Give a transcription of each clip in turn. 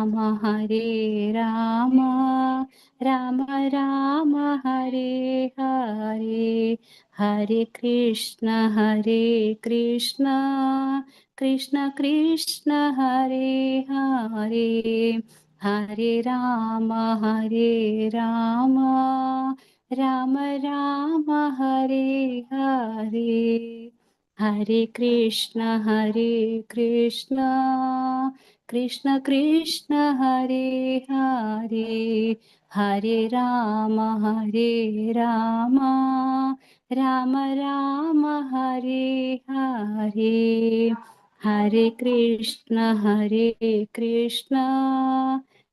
राम हरे राम राम राम हरे हरे हरे कृष्ण कृष्ण कृष्ण हरे हरे हरे राम राम राम हरे हरे हरे कृष्ण कृष्ण कृष्ण हरे हरे हरे राम राम राम हरे हरे हरे कृष्ण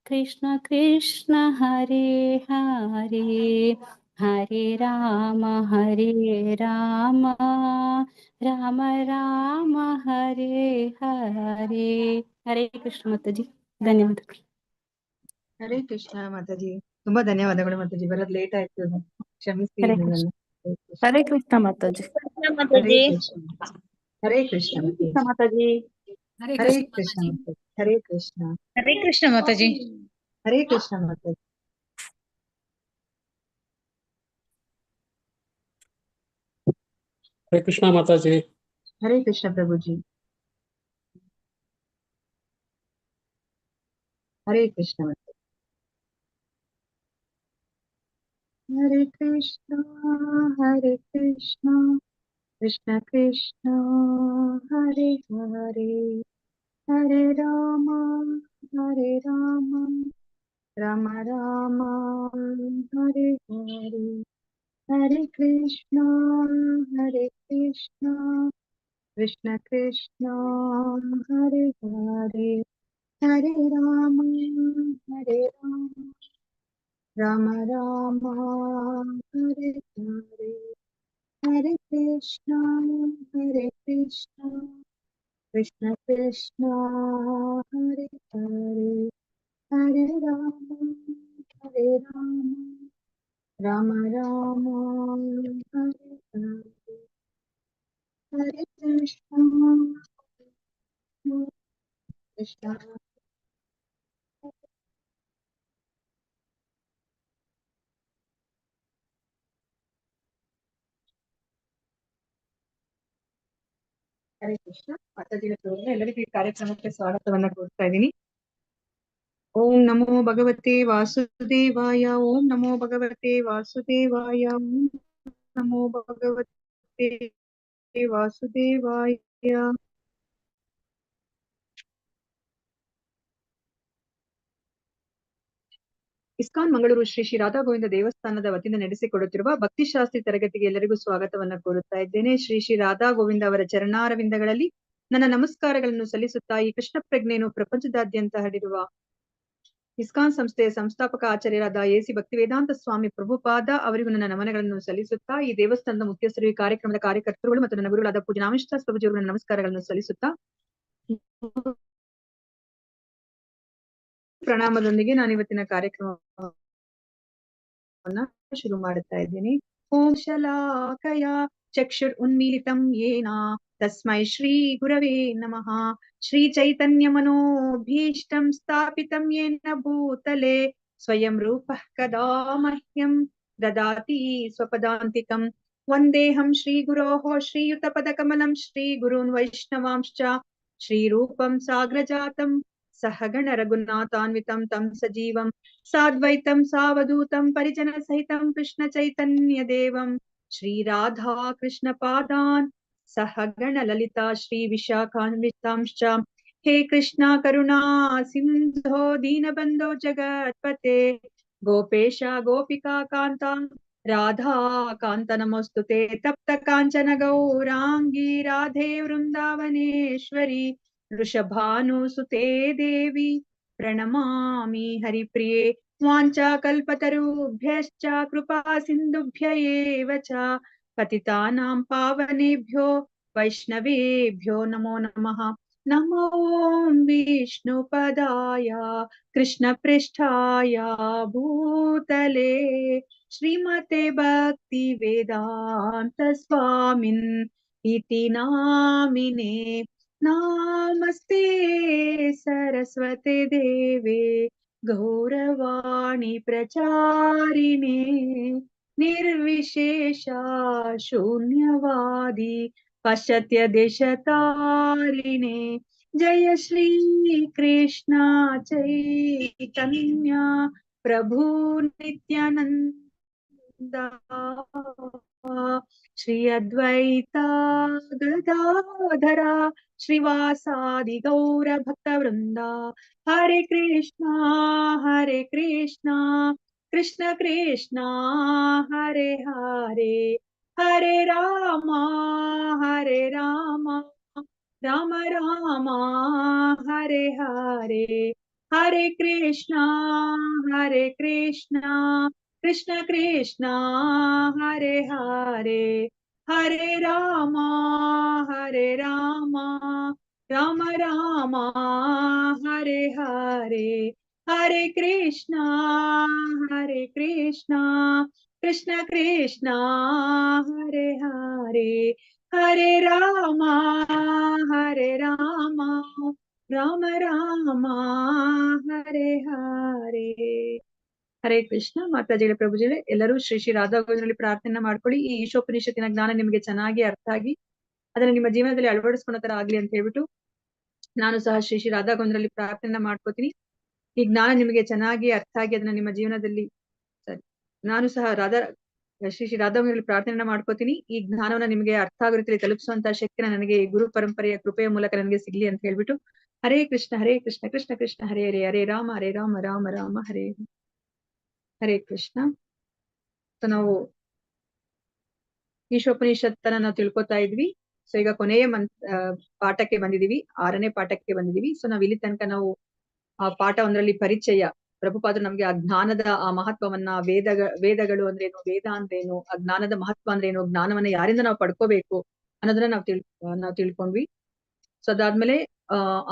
कृष्ण कृष्ण हरे हरे हरे राम राम राम हरे हरे हरे कृष्ण माताजी ಧನ್ಯವಾದಗಳು. ಹರೇ ಕೃಷ್ಣ ಮಾತಾಜಿ, ತುಂಬಾ ಧನ್ಯವಾದಗಳು ಮಾತಾಜಿ. ಬರೋದ್ ಲೇಟ್ ಆಯ್ತು, ಕ್ಷಮಿಸಿ ಹರೇ ನಿಮ್ಮನ್ನ. ಕೃಷ್ಣ ಹರೇ ಕೃಷ್ಣ ಮಾತಾಜಿ. ಹರೇ ಕೃಷ್ಣ ಹರೇ ಕೃಷ್ಣ ಮಾತಾಜಿ ಹರೇ ಕೃಷ್ಣ ಮಾತಾಜಿ. ಹರೇ ಕೃಷ್ಣ ಹರೇ ಕೃಷ್ಣ ಮಾತಾಜಿ. ಹರೇ ಕೃಷ್ಣ ಮಾತಾಜಿ. ಹರೇ ಕೃಷ್ಣ ಮಾತಾಜಿ. ಹರೇ ಕೃಷ್ಣ ಪ್ರಭುಜಿ. ಹರೇ ಕೃಷ್ಣ ಮಾತಾಜಿ. ಹರೇ ಕೃಷ್ಣ ಕೃಷ್ಣ ಕೃಷ್ಣ ಹರೇ ಹರೇ ಹರೇ ರಾಮ ರಾಮ ರಾಮ ಹರೇ ಹರೇ ಹರೇ ಕೃಷ್ಣ ಕೃಷ್ಣ ಕೃಷ್ಣ ಹರೇ ಹರೇ ಹರೇ ರಾಮ ರಾಮ ರಾಮ ಹರೇ ಹರೇ ಹರೇ ಕೃಷ್ಣ ಕೃಷ್ಣ ಕೃಷ್ಣ ಹರೇ ಹರೇ ಹರೇ ರಾಮ ರಾಮ ರಾಮ ಹರೇ ಹರೇ ಹರೇ ಕೃಷ್ಣ ಕೃಷ್ಣ ಹರೇ ಕೃಷ್ಣ ಮಾತಾಜಿಗಳ ಎಲ್ಲರಿಗೂ ಈ ಕಾರ್ಯಕ್ರಮಕ್ಕೆ ಸ್ವಾಗತವನ್ನ ಕೋರ್ತಾ ಇದ್ದೀನಿ. ಓಂ ನಮೋ ಭಗವತೆ ವಾಸುದೇವಾಯ, ಓಂ ನಮೋ ಭಗವತೆ ವಾಸುದೇವಾಯ, ಓಂ ನಮೋ ಭಗವತೆ ವಾಸುದೇವಾಯ. ಇಸ್ಕಾನ್ ಮಂಗಳೂರು ಶ್ರೀ ಶ್ರೀ ರಾಧಾ ಗೋವಿಂದ ದೇವಸ್ಥಾನದ ವತಿಯಿಂದ ನಡೆಸಿಕೊಡುತ್ತಿರುವ ಭಕ್ತಿಶಾಸ್ತ್ರಿ ತರಗತಿಗೆ ಎಲ್ಲರಿಗೂ ಸ್ವಾಗತವನ್ನ ಕೋರುತ್ತಾ ಇದ್ದೇನೆ. ಶ್ರೀ ಶ್ರೀ ರಾಧಾ ಗೋವಿಂದ ಅವರ ಚರಣಾರವಿಂದಗಳಲ್ಲಿ ನನ್ನ ನಮಸ್ಕಾರಗಳನ್ನು ಸಲ್ಲಿಸುತ್ತಾ ಈ ಕೃಷ್ಣ ಪ್ರಜ್ಞೆಯನ್ನು ಪ್ರಪಂಚದಾದ್ಯಂತ ಹರಡಿರುವ ಇಸ್ಕಾನ್ ಸಂಸ್ಥೆಯ ಸಂಸ್ಥಾಪಕ ಆಚಾರ್ಯರಾದ ಎಸಿ ಭಕ್ತಿವೇದಾಂತ ಸ್ವಾಮಿ ಪ್ರಭುಪಾದ ಅವರಿಗೂ ನನ್ನ ನಮನಗಳನ್ನು ಸಲ್ಲಿಸುತ್ತಾ, ಈ ದೇವಸ್ಥಾನದ ಮುಖ್ಯಸ್ಥರು, ಈ ಕಾರ್ಯಕ್ರಮದ ಕಾರ್ಯಕರ್ತರುಗಳು ಮತ್ತು ನನ್ನ ಗುರುಗಳಾದ ಪೂಜ್ಯ ನಾಮೇಶ್ವರ ಪ್ರಭುಜಿಯವರಿಗೆ ನನ್ನ ನಮಸ್ಕಾರಗಳನ್ನು ಸಲ್ಲಿಸುತ್ತಾ, ಪ್ರಣಾಮದೊಂದಿಗೆ ನಾನು ಇವತ್ತಿನ ಕಾರ್ಯಕ್ರಮವನ್ನ ಶುರು ಮಾಡುತ್ತಾ ಇದ್ದೀನಿ. ಓಂ ಶಲಾಕಯ ಚಕ್ಷುರ್ ಉನ್ಮೀಲಿತಂ ಯೇನ ತಸ್ಮೈ ಶ್ರೀ ಗುರವೇ ನಮಃ. ಶ್ರೀ ಚೈತನ್ಯ ಮನೋಭೀಷ್ಟಂ ಸ್ಥಾಪಿತಂ ಯೇನ ಭೂತಲೆ ಸ್ವಯಂ ರೂಪಃ ಕದಾ ಮಹ್ಯಂ ದದಾತಿ ಸ್ವಪದಾಂತಿಕಂ. ವಂದೇಹಂ ಶ್ರೀ ಗುರೋಃ ಶ್ರೀಯುತ ಪದಕಮಲಂ ಶ್ರೀ ಗುರೂನ್ ವೈಷ್ಣವಾಂಶ್ಚ ಶ್ರೀರೂಪಂ ಸಾಗ್ರಜಾತಂ ಸಹಗಣ ರಘುನಾಥಾನ್ವಿತಂ ತಂ ಸಜೀವಂ ಸಾದ್ವೈತಂ ಸಾವಧೂತಂ ಪರಿಜನ ಸಹಿತಂ ಕೃಷ್ಣ ಚೈತನ್ಯ ದೇವಂ ಶ್ರೀ ರಾಧಾ ಕೃಷ್ಣ ಪಾದಾನ್ ಸಹಗಣ ಲಲಿತಾ ಶ್ರೀ ವಿಶಾಖಾನ್ವಿತಾಂಶ್ಚ. ಹೇ ಕೃಷ್ಣ ಕರುಣಾ ಸಿಂಧೋ ದೀನಬಂಧೋ ಜಗತ್ಪತೆ ಗೋಪೇಶ ಗೋಪಿಕಾ ಕಾಂತ ರಾಧಾ ಕಾಂತ ನಮೋಸ್ತುತೆ. ತಪ್ತ ಕಾಂಚನ ಗೌರಾಂಗಿ ರಾಧೆ ವೃಂದಾವನೇಶ್ವರಿ ವೃಷಭಾನುಸುತೆ ದೇವಿ ಪ್ರಣಮಾಮಿ ಹರಿಪ್ರಿಯೆ. ವಾಂಚಾ ಕಲ್ಪತರುಭ್ಯಶ್ಚ ಕೃಪಾ ಸಿಂಧುಭ್ಯ ಏವ ಚ ಪತಿತಾನಾಂ ಪಾವನೇಭ್ಯೋ ವೈಷ್ಣವೇಭ್ಯೋ ನಮೋ ನಮಃ. ನಮೋ ವಿಷ್ಣುಪದಾಯ ಕೃಷ್ಣ ಪೃಷ್ಠಾಯ ಭೂತಲೆ ಶ್ರೀಮತೆ ಭಕ್ತಿ ವೇದಾಂತ ಸ್ವಾಮಿನ್ ಇತಿ ನಾಮಿನೇ नामस्ते सरस्वते देवे गौरवाणी प्रचारिणे निर्विशेषा शून्यवादी पाश्चात्य देशतारिणे जय श्री कृष्ण चैतन्य प्रभु नित्यानंद श्री अद्वैता गदाधरा श्रीवासादि गौर भक्त वृंदा हरे कृष्णा कृष्ण कृष्णा हरे हरे हरे राम राम राम हरे हरे हरे कृष्णा कृष्ण कृष्णा हरे हरे हरे राम राम राम हरे हरे हरे कृष्णा कृष्ण कृष्णा हरे हरे हरे राम राम राम हरे हरे ಹರೇ ಕೃಷ್ಣ. ಮಾತಾಜಿಗಳೇ, ಪ್ರಭುಜಿಗಳೇ, ಎಲ್ಲರೂ ಶ್ರೀ ಶ್ರೀ ರಾಧಾ ಗೋವಿಂದರಲ್ಲಿ ಪ್ರಾರ್ಥನೆ ಮಾಡ್ಕೊಳ್ಳಿ. ಈ ಈಶೋಪನಿಷತ್ತಿನ ಜ್ಞಾನ ನಿಮಗೆ ಚೆನ್ನಾಗಿ ಅರ್ಥ ಆಗಿ ಅದನ್ನ ನಿಮ್ಮ ಜೀವನದಲ್ಲಿ ಅಳವಡಿಸ್ಕೊಳ್ಳೋ ತರ ಆಗ್ಲಿ ಅಂತ ಹೇಳ್ಬಿಟ್ಟು ನಾನು ಸಹ ಶ್ರೀ ಶ್ರೀ ರಾಧಾ ಗೋವಿಂದರಲ್ಲಿ ಪ್ರಾರ್ಥನೆ ಮಾಡ್ಕೋತೀನಿ. ಈ ಜ್ಞಾನ ನಿಮಗೆ ಚೆನ್ನಾಗಿ ಅರ್ಥ ಆಗಿ ಅದನ್ನ ನಿಮ್ಮ ಜೀವನದಲ್ಲಿ ನಾನು ಸಹ ಶ್ರೀ ಶ್ರೀ ರಾಧಾ ಗೋವಿಂದರಲ್ಲಿ ಪ್ರಾರ್ಥನೆ ಮಾಡ್ಕೋತೀನಿ. ಈ ಜ್ಞಾನವನ್ನ ನಿಮಗೆ ಅರ್ಥ ಆಗೋ ರೀತಿಯಲ್ಲಿ ತಲುಪಿಸುವಂತ ಶಕ್ತಿನ ನನಗೆ ಗುರು ಪರಂಪರೆಯ ಕೃಪೆಯ ಮೂಲಕ ನನಗೆ ಸಿಗ್ಲಿ ಅಂತ ಹೇಳ್ಬಿಟ್ಟು ಹರೇ ಕೃಷ್ಣ ಕೃಷ್ಣ ಕೃಷ್ಣ ಹರೇ ಹರೇ ಹರೇ ರಾಮ ರಾಮ ರಾಮ ಹರೇ ಹರೇ ಕೃಷ್ಣ. ನಾವು ಈಶೋಪನಿಷತ್ತನ್ನ ನಾವು ತಿಳ್ಕೊತಾ ಇದ್ವಿ. ಸೊ ಈಗ ಕೊನೆಯ ಪಾಠಕ್ಕೆ ಬಂದಿದೀವಿ, 6ನೇ ಪಾಠಕ್ಕೆ ಬಂದಿದೀವಿ. ಸೊ ನಾವ್ ಇಲ್ಲಿ ತನಕ ನಾವು ಆ ಪಾಠ ಒಂದರಲ್ಲಿ ಪರಿಚಯ, ಪ್ರಭುಪಾದರು ನಮ್ಗೆ ಆ ಜ್ಞಾನದ ಆ ಮಹತ್ವವನ್ನ, ವೇದಗಳು ಅಂದ್ರೇನು, ವೇದ ಅಂದ್ರೇನು, ಆ ಜ್ಞಾನದ ಮಹತ್ವ ಅಂದ್ರೇನು, ಜ್ಞಾನವನ್ನ ಯಾರಿಂದ ನಾವು ಪಡ್ಕೋಬೇಕು ಅನ್ನೋದನ್ನ ನಾವು ತಿಳ್ಕೊಂಡ್ವಿ. ಸೊ ಅದಾದ್ಮೇಲೆ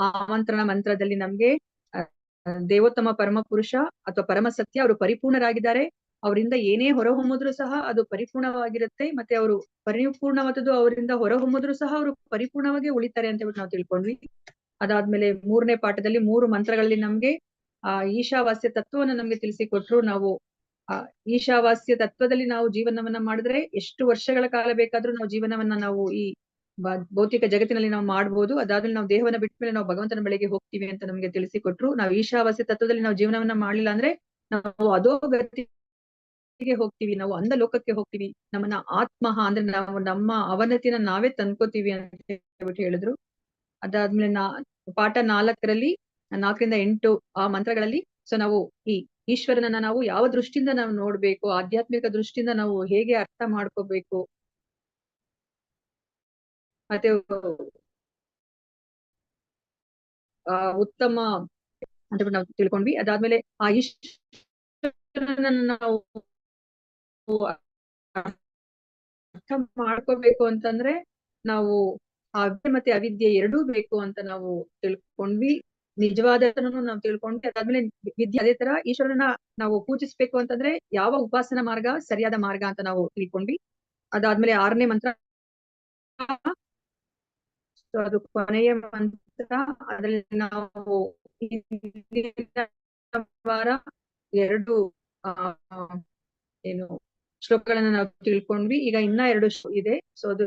ಆಮಂತ್ರಣ ಮಂತ್ರದಲ್ಲಿ ನಮ್ಗೆ ದೇವೋತ್ತಮ ಪರಮ ಪುರುಷ ಅಥವಾ ಪರಮ ಸತ್ಯ ಅವರು ಪರಿಪೂರ್ಣರಾಗಿದ್ದಾರೆ. ಅವರಿಂದ ಏನೇ ಹೊರಹೊಮ್ಮಿದ್ರು ಸಹ ಅದು ಪರಿಪೂರ್ಣವಾಗಿರುತ್ತೆ. ಮತ್ತೆ ಅವರು ಪರಿಪೂರ್ಣವಾದದ್ದು ಅವರಿಂದ ಹೊರಹೊಮ್ಮಿದ್ರು ಸಹ ಅವರು ಪರಿಪೂರ್ಣವಾಗಿ ಉಳಿತಾರೆ ಅಂತ ಹೇಳ್ಬಿಟ್ಟು ನಾವು ತಿಳ್ಕೊಂಡ್ವಿ. ಅದಾದ್ಮೇಲೆ 3ನೇ ಪಾಠದಲ್ಲಿ 3 ಮಂತ್ರಗಳಲ್ಲಿ ನಮ್ಗೆ ಈಶಾವಾಸ್ಯ ತತ್ವವನ್ನು ನಮ್ಗೆ ತಿಳಿಸಿಕೊಟ್ರು. ನಾವು ಈಶಾವಾಸ್ಯ ತತ್ವದಲ್ಲಿ ನಾವು ಜೀವನವನ್ನ ಮಾಡಿದ್ರೆ ಎಷ್ಟು ವರ್ಷಗಳ ಕಾಲ ಬೇಕಾದ್ರೂ ನಾವು ಜೀವನವನ್ನ ನಾವು ಈ ಭೌತಿಕ ಜಗತ್ತಿನಲ್ಲಿ ನಾವು ಮಾಡ್ಬೋದು. ಅದಾದ್ಮೇಲೆ ನಾವು ದೇಹವನ್ನ ಬಿಟ್ಟ ಮೇಲೆ ನಾವು ಭಗವಂತನ ಬಳಿಗೆ ಹೋಗ್ತೀವಿ ಅಂತ ನಮ್ಗೆ ತಿಳಿಸಿಕೊಟ್ರು. ನಾವು ಈಶಾವಾಸ್ಯ ತತ್ವದಲ್ಲಿ ನಾವು ಜೀವನವನ್ನ ಮಾಡ್ಲಿಲ್ಲ ಅಂದ್ರೆ ನಾವು ಅದೋ ಗತಿಗೆ ಹೋಗ್ತೀವಿ, ನಾವು ಅಂಧ ಲೋಕಕ್ಕೆ ಹೋಗ್ತೀವಿ, ನಮ್ಮನ್ನ ಆತ್ಮಹ ಅಂದ್ರೆ ನಾವು ನಮ್ಮ ಅವನತಿನ ನಾವೇ ತಂದ್ಕೋತೀವಿ ಅಂತ ಹೇಳ್ಬಿಟ್ಟು ಹೇಳಿದ್ರು. ಅದಾದ್ಮೇಲೆ ಪಾಠ 4ರಲ್ಲಿ 4ರಿಂದ 8 ಆ ಮಂತ್ರಗಳಲ್ಲಿ ಸೊ ನಾವು ಈ ಈಶ್ವರನನ್ನ ನಾವು ಯಾವ ದೃಷ್ಟಿಯಿಂದ ನಾವು ನೋಡ್ಬೇಕು, ಆಧ್ಯಾತ್ಮಿಕ ದೃಷ್ಟಿಯಿಂದ ನಾವು ಹೇಗೆ ಅರ್ಥ ಮಾಡ್ಕೋಬೇಕು, ಮತ್ತೆ ಉತ್ತಮ ಅಂತ ನಾವು ತಿಳ್ಕೊಂಡ್ವಿ. ಅದಾದ್ಮೇಲೆ ಆ ಈಶ್ವರನನ್ನ ನಾವು ಅರ್ಥ ಮಾಡ್ಕೋಬೇಕು ಅಂತಂದ್ರೆ ನಾವು ಅವಿದ್ಯೆ ಮತ್ತೆ ಅವಿದ್ಯೆ ಎರಡೂ ಬೇಕು ಅಂತ ನಾವು ತಿಳ್ಕೊಂಡ್ವಿ. ನಿಜವಾದ ನಾವು ತಿಳ್ಕೊಂಡ್ವಿ. ಅದಾದ್ಮೇಲೆ ವಿದ್ಯೆ ಅದೇ ತರ ಈಶ್ವರನ ನಾವು ಪೂಜಿಸ್ಬೇಕು ಅಂತಂದ್ರೆ ಯಾವ ಉಪಾಸನ ಮಾರ್ಗ ಸರಿಯಾದ ಮಾರ್ಗ ಅಂತ ನಾವು ತಿಳ್ಕೊಂಡ್ವಿ. ಅದಾದ್ಮೇಲೆ 6ನೇ ಮಂತ್ರ, ಅದು ಕೊನೆಯ ಮಂತ್ರ. ಅದ್ರಲ್ಲಿ ನಾವು ವಾರ 2 ಏನು ಶ್ಲೋಕಗಳನ್ನ ನಾವು ತಿಳ್ಕೊಂಡ್ವಿ. ಈಗ ಇನ್ನ 2 ಇದೆ. ಸೊ ಅದು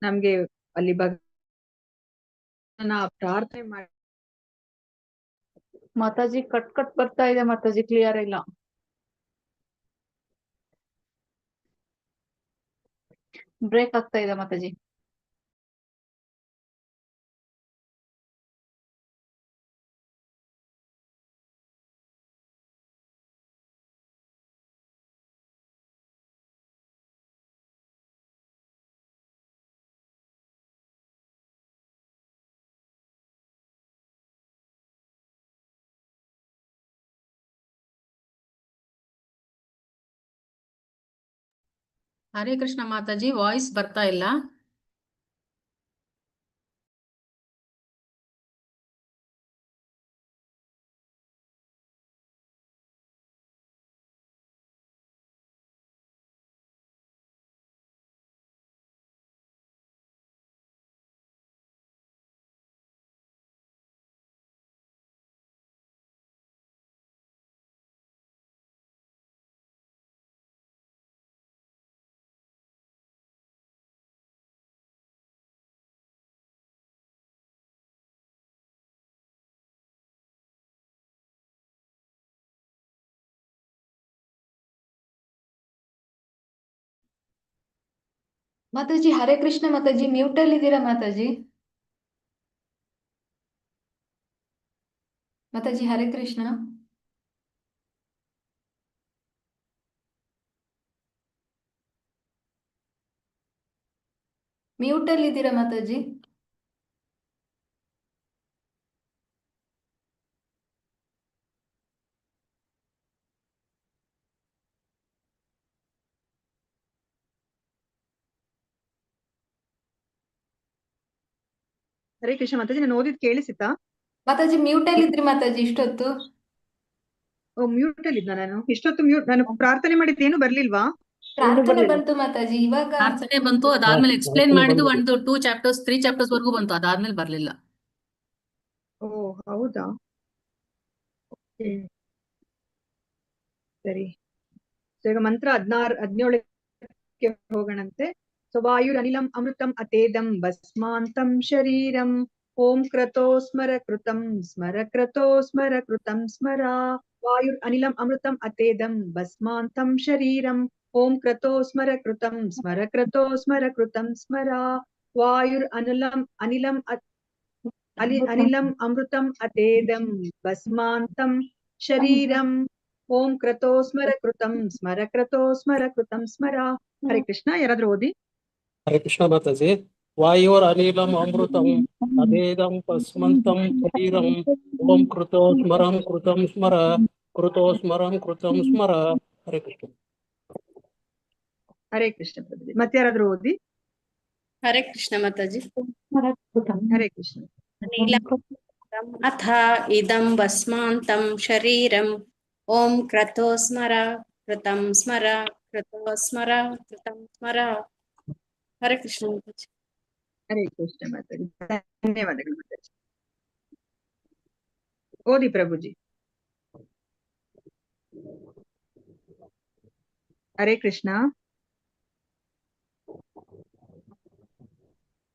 ನಮ್ಗೆ ಅಲ್ಲಿ ಪ್ರಾರ್ಥನೆ ಮಾಡಿ. ಮಾತಾಜಿ ಕಟ್ ಬರ್ತಾ ಇದೆ ಮಾತಾಜಿ, ಕ್ಲಿಯರ್ ಇಲ್ಲ. ಬ್ರೇಕ್ ಆಗ್ತಾ ಇದೆ ಮಾತಾಜಿ. ಹರೇ ಕೃಷ್ಣ ಮಾತಾಜಿ, ವಾಯ್ಸ್ ಬರ್ತಾ ಇಲ್ಲ. ಮಾತಾಜಿ ಹರೇ ಕೃಷ್ಣ ಮಾತಾಜಿ, ಮ್ಯೂಟ್ ಅಲ್ಲಿ ಇದ್ದೀರಾ ಮಾತಾಜಿ? ಮಾತಾಜಿ ಹರೇ ಕೃಷ್ಣ. ಮ್ಯೂಟ್ ಅಲ್ಲಿ ಇದ್ದೀರಾ ಮಾತಾಜಿ? ಹರೇ ಕೃಷ್ಣ ಮಾತಾಜಿ, ನಾನು ಓದಿದ್ ಕೇಳಿಸಿತಾ? ಮಾತಾಜಿ ಮ್ಯೂಟ್ ಅಲ್ಲಿ ಇದ್ರಿ ಮಾತಾಜಿ ಇಷ್ಟೊತ್ತು. ಓ, ಮ್ಯೂಟ್ ಅಲ್ಲಿ ಇದ್ದ ನಾನು ಇಷ್ಟೊತ್ತು. ಮ್ಯೂಟ್, ನಾನು ಪ್ರಾರ್ಥನೆ ಮಾಡಿದ್ದೇನು ಬರ್ಲಿಲ್ವಾ? ಪ್ರಾರ್ಥನೆ ಬಂತು ಮಾತಾಜಿ, ಇವಾಗ ಪ್ರಾರ್ಥನೆ ಬಂತು, ಅದಾದ್ಮೇಲೆ ಎಕ್ಸ್ಪ್ಲೇನ್ ಮಾಡಿದ್ದು 1 2 ಚಾಪ್ಟರ್ಸ್ 3 ಚಾಪ್ಟರ್ಸ್ ವರೆಗೂ ಬಂತು, ಅದಾದ್ಮೇಲೆ ಬರ್ಲಿಲ್ಲ. ಓ, ಹೌದಾ? ಸರಿ. ಸೊ ಈಗ ಮಂತ್ರ 17ಕ್ಕೆ ಹೋಗೋಣಂತೆ. ಸೊ ವಾಯುರನಿಲಂ ಅಮೃತಂ ಅತೇದಂ ಭಸ್ಮಾಂತಂ ಶರೀರಂ ಓಂ ಕ್ರತೋ ಸ್ಮರ ಕೃತಂ ಸ್ಮರ ಕ್ರತೋ ಸ್ಮರ ಕೃತಂ ಸ್ಮರ. ವಾಯುರ್ ಅನಿಲಂ ಅಮೃತಂ ಅತೇದಂ ಭಸ್ಮಾಂತಂ ಶರೀರಂ ಓಂ ಕ್ರತೋ ಸ್ಮರ ಕೃತಂ ಸ್ಮರ ಕ್ರತೋ ಸ್ಮರ ಕೃತಂ ಸ್ಮರ. ವಾಯುರ್ ಅನಿಲಂ ಅಮೃತಂ ಅತೇದಂ ಭಸ್ಮಾಂತಂ ಶರೀರಂ ಓಂ ಕ್ರತೋ ಸ್ಮರ ಕೃತಂ ಸ್ಮರ ಕ್ರತೋ ಸ್ಮರ ಕೃತಂ ಸ್ಮರ. ಹರೇ ಕೃಷ್ಣ. ಯಾರಾದ್ರೂ ಓದಿ. ಹರೇ ಕೃಷ್ಣ ಮಾತಾಜಿ. ವಾಯೋರ್ ಅನಿಲಂ ಅಮೃತಂ ಅದೇದಂ ಭಸ್ಮಂತಂ ಶರೀರಂ ಓಂ ಕೃತೋ ಸ್ಮರಂ ಕೃತಂ ಸ್ಮರ ಕೃತೋ ಸ್ಮರಂ ಕೃತಂ ಸ್ಮರ. ಹರೇ ಕೃಷ್ಣ. ಹರೇ ಕೃಷ್ಣ ಪ್ರಭುಜಿ. ಮತ್ತೆ ಯಾರಾದ್ರೂ ಓದಿ. ಹರೇ ಕೃಷ್ಣ ಮಾತಾಜಿ. ಹರೇ ಕೃಷ್ಣ. ಅಥ ಇದಂ ಭಸ್ಮಾಂತಂ ಶರೀರಂ ಓಂ ಕ್ರತೋ ಸ್ಮರ ಕೃತಂ ಸ್ಮರ ಕೃತೋ ಸ್ಮರ ಕೃತಂ ಸ್ಮರ. ಹರೇ ಕೃಷ್ಣ ಮಾತಾಜಿ. ಹರೇ ಕೃಷ್ಣ ಮಾತಾಜಿ. ಧನ್ಯವಾದಗಳು ಮಾತಾಜಿ. ಓದಿ ಪ್ರಭುಜಿ. ಹರೇ ಕೃಷ್ಣ.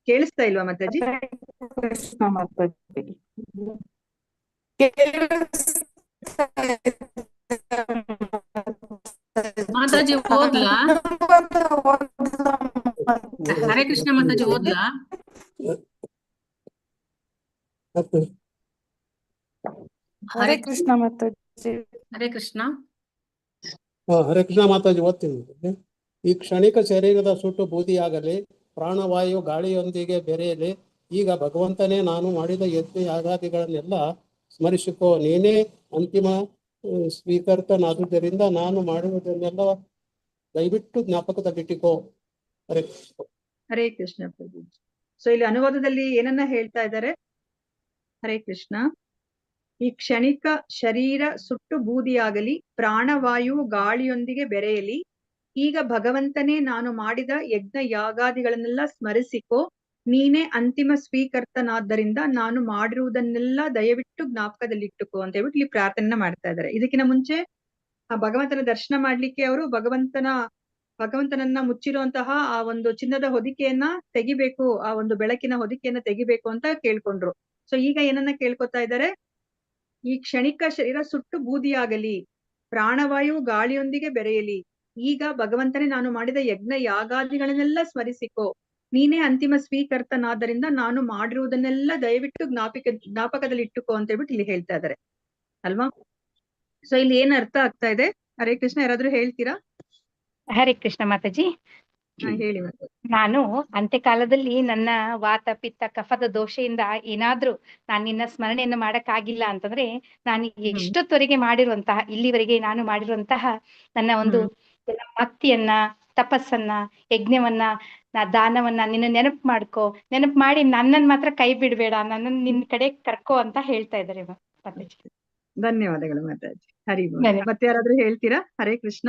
ಕೇಳಿಸ್ತಾ ಇಲ್ವಾ ಮಾತಾಜಿ? ಕೃಷ್ಣ ಮಾತಾಜಿ. ಮಾತಾಜಿ ಓದ್ಲಾ? ಹರೇ ಕೃಷ್ಣ ಮಾತಾಜಿ ಓದ್ಲಾ? ಹರೇ ಕೃಷ್ಣ ಮಾತಾಜಿ. ಹರೇ ಕೃಷ್ಣ. ಹರೇ ಕೃಷ್ಣ ಮಾತಾಜಿ ಓದ್ತೀನಿ. ಈ ಕ್ಷಣಿಕ ಶರೀರದ ಸುಟ್ಟು ಬೂದಿಯಾಗಲಿ, ಪ್ರಾಣವಾಯು ಗಾಳಿಯೊಂದಿಗೆ ಬೆರೆಯಲಿ, ಈಗ ಭಗವಂತನೇ ನಾನು ಮಾಡಿದ ಯಜ್ಞ ಯಾಗಾದಿಗಳನ್ನೆಲ್ಲ ಸ್ಮರಿಸಿಕೋ. ನೀನೇ ಅಂತಿಮ ಸ್ವೀಕರ್ತನಾದುದರಿಂದ ನಾನು ಮಾಡುವುದನ್ನೆಲ್ಲ ದಯವಿಟ್ಟು ಜ್ಞಾಪಕದಲ್ಲಿಟ್ಟಿಕೋ. ಹರೇ ಕೃಷ್ಣ. ಹರೇ ಕೃಷ್ಣ ಪ್ರಭು. ಸೊ ಇಲ್ಲಿ ಅನುವಾದದಲ್ಲಿ ಏನನ್ನ ಹೇಳ್ತಾ ಇದ್ದಾರೆ? ಹರೇ ಕೃಷ್ಣ. ಈ ಕ್ಷಣಿಕ ಶರೀರ ಸುಟ್ಟು ಬೂದಿಯಾಗಲಿ, ಪ್ರಾಣವಾಯು ಗಾಳಿಯೊಂದಿಗೆ ಬೆರೆಯಲಿ, ಈಗ ಭಗವಂತನೇ ನಾನು ಮಾಡಿದ ಯಜ್ಞ ಯಾಗಾದಿಗಳನ್ನೆಲ್ಲ ಸ್ಮರಿಸಿಕೋ. ನೀನೇ ಅಂತಿಮ ಸ್ವೀಕರ್ತನಾದ್ದರಿಂದ ನಾನು ಮಾಡಿರುವುದನ್ನೆಲ್ಲ ದಯವಿಟ್ಟು ಜ್ಞಾಪಕದಲ್ಲಿಟ್ಟುಕೋ ಅಂತ ಹೇಳ್ಬಿಟ್ಟು ಇಲ್ಲಿ ಪ್ರಾರ್ಥನೆ ಮಾಡ್ತಾ ಇದ್ದಾರೆ. ಇದಕ್ಕಿಂತ ಮುಂಚೆ ಆ ಭಗವಂತನ ದರ್ಶನ ಮಾಡ್ಲಿಕ್ಕೆ ಅವರು ಭಗವಂತನನ್ನ ಮುಚ್ಚಿರುವಂತಹ ಆ ಒಂದು ಚಿನ್ನದ ಹೊದಿಕೆಯನ್ನ ತೆಗಿಬೇಕು, ಆ ಒಂದು ಬೆಳಕಿನ ಹೊದಿಕೆಯನ್ನ ತೆಗಿಬೇಕು ಅಂತ ಕೇಳ್ಕೊಂಡ್ರು. ಸೊ ಈಗ ಏನನ್ನ ಕೇಳ್ಕೊತಾ ಇದ್ದಾರೆ? ಈ ಕ್ಷಣಿಕ ಶರೀರ ಸುಟ್ಟು ಬೂದಿಯಾಗಲಿ, ಪ್ರಾಣವಾಯು ಗಾಳಿಯೊಂದಿಗೆ ಬೆರೆಯಲಿ, ಈಗ ಭಗವಂತನೇ ನಾನು ಮಾಡಿದ ಯಜ್ಞ ಯಾಗಾದಿಗಳನ್ನೆಲ್ಲ ಸ್ಮರಿಸಿಕೋ. ನೀನೇ ಅಂತಿಮ ಸ್ವೀಕರ್ತನಾದ್ದರಿಂದ ನಾನು ಮಾಡಿರುವುದನ್ನೆಲ್ಲ ದಯವಿಟ್ಟು ಜ್ಞಾಪಕದಲ್ಲಿ ಇಟ್ಟುಕೋ ಅಂತ ಹೇಳ್ಬಿಟ್ಟು ಇಲ್ಲಿ ಹೇಳ್ತಾ ಇದ್ದಾರೆ ಅಲ್ವಾ? ಸೊ ಇಲ್ಲಿ ಏನ್ ಅರ್ಥ ಆಗ್ತಾ ಇದೆ? ಹರೇ ಕೃಷ್ಣ. ಯಾರಾದ್ರೂ ಹೇಳ್ತೀರಾ? ಹರೇ ಕೃಷ್ಣ ಮಾತಾಜಿ. ಹೇಳಿ ಮತ್ತೆ. ನಾನು ಅಂತ್ಯಕಾಲದಲ್ಲಿ ನನ್ನ ವಾತ ಪಿತ್ತ ಕಫದ ದೋಷೆಯಿಂದ ಏನಾದ್ರೂ ನಾನು ನಿನ್ನ ಸ್ಮರಣೆಯನ್ನು ಮಾಡಕ್ಕಾಗಿಲ್ಲ ಅಂತಂದ್ರೆ, ನಾನು ಎಷ್ಟೊತ್ತವರೆಗೆ ಮಾಡಿರುವಂತಹ ಇಲ್ಲಿವರೆಗೆ ನಾನು ಮಾಡಿರುವಂತಹ ನನ್ನ ಒಂದು ಭಕ್ತಿಯನ್ನ, ತಪಸ್ಸನ್ನ, ಯಜ್ಞವನ್ನ, ದಾನವನ್ನ ನಿನ್ನ ನೆನಪು ಮಾಡ್ಕೋ, ನೆನಪು ಮಾಡಿ ನನ್ನನ್ ಮಾತ್ರ ಕೈ ಬಿಡ್ಬೇಡ, ನನ್ನನ್ನು ನಿನ್ ಕಡೆ ಕರ್ಕೋ ಅಂತ ಹೇಳ್ತಾ ಇದ್ದಾರೆ ಮಾತಾಜಿ. ಧನ್ಯವಾದಗಳು ಮಾತಾಜಿ. ಹರಿ ಬೋಲ್. ಧನ್ಯವಾದ. ಮತ್ತೆ ಯಾರಾದ್ರೂ ಹೇಳ್ತೀರಾ? ಹರೇ ಕೃಷ್ಣ.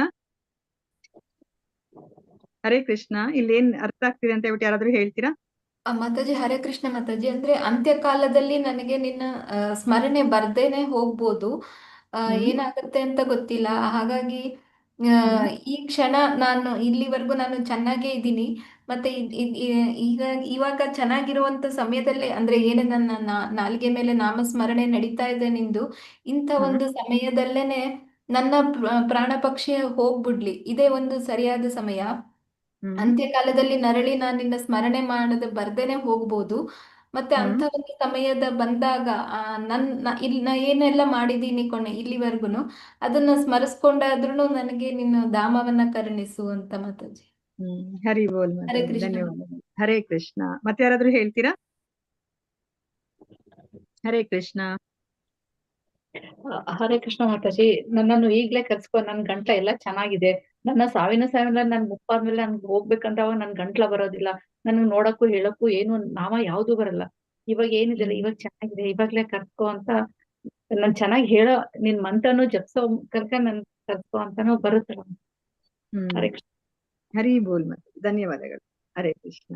ಹರೇ ಕೃಷ್ಣ. ಇಲ್ಲಿ ಏನ್ ಅರ್ಥ ಆಗ್ತಿದೆ ಅಂತ ಹೇಳ್ಬಿಟ್ಟು ಯಾರಾದ್ರೂ ಹೇಳ್ತೀರಾ? ಮಾತಾಜಿ ಹರೇ ಕೃಷ್ಣ ಮಾತಾಜಿ. ಅಂದ್ರೆ ಅಂತ್ಯಕಾಲದಲ್ಲಿ ನನಗೆ ನಿನ್ನ ಸ್ಮರಣೆ ಬರ್ದೇನೆ ಹೋಗ್ಬೋದು, ಏನಾಗುತ್ತೆ ಅಂತ ಗೊತ್ತಿಲ್ಲ. ಹಾಗಾಗಿ ಈ ಕ್ಷಣ ಇಲ್ಲಿವರೆಗೂ ನಾನು ಚೆನ್ನಾಗೇ ಇದ್ದೀನಿ. ಮತ್ತೆ ಇವಾಗ ಚೆನ್ನಾಗಿರುವಂತ ಸಮಯದಲ್ಲೇ, ಅಂದ್ರೆ ಏನೇ ನನ್ನ ನಾಲಿಗೆ ಮೇಲೆ ನಾಮಸ್ಮರಣೆ ನಡೀತಾ ಇದೆ ನಿಂದು, ಇಂಥ ಒಂದು ಸಮಯದಲ್ಲೇನೆ ನನ್ನ ಪ್ರಾಣ ಪಕ್ಷಿ ಹೋಗ್ಬಿಡ್ಲಿ. ಇದೇ ಒಂದು ಸರಿಯಾದ ಸಮಯ. ಅಂತ್ಯಕಾಲದಲ್ಲಿ ನರಳಿ ನಾನು ನಿನ್ನ ಸ್ಮರಣೆ ಮಾಡದೆ ಬರ್ದೇನೆ ಹೋಗ್ಬೋದು. ಮತ್ತೆ ಅಂತ ಒಂದು ಸಮಯದ ಬಂದಾಗ ನಾ ಏನೆಲ್ಲ ಮಾಡಿದ್ದೀನಿ ಇಲ್ಲಿವರೆಗೂ ಅದನ್ನ ಸ್ಮರಿಸ್ಕೊಂಡಾದ್ರೂ ನನಗೆ ನಿನ್ನ ಧಾಮವನ್ನ ಕರುಣಿಸು ಅಂತ ಮಾತಾಜಿ. ಹರಿ ಬೋಲ್ ಹರೇ ಮಾತಾಜಿ, ಕೃಷ್ಣ. ಧನ್ಯವಾದಗಳು. ಹರೇ ಕೃಷ್ಣ. ಮತ್ತೆ ಯಾರಾದ್ರೂ ಹೇಳ್ತೀರಾ? ಹರೇ ಕೃಷ್ಣ. ಹರೇ ಕೃಷ್ಣ ಮಾತಾಜಿ, ನನ್ನನ್ನು ಈಗ್ಲೇ ಕರ್ಸ್ಕೊ, ನನ್ ಗಂಟ್ಲ ಎಲ್ಲ ಚೆನ್ನಾಗಿದೆ. ನನ್ನ ಸಾವಿನ ನನ್ ಮುಪ್ಪಾದ್ಮೇಲೆ ನನ್ಗೆ ಹೋಗ್ಬೇಕಂತಾವ ನನ್ ಗಂಟ್ಲ ಬರೋದಿಲ್ಲ. ನನ್ಗೆ ನೋಡಕ್ಕೂ ಹೇಳಕ್ಕೂ ಏನು ನಾಮ ಯಾವ್ದು ಬರಲ್ಲ. ಇವಾಗ ಏನಿದೆಲ್ಲ ಇವಾಗ ಚೆನ್ನಾಗಿದೆ, ಇವಾಗ್ಲೇ ಕರ್ಸ್ಕೊ ಅಂತ ನನ್ ಚೆನ್ನಾಗಿ ಹೇಳೋ ನಿನ್ ಮಂತ್ರನು ಜಪ್ಸೋ ನನ್ ಕರ್ಸ್ಕೊ ಅಂತಾನು ಬರುತ್ತಲ್ಲ. ಹರೇ ಕೃಷ್ಣ. ಹರಿ ಬೋಲ್ ಮಾತಾಜಿ, ಧನ್ಯವಾದಗಳು. ಹರೇ ಕೃಷ್ಣ.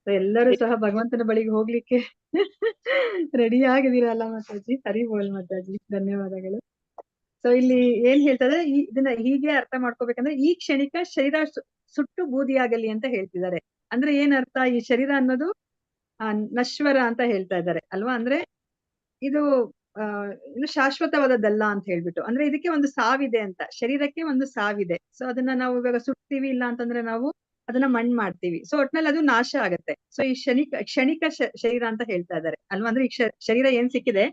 ಎಲ್ಲರೂ ಸಹ ಭಗವಂತನ ಬಳಿಗೆ ಹೋಗ್ಲಿಕ್ಕೆ ರೆಡಿ ಆಗಿದ್ದೀರಲ್ಲ ಮಾತಾಜಿ. ಹರಿ ಬೋಲ್ ಮಾತಾಜಿ, ಧನ್ಯವಾದಗಳು. ಸೊ ಇಲ್ಲಿ ಏನ್ ಹೇಳ್ತಾರೆ, ಇದನ್ನ ಹೀಗೆ ಅರ್ಥ ಮಾಡ್ಕೋಬೇಕಂದ್ರೆ ಈ ಕ್ಷಣಿಕ ಶರೀರ ಸುಟ್ಟು ಬೂದಿಯಾಗಲಿ ಅಂತ ಹೇಳ್ತಿದ್ದಾರೆ. ಅಂದ್ರೆ ಏನ್ ಅರ್ಥ? ಈ ಶರೀರ ಅನ್ನೋದು ನಶ್ವರ ಅಂತ ಹೇಳ್ತಾ ಇದ್ದಾರೆ ಅಲ್ವಾ? ಅಂದ್ರೆ ಇದು ಇನ್ನು ಶಾಶ್ವತವಾದದ್ದಲ್ಲ ಅಂತ ಹೇಳ್ಬಿಟ್ಟು, ಅಂದ್ರೆ ಇದಕ್ಕೆ ಒಂದು ಸಾವಿದೆ ಅಂತ, ಶರೀರಕ್ಕೆ ಒಂದು ಸಾವಿದೆ. ಸೊ ಅದನ್ನ ನಾವು ಇವಾಗ ಸುಡ್ತೀವಿ, ಇಲ್ಲ ಅಂತಂದ್ರೆ ನಾವು ಅದನ್ನ ಮಣ್ಣು ಮಾಡ್ತೀವಿ. ಸೊ ಒಟ್ನಲ್ಲಿ ಅದು ನಾಶ ಆಗತ್ತೆ. ಸೊ ಈ ಕ್ಷಣಿಕ ಶರೀರ ಅಂತ ಹೇಳ್ತಾ ಇದ್ದಾರೆ ಅಲ್ವಾ? ಅಂದ್ರೆ ಈ ಶರೀರ ಏನ್ ಸಿಕ್ಕಿದೆ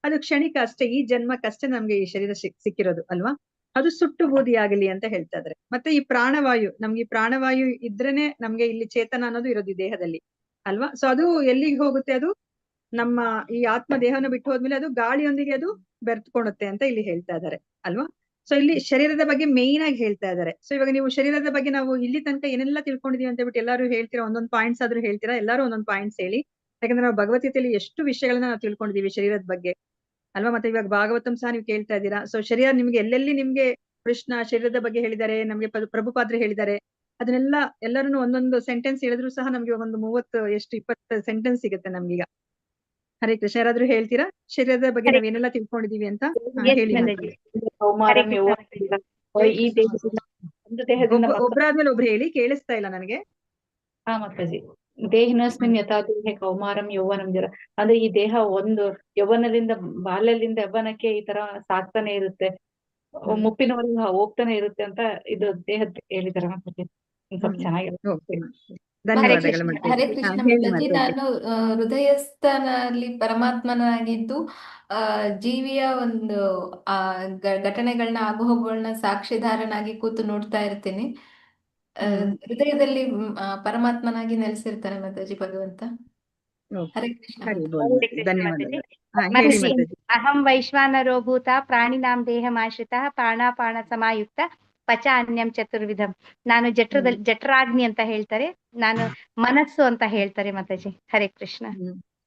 ಅದು ಕ್ಷಣಿಕ ಅಷ್ಟೇ, ಈ ಜನ್ಮಕ್ಕಷ್ಟೇ ನಮ್ಗೆ ಈ ಶರೀರ ಸಿಕ್ಕಿರೋದು ಅಲ್ವಾ? ಅದು ಸುಟ್ಟು ಬೂದಿ ಆಗಲಿ ಅಂತ ಹೇಳ್ತಾ ಇದ್ದಾರೆ. ಮತ್ತೆ ಈ ಪ್ರಾಣವಾಯು, ನಮ್ಗೆ ಈ ಪ್ರಾಣವಾಯು ಇದ್ರೇನೆ ನಮ್ಗೆ ಇಲ್ಲಿ ಚೇತನ ಅನ್ನೋದು ಇರೋದು ಈ ದೇಹದಲ್ಲಿ ಅಲ್ವಾ? ಸೊ ಅದು ಎಲ್ಲಿಗೆ ಹೋಗುತ್ತೆ? ಅದು ನಮ್ಮ ಈ ಆತ್ಮ ದೇಹನ ಬಿಟ್ಟು ಹೋದ್ಮೇಲೆ ಅದು ಗಾಳಿಯೊಂದಿಗೆ ಅದು ಬೆರ್ತ್ಕೊಳುತ್ತೆ ಅಂತ ಇಲ್ಲಿ ಹೇಳ್ತಾ ಇದ್ದಾರೆ ಅಲ್ವಾ? ಸೊ ಇಲ್ಲಿ ಶರೀರದ ಬಗ್ಗೆ ಮೇಯ್ನ್ ಆಗಿ ಹೇಳ್ತಾ ಇದ್ದಾರೆ. ಸೊ ಇವಾಗ ನೀವು ಶರೀರದ ಬಗ್ಗೆ ನಾವು ಇಲ್ಲಿ ತನಕ ಏನೆಲ್ಲ ತಿಳ್ಕೊಂಡಿದೀವಿ ಅಂತ ಹೇಳ್ಬಿಟ್ಟು ಎಲ್ಲರೂ ಹೇಳ್ತೀರಾ, ಒಂದೊಂದು ಪಾಯಿಂಟ್ಸ್ ಆದ್ರೂ ಹೇಳ್ತೀರಾ? ಎಲ್ಲರೂ ಒಂದೊಂದು ಪಾಯಿಂಟ್ಸ್ ಹೇಳಿ. ಯಾಕಂದ್ರೆ ನಾವು ಭಗವದ್ಗೀತೆಯಲ್ಲಿ ಎಷ್ಟು ವಿಷಯಗಳನ್ನ ನಾವು ತಿಳ್ಕೊಂಡಿದೀವಿ ಶರೀರದ ಬಗ್ಗೆ ಅಲ್ವಾ? ಮತ್ತೆ ಇವಾಗ ಭಾಗವತಂ ಸಹ ನೀವು ಕೇಳ್ತಾ ಇದ್ದೀರಾ. ಸೊ ಶರೀರ ನಿಮ್ಗೆ ಎಲ್ಲೆಲ್ಲಿ ನಿಮ್ಗೆ ಕೃಷ್ಣ ಶರೀರದ ಬಗ್ಗೆ ಹೇಳಿದ್ದಾರೆ, ನಮ್ಗೆ ಪ್ರಭುಪಾದ್ರು ಹೇಳಿದ್ದಾರೆ, ಅದನ್ನೆಲ್ಲ ಎಲ್ಲರೂ ಒಂದೊಂದು ಸೆಂಟೆನ್ಸ್ ಹೇಳಿದ್ರು ಸಹ ನಮ್ಗೆ ಒಂದು 20 ಸೆಂಟೆನ್ಸ್ ಸಿಗುತ್ತೆ ನಮ್ಗೀಗ. ಹರೇ ಕೃಷ್ಣ. ಯಾರಾದ್ರೂ ಹೇಳ್ತೀರಾ ಶರೀರದ ಬಗ್ಗೆ ನಾವೇನೆಲ್ಲ ತಿಳ್ಕೊಂಡಿದೀವಿ ಅಂತ? ಹೇಳಿ ಮಾತಾಡಿ. ಈ ದೇಹದಿಂದ ಒಂದು ದೇಹದಿಂದ ಒಬ್ರಾದ್ಮೇಲೆ ಒಬ್ರು ಹೇಳಿ, ಕೇಳಿಸ್ತಾ ಇಲ್ಲ ನನಗೆ. ಹಾ ಮಾತಾಜಿ. ದೇಹಿನಸ್ಮಿನ್ ಯಥಾ ದೇಹೆ ಕೌಮಾರಂ ಯೌವನಂ ಜರ. ಅಂದ್ರೆ ಈ ದೇಹ ಒಂದು ಯೌವನದಿಂದ ಬಾಲ್ಯದಿಂದ ಯೌವನಕ್ಕೆ ಈ ತರ ಸಾಕ್ತಾನೆ ಇರುತ್ತೆ, ಮುಪ್ಪಿನವರೆಗೂ ಹೋಗ್ತಾನೆ ಇರುತ್ತೆ ಅಂತ ಇದು ದೇಹದ ಹೇಳಿದಾರೆ ಮಾತಾಜಿ. ಸ್ವಲ್ಪ ಚೆನ್ನಾಗಿರುತ್ತೆ. ಧನ್ಯವಾದಗಳು. ಹರೇ ಕೃಷ್ಣ ಮಾತಾಜಿ. ನಾನು ಹೃದಯಸ್ಥನಲ್ಲಿ ಪರಮಾತ್ಮನಾಗಿದ್ದು ಜೀವಿಯ ಒಂದು ಘಟನೆಗಳನ್ನ ಆಗುಹೋಗುಗಳನ್ನ ಸಾಕ್ಷಿದಾರನಾಗಿ ಕೂತು ನೋಡ್ತಾ ಇರ್ತೀನಿ. ಹೃದಯದಲ್ಲಿ ಪರಮಾತ್ಮನಾಗಿ ನೆಲೆಸಿರ್ತಾನೆ ಮಾತಾಜಿ ಭಗವಂತ. ಹರೇ ಕೃಷ್ಣ. ಧನ್ಯವಾದಗಳು. ಅಹಂ ವೈಶ್ವಾನರೋ ಭೂತ ಪ್ರಾಣಿನಾಂ ದೇಹಮಾಶ್ರಿತ ಪ್ರಾಣಾಪಾನ ಸಮಾಯುಕ್ತ ಪಚ ಅನ್ಯಂ ಚತುರ್ವಿಧಂ. ನಾನು ಜಠರಾಗ್ನಿ ಅಂತ ಹೇಳ್ತಾರೆ, ನಾನು ಮನಸ್ಸು ಅಂತ ಹೇಳ್ತಾರೆ ಮಾತಾಜಿ. ಹರೇ ಕೃಷ್ಣ.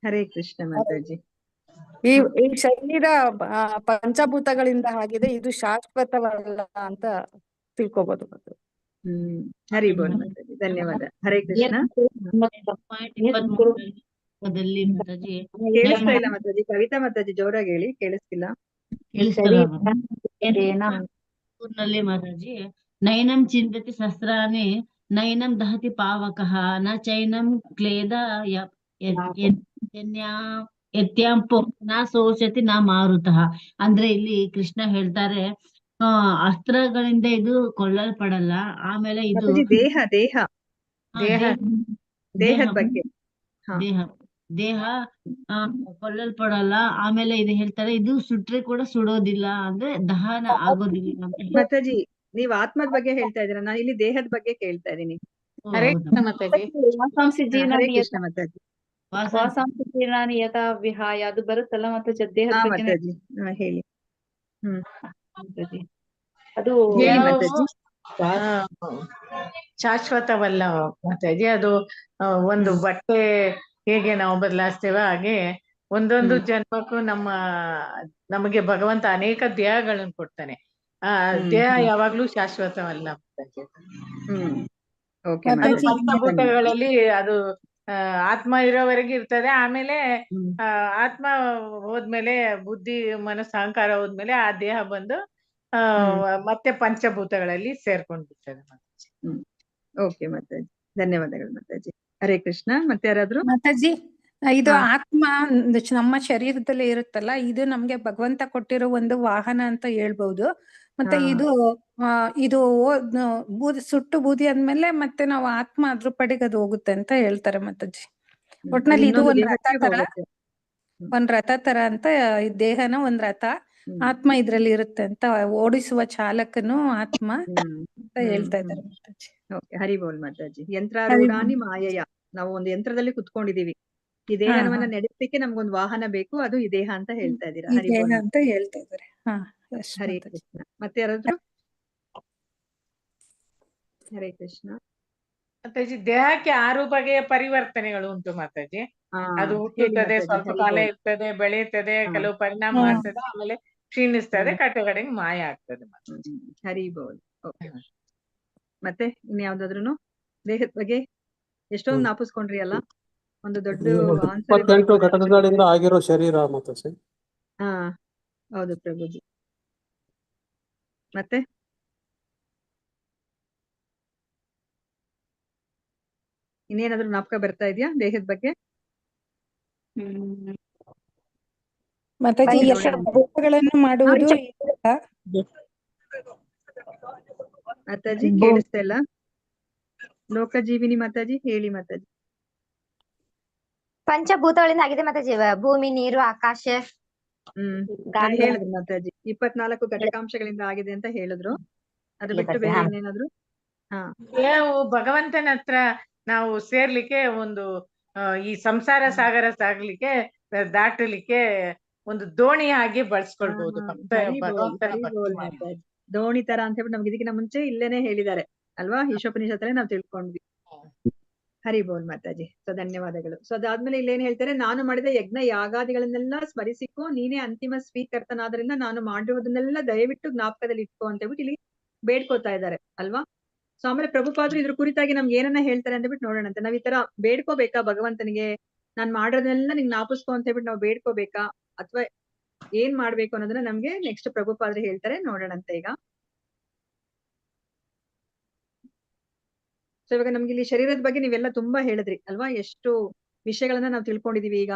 ಹರೇ ಕೃಷ್ಣ ಮಾತಾಜಿ. ಈ ಶರೀರ ಪಂಚಭೂತಗಳಿಂದ ಆಗಿದೆ, ಇದು ಶಾಶ್ವತವಲ್ಲ ಅಂತ ತಿಳ್ಕೊಬಹುದು. ಹರಿ ಬೋಲ್ ಮಾತಾಜಿ, ಧನ್ಯವಾದ. ಹರೇ ಕೃಷ್ಣ. ಕೇಳಿಸ್ತಾ ಇಲ್ಲ ಮಾತಾಜಿ. ಕವಿತಾ ಮಾತಾಜಿ ಜೋರಾಗಿ ಹೇಳಿ, ಕೇಳಿಸ್ತಿಲ್ಲ. ಮಾತಾಜಿ. ನೈನಂ ಚಿಂತತಿ ಶಸ್ತ್ರಾಣಿ ನೈನಂ ದಹತಿ ಪಾವಕಃ ನ ಚೈನಂ ಕ್ಲೇದ ಯತ್ಯಾಂಪೋ ನ ಶೋಷತಿ ನ ಮಾರುತಃ. ಅಂದ್ರೆ ಇಲ್ಲಿ ಕೃಷ್ಣ ಹೇಳ್ತಾರೆ, ಅಸ್ತ್ರಗಳಿಂದ ಇದು ಕೊಲ್ಲಲ್ಪಡಲ್ಲ. ಆಮೇಲೆ ಇದು ದೇಹದ ಬಗ್ಗೆ ದೇಹ ಕೊಲ್ಲಲ್ಪಡಲ್ಲ. ಆಮೇಲೆ ಇದು ಹೇಳ್ತಾರೆ, ಇದು ಸುಟ್ರೆ ಕೂಡ ಸುಡೋದಿಲ್ಲ, ಅಂದ್ರೆ ದಹನ ಆಗೋದಿಲ್ಲ ಅಂತ. ಮಾತಾಜಿ ನೀವ್ ಆತ್ಮದ ಬಗ್ಗೆ ಹೇಳ್ತಾ ಇದೀರ, ನಾನು ಇಲ್ಲಿ ದೇಹದ ಬಗ್ಗೆ ಕೇಳ್ತಾ ಇದೀನಿ. ಹರೇ ಕೃಷ್ಣ ಮಾತಾಜಿ. ಹರೇ ಕೃಷ್ಣ ಮಾತಾಜಿ. ವಾಸಾಂಸಿ ಯಥಾ ವಿಹಾಯ ಅದು ಬರುತ್ತಲ್ಲ ಮಾತಾಜಿ, ದೇಹದ ಬಗ್ಗೆ ಮಾತಾಜಿ ಹೇಳಿ. ಅದು ಶಾಶ್ವತವಲ್ಲ ಮಾತಾಜಿ. ಅದು ಒಂದು ಬಟ್ಟೆ ಹೇಗೆ ನಾವು ಬದಲಾಯಿಸ್ತೇವ ಹಾಗೆ ಒಂದೊಂದು ಜನ್ಮಕ್ಕೂ ನಮಗೆ ಭಗವಂತ ಅನೇಕ ದೇಹಗಳನ್ನು ಕೊಡ್ತಾನೆ. ದೇಹ ಯಾವಾಗ್ಲೂ ಶಾಶ್ವತವಲ್ಲ ಮಾತಾಜಿ. ಪಂಚಭೂತಗಳಲ್ಲಿ ಅದು ಆತ್ಮ ಇರೋವರೆಗೆ ಇರ್ತದೆ. ಆಮೇಲೆ ಆತ್ಮ ಹೋದ್ಮೇಲೆ ಬುದ್ಧಿ ಮನಸ್ಸು ಅಹಂಕಾರ ಹೋದ್ಮೇಲೆ ಆ ದೇಹ ಬಂದು ಮತ್ತೆ ಪಂಚಭೂತಗಳಲ್ಲಿ ಸೇರ್ಕೊಂಡ್ಬಿಡ್ತದೆ ಮಾತಾಜಿ. ಓಕೆ ಮಾತಾಜಿ, ಧನ್ಯವಾದಗಳು ಮಾತಾಜಿ. ಹರೇ ಕೃಷ್ಣ. ಮತ್ತೆ ಯಾರಾದ್ರೂ? ಮಾತಾಜಿ ಇದು ಹಾ ಆತ್ಮ ನಮ್ಮ ಶರೀರದಲ್ಲಿ ಇರುತ್ತಲ್ಲ, ಇದು ನಮ್ಗೆ ಭಗವಂತ ಕೊಟ್ಟಿರೋ ಒಂದು ವಾಹನ ಅಂತ ಹೇಳ್ಬಹುದು. ಮತ್ತೆ ಹಾ ಇದು ಸುಟ್ಟು ಬೂದಿ ಆದ್ಮೇಲೆ ಮತ್ತೆ ನಾವು ಆತ್ಮ ಅದ್ರ ಪಡೆಗೆ ಅದು ಹೋಗುತ್ತೆ ಅಂತ ಹೇಳ್ತಾರೆ ಮಾತಾಜಿ. ಅದು ಒಟ್ನಲ್ಲಿ ಇದು ಇನ್ನೊಂದು ಒಂದ್ ರಥ ದೇಹಕ್ಕೆ ತರ, ಹೋಗುತ್ತೆ. ಒಂದ್ ರಥ ತರ ಅಂತ, ಈ ದೇಹನ ಒಂದ್ ರಥ, ಹ್ಮ್ ಆತ್ಮ ಇದ್ರಲ್ಲಿ ಇರುತ್ತೆ ಅಂತ, ಓಡಿಸುವ ಚಾಲಕನು ಆತ್ಮ ಹ್ಮ್ ಅಂತ ಹ್ಮ್ ಹೇಳ್ತಾ ಹ್ಮ್ ಇದ್ದಾರೆ ಮಾತಾಜಿ. ಓಕೆ, ಹರಿ ಬೋಲ್ ಮಾತಾಜಿ. ಹರಿ ಯಂತ್ರಾರೂಢಾನಿ ಮಾಯಯ. ನಾವು ಒಂದು ಯಂತ್ರದಲ್ಲಿ ಕುತ್ಕೊಂಡಿದೀವಿ. ಈ ಹಾ ದೇಹನವನ್ನ ನಡೆಸಲಿಕ್ಕೆ ನಮ್ಗೊಂದು ವಾಹನ ಬೇಕು, ಅದು ಈ ದೇಹ ಅಂತ ಹೇಳ್ತಾ ಇದ್ದೀರಾ. ಈ ಹರಿ ದೇಹ ಬೋಲ್ ಅಂತ ಹೇಳ್ತಾ ಇದ್ದಾರೆ. ಹಾ ಎಸ್ ಹರೇ ಮಾತಾಜಿ. ಕೃಷ್ಣ. ಮತ್ತೆ ಯಾರಾದ್ರೂ? ಹರೇ ಕೃಷ್ಣ. ಮಾತಾಜಿ, ದೇಹಕ್ಕೆ 6 ಬಗೆಯ ಪರಿವರ್ತನೆಗಳು ಉಂಟು ಮಾತಾಜಿ. ಹಾ ಅದು ಹೇಳಿ ಹುಟ್ಟುತ್ತದೆ, ಮಾತಾಜಿ. ಸ್ವಲ್ಪ ಹರಿ ಕಾಲ ಬೋಲ್. ಇರ್ತದೆ, ಬೆಳೆಯುತ್ತದೆ, ಹಾ ಕೆಲವು ಪರಿಣಾಮ ಹ್ಮ್ ಮಾಡ್ತದೆ, ಆಮೇಲೆ ಕ್ಷೀಣಿಸ್ತದೆ, ಹ್ಮ್ ಕಡೆಗೆ ಮಾಯ ಆಗ್ತದೆ ಮಾತಾಜಿ. ಹರಿ ಬೋಲ್. ಓಕೆ, ಮತ್ತೆ ಇನ್ಯಾವ್ದಾದ್ರು ದೇಹದ ಬಗ್ಗೆ ಎಷ್ಟೊಂದು ನಾಪಿಸ್ಕೊಂಡ್ರಿ ಅಲ್ಲ, ಒಂದು ದೊಡ್ಡ ಆನ್ಸರ್ 28 ಘಟಕಗಳಿಂದ ಆಗಿರೋ ಶರೀರ ಮಾತಾಜಿ. ಹಾ ಹೌದು ಪ್ರಭುಜಿ. ಮತ್ತೆ ಇನ್ನೇನಾದ್ರೂ ಜ್ಞಾಪಕ ಬರ್ತಾ ಇದೆಯಾ ದೇಹದ ಬಗ್ಗೆ? ಮಾತಾಜಿ, ಬನ್ನಿ ಎಲ್ಲ ನೋಡೋಣ. ಭೂತಗಳನ್ನು ಮಾಡುವುದು ಈ ದೇಹ. ಮಾತಾಜಿ ಕೇಳಿಸ್ತಾ ಇಲ್ಲ? ಲೋಕಜೀವಿನಿ ಮಾತಾಜಿ ಹೇಳಿ ಮಾತಾಜಿ. ಪಂಚಭೂತಗಳಿಂದ ಆಗಿದೆ ಮಾತಾಜಿ. ಭೂಮಿ, ನೀರು, ಆಕಾಶ, ಅದು ಗಾಳಿ. ಹೇಳಿದ್ರು ಮಾತಾಜಿ. 24 ಘಟಕಾಂಶಗಳಿಂದ ಆಗಿದೆ ಅಂತ ಹೇಳಿದ್ರು. ಅದು ಬಿಟ್ಟು ಬೇರೆ ಇನ್ನೇನಾದ್ರು? ಹಾ ದೇಹವು ಭಗವಂತನ ಹತ್ರ ನಾವು ಸೇರ್ಲಿಕ್ಕೆ ಒಂದು ಈ ಸಂಸಾರ ಸಾಗರ ಸಾಗ್ಲಿಕ್ಕೆ, ದಾಟಲಿಕ್ಕೆ ಒಂದು ದೋಣಿ ಆಗಿ ಬಳಸ್ಕೊಳ್ಬಹುದು. ಹರಿ ಬೋಲ್, ಭಗವಂತನ ಹರಿ ಭಕ್ತಿ ಬೋಲ್ ಮಾಡಿ. ಮಾತಾಜಿ. ದೋಣಿ ತರ ಅಂತ ಹೇಳ್ಬಿಟ್ಟು ನಮ್ಗೆ ಇದಕ್ಕಿಂತ ಮುಂಚೆ ಇಲ್ಲೇನೆ ಹೇಳಿದ್ದಾರೆ ಅಲ್ವಾ? ಈಶೋಪನಿಷತ್ತಲ್ಲೇ ನಾವು ತಿಳ್ಕೊಂಡ್ವಿ. ಹರಿ ಬೋಲ್ ಮಾತಾಜಿ. ಸೊ ಧನ್ಯವಾದಗಳು. ಸೊ ಅದಾದ್ಮೇಲೆ ಇಲ್ಲೇನ್ ಹೇಳ್ತಾರೆ, ನಾನು ಮಾಡಿದ ಯಜ್ಞ ಯಾಗಾದಿಗಳನ್ನೆಲ್ಲ ಸ್ಮರಿಸಿಕೋ, ನೀನೇ ಅಂತಿಮ ಸ್ವೀಕರ್ತನಾದ್ರಿಂದ ನಾನು ಮಾಡಿರುವುದನ್ನೆಲ್ಲ ದಯವಿಟ್ಟು ಜ್ಞಾಪಕದಲ್ಲಿ ಇಟ್ಕೋ ಅಂತ ಹೇಳ್ಬಿಟ್ಟು ಇಲ್ಲಿ ಬೇಡ್ಕೋತಾ ಇದ್ದಾರೆ ಅಲ್ವಾ? ಸೊ ಆಮೇಲೆ ಪ್ರಭುಪಾದ್ರು ಇದ್ರ ಕುರಿತಾಗಿ ನಮ್ಗೆ ಏನನ್ನ ಹೇಳ್ತಾರೆ ಅಂತ ಬಿಟ್ಟು ನೋಡೋಣ ಅಂತ. ನಾವ್ ಈ ತರ ಬೇಡ್ಕೋಬೇಕಾ ಭಗವಂತನಿಗೆ, ನಾನ್ ಮಾಡೋದನ್ನೆಲ್ಲ ನಿಂಗ್ ಜ್ಞಾಪಿಸ್ಕೋ ಅಂತ ಹೇಳ್ಬಿಟ್ಟು ನಾವು ಬೇಡ್ಕೋಬೇಕಾ, ಅಥವಾ ಏನ್ ಮಾಡ್ಬೇಕು ಅನ್ನೋದನ್ನ ನಮ್ಗೆ ನೆಕ್ಸ್ಟ್ ಪ್ರಭುಪಾದ್ರು ಹೇಳ್ತಾರೆ, ನೋಡೋಣಂತೆ ಈಗ. ಸೊ ಇವಾಗ ನಮ್ಗೆ ಇಲ್ಲಿ ಶರೀರದ ಬಗ್ಗೆ ನೀವೆಲ್ಲ ತುಂಬಾ ಹೇಳಿದ್ರಿ ಅಲ್ವಾ? ಎಷ್ಟು ವಿಷಯಗಳನ್ನ ನಾವು ತಿಳ್ಕೊಂಡಿದೀವಿ. ಈಗ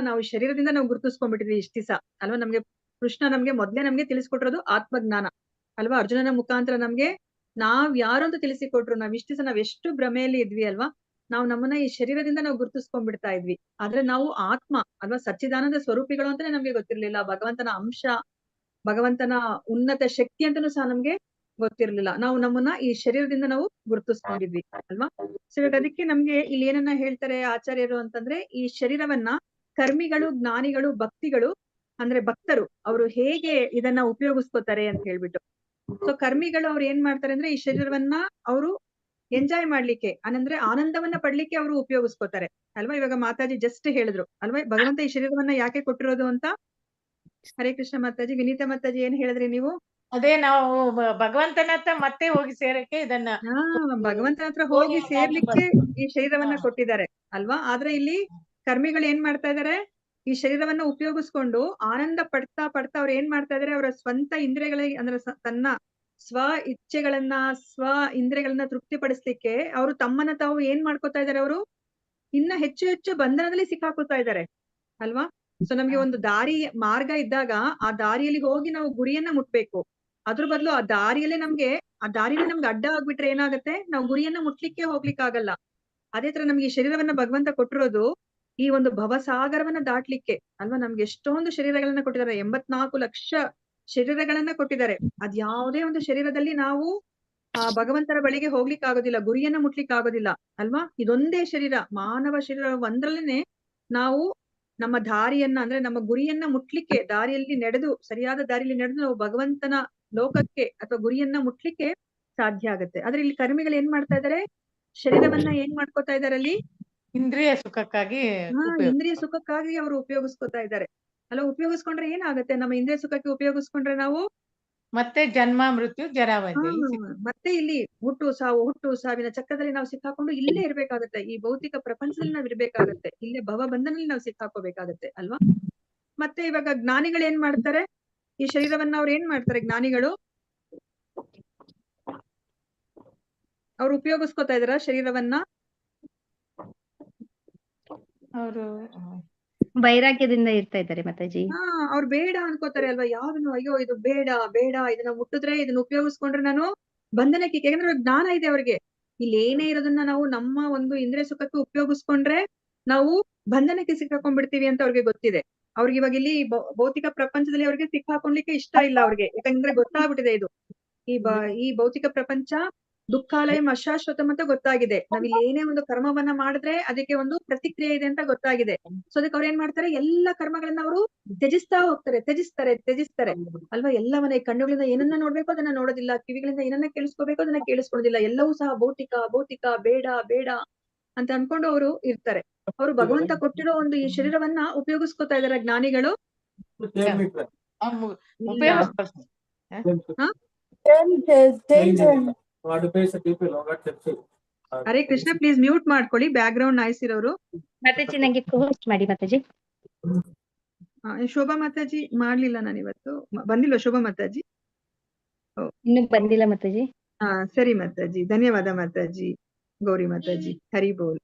ನಾವು ಶರೀರದಿಂದ ನಾವು ಗುರುತಿಸ್ಕೊಂಡ್ಬಿಟ್ಟಿದ್ವಿ ಇಷ್ಟ ದಿವಸ ಅಲ್ವಾ? ನಮ್ಗೆ ಕೃಷ್ಣ ಮೊದ್ಲೇ ನಮ್ಗೆ ತಿಳಿಸ್ಕೊಟ್ಟಿರೋದು ಆತ್ಮಜ್ಞಾನ ಅಲ್ವಾ? ಅರ್ಜುನನ ಮುಖಾಂತರ ನಮ್ಗೆ ನಾವ್ ಯಾರು ಅಂತ ತಿಳಿಸಿಕೊಟ್ರು. ನಾವ್ ಇಷ್ಟ ದಿವಸ ನಾವ್ ಎಷ್ಟು ಭ್ರಮೆಯಲ್ಲಿ ಇದ್ವಿ ಅಲ್ವಾ? ನಮ್ಮನ್ನ ಈ ಶರೀರದಿಂದ ನಾವು ಗುರುತಿಸ್ಕೊಂಡ್ಬಿಡ್ತಾ ಇದ್ವಿ. ಆದ್ರೆ ನಾವು ಆತ್ಮ ಅಲ್ವಾ? ಸಚ್ಚಿದಾನಂದ ಸ್ವರೂಪಿಗಳು ಅಂತಾನೆ ನಮ್ಗೆ ಗೊತ್ತಿರ್ಲಿಲ್ಲ. ಭಗವಂತನ ಅಂಶ, ಭಗವಂತನ ಉನ್ನತ ಶಕ್ತಿ ಅಂತಾನೂ ಸಹ ನಮ್ಗೆ ಗೊತ್ತಿರ್ಲಿಲ್ಲ. ನಾವು ನಮ್ಮನ್ನ ಈ ಶರೀರದಿಂದ ನಾವು ಗುರುತಿಸ್ಕೊಂಡಿದ್ವಿ ಅಲ್ವಾ? ಸೊ ಇವಾಗ ಅದಕ್ಕೆ ನಮ್ಗೆ ಇಲ್ಲಿ ಏನನ್ನ ಹೇಳ್ತಾರೆ ಆಚಾರ್ಯರು ಅಂತಂದ್ರೆ, ಈ ಶರೀರವನ್ನ ಕರ್ಮಿಗಳು, ಜ್ಞಾನಿಗಳು, ಭಕ್ತಿಗಳು ಅಂದ್ರೆ ಭಕ್ತರು ಅವರು ಹೇಗೆ ಇದನ್ನ ಉಪಯೋಗಿಸ್ಕೋತಾರೆ ಅಂತ ಹೇಳ್ಬಿಟ್ಟು. ಸೊ ಕರ್ಮಿಗಳು ಅವ್ರು ಏನ್ ಮಾಡ್ತಾರೆ ಅಂದ್ರೆ, ಈ ಶರೀರವನ್ನ ಅವರು ಎಂಜಾಯ್ ಮಾಡ್ಲಿಕ್ಕೆ, ಅಂದ್ರೆ ಆನಂದವನ್ನ ಪಡ್ಲಿಕ್ಕೆ ಅವರು ಉಪಯೋಗಿಸ್ಕೋತಾರೆ ಅಲ್ವಾ? ಇವಾಗ ಮಾತಾಜಿ ಜಸ್ಟ್ ಹೇಳಿದ್ರು ಅಲ್ವಾ, ಭಗವಂತ ಈ ಶರೀರವನ್ನ ಯಾಕೆ ಕೊಟ್ಟಿರೋದು ಅಂತ. ಹರೇ ಕೃಷ್ಣ ಮಾತಾಜಿ. ವಿನೀತಾ ಮಾತಾಜಿ ಏನ್ ಹೇಳಿದ್ರಿ ನೀವು? ಅದೇ ನಾವು ಭಗವಂತನ ಹತ್ರ ಮತ್ತೆ ಹೋಗಿ ಸೇರಕ್ಕೆ ಇದನ್ನ ಭಗವಂತನ ಹತ್ರ ಹೋಗಿ ಸೇರ್ಲಿಕ್ಕೆ ಈ ಶರೀರವನ್ನ ಕೊಟ್ಟಿದ್ದಾರೆ ಅಲ್ವಾ? ಆದ್ರೆ ಇಲ್ಲಿ ಕರ್ಮಿಗಳು ಏನ್ ಮಾಡ್ತಾ ಇದಾರೆ, ಈ ಶರೀರವನ್ನ ಉಪಯೋಗಿಸ್ಕೊಂಡು ಆನಂದ ಪಡ್ತಾ ಪಡ್ತಾ ಅವ್ರು ಏನ್ ಮಾಡ್ತಾ ಇದಾರೆ, ಅವರ ಸ್ವಂತ ಇಂದ್ರಿಯಗಳಿಗೆ ಅಂದ್ರೆ ತನ್ನ ಸ್ವ ಇಚ್ಛೆಗಳನ್ನ, ಸ್ವ ಇಂದ್ರಿಯಗಳನ್ನ ತೃಪ್ತಿಪಡಿಸ್ಲಿಕ್ಕೆ ಅವರು ತಮ್ಮನ್ನ ತಾವು ಏನ್ ಮಾಡ್ಕೋತಾ ಇದಾರೆ, ಅವರು ಇನ್ನ ಹೆಚ್ಚು ಹೆಚ್ಚು ಬಂಧನದಲ್ಲಿ ಸಿಕ್ಕಾಕೋತಾ ಇದ್ದಾರೆ ಅಲ್ವಾ? ಸೊ ನಮ್ಗೆ ಒಂದು ದಾರಿ ಮಾರ್ಗ ಇದ್ದಾಗ ಆ ದಾರಿಯಲ್ಲಿ ಹೋಗಿ ನಾವು ಗುರಿಯನ್ನ ಮುಟ್ಬೇಕು. ಅದ್ರ ಬದಲು ಆ ದಾರಿಯಲ್ಲೇ ನಮ್ಗೆ ಅಡ್ಡ ಆಗ್ಬಿಟ್ರೆ ಏನಾಗುತ್ತೆ, ನಾವು ಗುರಿಯನ್ನ ಮುಟ್ಲಿಕ್ಕೆ ಹೋಗ್ಲಿಕ್ಕೆ ಆಗಲ್ಲ. ಅದೇ ತರ ನಮ್ಗೆ ಈ ಶರೀರವನ್ನ ಭಗವಂತ ಕೊಟ್ಟಿರೋದು ಈ ಒಂದು ಭವಸಾಗರವನ್ನ ದಾಟ್ಲಿಕ್ಕೆ ಅಲ್ವಾ? ನಮ್ಗೆ ಎಷ್ಟೊಂದು ಶರೀರಗಳನ್ನ ಕೊಟ್ಟಿದ್ದಾರೆ. 84 ಲಕ್ಷ ಶರೀರಗಳನ್ನ ಕೊಟ್ಟಿದ್ದಾರೆ. ಅದ್ ಯಾವುದೇ ಒಂದು ಶರೀರದಲ್ಲಿ ನಾವು ಭಗವಂತರ ಬಳಿಗೆ ಹೋಗ್ಲಿಕ್ಕೆ ಆಗೋದಿಲ್ಲ, ಗುರಿಯನ್ನ ಮುಟ್ಲಿಕ್ಕೆ ಆಗೋದಿಲ್ಲ ಅಲ್ವಾ? ಇದೊಂದೇ ಶರೀರ, ಮಾನವ ಶರೀರ ಒಂದ್ರಲ್ಲೇನೆ ನಾವು ನಮ್ಮ ದಾರಿಯನ್ನ ಅಂದ್ರೆ ನಮ್ಮ ಗುರಿಯನ್ನ ಮುಟ್ಲಿಕ್ಕೆ ಸರಿಯಾದ ದಾರಿಯಲ್ಲಿ ನಡೆದು ನಾವು ಭಗವಂತನ ಲೋಕಕ್ಕೆ ಅಥವಾ ಗುರಿಯನ್ನ ಮುಟ್ಲಿಕ್ಕೆ ಸಾಧ್ಯ ಆಗುತ್ತೆ. ಆದ್ರೆ ಇಲ್ಲಿ ಕರ್ಮಿಗಳು ಏನ್ ಮಾಡ್ತಾ ಇದಾರೆ, ಶರೀರವನ್ನ ಏನ್ ಮಾಡ್ಕೋತಾ ಇದಾರೆ ಅಲ್ಲಿ, ಇಂದ್ರಿಯ ಸುಖಕ್ಕಾಗಿ ಇಂದ್ರಿಯ ಸುಖಕ್ಕಾಗಿ ಅವರು ಉಪಯೋಗಿಸ್ಕೋತಾ ಇದ್ದಾರೆ ಅಲ್ಲ. ಉಪಯೋಗಿಸ್ಕೊಂಡ್ರೆ ಏನಾಗುತ್ತೆ, ನಮ್ಮ ಇಂದ್ರಿಯ ಸುಖಕ್ಕೆ ಉಪಯೋಗಿಸ್ಕೊಂಡ್ರೆ ನಾವು ಮತ್ತೆ ಜನ್ಮ ಮೃತ್ಯು ಜರಾವಧಿಯಲ್ಲಿ ಮತ್ತೆ ಇಲ್ಲಿ ಹುಟ್ಟು ಸಾವಿನ ಚಕ್ರದಲ್ಲಿ ನಾವು ಸಿಕ್ಕಾಕೊಂಡು ಇಲ್ಲೇ ಇರ್ಬೇಕಾಗತ್ತೆ. ಈ ಭೌತಿಕ ಪ್ರಪಂಚದಲ್ಲಿ ನಾವ್ ಇರ್ಬೇಕಾಗತ್ತೆ. ಇಲ್ಲೇ ಭವಬಂಧನಲ್ಲಿ ನಾವು ಸಿಕ್ಕಾಕೋಬೇಕಾಗತ್ತೆ ಅಲ್ವಾ? ಮತ್ತೆ ಇವಾಗ ಜ್ಞಾನಿಗಳು ಏನ್ ಮಾಡ್ತಾರೆ, ಈ ಶರೀರವನ್ನ ಅವ್ರು ಏನ್ ಮಾಡ್ತಾರೆ, ಜ್ಞಾನಿಗಳು ಅವ್ರು ಉಪಯೋಗಿಸ್ಕೋತಾ ಇದಾರ ಶರೀರವನ್ನ? ಅವರು ವೈರಾಗ್ಯದಿಂದ ಇರ್ತಾ ಇದ್ದಾರೆ ಮಾತಾಜಿ. ಅವ್ರು ಬೇಡ ಅನ್ಕೋತಾರೆ ಅಲ್ವಾ, ಯಾವ್ದನ್ನು ಅಯ್ಯೋ ಇದು ಬೇಡ ಬೇಡ, ಇದನ್ನ ಮುಟ್ಟಿದ್ರೆ ಇದನ್ನ ಉಪಯೋಗಿಸ್ಕೊಂಡ್ರೆ ನಾನು ಬಂಧನಕ್ಕೆ, ಯಾಕಂದ್ರೆ ಅವ್ರಿಗೆ ಜ್ಞಾನ ಇದೆ ಅವ್ರಿಗೆ, ಇಲ್ಲಿ ಏನೇ ಇರೋದನ್ನ ನಾವು ನಮ್ಮ ಒಂದು ಇಂದ್ರಿಯ ಸುಖಕ್ಕೆ ಉಪಯೋಗಿಸ್ಕೊಂಡ್ರೆ ನಾವು ಬಂಧನಕ್ಕೆ ಸಿಕ್ಕಾಕೊಂಡ್ಬಿಡ್ತೀವಿ ಅಂತ ಅವ್ರಿಗೆ ಗೊತ್ತಿದೆ. ಅವ್ರಿಗೆ ಇವಾಗ ಇಲ್ಲಿ ಭೌತಿಕ ಪ್ರಪಂಚದಲ್ಲಿ ಅವ್ರಿಗೆ ಸಿಕ್ಕಾಕೊಂಡ್ಲಿಕ್ಕೆ ಇಷ್ಟ ಇಲ್ಲ ಅವ್ರಿಗೆ, ಯಾಕಂದ್ರೆ ಗೊತ್ತಾಗ್ಬಿಟ್ಟಿದೆ ಇದು ಈ ಭೌತಿಕ ಪ್ರಪಂಚ ದುಃಖಾಲಯಂ ಅಶಾಶ್ವತಂ ಅಂತ ಗೊತ್ತಾಗಿದೆ. ನಾವಿಲ್ಲಿ ಏನೇ ಒಂದು ಕರ್ಮವನ್ನ ಮಾಡಿದ್ರೆ ಅದಕ್ಕೆ ಒಂದು ಪ್ರತಿಕ್ರಿಯೆ ಇದೆ ಅಂತ ಗೊತ್ತಾಗಿದೆ. ಸೊ ಅದಕ್ಕೆ ಅವ್ರು ಏನ್ ಮಾಡ್ತಾರೆ, ಎಲ್ಲ ಕರ್ಮಗಳನ್ನ ಅವರು ತ್ಯಜಿಸ್ತಾ ಹೋಗ್ತಾರೆ, ತ್ಯಜಿಸ್ತಾರೆ ಅಲ್ವಾ. ಎಲ್ಲವನ್ನ ಕಣ್ಣುಗಳಿಂದ ಏನನ್ನ ನೋಡ್ಬೇಕು ಅದನ್ನ ನೋಡೋದಿಲ್ಲ, ಕಿವಿಗಳಿಂದ ಏನನ್ನ ಕೇಳಿಸ್ಕೋಬೇಕು ಅದನ್ನ ಕೇಳಿಸ್ಕೊಳ್ಳೋದಿಲ್ಲ, ಎಲ್ಲವೂ ಸಹ ಭೌತಿಕ ಬೇಡ ಬೇಡ ಅಂತ ಅನ್ಕೊಂಡು ಅವರು ಇರ್ತಾರೆ. ಅವರು ಭಗವಂತ ಕೊಟ್ಟಿರೋ ಒಂದು ಈ ಶರೀರವನ್ನ ಉಪಯೋಗಿಸ್ಕೊತಾ ಇದಾರೆ ಜ್ಞಾನಿಗಳು. ಹರೇ ಕೃಷ್ಣ, ಪ್ಲೀಸ್ ಮ್ಯೂಟ್ ಮಾಡ್ಕೊಳ್ಳಿ, ಬ್ಯಾಕ್ ಗ್ರೌಂಡ್ ನಾಯ್ಸ್ ಇರೋರು. ಮಾತಾಜಿ ನಂಗೆ ಕೋಸ್ಟ್ ಮಾಡಿ ಮಾತಾಜಿ. ಶೋಭಾ ಮಾತಾಜಿ ಮಾಡ್ಲಿಲ್ಲ ನಾನು ಇವತ್ತು, ಬಂದಿಲ್ಲ ಶೋಭಾ ಮಾತಾಜಿ? ಇನ್ನು ಬಂದಿಲ್ಲ ಮಾತಾಜಿ. ಸರಿ ಮಾತಾಜಿ, ಧನ್ಯವಾದ ಮಾತಾಜಿ. ಗೌರಿ ಮಾತಾಜಿ, ಹರಿ ಬೋಲ್.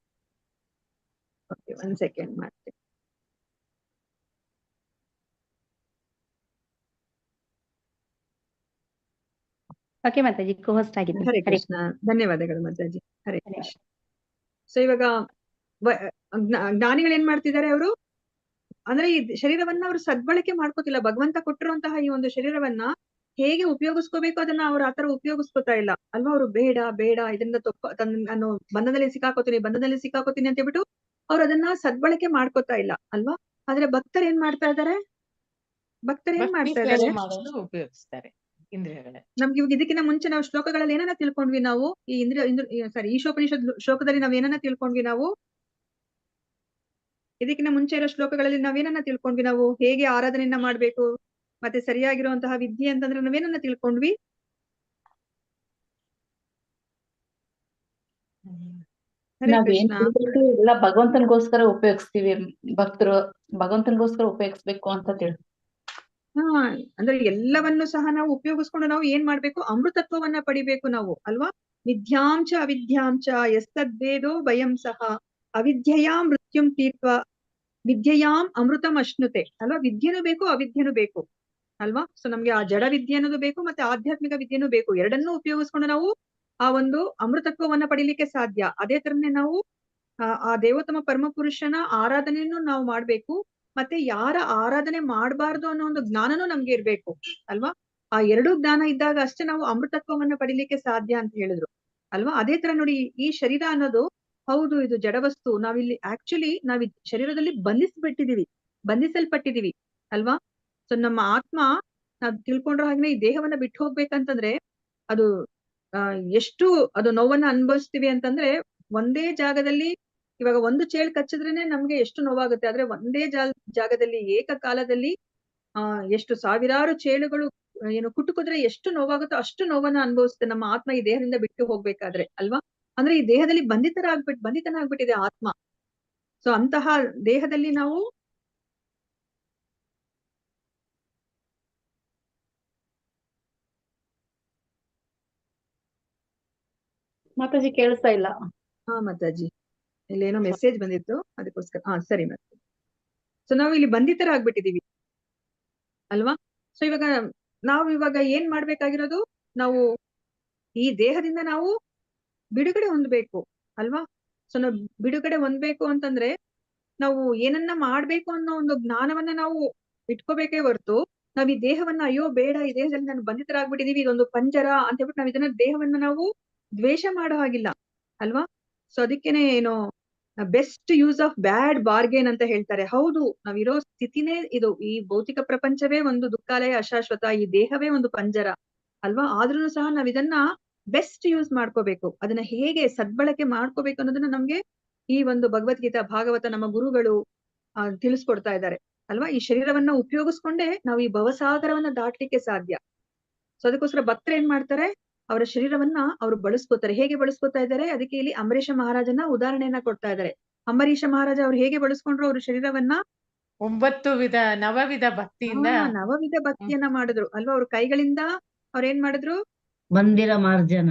ಓಕೆ, 1 ಸೆಕೆಂಡ್ ಮಾಡ್ತೀನಿ. ಓಕೆ ಮಾತಾಜಿ, ಕೋಸ್ಟ್ ಆಗಿದೆ. ಹರೇ ಕೃಷ್ಣ, ಧನ್ಯವಾದಗಳು ಮಾತಾಜಿ. ಹರೇ ಕೃಷ್ಣ. ಸೊ ಇವಾಗ ಜ್ಞಾನಿಗಳು ಏನ್ ಮಾಡ್ತಿದ್ದಾರೆ, ಅವರು ಅಂದ್ರೆ ಈ ಶರೀರವನ್ನ ಅವರು ಸದ್ಬಳಕೆ ಮಾಡ್ಕೋತಿಲ್ಲ. ಭಗವಂತ ಕೊಟ್ಟಿರುವಂತಹ ಈ ಒಂದು ಶರೀರವನ್ನ ಹೇಗೆ ಉಪಯೋಗಿಸ್ಕೋಬೇಕು ಅದನ್ನ ಅವ್ರು ಆತರ ಉಪಯೋಗಿಸ್ಕೋತಾ ಇಲ್ಲ ಅಲ್ವಾ. ಅವರು ಬೇಡ ಬೇಡ ಇದರಿಂದ ನಾನು ಬಂಧನದಲ್ಲಿ ಸಿಕ್ಕಾಕೋತೀನಿ ಅಂತ ಹೇಳ್ಬಿಟ್ಟು ಅವ್ರು ಅದನ್ನ ಸದ್ಬಳಕೆ ಮಾಡ್ಕೋತಾ ಇಲ್ಲ ಅಲ್ವಾ. ಆದ್ರೆ ಭಕ್ತರು ಏನ್ ಮಾಡ್ತಾ ಇದಾರೆ, ಉಪಯೋಗಿಸ್ತಾರೆ ಇಂದ್ರಿಯಗಳ. ನಮ್ಗೆ ಇವಾಗ ಇದಕ್ಕಿಂತ ಮುಂಚೆ ನಾವು ಶ್ಲೋಕಗಳಲ್ಲಿ ಏನನ್ನ ತಿಳ್ಕೊಂಡ್ವಿ ನಾವು, ಈ ಈಶೋಪನಿಷತ್ ಶ್ಲೋಕದಲ್ಲಿ ನಾವ್ ಏನನ್ನ ತಿಳ್ಕೊಂಡ್ವಿ ನಾವು, ಇದಕ್ಕಿಂತ ಮುಂಚೆ ಇರೋ ಶ್ಲೋಕಗಳಲ್ಲಿ ನಾವೇನನ್ನ ತಿಳ್ಕೊಂಡ್ವಿ ನಾವು, ಹೇಗೆ ಆರಾಧನೆಯನ್ನ ಮಾಡ್ಬೇಕು, ಮತ್ತೆ ಸರಿಯಾಗಿರುವಂತಹ ವಿದ್ಯೆ ಅಂತಂದ್ರೆ ನಾವೇನನ್ನ ತಿಳ್ಕೊಂಡ್ವಿ. ಎಲ್ಲ ಭಗವಂತನಿಗೋಸ್ಕರ ಉಪಯೋಗಿಸ್ತೀವಿ, ಭಕ್ತರು ಭಗವಂತನಿಗೋಸ್ಕರ ಉಪಯೋಗಿಸ್ಬೇಕು ಅಂತ ತಿಳಿ. ಅಂದ್ರೆ ಎಲ್ಲವನ್ನು ಸಹ ನಾವು ಉಪಯೋಗಿಸ್ಕೊಂಡು ನಾವು ಏನ್ ಮಾಡ್ಬೇಕು, ಅಮೃತತ್ವವನ್ನ ಪಡಿಬೇಕು ನಾವು ಅಲ್ವಾ. ವಿದ್ಯಾಂಚ ಅವಿದ್ಯಾಂಚ ಯಸ್ತದ್ವೇದೋ ಭಯಂ ಸಹ ಅವಿದ್ಯೆಯಾ ಮೃತ್ಯುಂ ತೀರ್ಥ ವಿದ್ಯೆಯಾಂ ಅಮೃತಂ ಅಶ್ನುತೆ ಅಲ್ವಾ. ವಿದ್ಯೆನೂ ಬೇಕು ಅವಿದ್ಯೆನೂ ಬೇಕು ಅಲ್ವಾ. ಸೊ ನಮ್ಗೆ ಆ ಜಡ ವಿದ್ಯೆ ಅನ್ನೋದು ಬೇಕು, ಮತ್ತೆ ಆಧ್ಯಾತ್ಮಿಕ ವಿದ್ಯೆನೂ ಬೇಕು. ಎರಡನ್ನೂ ಉಪಯೋಗಿಸ್ಕೊಂಡು ನಾವು ಆ ಒಂದು ಅಮೃತತ್ವವನ್ನ ಪಡಿಲಿಕ್ಕೆ ಸಾಧ್ಯ. ಅದೇ ತರನೇ ನಾವು ಆ ದೇವೋತ್ತಮ ಪರಮ ಪುರುಷನ ಆರಾಧನೆಯನ್ನು ನಾವು ಮಾಡ್ಬೇಕು, ಮತ್ತೆ ಯಾರ ಆರಾಧನೆ ಮಾಡಬಾರ್ದು ಅನ್ನೋ ಒಂದು ಜ್ಞಾನನೂ ನಮ್ಗೆ ಇರ್ಬೇಕು ಅಲ್ವಾ. ಆ ಎರಡೂ ಜ್ಞಾನ ಇದ್ದಾಗ ಅಷ್ಟೇ ನಾವು ಅಮೃತತ್ವವನ್ನ ಪಡಿಲಿಕ್ಕೆ ಸಾಧ್ಯ ಅಂತ ಹೇಳಿದ್ರು ಅಲ್ವಾ. ಅದೇ ತರ ನೋಡಿ, ಈ ಶರೀರ ಅನ್ನೋದು ಹೌದು ಇದು ಜಡವಸ್ತು. ನಾವಿಲ್ಲಿ ಆಕ್ಚುಲಿ ನಾವ್ ಶರೀರದಲ್ಲಿ ಬಂಧಿಸಲ್ಪಟ್ಟಿದೀವಿ ಅಲ್ವಾ. ಸೊ ನಮ್ಮ ಆತ್ಮ ನಾವ್ ತಿಳ್ಕೊಂಡ್ರ ಹಾಗೆ ಈ ದೇಹವನ್ನ ಬಿಟ್ಟು ಹೋಗ್ಬೇಕಂತಂದ್ರೆ ಅದು ಎಷ್ಟು ಅದು ನೋವನ್ನ ಅನುಭವಿಸ್ತೀವಿ ಅಂತಂದ್ರೆ, ಒಂದೇ ಜಾಗದಲ್ಲಿ ಇವಾಗ ಒಂದು ಚೇಳು ಕಚ್ಚಿದ್ರೇನೆ ನಮ್ಗೆ ಎಷ್ಟು ನೋವಾಗುತ್ತೆ. ಆದ್ರೆ ಒಂದೇ ಜಾಗದಲ್ಲಿ ಏಕಕಾಲದಲ್ಲಿ ಎಷ್ಟು ಸಾವಿರಾರು ಚೇಳುಗಳು ಕುಟುಕಿದ್ರೆ ಎಷ್ಟು ನೋವಾಗುತ್ತೋ ಅಷ್ಟು ನೋವನ್ನ ಅನುಭವಿಸುತ್ತೆ ನಮ್ಮ ಆತ್ಮ ಈ ದೇಹದಿಂದ ಬಿಟ್ಟು ಹೋಗ್ಬೇಕಾದ್ರೆ ಅಲ್ವಾ. ಅಂದ್ರೆ ಈ ದೇಹದಲ್ಲಿ ಬಂಧಿತನಾಗ್ಬಿಟ್ಟಿದೆ ಆತ್ಮ. ಸೊ ಅಂತಹ ದೇಹದಲ್ಲಿ ನಾವು ಮಾತಾಜಿ ಕೇಳಿಸ್ತಾ ಇಲ್ಲ. ಮಾತಾಜಿ ಇಲ್ಲೇನೋ ಮೆಸೇಜ್ ಬಂದಿತ್ತು ಅದಕ್ಕೋಸ್ಕರ. ಸರಿ ಮತ್ತೆ. ಸೊ ನಾವು ಇಲ್ಲಿ ಬಂಧಿತರಾಗ್ಬಿಟ್ಟಿದೀವಿ ಅಲ್ವಾ. ಸೊ ಇವಾಗ ಏನ್ ಮಾಡ್ಬೇಕಾಗಿರೋದು, ನಾವು ಈ ದೇಹದಿಂದ ನಾವು ಬಿಡುಗಡೆ ಹೊಂದ್ಬೇಕು ಅಲ್ವಾ. ಸೊ ನಾವು ಬಿಡುಗಡೆ ಹೊಂದ್ಬೇಕು ಅಂತಂದ್ರೆ ನಾವು ಏನನ್ನ ಮಾಡ್ಬೇಕು ಅನ್ನೋ ಒಂದು ಜ್ಞಾನವನ್ನ ನಾವು ಇಟ್ಕೋಬೇಕೇ ಹೊರತು ನಾವ್ ಈ ದೇಹವನ್ನ ಅಯ್ಯೋ ಬೇಡ ಈ ದೇಹದಲ್ಲಿ ನಾನು ಬಂಧಿತರಾಗ್ಬಿಟ್ಟಿದೀವಿ, ಇದೊಂದು ಪಂಜರ ಅಂತ ಹೇಳ್ಬಿಟ್ಟು ನಾವ್ ಇದನ್ನ ದೇಹವನ್ನ ನಾವು ದ್ವೇಷ ಮಾಡೋ ಹಾಗಿಲ್ಲ ಅಲ್ವಾ. ಸೊ ಅದಕ್ಕೇನೆ ಏನೋ best use of bad bargain ಅಂತ ಹೇಳ್ತಾರೆ. ಹೌದು, ನಾವಿರೋ ಸ್ಥಿತಿನೇ ಇದು. ಈ ಭೌತಿಕ ಪ್ರಪಂಚವೇ ಒಂದು ದುಃಖಾಲಯ ಅಶಾಶ್ವತ, ಈ ದೇಹವೇ ಒಂದು ಪಂಜರ ಅಲ್ವಾ. ಆದ್ರೂ ಸಹ ನಾವ್ ಇದನ್ನ ಬೆಸ್ಟ್ ಯೂಸ್ ಮಾಡ್ಕೋಬೇಕು. ಅದನ್ನ ಹೇಗೆ ಸದ್ಬಳಕೆ ಮಾಡ್ಕೋಬೇಕು ಅನ್ನೋದನ್ನ ನಮ್ಗೆ ಈ ಒಂದು ಭಗವದ್ಗೀತಾ ಭಾಗವತ ನಮ್ಮ ಗುರುಗಳು ತಿಳಿಸ್ಕೊಡ್ತಾ ಇದ್ದಾರೆ ಅಲ್ವಾ. ಈ ಶರೀರವನ್ನ ಉಪಯೋಗಿಸ್ಕೊಂಡೇ ನಾವು ಈ ಭವಸಾಗರವನ್ನ ದಾಟ್ಲಿಕ್ಕೆ ಸಾಧ್ಯ. ಸೊ ಅದಕ್ಕೋಸ್ಕರ ಭಕ್ತರು ಏನ್ ಮಾಡ್ತಾರೆ, ಅವರ ಶರೀರವನ್ನ ಅವರು ಬಳಸ್ಕೋತಾರೆ. ಹೇಗೆ ಬಳಸ್ಕೋತಾ ಇದ್ದಾರೆ, ಅದಕ್ಕೆ ಇಲ್ಲಿ ಅಂಬರೀಷ ಮಹಾರಾಜನ ಉದಾಹರಣೆಯನ್ನ ಕೊಡ್ತಾ ಇದ್ದಾರೆ. ಅಂಬರೀಷ ಮಹಾರಾಜ ಅವ್ರು ಹೇಗೆ ಬಳಸ್ಕೊಂಡ್ರು ಅವ್ರ ಶರೀರವನ್ನ, 9 ನವವಿಧ ಭಕ್ತಿಯಿಂದ ನವವಿಧ ಭಕ್ತಿಯನ್ನ ಮಾಡಿದ್ರು ಅಲ್ವಾ. ಅವ್ರ ಕೈಗಳಿಂದ ಅವ್ರ ಏನ್ ಮಾಡಿದ್ರು, ಮಂದಿರ ಮಾರ್ಜನ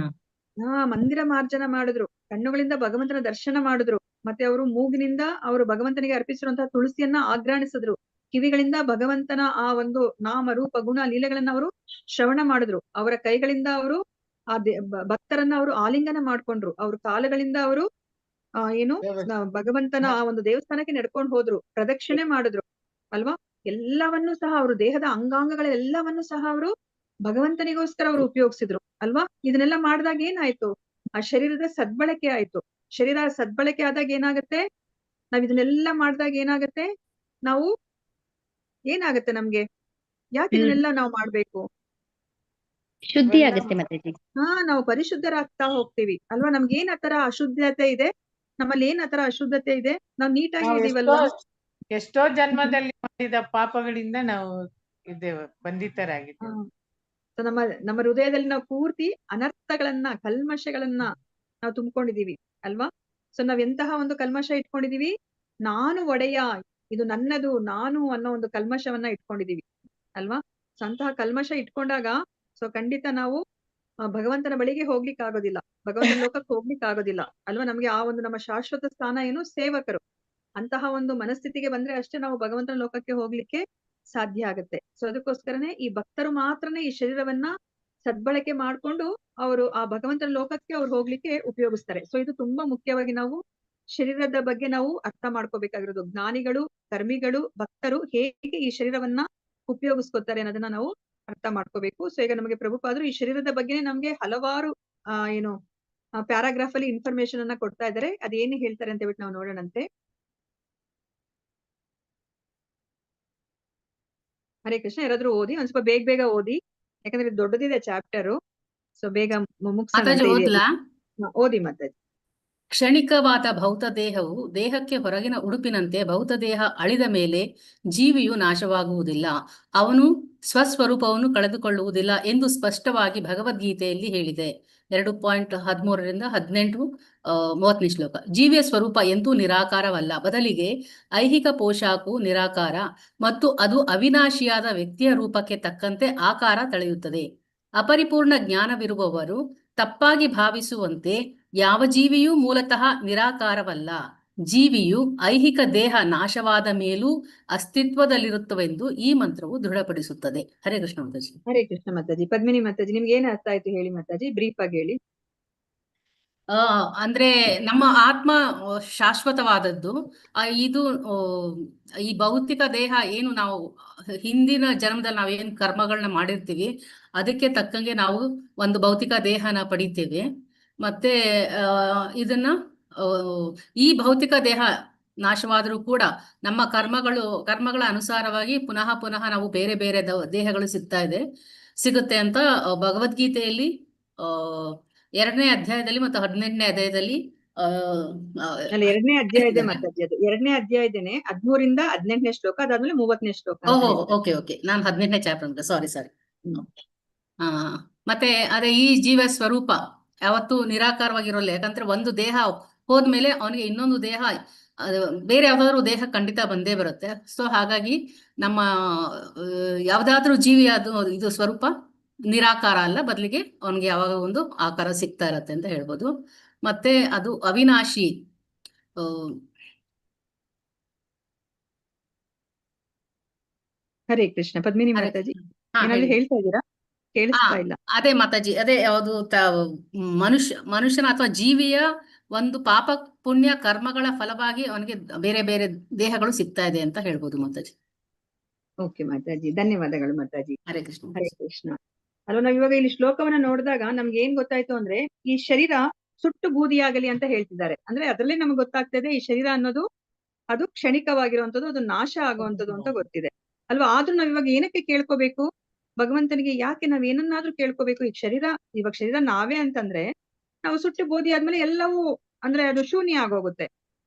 ಮಂದಿರ ಮಾರ್ಜನ ಮಾಡಿದ್ರು. ಕಣ್ಣುಗಳಿಂದ ಭಗವಂತನ ದರ್ಶನ ಮಾಡಿದ್ರು ಮತ್ತೆ ಅವರು ಮೂಗಿನಿಂದ ಅವರು ಭಗವಂತನಿಗೆ ಅರ್ಪಿಸಿರುವಂತಹ ತುಳಸಿಯನ್ನ ಆಘ್ರಾಣಿಸಿದ್ರು. ಕಿವಿಗಳಿಂದ ಭಗವಂತನ ಆ ಒಂದು ನಾಮ ರೂಪ ಗುಣ ಲೀಲೆಗಳನ್ನ ಅವರು ಶ್ರವಣ ಮಾಡಿದ್ರು. ಅವರ ಕೈಗಳಿಂದ ಅವರು ಆ ಭಕ್ತರನ್ನ ಅವರು ಆಲಿಂಗನ ಮಾಡ್ಕೊಂಡ್ರು. ಅವ್ರ ಕಾಲುಗಳಿಂದ ಅವರು ಭಗವಂತನ ಆ ಒಂದು ದೇವಸ್ಥಾನಕ್ಕೆ ನಡ್ಕೊಂಡು ಹೋದ್ರು, ಪ್ರದಕ್ಷಿಣೆ ಮಾಡಿದ್ರು ಅಲ್ವಾ. ಎಲ್ಲವನ್ನೂ ಸಹ ಅವರು ದೇಹದ ಅಂಗಾಂಗಗಳೆಲ್ಲವನ್ನೂ ಸಹ ಅವರು ಭಗವಂತನಿಗೋಸ್ಕರ ಅವರು ಉಪಯೋಗಿಸಿದ್ರು ಅಲ್ವಾ. ಇದನ್ನೆಲ್ಲ ಮಾಡಿದಾಗ ಏನಾಯ್ತು, ಆ ಶರೀರದ ಸದ್ಬಳಕೆ ಆಯ್ತು. ಶರೀರ ಸದ್ಬಳಕೆ ಆದಾಗ ಏನಾಗತ್ತೆ, ನಾವ್ ಇದನ್ನೆಲ್ಲ ಮಾಡಿದಾಗ ಏನಾಗತ್ತೆ, ನಾವು ಏನಾಗತ್ತೆ ನಮ್ಗೆ, ಯಾಕೆ ಇದನ್ನೆಲ್ಲ ನಾವು ಮಾಡ್ಬೇಕು? ಶುದ್ಧಿ ಆಗುತ್ತೆ ಮಾತಾಜಿ. ನಾವು ಪರಿಶುದ್ಧರಾಗ್ತಾ ಹೋಗ್ತೀವಿ ಅಲ್ವಾ. ನಮ್ಗೆ ಏನ್ ಆತರ ಅಶುದ್ಧತೆ ಇದೆ, ನಮ್ಮಲ್ಲಿ ಏನ್ ಆತರ ಅಶುದ್ಧತೆ ಇದೆ, ನಾವ್ ನೀಟಾಗಿ ಇದೀವಲ್ವಾ. ಎಷ್ಟೋ ಜನ್ಮದಲ್ಲಿ ಮಾಡಿದ ಪಾಪಗಳಿಂದ ನಾವು ಇದ್ದೇವೆ, ಬಂಧಿತರಾಗಿದ್ದೇವೆ. ನಮ್ಮ ಹೃದಯದಲ್ಲಿ ನಾವು ಪೂರ್ತಿ ಅನರ್ಥಗಳನ್ನ, ಕಲ್ಮಶಗಳನ್ನ ನಾವು ತುಂಬಿಕೊಂಡಿದೀವಿ ಅಲ್ವಾ. ಸೊ ನಾವ್ ಎಂತಹ ಒಂದು ಕಲ್ಮಶ ಇಟ್ಕೊಂಡಿದೀವಿ, ನಾನು ಒಡೆಯ, ಇದು ನನ್ನದು, ನಾನು ಅನ್ನೋ ಒಂದು ಕಲ್ಮಶವನ್ನ ಇಟ್ಕೊಂಡಿದೀವಿ ಅಲ್ವಾ. ಸೊ ಅಂತಹ ಕಲ್ಮಶ ಇಟ್ಕೊಂಡಾಗ ಸೊ ಖಂಡಿತ ನಾವು ಭಗವಂತನ ಬಳಿಗೆ ಹೋಗ್ಲಿಕ್ಕೆ ಆಗೋದಿಲ್ಲ, ಭಗವಂತನ ಲೋಕಕ್ಕೆ ಹೋಗ್ಲಿಕ್ಕೆ ಆಗೋದಿಲ್ಲ ಅಲ್ವಾ. ನಮ್ಗೆ ಆ ಒಂದು ನಮ್ಮ ಶಾಶ್ವತ ಸ್ಥಾನ ಏನು, ಸೇವಕರು. ಅಂತಹ ಒಂದು ಮನಸ್ಥಿತಿಗೆ ಬಂದ್ರೆ ಅಷ್ಟೇ ನಾವು ಭಗವಂತನ ಲೋಕಕ್ಕೆ ಹೋಗ್ಲಿಕ್ಕೆ ಸಾಧ್ಯ ಆಗುತ್ತೆ. ಸೊ ಅದಕ್ಕೋಸ್ಕರನೇ ಈ ಭಕ್ತರು ಮಾತ್ರನೇ ಈ ಶರೀರವನ್ನ ಸದ್ಬಳಕೆ ಮಾಡ್ಕೊಂಡು ಅವರು ಆ ಭಗವಂತನ ಲೋಕಕ್ಕೆ ಅವ್ರು ಹೋಗ್ಲಿಕ್ಕೆ ಉಪಯೋಗಿಸ್ತಾರೆ. ಸೊ ಇದು ತುಂಬಾ ಮುಖ್ಯವಾಗಿ ನಾವು ಶರೀರದ ಬಗ್ಗೆ ನಾವು ಅರ್ಥ ಮಾಡ್ಕೋಬೇಕಾಗಿರೋದು. ಜ್ಞಾನಿಗಳು, ಕರ್ಮಿಗಳು, ಭಕ್ತರು ಹೇಗೆ ಈ ಶರೀರವನ್ನ ಉಪಯೋಗಿಸ್ಕೊತಾರೆ ಅನ್ನೋದನ್ನ ನಾವು ಅರ್ಥ ಮಾಡ್ಕೋಬೇಕು. ಸೊ ಈಗ ನಮಗೆ ಪ್ರಭುಪಾದರು ಈ ಶರೀರದ ಬಗ್ಗೆ ನಮ್ಗೆ ಹಲವಾರು ಪ್ಯಾರಾಗ್ರಾಫ್ ಅಲ್ಲಿ ಇನ್ಫಾರ್ಮೇಶನ್ ಅನ್ನ ಕೊಡ್ತಾ ಇದ್ದಾರೆ. ಅದೇನು ಹೇಳ್ತಾರೆ ಅಂತ ಹೇಳ್ಬಿಟ್ಟು ನಾವು ನೋಡೋಣಂತೆ. ಹರೇ ಕೃಷ್ಣ. ಯಾರಾದ್ರೂ ಓದಿ, ಒಂದ್ ಸ್ವಲ್ಪ ಬೇಗ ಬೇಗ ಓದಿ, ಯಾಕಂದ್ರೆ ದೊಡ್ಡದಿದೆ ಚಾಪ್ಟರ್. ಸೊ ಬೇಗ ಮುಗಿಸೋಣ. ಓದಿ ಮಾತಾಜಿ. ಕ್ಷಣಿಕವಾದ ಭೌತ ದೇಹವು ದೇಹಕ್ಕೆ ಹೊರಗಿನ ಉಡುಪಿನಂತೆ ಭೌತ ದೇಹ ಅಳಿದ ಮೇಲೆ ಜೀವಿಯು ನಾಶವಾಗುವುದಿಲ್ಲ, ಅವನು ಸ್ವಸ್ವರೂಪವನ್ನು ಕಳೆದುಕೊಳ್ಳುವುದಿಲ್ಲ ಎಂದು ಸ್ಪಷ್ಟವಾಗಿ ಭಗವದ್ಗೀತೆಯಲ್ಲಿ ಹೇಳಿದೆ. 2.13 18 30ನೇ ಶ್ಲೋಕ. ಜೀವಿಯ ಸ್ವರೂಪ ಎಂದೂ ನಿರಾಕಾರವಲ್ಲ, ಬದಲಿಗೆ ಐಹಿಕ ಪೋಷಾಕು ನಿರಾಕಾರ ಮತ್ತು ಅದು ಅವಿನಾಶಿಯಾದ ವ್ಯಕ್ತಿಯ ರೂಪಕ್ಕೆ ತಕ್ಕಂತೆ ಆಕಾರ ತಳೆಯುತ್ತದೆ. ಅಪರಿಪೂರ್ಣ ಜ್ಞಾನವಿರುವವರು ತಪ್ಪಾಗಿ ಭಾವಿಸುವಂತೆ ಯಾವ ಜೀವಿಯೂ ಮೂಲತಃ ನಿರಾಕಾರವಲ್ಲ. ಜೀವಿಯು ಐಹಿಕ ದೇಹ ನಾಶವಾದ ಮೇಲೂ ಅಸ್ತಿತ್ವದಲ್ಲಿರುತ್ತವೆಂದು ಈ ಮಂತ್ರವು ದೃಢಪಡಿಸುತ್ತದೆ. ಹರೇ ಕೃಷ್ಣ ಮಾತಾಜಿ. ಹರೇ ಕೃಷ್ಣ ಮಾತಾಜಿ. ಪದ್ಮಿನಿ ಮಾತಾಜಿ, ನಿಮ್ಗೆ ಏನ್ ಅರ್ಥ ಆಯ್ತು ಹೇಳಿ ಮಾತಾಜಿ, ಬ್ರೀಫ್ ಆಗಿ ಹೇಳಿ. ಅಂದ್ರೆ ನಮ್ಮ ಆತ್ಮ ಶಾಶ್ವತವಾದದ್ದು. ಇದು ಈ ಭೌತಿಕ ದೇಹ ಏನು ನಾವು ಹಿಂದಿನ ಜನ್ಮದಲ್ಲಿ ನಾವೇನು ಕರ್ಮಗಳನ್ನ ಮಾಡಿರ್ತೀವಿ ಅದಕ್ಕೆ ತಕ್ಕಂಗೆ ನಾವು ಒಂದು ಭೌತಿಕ ದೇಹನ ಪಡಿತೇವೆ. ಮತ್ತೆ ಇದನ್ನ ಈ ಭೌತಿಕ ದೇಹ ನಾಶವಾದರೂ ಕೂಡ ನಮ್ಮ ಕರ್ಮಗಳ ಅನುಸಾರವಾಗಿ ಪುನಃ ನಾವು ಬೇರೆ ಬೇರೆ ದೇಹಗಳು ಸಿಗುತ್ತೆ ಅಂತ ಭಗವದ್ಗೀತೆಯಲ್ಲಿ 2ನೇ ಅಧ್ಯಾಯದಲ್ಲಿ ಮತ್ತು 18ನೇ ಅಧ್ಯಾಯದಲ್ಲಿ 2ನೇ ಅಧ್ಯಾಯ ಇದೆ ಮಾತಾಜಿ. ಅದು 2ನೇ ಅಧ್ಯಾಯದೇನೆ 13ರಿಂದ 18ನೇ ಶ್ಲೋಕ, ಅದಾದ್ಮೇಲೆ 30ನೇ ಶ್ಲೋಕ. ಓಕೆ ನಾನು 18ನೇ ಚಾಪ್ಟರ್ ಸಾರಿ. ಮತ್ತೆ ಅದೇ ಈ ಜೀವ ಸ್ವರೂಪ ಯಾವತ್ತೂ ನಿರಾಕಾರವಾಗಿರೋಲ್ಲ. ಯಾಕಂದ್ರೆ ಒಂದು ದೇಹ ಹೋದ್ಮೇಲೆ ಅವನಿಗೆ ಇನ್ನೊಂದು ದೇಹ, ಬೇರೆ ಯಾವ್ದಾದ್ರು ದೇಹ ಖಂಡಿತ ಬಂದೇ ಬರುತ್ತೆ. ಸೊ ಹಾಗಾಗಿ ನಮ್ಮ ಯಾವ್ದಾದ್ರೂ ಜೀವಿ ಇದು ಸ್ವರೂಪ ನಿರಾಕಾರ ಅಲ್ಲ, ಬದಲಿಗೆ ಅವನಿಗೆ ಯಾವಾಗ ಒಂದು ಆಕಾರ ಸಿಗ್ತಾ ಇರತ್ತೆ ಅಂತ ಹೇಳ್ಬೋದು. ಮತ್ತೆ ಅದು ಅವಿನಾಶಿ. ಹರೇ ಕೃಷ್ಣ. ಪದ್ಮಿನಿ ಮಾತಾಜಿ ಏನಾದ್ರು ಹೇಳ್ತಾ ಇದ್ದೀರಾ? ಕೇಳಿಸ್ತಾ ಇಲ್ಲ. ಅದೇ ಮಾತಾಜಿ, ಅದೇ ಯಾವುದು ಮನುಷ್ಯನ ಅಥವಾ ಜೀವಿಯ ಒಂದು ಪಾಪ ಪುಣ್ಯ ಕರ್ಮಗಳ ಫಲವಾಗಿ ಅವನಿಗೆ ಬೇರೆ ಬೇರೆ ದೇಹಗಳು ಸಿಗ್ತಾ ಇದೆ ಅಂತ ಹೇಳ್ಬೋದು ಮಾತಾಜಿ. ಓಕೆ ಮಾತಾಜಿ, ಧನ್ಯವಾದಗಳು ಮಾತಾಜಿ. ಹರೇ ಕೃಷ್ಣ. ಹರೇ ಕೃಷ್ಣ. ಅಲ್ವಾ, ನಾವ್ ಇವಾಗ ಇಲ್ಲಿ ಶ್ಲೋಕವನ್ನ ನೋಡಿದಾಗ ನಮ್ಗೆ ಏನ್ ಗೊತ್ತಾಯ್ತು ಅಂದ್ರೆ, ಈ ಶರೀರ ಸುಟ್ಟು ಬೂದಿಯಾಗಲಿ ಅಂತ ಹೇಳ್ತಿದ್ದಾರೆ. ಅಂದ್ರೆ ಅದ್ರಲ್ಲೇ ನಮ್ಗೆ ಗೊತ್ತಾಗ್ತದೆ ಈ ಶರೀರ ಅನ್ನೋದು ಅದು ಕ್ಷಣಿಕವಾಗಿರುವಂತದ್ದು, ಅದು ನಾಶ ಆಗುವಂತದ್ದು ಅಂತ ಗೊತ್ತಿದೆ ಅಲ್ವಾ. ಆದ್ರೂ ನಾವ್ ಇವಾಗ ಏನಕ್ಕೆ ಕೇಳ್ಕೋಬೇಕು ಭಗವಂತನಿಗೆ? ಯಾಕೆ ನಾವ್ ಏನನ್ನಾದ್ರೂ ಕೇಳ್ಕೋಬೇಕು? ಇವಾಗ ಶರೀರ ನಾವೇ ಅಂತಂದ್ರೆ ನಾವು ಸುಟ್ಟು ಬೂದಿ ಆದ್ಮೇಲೆ ಎಲ್ಲವೂ ಅಂದ್ರೆ ಅದು ಶೂನ್ಯ ಆಗೋಗುತ್ತೆ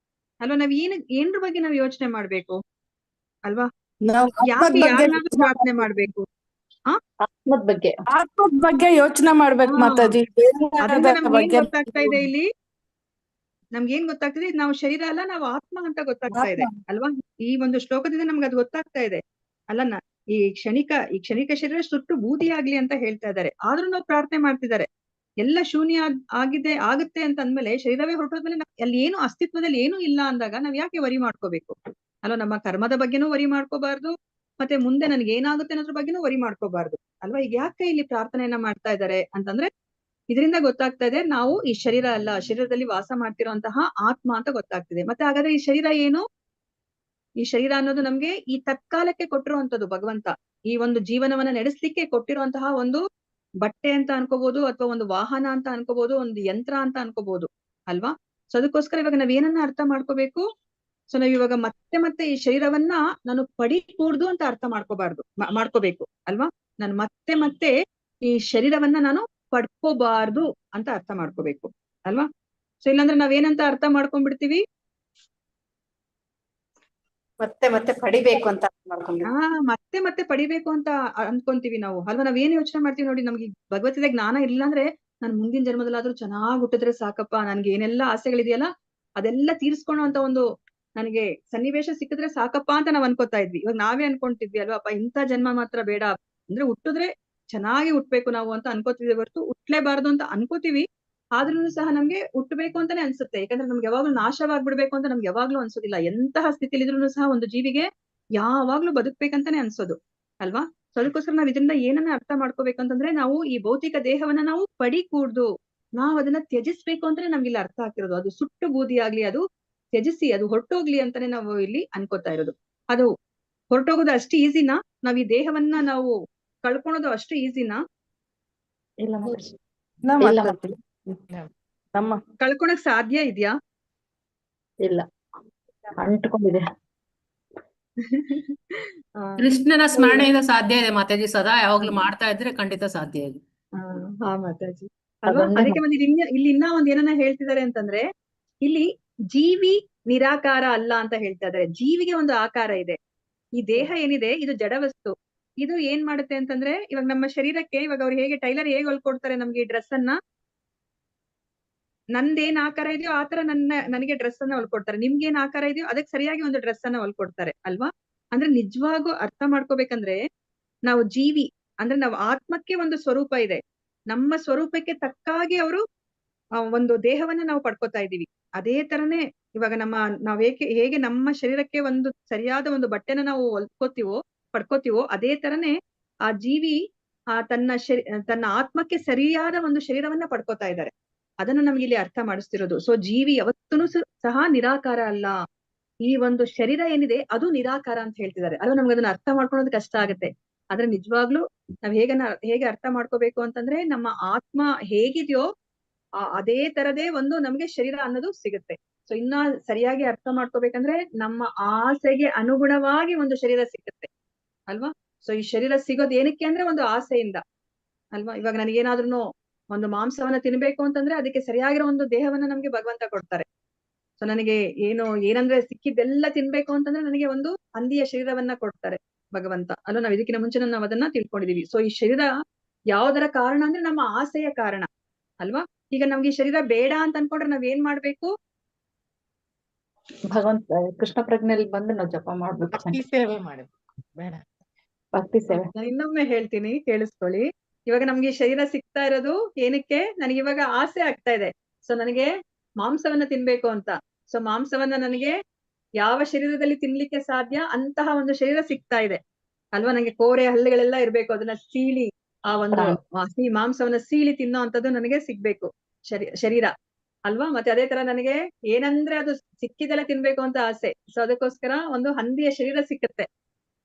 ಅಲ್ವಾ. ನಾವ್ ಏನ್ರ ಬಗ್ಗೆ ನಾವ್ ಯೋಚನೆ ಮಾಡ್ಬೇಕು ಅಲ್ವಾ? ಯಾಕೆ ಯಾರನ್ನಾದ್ರೂ ಪ್ರಾರ್ಥನೆ ಮಾಡ್ಬೇಕು? ಆತ್ಮದ ಬಗ್ಗೆ ಯೋಚನೆ ಮಾಡ್ಬೇಕು ಮಾತಾಜಿ. ಅದರಿಂದ ನಮ್ಗೆ ಗೊತ್ತಾಗ್ತಾ ಇದೆ ಇಲ್ಲಿ, ನಮ್ಗೇನ್ ಗೊತ್ತಾಗ್ತದೆ, ನಾವು ಶರೀರ ಅಲ್ಲ, ನಾವು ಆತ್ಮ ಅಂತ ಗೊತ್ತಾಗ್ತಾ ಇದೆ ಅಲ್ವಾ. ಈ ಒಂದು ಶ್ಲೋಕದಿಂದ ನಮ್ಗೆ ಅದು ಗೊತ್ತಾಗ್ತಾ ಇದೆ ಅಲ್ಲ. ಈ ಕ್ಷಣಿಕ ಶರೀರ ಸುಟ್ಟು ಬೂದಿ ಆಗ್ಲಿ ಅಂತ ಹೇಳ್ತಾ ಇದ್ದಾರೆ, ಆದ್ರೂ ನಾವು ಪ್ರಾರ್ಥನೆ ಮಾಡ್ತಿದ್ದಾರೆ ಎಲ್ಲ ಶೂನ್ಯ ಆಗುತ್ತೆ ಅಂತ ಅಂದ್ಮೇಲೆ, ಶರೀರವೇ ಹೊರಟೋದ್ಮೇಲೆ ಅಲ್ಲಿ ಏನು ಅಸ್ತಿತ್ವದಲ್ಲಿ ಏನೂ ಇಲ್ಲ ಅಂದಾಗ ನಾವ್ ಯಾಕೆ ವರಿ ಮಾಡ್ಕೋಬೇಕು ಅಲ್ವಾ? ನಮ್ಮ ಕರ್ಮದ ಬಗ್ಗೆನೂ ವರಿ ಮಾಡ್ಕೋಬಾರ್ದು, ಮತ್ತೆ ಮುಂದೆ ನನ್ಗೆ ಏನಾಗುತ್ತೆ ಅನ್ನೋದ್ರ ಬಗ್ಗೆನೂ ವರಿ ಮಾಡ್ಕೋಬಾರ್ದು ಅಲ್ವಾ? ಈಗ ಯಾಕೆ ಇಲ್ಲಿ ಪ್ರಾರ್ಥನೆಯನ್ನ ಮಾಡ್ತಾ ಇದ್ದಾರೆ ಅಂತಂದ್ರೆ, ಇದರಿಂದ ಗೊತ್ತಾಗ್ತಾ ಇದೆ ನಾವು ಈ ಶರೀರ ಅಲ್ಲ, ಶರೀರದಲ್ಲಿ ವಾಸ ಮಾಡ್ತಿರೋಂತಹ ಆತ್ಮ ಅಂತ ಗೊತ್ತಾಗ್ತಿದೆ. ಮತ್ತೆ ಹಾಗಾದ್ರೆ ಈ ಶರೀರ ಏನು? ಈ ಶರೀರ ಅನ್ನೋದು ನಮ್ಗೆ ಈ ತತ್ಕಾಲಕ್ಕೆ ಕೊಟ್ಟಿರುವಂತದ್ದು ಭಗವಂತ. ಈ ಒಂದು ಜೀವನವನ್ನ ನಡೆಸ್ಲಿಕ್ಕೆ ಕೊಟ್ಟಿರುವಂತಹ ಒಂದು ಬಟ್ಟೆ ಅಂತ ಅನ್ಕೋಬಹುದು, ಅಥವಾ ಒಂದು ವಾಹನ ಅಂತ ಅನ್ಕೋಬಹುದು, ಒಂದು ಯಂತ್ರ ಅಂತ ಅನ್ಕೋಬಹುದು ಅಲ್ವಾ? ಸೊ ಅದಕ್ಕೋಸ್ಕರ ಇವಾಗ ನಾವ್ ಏನನ್ನ ಅರ್ಥ ಮಾಡ್ಕೋಬೇಕು? ಸೊ ನಾವ್ ಇವಾಗ ಮತ್ತೆ ಮತ್ತೆ ಈ ಶರೀರವನ್ನ ನಾನು ಪಡಿಕೂಡ್ದು ಅಂತ ಅರ್ಥ ಮಾಡ್ಕೋಬೇಕು ಅಲ್ವಾ? ನಾನು ಮತ್ತೆ ಮತ್ತೆ ಈ ಶರೀರವನ್ನ ನಾನು ಪಡ್ಕೋಬಾರ್ದು ಅಂತ ಅರ್ಥ ಮಾಡ್ಕೋಬೇಕು ಅಲ್ವಾ? ಸೊ ಇಲ್ಲಾಂದ್ರೆ ನಾವೇನಂತ ಅರ್ಥ ಮಾಡ್ಕೊಂಡ್ಬಿಡ್ತೀವಿ, ಮತ್ತೆ ಮತ್ತೆ ಪಡಿಬೇಕು ಅಂತ ಮಾಡ್ಕೊಂಡಿದ್ದೀವಿ. ಮತ್ತೆ ಮತ್ತೆ ಪಡಿಬೇಕು ಅಂತ ಅನ್ಕೊಂತೀವಿ ನಾವು ಅಲ್ವಾ? ನಾವೇನ್ ಯೋಚನೆ ಮಾಡ್ತೀವಿ ನೋಡಿ, ನಮ್ಗೆ ಭಗವದ್ಗೀತೆ ಜ್ಞಾನ ಇಲ್ಲ ಅಂದ್ರೆ ನಾನು ಮುಂದಿನ ಜನ್ಮದಲ್ಲಾದ್ರೂ ಚೆನ್ನಾಗ್ ಹುಟ್ಟಿದ್ರೆ ಸಾಕಪ್ಪ, ನನ್ಗೆ ಏನೆಲ್ಲ ಆಸೆಗಳಿದೆಯಲ್ಲ ಅದೆಲ್ಲ ತೀರ್ಸ್ಕೊಳ್ಳೋ ಅಂತ ಒಂದು ನನಗೆ ಸನ್ನಿವೇಶ ಸಿಕ್ಕಿದ್ರೆ ಸಾಕಪ್ಪ ಅಂತ ನಾವ್ ಅನ್ಕೋತಾ ಇದ್ವಿ. ಇವಾಗ ನಾವೇ ಅನ್ಕೊಂತಿದ್ವಿ ಅಲ್ವಾಪ್ಪ, ಇಂಥ ಜನ್ಮ ಮಾತ್ರ ಬೇಡ, ಅಂದ್ರೆ ಹುಟ್ಟಿದ್ರೆ ಚೆನ್ನಾಗಿ ಹುಟ್ಬೇಕು ನಾವು ಅಂತ ಅನ್ಕೋತಿದ್ವಿ ಹೊರತು ಹುಟ್ಲೇಬಾರ್ದು ಅಂತ ಅನ್ಕೋತೀವಿ. ಆದ್ರೂ ಸಹ ನಮ್ಗೆ ಹುಟ್ಟಬೇಕು ಅಂತಾನೆ ಅನ್ಸುತ್ತೆ. ಯಾಕಂದ್ರೆ ನಮ್ಗೆ ಯಾವಾಗ್ಲೂ ನಾಶವಾಗ್ಬಿಡ್ಬೇಕು ಅಂತ ನಮ್ಗೆ ಯಾವಾಗ್ಲೂ ಅನ್ಸೋದಿಲ್ಲ. ಎಂತಹ ಸ್ಥಿತಿಲಿ ಇದ್ರೂ ಸಹ ಒಂದು ಜೀವಿಗೆ ಯಾವಾಗ್ಲೂ ಬದುಕ್ಬೇಕಂತಾನೆ ಅನ್ಸೋದು ಅಲ್ವಾ? ಸೊ ಅದಕ್ಕೋಸ್ಕರ ನಾವ್ ಇದರಿಂದ ಏನನ್ನ ಅರ್ಥ ಮಾಡ್ಕೋಬೇಕಂತಂದ್ರೆ, ನಾವು ಈ ಭೌತಿಕ ದೇಹವನ್ನ ನಾವು ಪಡಿಕೂಡ್ದು, ನಾವ್ ಅದನ್ನ ತ್ಯಜಿಸ್ಬೇಕು ಅಂತಾನೆ ನಮ್ಗೆ ಇಲ್ಲಿ ಅರ್ಥ ಆಗ್ತಿರೋದು. ಅದು ಸುಟ್ಟು ಬೂದಿ ಆಗ್ಲಿ, ಅದು ತ್ಯಜಿಸಿ, ಅದು ಹೊರಟೋಗ್ಲಿ ಅಂತಾನೆ ನಾವು ಇಲ್ಲಿ ಅನ್ಕೋತಾ ಇರೋದು. ಅದು ಹೊರಟೋಗೋದು ಅಷ್ಟು ಈಸಿನಾ? ನಾವ್ ಈ ದೇಹವನ್ನ ನಾವು ಕಳ್ಕೊಳೋದು ಅಷ್ಟು ಈಸಿನಾ? ಇಲ್ಲ ಮಾತಾಜಿ. ಇಲ್ಲ ಮಾತಾಜಿ. ನಮ್ಮ ಕಳ್ಕೊಳಕ್ ಸಾಧ್ಯ ಇದೆಯಾ? ಇಲ್ಲ, ಅಂಟ್ಕೊಂಡಿದೆ. ಕೃಷ್ಣನ ಸ್ಮರಣೆಯಿಂದ ಸಾಧ್ಯ ಇದೆ ಮಾತಾಜಿ. ಸದಾ ಯಾವಾಗ್ಲೂ ಮಾಡ್ತಾ ಇದ್ರೆ ಖಂಡಿತ ಸಾಧ್ಯ ಇದೆ. ಹಾ ಮಾತಾಜಿ ಅಲ್ವಾ? ಅದಕ್ಕೆ ಮತ್ತೆ ಇಲ್ಲಿ ಇನ್ನ ಒಂದ್ ಏನನ್ನ ಹೇಳ್ತಿದ್ದಾರೆ ಅಂತಂದ್ರೆ, ಇಲ್ಲಿ ಜೀವಿ ನಿರಾಕಾರ ಅಲ್ಲ ಅಂತ ಹೇಳ್ತಾ ಇದಾರೆ. ಜೀವಿಗೆ ಒಂದು ಆಕಾರ ಇದೆ. ಈ ದೇಹ ಏನಿದೆ ಇದು ಜಡ ವಸ್ತು. ಇದು ಏನ್ ಮಾಡುತ್ತೆ ಅಂತಂದ್ರೆ, ಇವಾಗ ನಮ್ಮ ಶರೀರಕ್ಕೆ ಇವಾಗ ಅವ್ರು ಹೇಗೆ ಟೈಲರ್ ಹೇಗೆ ಹೊಲ್ಕೊಡ್ತಾರೆ ನಮ್ಗೆ ಈ ಡ್ರೆಸ್ ಅನ್ನ, ನಂದೇನ್ ಆಕಾರ ಇದೆಯೋ ಆತರ ನನಗೆ ಡ್ರೆಸ್ ಅನ್ನ ಹೊಲ್ಕೊಡ್ತಾರೆ. ನಿಮ್ಗೇನ್ ಆಕಾರ ಇದೆಯೋ ಅದಕ್ಕೆ ಸರಿಯಾಗಿ ಒಂದು ಡ್ರೆಸ್ ಅನ್ನ ಹೊಲ್ಕೊಡ್ತಾರೆ ಅಲ್ವಾ? ಅಂದ್ರೆ ನಿಜವಾಗೂ ಅರ್ಥ ಮಾಡ್ಕೋಬೇಕಂದ್ರೆ, ನಾವು ಜೀವಿ ಅಂದ್ರೆ ನಾವು ಆತ್ಮಕ್ಕೆ ಒಂದು ಸ್ವರೂಪ ಇದೆ. ನಮ್ಮ ಸ್ವರೂಪಕ್ಕೆ ತಕ್ಕಾಗಿ ಅವರು ಒಂದು ದೇಹವನ್ನ ನಾವು ಪಡ್ಕೋತಾ ಇದೀವಿ. ಅದೇ ತರನೇ ಇವಾಗ ನಾವ್ ಹೇಗೆ ನಮ್ಮ ಶರೀರಕ್ಕೆ ಒಂದು ಸರಿಯಾದ ಒಂದು ಬಟ್ಟೆನ ನಾವು ಪಡ್ಕೋತೀವೋ ಅದೇ ತರನೇ ಆ ಜೀವಿ ತನ್ನ ಆತ್ಮಕ್ಕೆ ಸರಿಯಾದ ಒಂದು ಶರೀರವನ್ನ ಪಡ್ಕೋತಾ ಇದ್ದಾರೆ. ಅದನ್ನ ನಮ್ಗೆ ಇಲ್ಲಿ ಅರ್ಥ ಮಾಡಿಸ್ತಿರೋದು. ಸೊ ಜೀವಿ ಯಾವತ್ತೂ ಸಹ ನಿರಾಕಾರ ಅಲ್ಲ. ಈ ಒಂದು ಶರೀರ ಏನಿದೆ ಅದು ನಿರಾಕಾರ ಅಂತ ಹೇಳ್ತಿದ್ದಾರೆ ಅಲ್ವಾ? ನಮ್ಗೆ ಅದನ್ನ ಅರ್ಥ ಮಾಡ್ಕೊಳೋದು ಕಷ್ಟ ಆಗುತ್ತೆ. ಆದ್ರೆ ನಿಜವಾಗ್ಲೂ ನಾವ್ ಹೇಗೆ ಅರ್ಥ ಮಾಡ್ಕೋಬೇಕು ಅಂತಂದ್ರೆ, ನಮ್ಮ ಆತ್ಮ ಹೇಗಿದೆಯೋ ಅದೇ ತರದೇ ಒಂದು ನಮ್ಗೆ ಶರೀರ ಅನ್ನೋದು ಸಿಗುತ್ತೆ. ಸೊ ಇನ್ನ ಸರಿಯಾಗಿ ಅರ್ಥ ಮಾಡ್ಕೋಬೇಕಂದ್ರೆ, ನಮ್ಮ ಆಸೆಗೆ ಅನುಗುಣವಾಗಿ ಒಂದು ಶರೀರ ಸಿಗುತ್ತೆ ಅಲ್ವಾ? ಸೊ ಈ ಶರೀರ ಸಿಗೋದು ಏನಕ್ಕೆ ಅಂದ್ರೆ ಒಂದು ಆಸೆಯಿಂದ ಅಲ್ವಾ? ಇವಾಗ ನನಗೇನಾದ್ರೂ ಒಂದು ಮಾಂಸವನ್ನ ತಿನ್ಬೇಕು ಅಂತಂದ್ರೆ ಅದಕ್ಕೆ ಸರಿಯಾಗಿರೋ ಒಂದು ದೇಹವನ್ನ ನಮ್ಗೆ ಭಗವಂತ ಕೊಡ್ತಾರೆ. ಸೊ ನನಗೆ ಏನಂದ್ರೆ ಸಿಕ್ಕಿದ್ದೆಲ್ಲ ತಿನ್ಬೇಕು ಅಂತಂದ್ರೆ ನನಗೆ ಒಂದು ಹಂದಿಯ ಶರೀರವನ್ನ ಕೊಡ್ತಾರೆ ಭಗವಂತ ಅಲ್ವಾ? ನಾವ್ ಇದಕ್ಕಿಂತ ಮುಂಚೆ ನಾವ್ ಅದನ್ನ ತಿಳ್ಕೊಂಡಿದೀವಿ. ಸೊ ಈ ಶರೀರ ಯಾವ್ದರ ಕಾರಣ ಅಂದ್ರೆ ನಮ್ಮ ಆಸೆಯ ಕಾರಣ ಅಲ್ವಾ? ಈಗ ನಮ್ಗೆ ಈ ಶರೀರ ಬೇಡ ಅಂತ ಅನ್ಕೊಂಡ್ರೆ ನಾವ್ ಏನ್ ಮಾಡ್ಬೇಕು? ಭಗವಂತ ಕೃಷ್ಣ ಪ್ರಜ್ಞೆಯಲ್ಲಿ ಬಂದು ನಾವು ಜಪ ಮಾಡ್ಬೇಕು. ಭಕ್ತಿ ಸೇವೆ ಮಾಡಬೇಕು. ಬೇಡ ಭಕ್ತಿ ಸೇವೆ. ನಾನು ಇನ್ನೊಮ್ಮೆ ಹೇಳ್ತೀನಿ, ಕೇಳಿಸ್ಕೊಳ್ಳಿ. ಇವಾಗ ನಮ್ಗೆ ಈ ಶರೀರ ಸಿಗ್ತಾ ಇರೋದು ಏನಕ್ಕೆ? ನನಗೆ ಇವಾಗ ಆಸೆ ಆಗ್ತಾ ಇದೆ. ಸೊ ನನಗೆ ಮಾಂಸವನ್ನ ತಿನ್ಬೇಕು ಅಂತ. ಸೊ ಮಾಂಸವನ್ನ ನನಗೆ ಯಾವ ಶರೀರದಲ್ಲಿ ತಿನ್ಲಿಕ್ಕೆ ಸಾಧ್ಯ ಅಂತಹ ಒಂದು ಶರೀರ ಸಿಗ್ತಾ ಇದೆ ಅಲ್ವಾ? ನಂಗೆ ಕೋರೆ ಹಲ್ಲುಗಳೆಲ್ಲ ಇರ್ಬೇಕು, ಅದನ್ನ ಸೀಳಿ ಆ ಒಂದು ಮಾಂಸವನ್ನ ಸೀಳಿ ತಿನ್ನೋ ಅಂತದ್ದು ನನಗೆ ಸಿಗ್ಬೇಕು ಶರೀರ ಅಲ್ವಾ? ಮತ್ತೆ ಅದೇ ತರ ನನಗೆ ಏನಂದ್ರೆ ಅದು ಸಿಕ್ಕಿದೆಲ್ಲ ತಿನ್ಬೇಕು ಅಂತ ಆಸೆ. ಸೊ ಅದಕ್ಕೋಸ್ಕರ ಒಂದು ಹಂದಿಯ ಶರೀರ ಸಿಕ್ಕುತ್ತೆ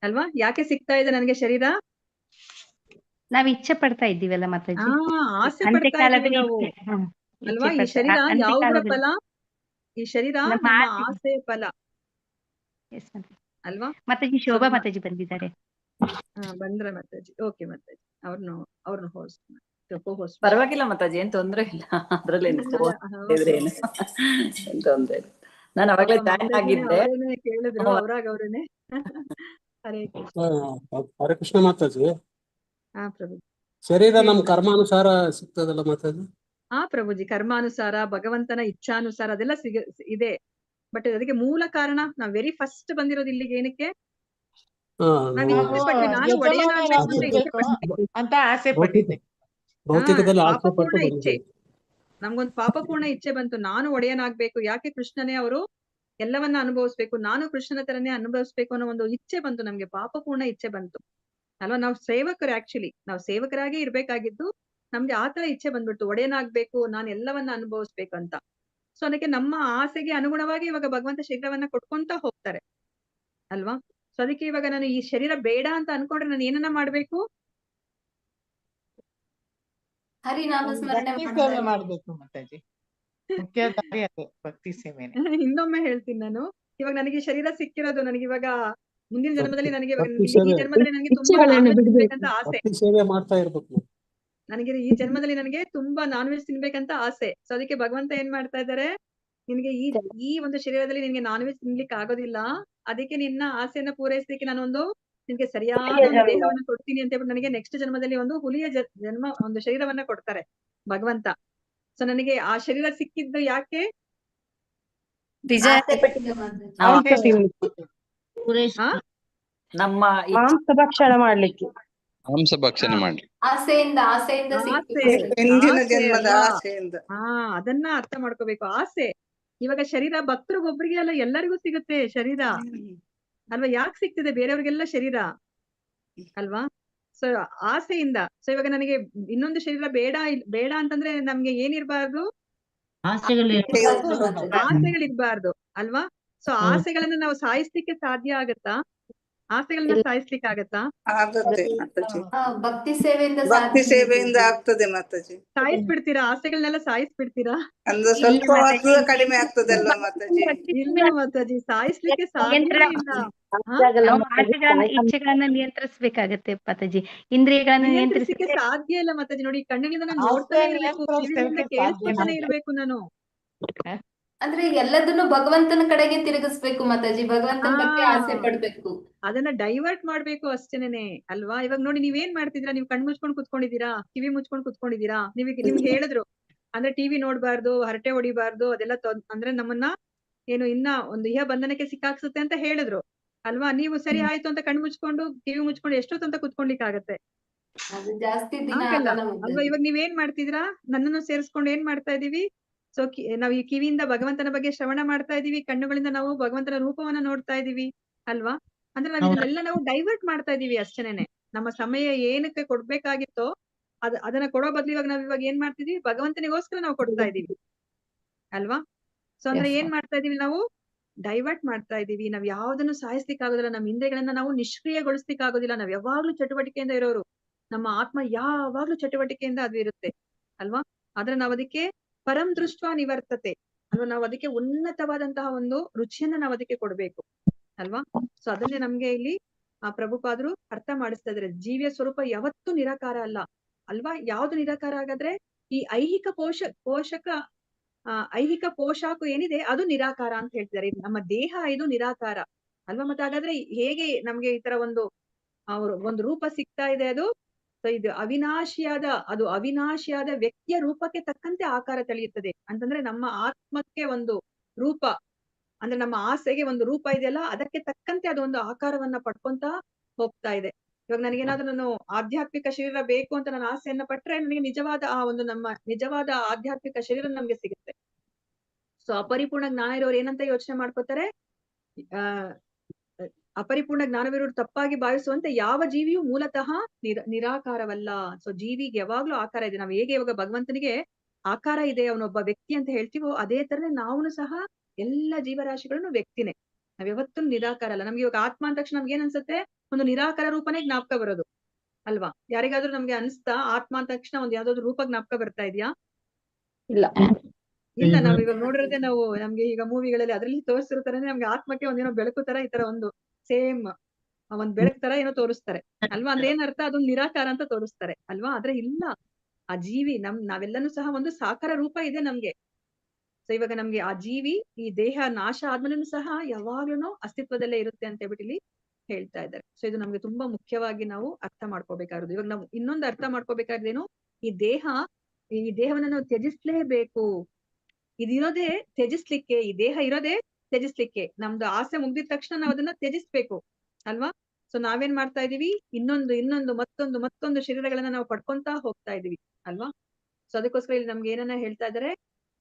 ಅಲ್ವಾ? ಯಾಕೆ ಸಿಗ್ತಾ ಇದೆ ನನಗೆ ಶರೀರ? ನಾವ್ ಇಚ್ಛೆ ಪಡ್ತಾ ಇದ್ದೀವಲ್ಲ ಮಾತಾಜಿ, ಆಸೆ ಪಡ್ತಾ ಇದೀವಿ ನಾವು ಅಲ್ವಾ? ಈ ಶರೀರ ಯಾವುದರ ಫಲ? ಈ ಶರೀರ ನಮ್ಮ ಆಸೆ ಫಲ ಅಲ್ವಾ? ಮಾತಾಜಿ ಶೋಭಾ ಮಾತಾಜಿ ಬಂದಿದ್ದಾರೆ. ಬಂದ್ರೆ ಮಾತಾಜಿ. ಓಕೆ ಮಾತಾಜಿ, ಅವ್ರನ್ನ ಹೋಸ್ಟ್ ಪರವಾಗಿಲ್ಲ ಮಾತಾಜಿ, ಏನ್ ತೊಂದ್ರೆ ಇಲ್ಲ. ಅದ್ರಲ್ಲೇನು ಏನ್ ತೊಂದ್ರೆ ಇಲ್ಲ. ನಾನು ಅವಾಗ್ಲೇ ಜಾಯಿನ್ ಆಗಿದ್ದೆ. ಕೇಳಿದ್ರು ಅವ್ರೇನೆ. ಹರೇ ಕೃಷ್ಣ ಮಾತಾಜಿ. ಹಾ ಪ್ರಭು. ಶರೀರ ನಮ್ ಕರ್ಮಾನುಸಾರ ಸಿಗ್ತದಲ್ಲ ಮಾತಾಜಿ? ಹಾ ಪ್ರಭುಜಿ, ಕರ್ಮಾನುಸಾರ, ಭಗವಂತನ ಇಚ್ಛಾನುಸಾರ ಅದೆಲ್ಲ ಇದೆ. ಬಟ್ ಅದಕ್ಕೆ ಮೂಲ ಕಾರಣ ನಾವ್ ವೆರಿ ಫಸ್ಟ್ ಬಂದಿರೋದು ಇಲ್ಲಿಗೆ ಏನಕ್ಕೆ? ನಾವ್ ಇಚ್ಛೆ ಪಟ್ವಿ, ನಾನು ಒಡೆಯನಾಗ್ಬೇಕು ಅಂತ ಇಚ್ಛೆ ಪಟ್ವಿ ಅಂತ ಆಸೆ ಪಟ್ಟಿದ್ದೆ. ಭೌತಿಕದಲ್ಲಿ ಆಸೆ ಪಟ್ಟು ಪಾಪಪೂರ್ಣ ಇಚ್ಛೆ, ಬಂದಿದೆ. ನಮ್ಗೊಂದು ಪಾಪಪೂರ್ಣ ಇಚ್ಛೆ ಬಂತು, ನಾನು ಒಡೆಯನಾಗ್ಬೇಕು, ಯಾಕೆ ಕೃಷ್ಣನೇ ಅವರು ಎಲ್ಲವನ್ನ ಅನುಭವಿಸ್ಬೇಕು, ನಾನು ಕೃಷ್ಣನ ತರನೇ ಅನುಭವಿಸ್ಬೇಕು ಅನ್ನೋ ಒಂದು ಇಚ್ಛೆ ಬಂತು ನಮ್ಗೆ, ಪಾಪಪೂರ್ಣ ಇಚ್ಛೆ ಬಂತು ಅಲ್ವಾ. ನಾವು ಸೇವಕರು, ಆಕ್ಚುಲಿ ನಾವು ಸೇವಕರಾಗಿ ಇರ್ಬೇಕಾಗಿದ್ದು, ನಮ್ಗೆ ಆತರ ಇಚ್ಛೆ ಬಂದ್ಬಿಟ್ಟು ಒಡೆಯನಾಗ್ಬೇಕು, ನಾನು ಎಲ್ಲವನ್ನ ಅನುಭವಿಸ್ಬೇಕು ಅಂತ. ಸೊ ಅದಕ್ಕೆ ನಮ್ಮ ಆಸೆಗೆ ಅನುಗುಣವಾಗಿ ಇವಾಗ ಭಗವಂತ ಶರೀರವನ್ನ ಕೊಟ್ಕೊಂತ ಹೋಗ್ತಾರೆ ಅಲ್ವಾ. ಸೊ ಅದಕ್ಕೆ ಇವಾಗ ನಾನು ಈ ಶರೀರ ಬೇಡ ಅಂತ ಅನ್ಕೊಂಡ್ರೆ ನಾನು ಏನನ್ನ ಮಾಡ್ಬೇಕು? ಹರಿನಾಮ ಸ್ಮರಣೆ ಭಕ್ತಿ ಮಾಡ್ತಾ ಸೇವೆ ಇರಿ. ಮಾಡ್ಬೇಕು ಮಾತಾಜಿ, ಮುಖ್ಯ ದಾರಿ ಅದು ಭಕ್ತಿ ಸೇವೆನೆ. ಇನ್ನೊಮ್ಮೆ ಹೇಳ್ತೀನಿ ನಾನು, ಇವಾಗ ನನಗೆ ಶರೀರ ಸಿಕ್ಕಿರೋದು, ನನಗೆ ಇವಾಗ ಮುಂದಿನ ಜನ್ಮದಲ್ಲಿ ನನಗೆ ಭಕ್ತಿ ಈ ಸೇವೆ ಜನ್ಮದಲ್ಲಿ ನನಗೆ ತುಂಬಾ ಇಚ್ಛೆಗಳನ್ನು ನಾನ್ ವೆಜ್ ಬಿಡ್ಬೇಕು. ತಿನ್ಬೇಕಂತ ಆಸೆ, ಭಕ್ತಿ ಸೇವೆ ಮಾಡ್ತಾ ಇರ್ಬೇಕು ನಾವು. ನನಗೆ ಈ ಜನ್ಮದಲ್ಲಿ ನನಗೆ ತುಂಬಾ ನಾನ್ ವೆಜ್ ತಿನ್ಬೇಕಂತ ಆಸೆ. ಸೊ ಅದಕ್ಕೆ ಭಗವಂತ ಏನ್ ಮಾಡ್ತಾ ಇದ್ದಾರೆ, ನಿನ್ಗೆ ಈ ಒಂದು ಶರೀರದಲ್ಲಿ ನಿನ್ಗೆ ನಾನ್ ವೆಜ್ ತಿನ್ಲಿಕ್ಕೆ ಆಗೋದಿಲ್ಲ, ಅದಕ್ಕೆ ನಿನ್ನ ಆಸೆಯನ್ನ ಪೂರೈಸಲಿಕ್ಕೆ ನಾನೊಂದು ನಿನ್ಗೆ ಸರಿಯಾದ ಒಂದು ದೇಹವನ್ನ ಕೊಡ್ತೀನಿ ಅಂತ ಹೇಳ್ಬಿಟ್ಟು ನನಗೆ ನೆಕ್ಸ್ಟ್ ಜನ್ಮದಲ್ಲಿ ಒಂದು ಹುಲಿಯ ಜನ್ಮ ಒಂದು ಶರೀರವನ್ನ ಕೊಡ್ತಾರೆ ಭಗವಂತ. ಸೊ ನನಗೆ ಆ ಶರೀರ ಸಿಕ್ಕಿದ್ದು ಯಾಕೆ? ಆಸೆ ಪಟ್ಟಿಗೆ ಮಾತಾಜಿ. ಪೂರೈಸಿ ಆ ನಮ್ಮ ಭಕ್ಷಣ ಮಾಡ್ಲಿಕ್ಕೆ. ಮಾಂಸ ಭಕ್ಷಣೆ ಮಾಡ್ಲಿ. ಆಸೆಯಿಂದ ಆಸೆ, ಹಿಂದಿನ ಆಸೆ ಜನ್ಮದ ಅಲ್ವಾ? ಆಸೆಯಿಂದ. ಅದನ್ನ ಅರ್ಥ ಮಾಡ್ಕೋಬೇಕು. ಆಸೆ ಇವಾಗ ಶರೀರ ಭಕ್ತರಿಗೊಬ್ರಿಗೆ ಅಲ್ಲ, ಎಲ್ಲರಿಗೂ ಸಿಗುತ್ತೆ ಶರೀರ ಅಲ್ವಾ. ಯಾಕೆ ಸಿಗ್ತಿದೆ ಬೇರೆಯವ್ರಿಗೆಲ್ಲ ಶರೀರ ಅಲ್ವಾ. ಸೊ ಆಸೆಯಿಂದ. ಸೊ ಇವಾಗ ನನಗೆ ಇನ್ನೊಂದು ಶರೀರ ಬೇಡ ಅಂತಂದ್ರೆ ನಮ್ಗೆ ಏನಿರ್ಬಾರ್ದು? ಆಸೆಗಳಿರ್ಬಾರ್ದು ಅಲ್ವಾ. ಸೊ ಆಸೆಗಳನ್ನ ನಾವು ಸಾಯಿಸ್ಲಿಕ್ಕೆ ಸಾಧ್ಯ ಆಗತ್ತಾ? ಆಸೆಗಳನ್ನ ಸಾಯಿಸ್ಲಿಕ್ಕೆ ಆಗತ್ತಾ? ಆಗುತ್ತೆ ಮಾತಾಜಿ, ಭಕ್ತಿ ಸೇವೆಯಿಂದ ಭಕ್ತಿ ಸಾಧ್ಯ ಸೇವೆಯಿಂದ ಆಗ್ತದೆ ಮಾತಾಜಿ. ಸಾಯಿಸ್ಬಿಡ್ತೀರಾ? ಆಸೆಗಳನ್ನೆಲ್ಲ ಸಾಯಿಸ್ಬಿಡ್ತೀರಾ? ಅಂದ್ರೆ ಸ್ವಲ್ಪ ಹೊತ್ತು ಕಡಿಮೆ ಆಗ್ತದಲ್ವಾ ಮಾತಾಜಿ? ಇಲ್ಲ ಮಾತಾಜಿ, ಸಾಯಿಸ್ಲಿಕ್ಕೆ ಸಾಧ್ಯನೇ ಇಲ್ಲ. ನಾವು ಆಸೆಗಳನ್ನ ಇಚ್ಛೆಗಳನ್ನ ನಿಯಂತ್ರಿಸ್ಬೇಕಾಗತ್ತೆ ಮಾತಾಜಿ, ಇಂದ್ರಿಯಗಳನ್ನ ನಿಯಂತ್ರಿಸಲಿಕ್ಕೆ ನಿಯಂತ್ರಿಸಿದ್ರೆ ಸಾಧ್ಯ ಇಲ್ಲ ಮಾತಾಜಿ. ನೋಡಿ, ಕಣ್ಣಿನಿಂದ ನಾನು ನೋಡ್ತಾನೆ ಇರ್ಬೇಕು, ಕಿವಿಯಿಂದ ಕೇಳಿಸ್ಕೊತಾನೆ ಇರ್ಬೇಕು ನಾನು. ಅಂದ್ರೆ ಎಲ್ಲದನ್ನು ಭಗವಂತನ ಕಡೆಗೆ ತಿರುಗಿಸ್ಬೇಕು ಮಾತಾಜಿ, ಭಗವಂತನ ಬಗ್ಗೆ ಆಸೆ ಪಡ್ಬೇಕು. ಅದನ್ನ ಡೈವರ್ಟ್ ಮಾಡ್ಬೇಕು ಅಷ್ಟೇನೆ ಅಲ್ವಾ. ಇವಾಗ ನೋಡಿ, ನೀವೇನ್ ಮಾಡ್ತಿದ್ದೀರಾ? ನೀವು ಕಣ್ ಮುಚ್ಕೊಂಡ್ ಕುತ್ಕೊಂಡಿದ್ದೀರಾ, ಕಿವಿ ಮುಚ್ಕೊಂಡ್ ಕುತ್ಕೊಂಡಿದ್ದೀರಾ. ನಿಮ್ಗೆ ಹೇಳಿದ್ರು ಅಂದ್ರೆ ಟಿವಿ ನೋಡ್ಬಾರ್ದು, ಹರಟೆ ಹೊಡಿಬಾರ್ದು, ಅದೆಲ್ಲ ಅಂದ್ರೆ ನಮ್ಮನ್ನ ಏನು ಇನ್ನ ಒಂದು ಇಹ ಬಂಧನಕ್ಕೆ ಸಿಕ್ಕಾಕ್ಸುತ್ತೆ ಅಂತ ಹೇಳಿದ್ರು ಅಲ್ವಾ. ನೀವು ಸರಿ ಆಯ್ತು ಅಂತ ಕಣ್ ಮುಚ್ಕೊಂಡು ಕಿವಿ ಮುಚ್ಕೊಂಡು ಎಷ್ಟೊತ್ತಂತ ಕುತ್ಕೊಳ್ಲಿಕ್ಕೆ ಆಗತ್ತೆ? ಅದು ಜಾಸ್ತಿ ದಿನ ಆಗಲ್ಲ ಆಗಲ್ಲ ಅಲ್ವಾ. ಮಾತಾಜಿ. ಇವಾಗ ನೀವೇನ್ ಮಾಡ್ತಿದ್ದೀರಾ? ನನ್ನನ್ನು ಸೇರಿಸ್ಕೊಂಡು ಏನ್ ಮಾಡ್ತಾ ಇದೀವಿ? ಸೊ ನಾವು ಈ ಕಿವಿಯಿಂದ ಭಗವಂತನ ಬಗ್ಗೆ ಶ್ರವಣ ಮಾಡ್ತಾ ಇದೀವಿ, ಕಣ್ಣುಗಳಿಂದ ನಾವು ಭಗವಂತನ ರೂಪವನ್ನ ನೋಡ್ತಾ ಇದೀವಿ ಅಲ್ವಾ. ಅಂದ್ರೆ ನಾವ್ ಇದನ್ನೆಲ್ಲ ನಾವು ಡೈವರ್ಟ್ ಮಾಡ್ತಾ ಇದೀವಿ ಅಷ್ಟೇನೆ. ನಮ್ಮ ಸಮಯ ಏನಕ್ಕೆ ಕೊಡ್ಬೇಕಾಗಿತ್ತೋ ಅದನ್ನ ಕೊಡೋ ಬದ್ಲು ಇವಾಗ ನಾವ್ ಇವಾಗ ಏನ್ ಮಾಡ್ತಿದೀವಿ? ಭಗವಂತನಿಗೋಸ್ಕರ ನಾವು ಕೊಡ್ತಾ ಇದೀವಿ ಅಲ್ವಾ. ಸೊ ಅಂದ್ರೆ ಏನ್ ಮಾಡ್ತಾ ಇದೀವಿ ನಾವು? ಡೈವರ್ಟ್ ಮಾಡ್ತಾ ಇದೀವಿ. ನಾವ್ ಯಾವ್ದನ್ನು ಸಾಯಿಸ್ಲಿಕ್ಕೆ ಆಗೋದಿಲ್ಲ, ನಮ್ಮ ಇಂದ್ರಿಯಗಳನ್ನ ನಾವು ನಿಷ್ಕ್ರಿಯಗೊಳಿಸ್ಲಿಕ್ಕೆ ಆಗೋದಿಲ್ಲ. ನಾವ್ ಯಾವಾಗ್ಲೂ ಚಟುವಟಿಕೆಯಿಂದ ಇರೋರು, ನಮ್ಮ ಆತ್ಮ ಯಾವಾಗ್ಲೂ ಚಟುವಟಿಕೆಯಿಂದ ಅದು ಇರುತ್ತೆ ಅಲ್ವಾ. ಆದ್ರೆ ನಾವ್ ಅದಕ್ಕೆ ಪರಂ ದೃಷ್ಟ ನಿವರ್ತತೆ ಅಲ್ವಾ, ನಾವು ಅದಕ್ಕೆ ಉನ್ನತವಾದಂತಹ ಒಂದು ರುಚಿಯನ್ನ ನಾವು ಅದಕ್ಕೆ ಕೊಡ್ಬೇಕು ಅಲ್ವಾ. ಸೊ ಅದನ್ನೇ ನಮ್ಗೆ ಇಲ್ಲಿ ಪ್ರಭುಪಾದರು ಅರ್ಥ ಮಾಡಿಸ್ತಾ ಇದಾರೆ. ಜೀವಿಯ ಸ್ವರೂಪ ಯಾವತ್ತೂ ನಿರಾಕಾರ ಅಲ್ಲ ಅಲ್ವಾ. ಯಾವ್ದು ನಿರಾಕಾರ ಹಾಗಾದ್ರೆ? ಈ ಐಹಿಕ ಐಹಿಕ ಪೋಷಾಕು ಏನಿದೆ ಅದು ನಿರಾಕಾರ ಅಂತ ಹೇಳ್ತಿದ್ದಾರೆ. ನಮ್ಮ ದೇಹ ಇದು ನಿರಾಕಾರ ಅಲ್ವಾ. ಮತ್ತೆ ಹಾಗಾದ್ರೆ ಹೇಗೆ ನಮ್ಗೆ ಈ ತರ ಒಂದು ರೂಪ ಸಿಗ್ತಾ ಇದೆ? ಅದು ಇದು ಅವಿನಾಶಿಯಾದ ವ್ಯಕ್ತಿಯ ರೂಪಕ್ಕೆ ತಕ್ಕಂತೆ ಆಕಾರ ತಳೆಯುತ್ತದೆ ಅಂತಂದ್ರೆ, ನಮ್ಮ ಆತ್ಮಕ್ಕೆ ಒಂದು ರೂಪ ಅಂದ್ರೆ ನಮ್ಮ ಆಸೆಗೆ ಒಂದು ರೂಪ ಇದೆಯಲ್ಲ, ಅದಕ್ಕೆ ತಕ್ಕಂತೆ ಅದೊಂದು ಆಕಾರವನ್ನ ಪಡ್ಕೊಂತ ಹೋಗ್ತಾ ಇದೆ. ಇವಾಗ ನನಗೇನಾದ್ರೂ ನಾನು ಆಧ್ಯಾತ್ಮಿಕ ಶರೀರ ಬೇಕು ಅಂತ ನಾನು ಆಸೆಯನ್ನ ಪಟ್ರೆ, ನನಗೆ ನಿಜವಾದ ನಮ್ಮ ನಿಜವಾದ ಆಧ್ಯಾತ್ಮಿಕ ಶರೀರ ನಮ್ಗೆ ಸಿಗುತ್ತೆ. ಸೊ ಅಪರಿಪೂರ್ಣ ಜ್ಞಾನ ಇರೋರು ಏನಂತ ಯೋಚನೆ ಮಾಡ್ಕೋತಾರೆ? ಅಪರಿಪೂರ್ಣ ಜ್ಞಾನವಿರೋರು ತಪ್ಪಾಗಿ ಭಾವಿಸುವಂತೆ ಯಾವ ಜೀವಿಯು ಮೂಲತಃ ನಿರಾಕಾರವಲ್ಲ. ಸೊ ಜೀವಿಗೆ ಯಾವಾಗ್ಲೂ ಆಕಾರ ಇದೆ. ನಾವ್ ಹೇಗೆ ಇವಾಗ ಭಗವಂತನಿಗೆ ಆಕಾರ ಇದೆ, ಅವನೊಬ್ಬ ವ್ಯಕ್ತಿ ಅಂತ ಹೇಳ್ತೀವೋ, ಅದೇ ತರನೇ ನಾವು ಸಹ ಎಲ್ಲ ಜೀವರಾಶಿಗಳನ್ನು ವ್ಯಕ್ತಿನೇ. ನಾವ್ ಯಾವತ್ತೂ ನಿರಾಕಾರ ಅಲ್ಲ. ನಮ್ಗೆ ಇವಾಗ ಆತ್ಮ ಅಂದ ತಕ್ಷಣ ನಮ್ಗೆ ಏನ್ ಅನ್ಸುತ್ತೆ? ಒಂದು ನಿರಾಕಾರ ರೂಪನೇ ಜ್ಞಾಪಕ ಬರೋದು ಅಲ್ವಾ. ಯಾರಿಗಾದ್ರೂ ನಮ್ಗೆ ಅನ್ಸ್ತಾ ಆತ್ಮ ಅಂದ ತಕ್ಷಣ ಒಂದ್ ಯಾವ್ದಾದ್ರು ರೂಪ ಜ್ಞಾಪಕ ಬರ್ತಾ ಇದೆಯಾ? ಇಲ್ಲ. ನಾವ್ ಇವಾಗ ನೋಡಿರೋದೇ ನಾವು ನಮ್ಗೆ ಈಗ ಮೂವಿಗಳಲ್ಲಿ ಅದ್ರಲ್ಲಿ ತೋರಿಸಿರ್ತಾರೆ, ನಮ್ಗೆ ಆತ್ಮಕ್ಕೆ ಒಂದೇನೋ ಬೆಳಕು ತರ ಈ ತರ ಒಂದು ಸೇಮ್ ಒಂದ್ ಬೆಳಕು ತರ ಏನೋ ತೋರಿಸ್ತಾರೆ ಅಲ್ವಾ. ಅಂದ್ರೆ ಏನ್ ಅರ್ಥ? ಅದೊಂದು ನಿರಾಕಾರ ಅಂತ ತೋರಿಸ್ತಾರೆ ಅಲ್ವಾ. ಆದ್ರೆ ಇಲ್ಲ, ಆ ಜೀವಿ ನಾವೆಲ್ಲನೂ ಸಹ ಒಂದು ಸಾಕಾರ ರೂಪ ಇದೆ ನಮ್ಗೆ. ಸೊ ಇವಾಗ ನಮ್ಗೆ ಆ ಜೀವಿ ಈ ದೇಹ ನಾಶ ಆದ್ಮೇಲೂ ಸಹ ಯಾವಾಗ್ಲೂ ಅಸ್ತಿತ್ವದಲ್ಲೇ ಇರುತ್ತೆ ಅಂತ ಹೇಳ್ಬಿಟ್ಟು ಇಲ್ಲಿ ಹೇಳ್ತಾ ಇದ್ದಾರೆ. ಸೊ ಇದು ನಮ್ಗೆ ತುಂಬಾ ಮುಖ್ಯವಾಗಿ ನಾವು ಅರ್ಥ ಮಾಡ್ಕೋಬೇಕಾಗಿರೋದು. ಇವಾಗ ನಾವು ಇನ್ನೊಂದು ಅರ್ಥ ಮಾಡ್ಕೋಬೇಕಾದ್ರೇನು, ಈ ದೇಹವನ್ನ ನಾವು ತ್ಯಜಿಸ್ಲೇಬೇಕು. ಇದಿರೋದೇ ತ್ಯಜಿಸ್ಲಿಕ್ಕೆ, ಈ ದೇಹ ಇರೋದೇ ತ್ಯಜಿಸ್ಲಿಕ್ಕೆ. ನಮ್ದು ಆಸೆ ಮುಗ್ದಿದ ತಕ್ಷಣ ನಾವ್ ಅದನ್ನ ತ್ಯಜಿಸ್ಬೇಕು ಅಲ್ವಾ. ಸೊ ನಾವೇನ್ ಮಾಡ್ತಾ ಇದೀವಿ, ಇನ್ನೊಂದು ಮತ್ತೊಂದು ಶರೀರಗಳನ್ನ ನಾವು ಪಡ್ಕೊಂತಾ ಹೋಗ್ತಾ ಇದೀವಿ ಅಲ್ವಾ. ಸೊ ಅದಕ್ಕೋಸ್ಕರ ಇಲ್ಲಿ ನಮ್ಗೆ ಏನನ್ನ ಹೇಳ್ತಾ ಇದಾರೆ,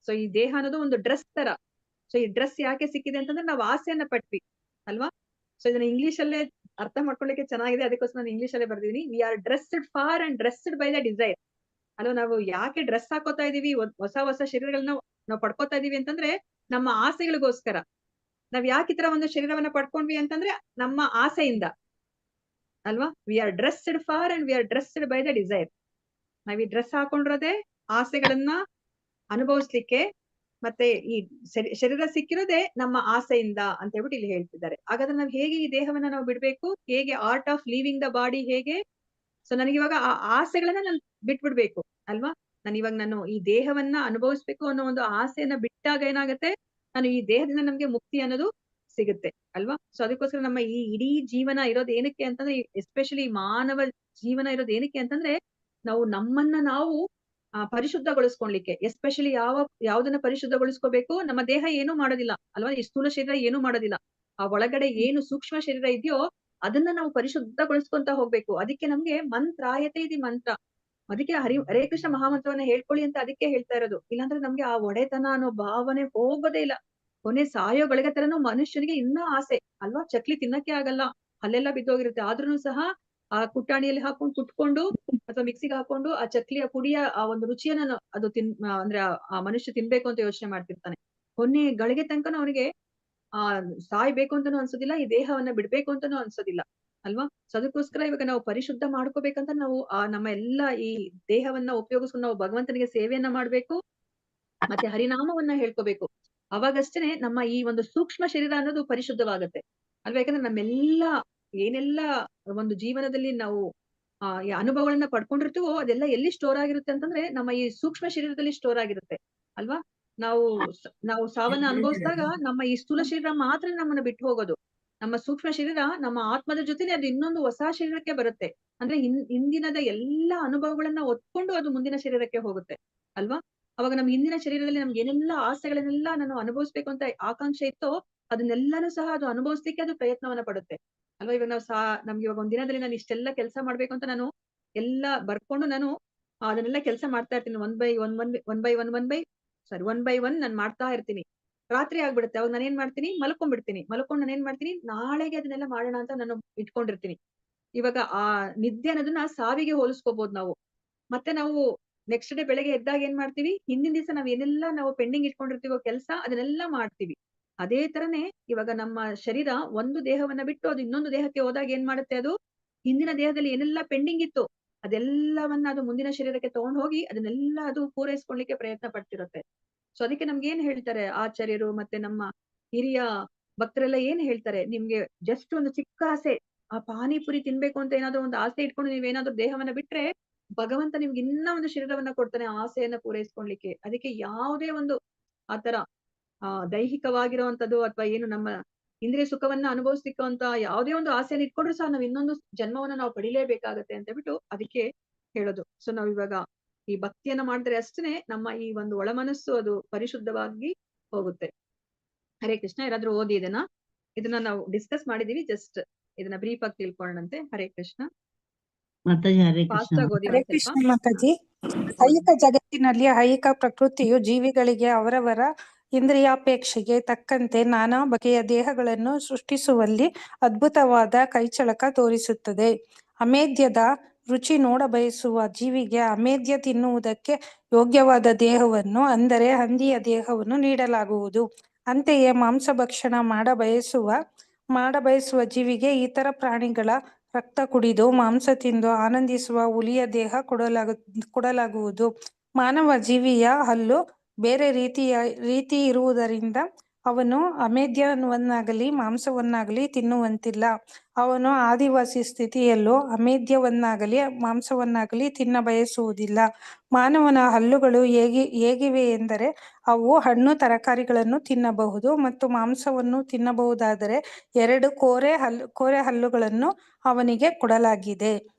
ಸೊ ಈ ದೇಹ ಅನ್ನೋದು ಒಂದು ಡ್ರೆಸ್ ತರ. ಸೊ ಈ ಡ್ರೆಸ್ ಯಾಕೆ ಸಿಕ್ಕಿದೆ ಅಂತಂದ್ರೆ ನಾವು ಆಸೆಯನ್ನ ಪಟ್ವಿ ಅಲ್ವಾ. ಸೊ ಇದನ್ನ ಇಂಗ್ಲಿಷ್ ಅಲ್ಲೇ ಅರ್ಥ ಮಾಡ್ಕೊಳ್ಳಿಕ್ಕೆ ಚೆನ್ನಾಗಿದೆ, ಅದಕ್ಕೋಸ್ಕರ ನಾನು ಇಂಗ್ಲಿಷ್ ಅಲ್ಲೇ ಬರ್ದಿದ್ದೀನಿ. We are dressed for and dressed by the desire. ಅಲ್ವಾ, ನಾವು ಯಾಕೆ ಡ್ರೆಸ್ ಹಾಕೋತಾ ಇದೀವಿ, ಹೊಸ ಶರೀರಗಳನ್ನ ನಾವು ಪಡ್ಕೋತಾ ಇದೀವಿ ಅಂತಂದ್ರೆ ನಮ್ಮ ಆಸೆಗಳಿಗೋಸ್ಕರ. ನಾವ್ ಯಾಕೆ ಈ ತರ ಒಂದು ಶರೀರವನ್ನ ಪಡ್ಕೊಂಡ್ವಿ ಅಂತಂದ್ರೆ ನಮ್ಮ ಆಸೆಯಿಂದ ಅಲ್ವಾ. We are dressed for and we are dressed by the desire. ನಾವ್ ಈ ಡ್ರೆಸ್ ಹಾಕೊಂಡಿರೋದೇ ಆಸೆಗಳನ್ನ ಅನುಭವಿಸ್ಲಿಕ್ಕೆ, ಮತ್ತೆ ಈ ಶರೀರ ಸಿಕ್ಕಿರೋದೇ ನಮ್ಮ ಆಸೆಯಿಂದ ಅಂತ ಹೇಳ್ಬಿಟ್ಟು ಇಲ್ಲಿ ಹೇಳ್ತಿದ್ದಾರೆ. ಹಾಗಾದ್ರೆ ನಾವ್ ಹೇಗೆ ಈ ದೇಹವನ್ನ ನಾವು ಬಿಡ್ಬೇಕು, ಹೇಗೆ art of living the body ಹೇಗೆ. ಸೊ ನನಗಿವಾಗ ಆ ಆಸೆಗಳನ್ನ ನಾನು ಬಿಟ್ಬಿಡ್ಬೇಕು ಅಲ್ವಾ. ನಾನು ಈ ದೇಹವನ್ನ ಅನುಭವಿಸ್ಬೇಕು ಅನ್ನೋ ಒಂದು ಆಸೆಯನ್ನ ಬಿಟ್ಟಾಗ ಏನಾಗುತ್ತೆ, ನಾನು ಈ ದೇಹದಿಂದ ನಮ್ಗೆ ಮುಕ್ತಿ ಅನ್ನೋದು ಸಿಗುತ್ತೆ ಅಲ್ವಾ. ಸೊ ಅದಕ್ಕೋಸ್ಕರ ನಮ್ಮ ಈ ಇಡೀ ಜೀವನ ಇರೋದು ಏನಕ್ಕೆ ಅಂತಂದ್ರೆ, ಎಸ್ಪೆಷಲಿ ಮಾನವ ಜೀವನ ಇರೋದು ಏನಕ್ಕೆ ಅಂತಂದ್ರೆ, ನಾವು ನಮ್ಮನ್ನ ನಾವು ಪರಿಶುದ್ಧಗೊಳಿಸ್ಕೊಳ್ಲಿಕ್ಕೆ. ಎಸ್ಪೆಷಲಿ ಯಾವ್ದನ್ನ ಪರಿಶುದ್ಧಗೊಳಿಸ್ಕೋಬೇಕು, ನಮ್ಮ ದೇಹ ಏನೂ ಮಾಡೋದಿಲ್ಲ ಅಲ್ವಾ, ಈ ಸ್ಥೂಲ ಶರೀರ ಏನೂ ಮಾಡೋದಿಲ್ಲ. ಆ ಒಳಗಡೆ ಏನು ಸೂಕ್ಷ್ಮ ಶರೀರ ಇದೆಯೋ ಅದನ್ನ ನಾವು ಪರಿಶುದ್ಧಗೊಳಿಸ್ಕೊಂತ ಹೋಗ್ಬೇಕು. ಅದಕ್ಕೆ ನಮ್ಗೆ ಮಂತ್ರಾಯತೆ ಇದೆ ಮಂತ್ರ. ಅದಕ್ಕೆ ಹರೇ ಕೃಷ್ಣ ಮಹಾಮಂತ್ರವನ್ನ ಹೇಳ್ಕೊಳ್ಳಿ ಅಂತ ಅದಕ್ಕೆ ಹೇಳ್ತಾ ಇರೋದು. ಇಲ್ಲಾಂದ್ರೆ ನಮ್ಗೆ ಆ ಒಡೆತನ ಅನ್ನೋ ಭಾವನೆ ಹೋಗೋದೇ ಇಲ್ಲ. ಕೊನೆ ಸಾಯೋ ಗಳಿಗೆ ತರನು ಮನುಷ್ಯನಿಗೆ ಇನ್ನೂ ಆಸೆ ಅಲ್ವಾ. ಚಕ್ಲಿ ತಿನ್ನಕ್ಕೆ ಆಗಲ್ಲ, ಅಲ್ಲೆಲ್ಲ ಬಿದ್ದೋಗಿರುತ್ತೆ, ಆದ್ರೂ ಸಹ ಆ ಕುಟ್ಟಾಣಿಯಲ್ಲಿ ಹಾಕೊಂಡು ಕುಟ್ಕೊಂಡು ಅಥವಾ ಮಿಕ್ಸಿಗೆ ಹಾಕೊಂಡು ಆ ಚಕ್ಲಿಯ ಪುಡಿಯ ಆ ಒಂದು ರುಚಿಯನ್ನ ಅದು ಅಂದ್ರೆ ಆ ಮನುಷ್ಯ ತಿನ್ಬೇಕು ಅಂತ ಯೋಚನೆ ಮಾಡ್ತಿರ್ತಾನೆ. ಕೊನೆ ಗಳಿಗೆ ತನಕ ಅವನಿಗೆ ಸಾಯ್ಬೇಕು ಅಂತಾನು ಅನ್ಸೋದಿಲ್ಲ, ಈ ದೇಹವನ್ನ ಬಿಡ್ಬೇಕು ಅಂತಾನು ಅನ್ಸೋದಿಲ್ಲ ಅಲ್ವಾ. ಸೊ ಅದಕ್ಕೋಸ್ಕರ ಇವಾಗ ನಾವು ಪರಿಶುದ್ಧ ಮಾಡ್ಕೋಬೇಕಂತ ನಾವು ನಮ್ಮ ಎಲ್ಲಾ ಈ ದೇಹವನ್ನ ಉಪಯೋಗಿಸ್ಕೊಂಡು ನಾವು ಭಗವಂತನಿಗೆ ಸೇವೆಯನ್ನ ಮಾಡ್ಬೇಕು, ಮತ್ತೆ ಹರಿನಾಮವನ್ನ ಹೇಳ್ಕೋಬೇಕು. ಅವಾಗಷ್ಟೇನೆ ನಮ್ಮ ಈ ಒಂದು ಸೂಕ್ಷ್ಮ ಶರೀರ ಅನ್ನೋದು ಪರಿಶುದ್ಧವಾಗತ್ತೆ ಅಲ್ವಾ. ಯಾಕಂದ್ರೆ ನಮ್ಮೆಲ್ಲಾ ಏನೆಲ್ಲಾ ಒಂದು ಜೀವನದಲ್ಲಿ ನಾವು ಈ ಅನುಭವಗಳನ್ನ ಪಡ್ಕೊಂಡಿರ್ತೀವೋ ಅದೆಲ್ಲ ಎಲ್ಲಿ ಸ್ಟೋರ್ ಆಗಿರುತ್ತೆ ಅಂತಂದ್ರೆ ನಮ್ಮ ಈ ಸೂಕ್ಷ್ಮ ಶರೀರದಲ್ಲಿ ಸ್ಟೋರ್ ಆಗಿರುತ್ತೆ ಅಲ್ವಾ. ನಾವು ಸಾವನ್ನ ಅನುಭವಿಸಿದಾಗ ನಮ್ಮ ಈ ಸ್ಥೂಲ ಶರೀರ ಮಾತ್ರ ನಮ್ಮನ್ನ ಬಿಟ್ಟು ಹೋಗೋದು. ನಮ್ಮ ಸೂಕ್ಷ್ಮ ಶರೀರ ನಮ್ಮ ಆತ್ಮದ ಜೊತೆನೆ ಅದು ಇನ್ನೊಂದು ಹೊಸ ಶರೀರಕ್ಕೆ ಬರುತ್ತೆ. ಅಂದ್ರೆ ಹಿಂದಿನದ ಎಲ್ಲಾ ಅನುಭವಗಳನ್ನ ಒತ್ಕೊಂಡು ಅದು ಮುಂದಿನ ಶರೀರಕ್ಕೆ ಹೋಗುತ್ತೆ ಅಲ್ವಾ. ಅವಾಗ ನಮ್ಮ ಹಿಂದಿನ ಶರೀರದಲ್ಲಿ ನಮ್ಗೆ ಏನೆಲ್ಲಾ ಆಸೆಗಳನ್ನೆಲ್ಲ ನಾನು ಅನುಭವಿಸ್ಬೇಕು ಅಂತ ಆಕಾಂಕ್ಷೆ ಇತ್ತೋ ಅದನ್ನೆಲ್ಲಾನು ಸಹ ಅದು ಅನುಭವಿಸ್ಲಿಕ್ಕೆ ಅದು ಪ್ರಯತ್ನವನ್ನ ಪಡುತ್ತೆ ಅಲ್ವಾ. ಇವಾಗ ನಮ್ಗೆ ಇವಾಗ ಒಂದ್ ದಿನದಲ್ಲಿ ನಾನು ಇಷ್ಟೆಲ್ಲ ಕೆಲಸ ಮಾಡ್ಬೇಕು ಅಂತ ನಾನು ಎಲ್ಲಾ ಬರ್ಕೊಂಡು ನಾನು ಅದನ್ನೆಲ್ಲ ಕೆಲಸ ಮಾಡ್ತಾ ಇರ್ತೀನಿ. ಒನ್ ಬೈ ಒನ್ ನಾನು ಮಾಡ್ತಾ ಇರ್ತೀನಿ. ರಾತ್ರಿ ಆಗ್ಬಿಡುತ್ತೆ, ಅವಾಗ ನಾನೇನ್ ಮಾಡ್ತೀನಿ, ಮಲ್ಕೊಂಡ್ ನಾನೇನ್ ಮಾಡ್ತೀನಿ, ನಾಳೆಗೆ ಅದನ್ನೆಲ್ಲ ಮಾಡೋಣ ಅಂತ ನಾನು ಇಟ್ಕೊಂಡಿರ್ತೀನಿ. ಇವಾಗ ಆ ನಿದ್ದೆ ಅನ್ನೋದನ್ನ ಸಾವಿಗೆ ಹೋಲಿಸ್ಕೋಬಹುದು ನಾವು. ಮತ್ತೆ ನಾವು ನೆಕ್ಸ್ಟ್ ಡೇ ಬೆಳಗ್ಗೆ ಎದ್ದಾಗ ಏನ್ ಮಾಡ್ತೀವಿ, ಹಿಂದಿನ ದಿವಸ ನಾವ್ ಏನೆಲ್ಲಾ ನಾವು ಪೆಂಡಿಂಗ್ ಇಟ್ಕೊಂಡಿರ್ತೀವೋ ಕೆಲಸ ಅದನ್ನೆಲ್ಲ ಮಾಡ್ತೀವಿ. ಅದೇ ತರನೇ ಇವಾಗ ನಮ್ಮ ಶರೀರ ಒಂದು ದೇಹವನ್ನ ಬಿಟ್ಟು ಅದು ಇನ್ನೊಂದು ದೇಹಕ್ಕೆ ಹೋದಾಗ ಏನ್ ಮಾಡುತ್ತೆ, ಅದು ಹಿಂದಿನ ದೇಹದಲ್ಲಿ ಏನೆಲ್ಲಾ ಪೆಂಡಿಂಗ್ ಇತ್ತು ಅದೆಲ್ಲವನ್ನ ಅದು ಮುಂದಿನ ಶರೀರಕ್ಕೆ ತಗೊಂಡು ಹೋಗಿ ಅದನ್ನೆಲ್ಲ ಅದು ಪೂರೈಸ್ಕೊಳ್ಲಿಕ್ಕೆ ಪ್ರಯತ್ನ ಪಡ್ತಿರುತ್ತೆ. ಸೊ ಅದಕ್ಕೆ ನಮ್ಗೆ ಏನ್ ಹೇಳ್ತಾರೆ ಆಚಾರ್ಯರು ಮತ್ತೆ ನಮ್ಮ ಹಿರಿಯ ಭಕ್ತರೆಲ್ಲ ಏನ್ ಹೇಳ್ತಾರೆ, ನಿಮ್ಗೆ ಜಸ್ಟ್ ಒಂದು ಚಿಕ್ಕ ಆಸೆ, ಆ ಪಾನಿಪುರಿ ತಿನ್ಬೇಕು ಅಂತ ಏನಾದ್ರು ಒಂದು ಆಸೆ ಇಟ್ಕೊಂಡು ನೀವೇನಾದ್ರೂ ದೇಹವನ್ನ ಬಿಟ್ರೆ ಭಗವಂತ ನಿಮ್ಗೆ ಇನ್ನ ಒಂದು ಶರೀರವನ್ನ ಕೊಡ್ತಾನೆ ಆಸೆಯನ್ನ ಪೂರೈಸ್ಕೊಳ್ಲಿಕ್ಕೆ. ಅದಕ್ಕೆ ಯಾವುದೇ ಒಂದು ಆತರ ದೈಹಿಕವಾಗಿರುವಂತದ್ದು ಅಥವಾ ಏನು ನಮ್ಮ ಇಂದ್ರಿಯ ಸುಖವನ್ನ ಅನುಭವಿಸ್ಲಿಕ್ಕಂತ ಯಾವುದೇ ಒಂದು ಆಸೆಯನ್ನು ಇಟ್ಕೊಂಡ್ರು ಸಹ ನಾವ್ ಇನ್ನೊಂದು ಜನ್ಮವನ್ನ ನಾವು ಪಡಿಲೇಬೇಕಾಗತ್ತೆ ಅಂತ ಹೇಳ್ಬಿಟ್ಟು ಅದಕ್ಕೆ ಹೇಳೋದು. ಸೊ ನಾವ್ ಇವಾಗ ಈ ಭಕ್ತಿಯನ್ನ ಮಾಡಿದ್ರೆ ಅಷ್ಟೇ ನಮ್ಮ ಈ ಒಂದು ಒಳ ಮನಸ್ಸು ಅದು ಪರಿಶುದ್ಧವಾಗಿ ಹೋಗುತ್ತೆ. ಹರೇ ಕೃಷ್ಣ. ಯಾರಾದ್ರೂ ಓದಿ ಇದನ್ನ ನಾವು ಡಿಸ್ಕಸ್ ಮಾಡಿದೀವಿ, ಜಸ್ಟ್ ಇದನ್ನ ಬ್ರೀಫ್ ಆಗಿ ತಿಳ್ಕೊಳ್ಳೋಣಂತೆ. ಹರೇ ಕೃಷ್ಣ. ಮಾತಾಜಿ ಹರೇ ಕೃಷ್ಣ. ಫಾಸ್ಟ್ ಆಗಿ ಓದಿ ಹರೇ ಕೃಷ್ಣ ಮಾತಾಜಿ. ಐಹಿಕ ಜಗತ್ತಿನಲ್ಲಿ ಐಹಿಕ ಪ್ರಕೃತಿಯು ಜೀವಿಗಳಿಗೆ ಅವರವರ ಇಂದ್ರಿಯಾಪೇಕ್ಷೆಗೆ ತಕ್ಕಂತೆ ನಾನಾ ಬಗೆಯ ದೇಹಗಳನ್ನು ಸೃಷ್ಟಿಸುವಲ್ಲಿ ಅದ್ಭುತವಾದ ಕೈಚಳಕ ತೋರಿಸುತ್ತದೆ. ಅಮೇಧ್ಯದ ರುಚಿ ನೋಡಬಯಸುವ ಜೀವಿಗೆ ಅಮೇಧ್ಯ ತಿನ್ನುವುದಕ್ಕೆ ಯೋಗ್ಯವಾದ ದೇಹವನ್ನು, ಅಂದರೆ ಹಂದಿಯ ದೇಹವನ್ನು ನೀಡಲಾಗುವುದು. ಅಂತೆಯೇ ಮಾಂಸಭಕ್ಷಣ ಮಾಡಬಯಸುವ ಜೀವಿಗೆ ಇತರ ಪ್ರಾಣಿಗಳ ರಕ್ತ ಕುಡಿದು ಮಾಂಸ ತಿಂದು ಆನಂದಿಸುವ ಹುಲಿಯ ದೇಹ ಕೊಡಲಾಗುವುದು. ಮಾನವ ಜೀವಿಯ ಹಲ್ಲು ಬೇರೆ ರೀತಿ ಇರುವುದರಿಂದ ಅವನು ಅಮೇಧ್ಯವನ್ನಾಗಲಿ ಮಾಂಸವನ್ನಾಗಲಿ ತಿನ್ನುವಂತಿಲ್ಲ. ಅವನು ಆದಿವಾಸಿ ಸ್ಥಿತಿಯಲ್ಲೂ ಅಮೇಧ್ಯವನ್ನಾಗಲಿ ಮಾಂಸವನ್ನಾಗಲಿ ತಿನ್ನಬಯಸುವುದಿಲ್ಲ. ಮಾನವನ ಹಲ್ಲುಗಳು ಹೇಗಿವೆ ಎಂದರೆ ಅವು ಹಣ್ಣು ತರಕಾರಿಗಳನ್ನು ತಿನ್ನಬಹುದು ಮತ್ತು ಮಾಂಸವನ್ನು ತಿನ್ನಬಹುದಾದರೆ 2 ಕೋರೆ ಹಲ್ಲುಗಳನ್ನು ಅವನಿಗೆ ಕೊಡಲಾಗಿದೆ.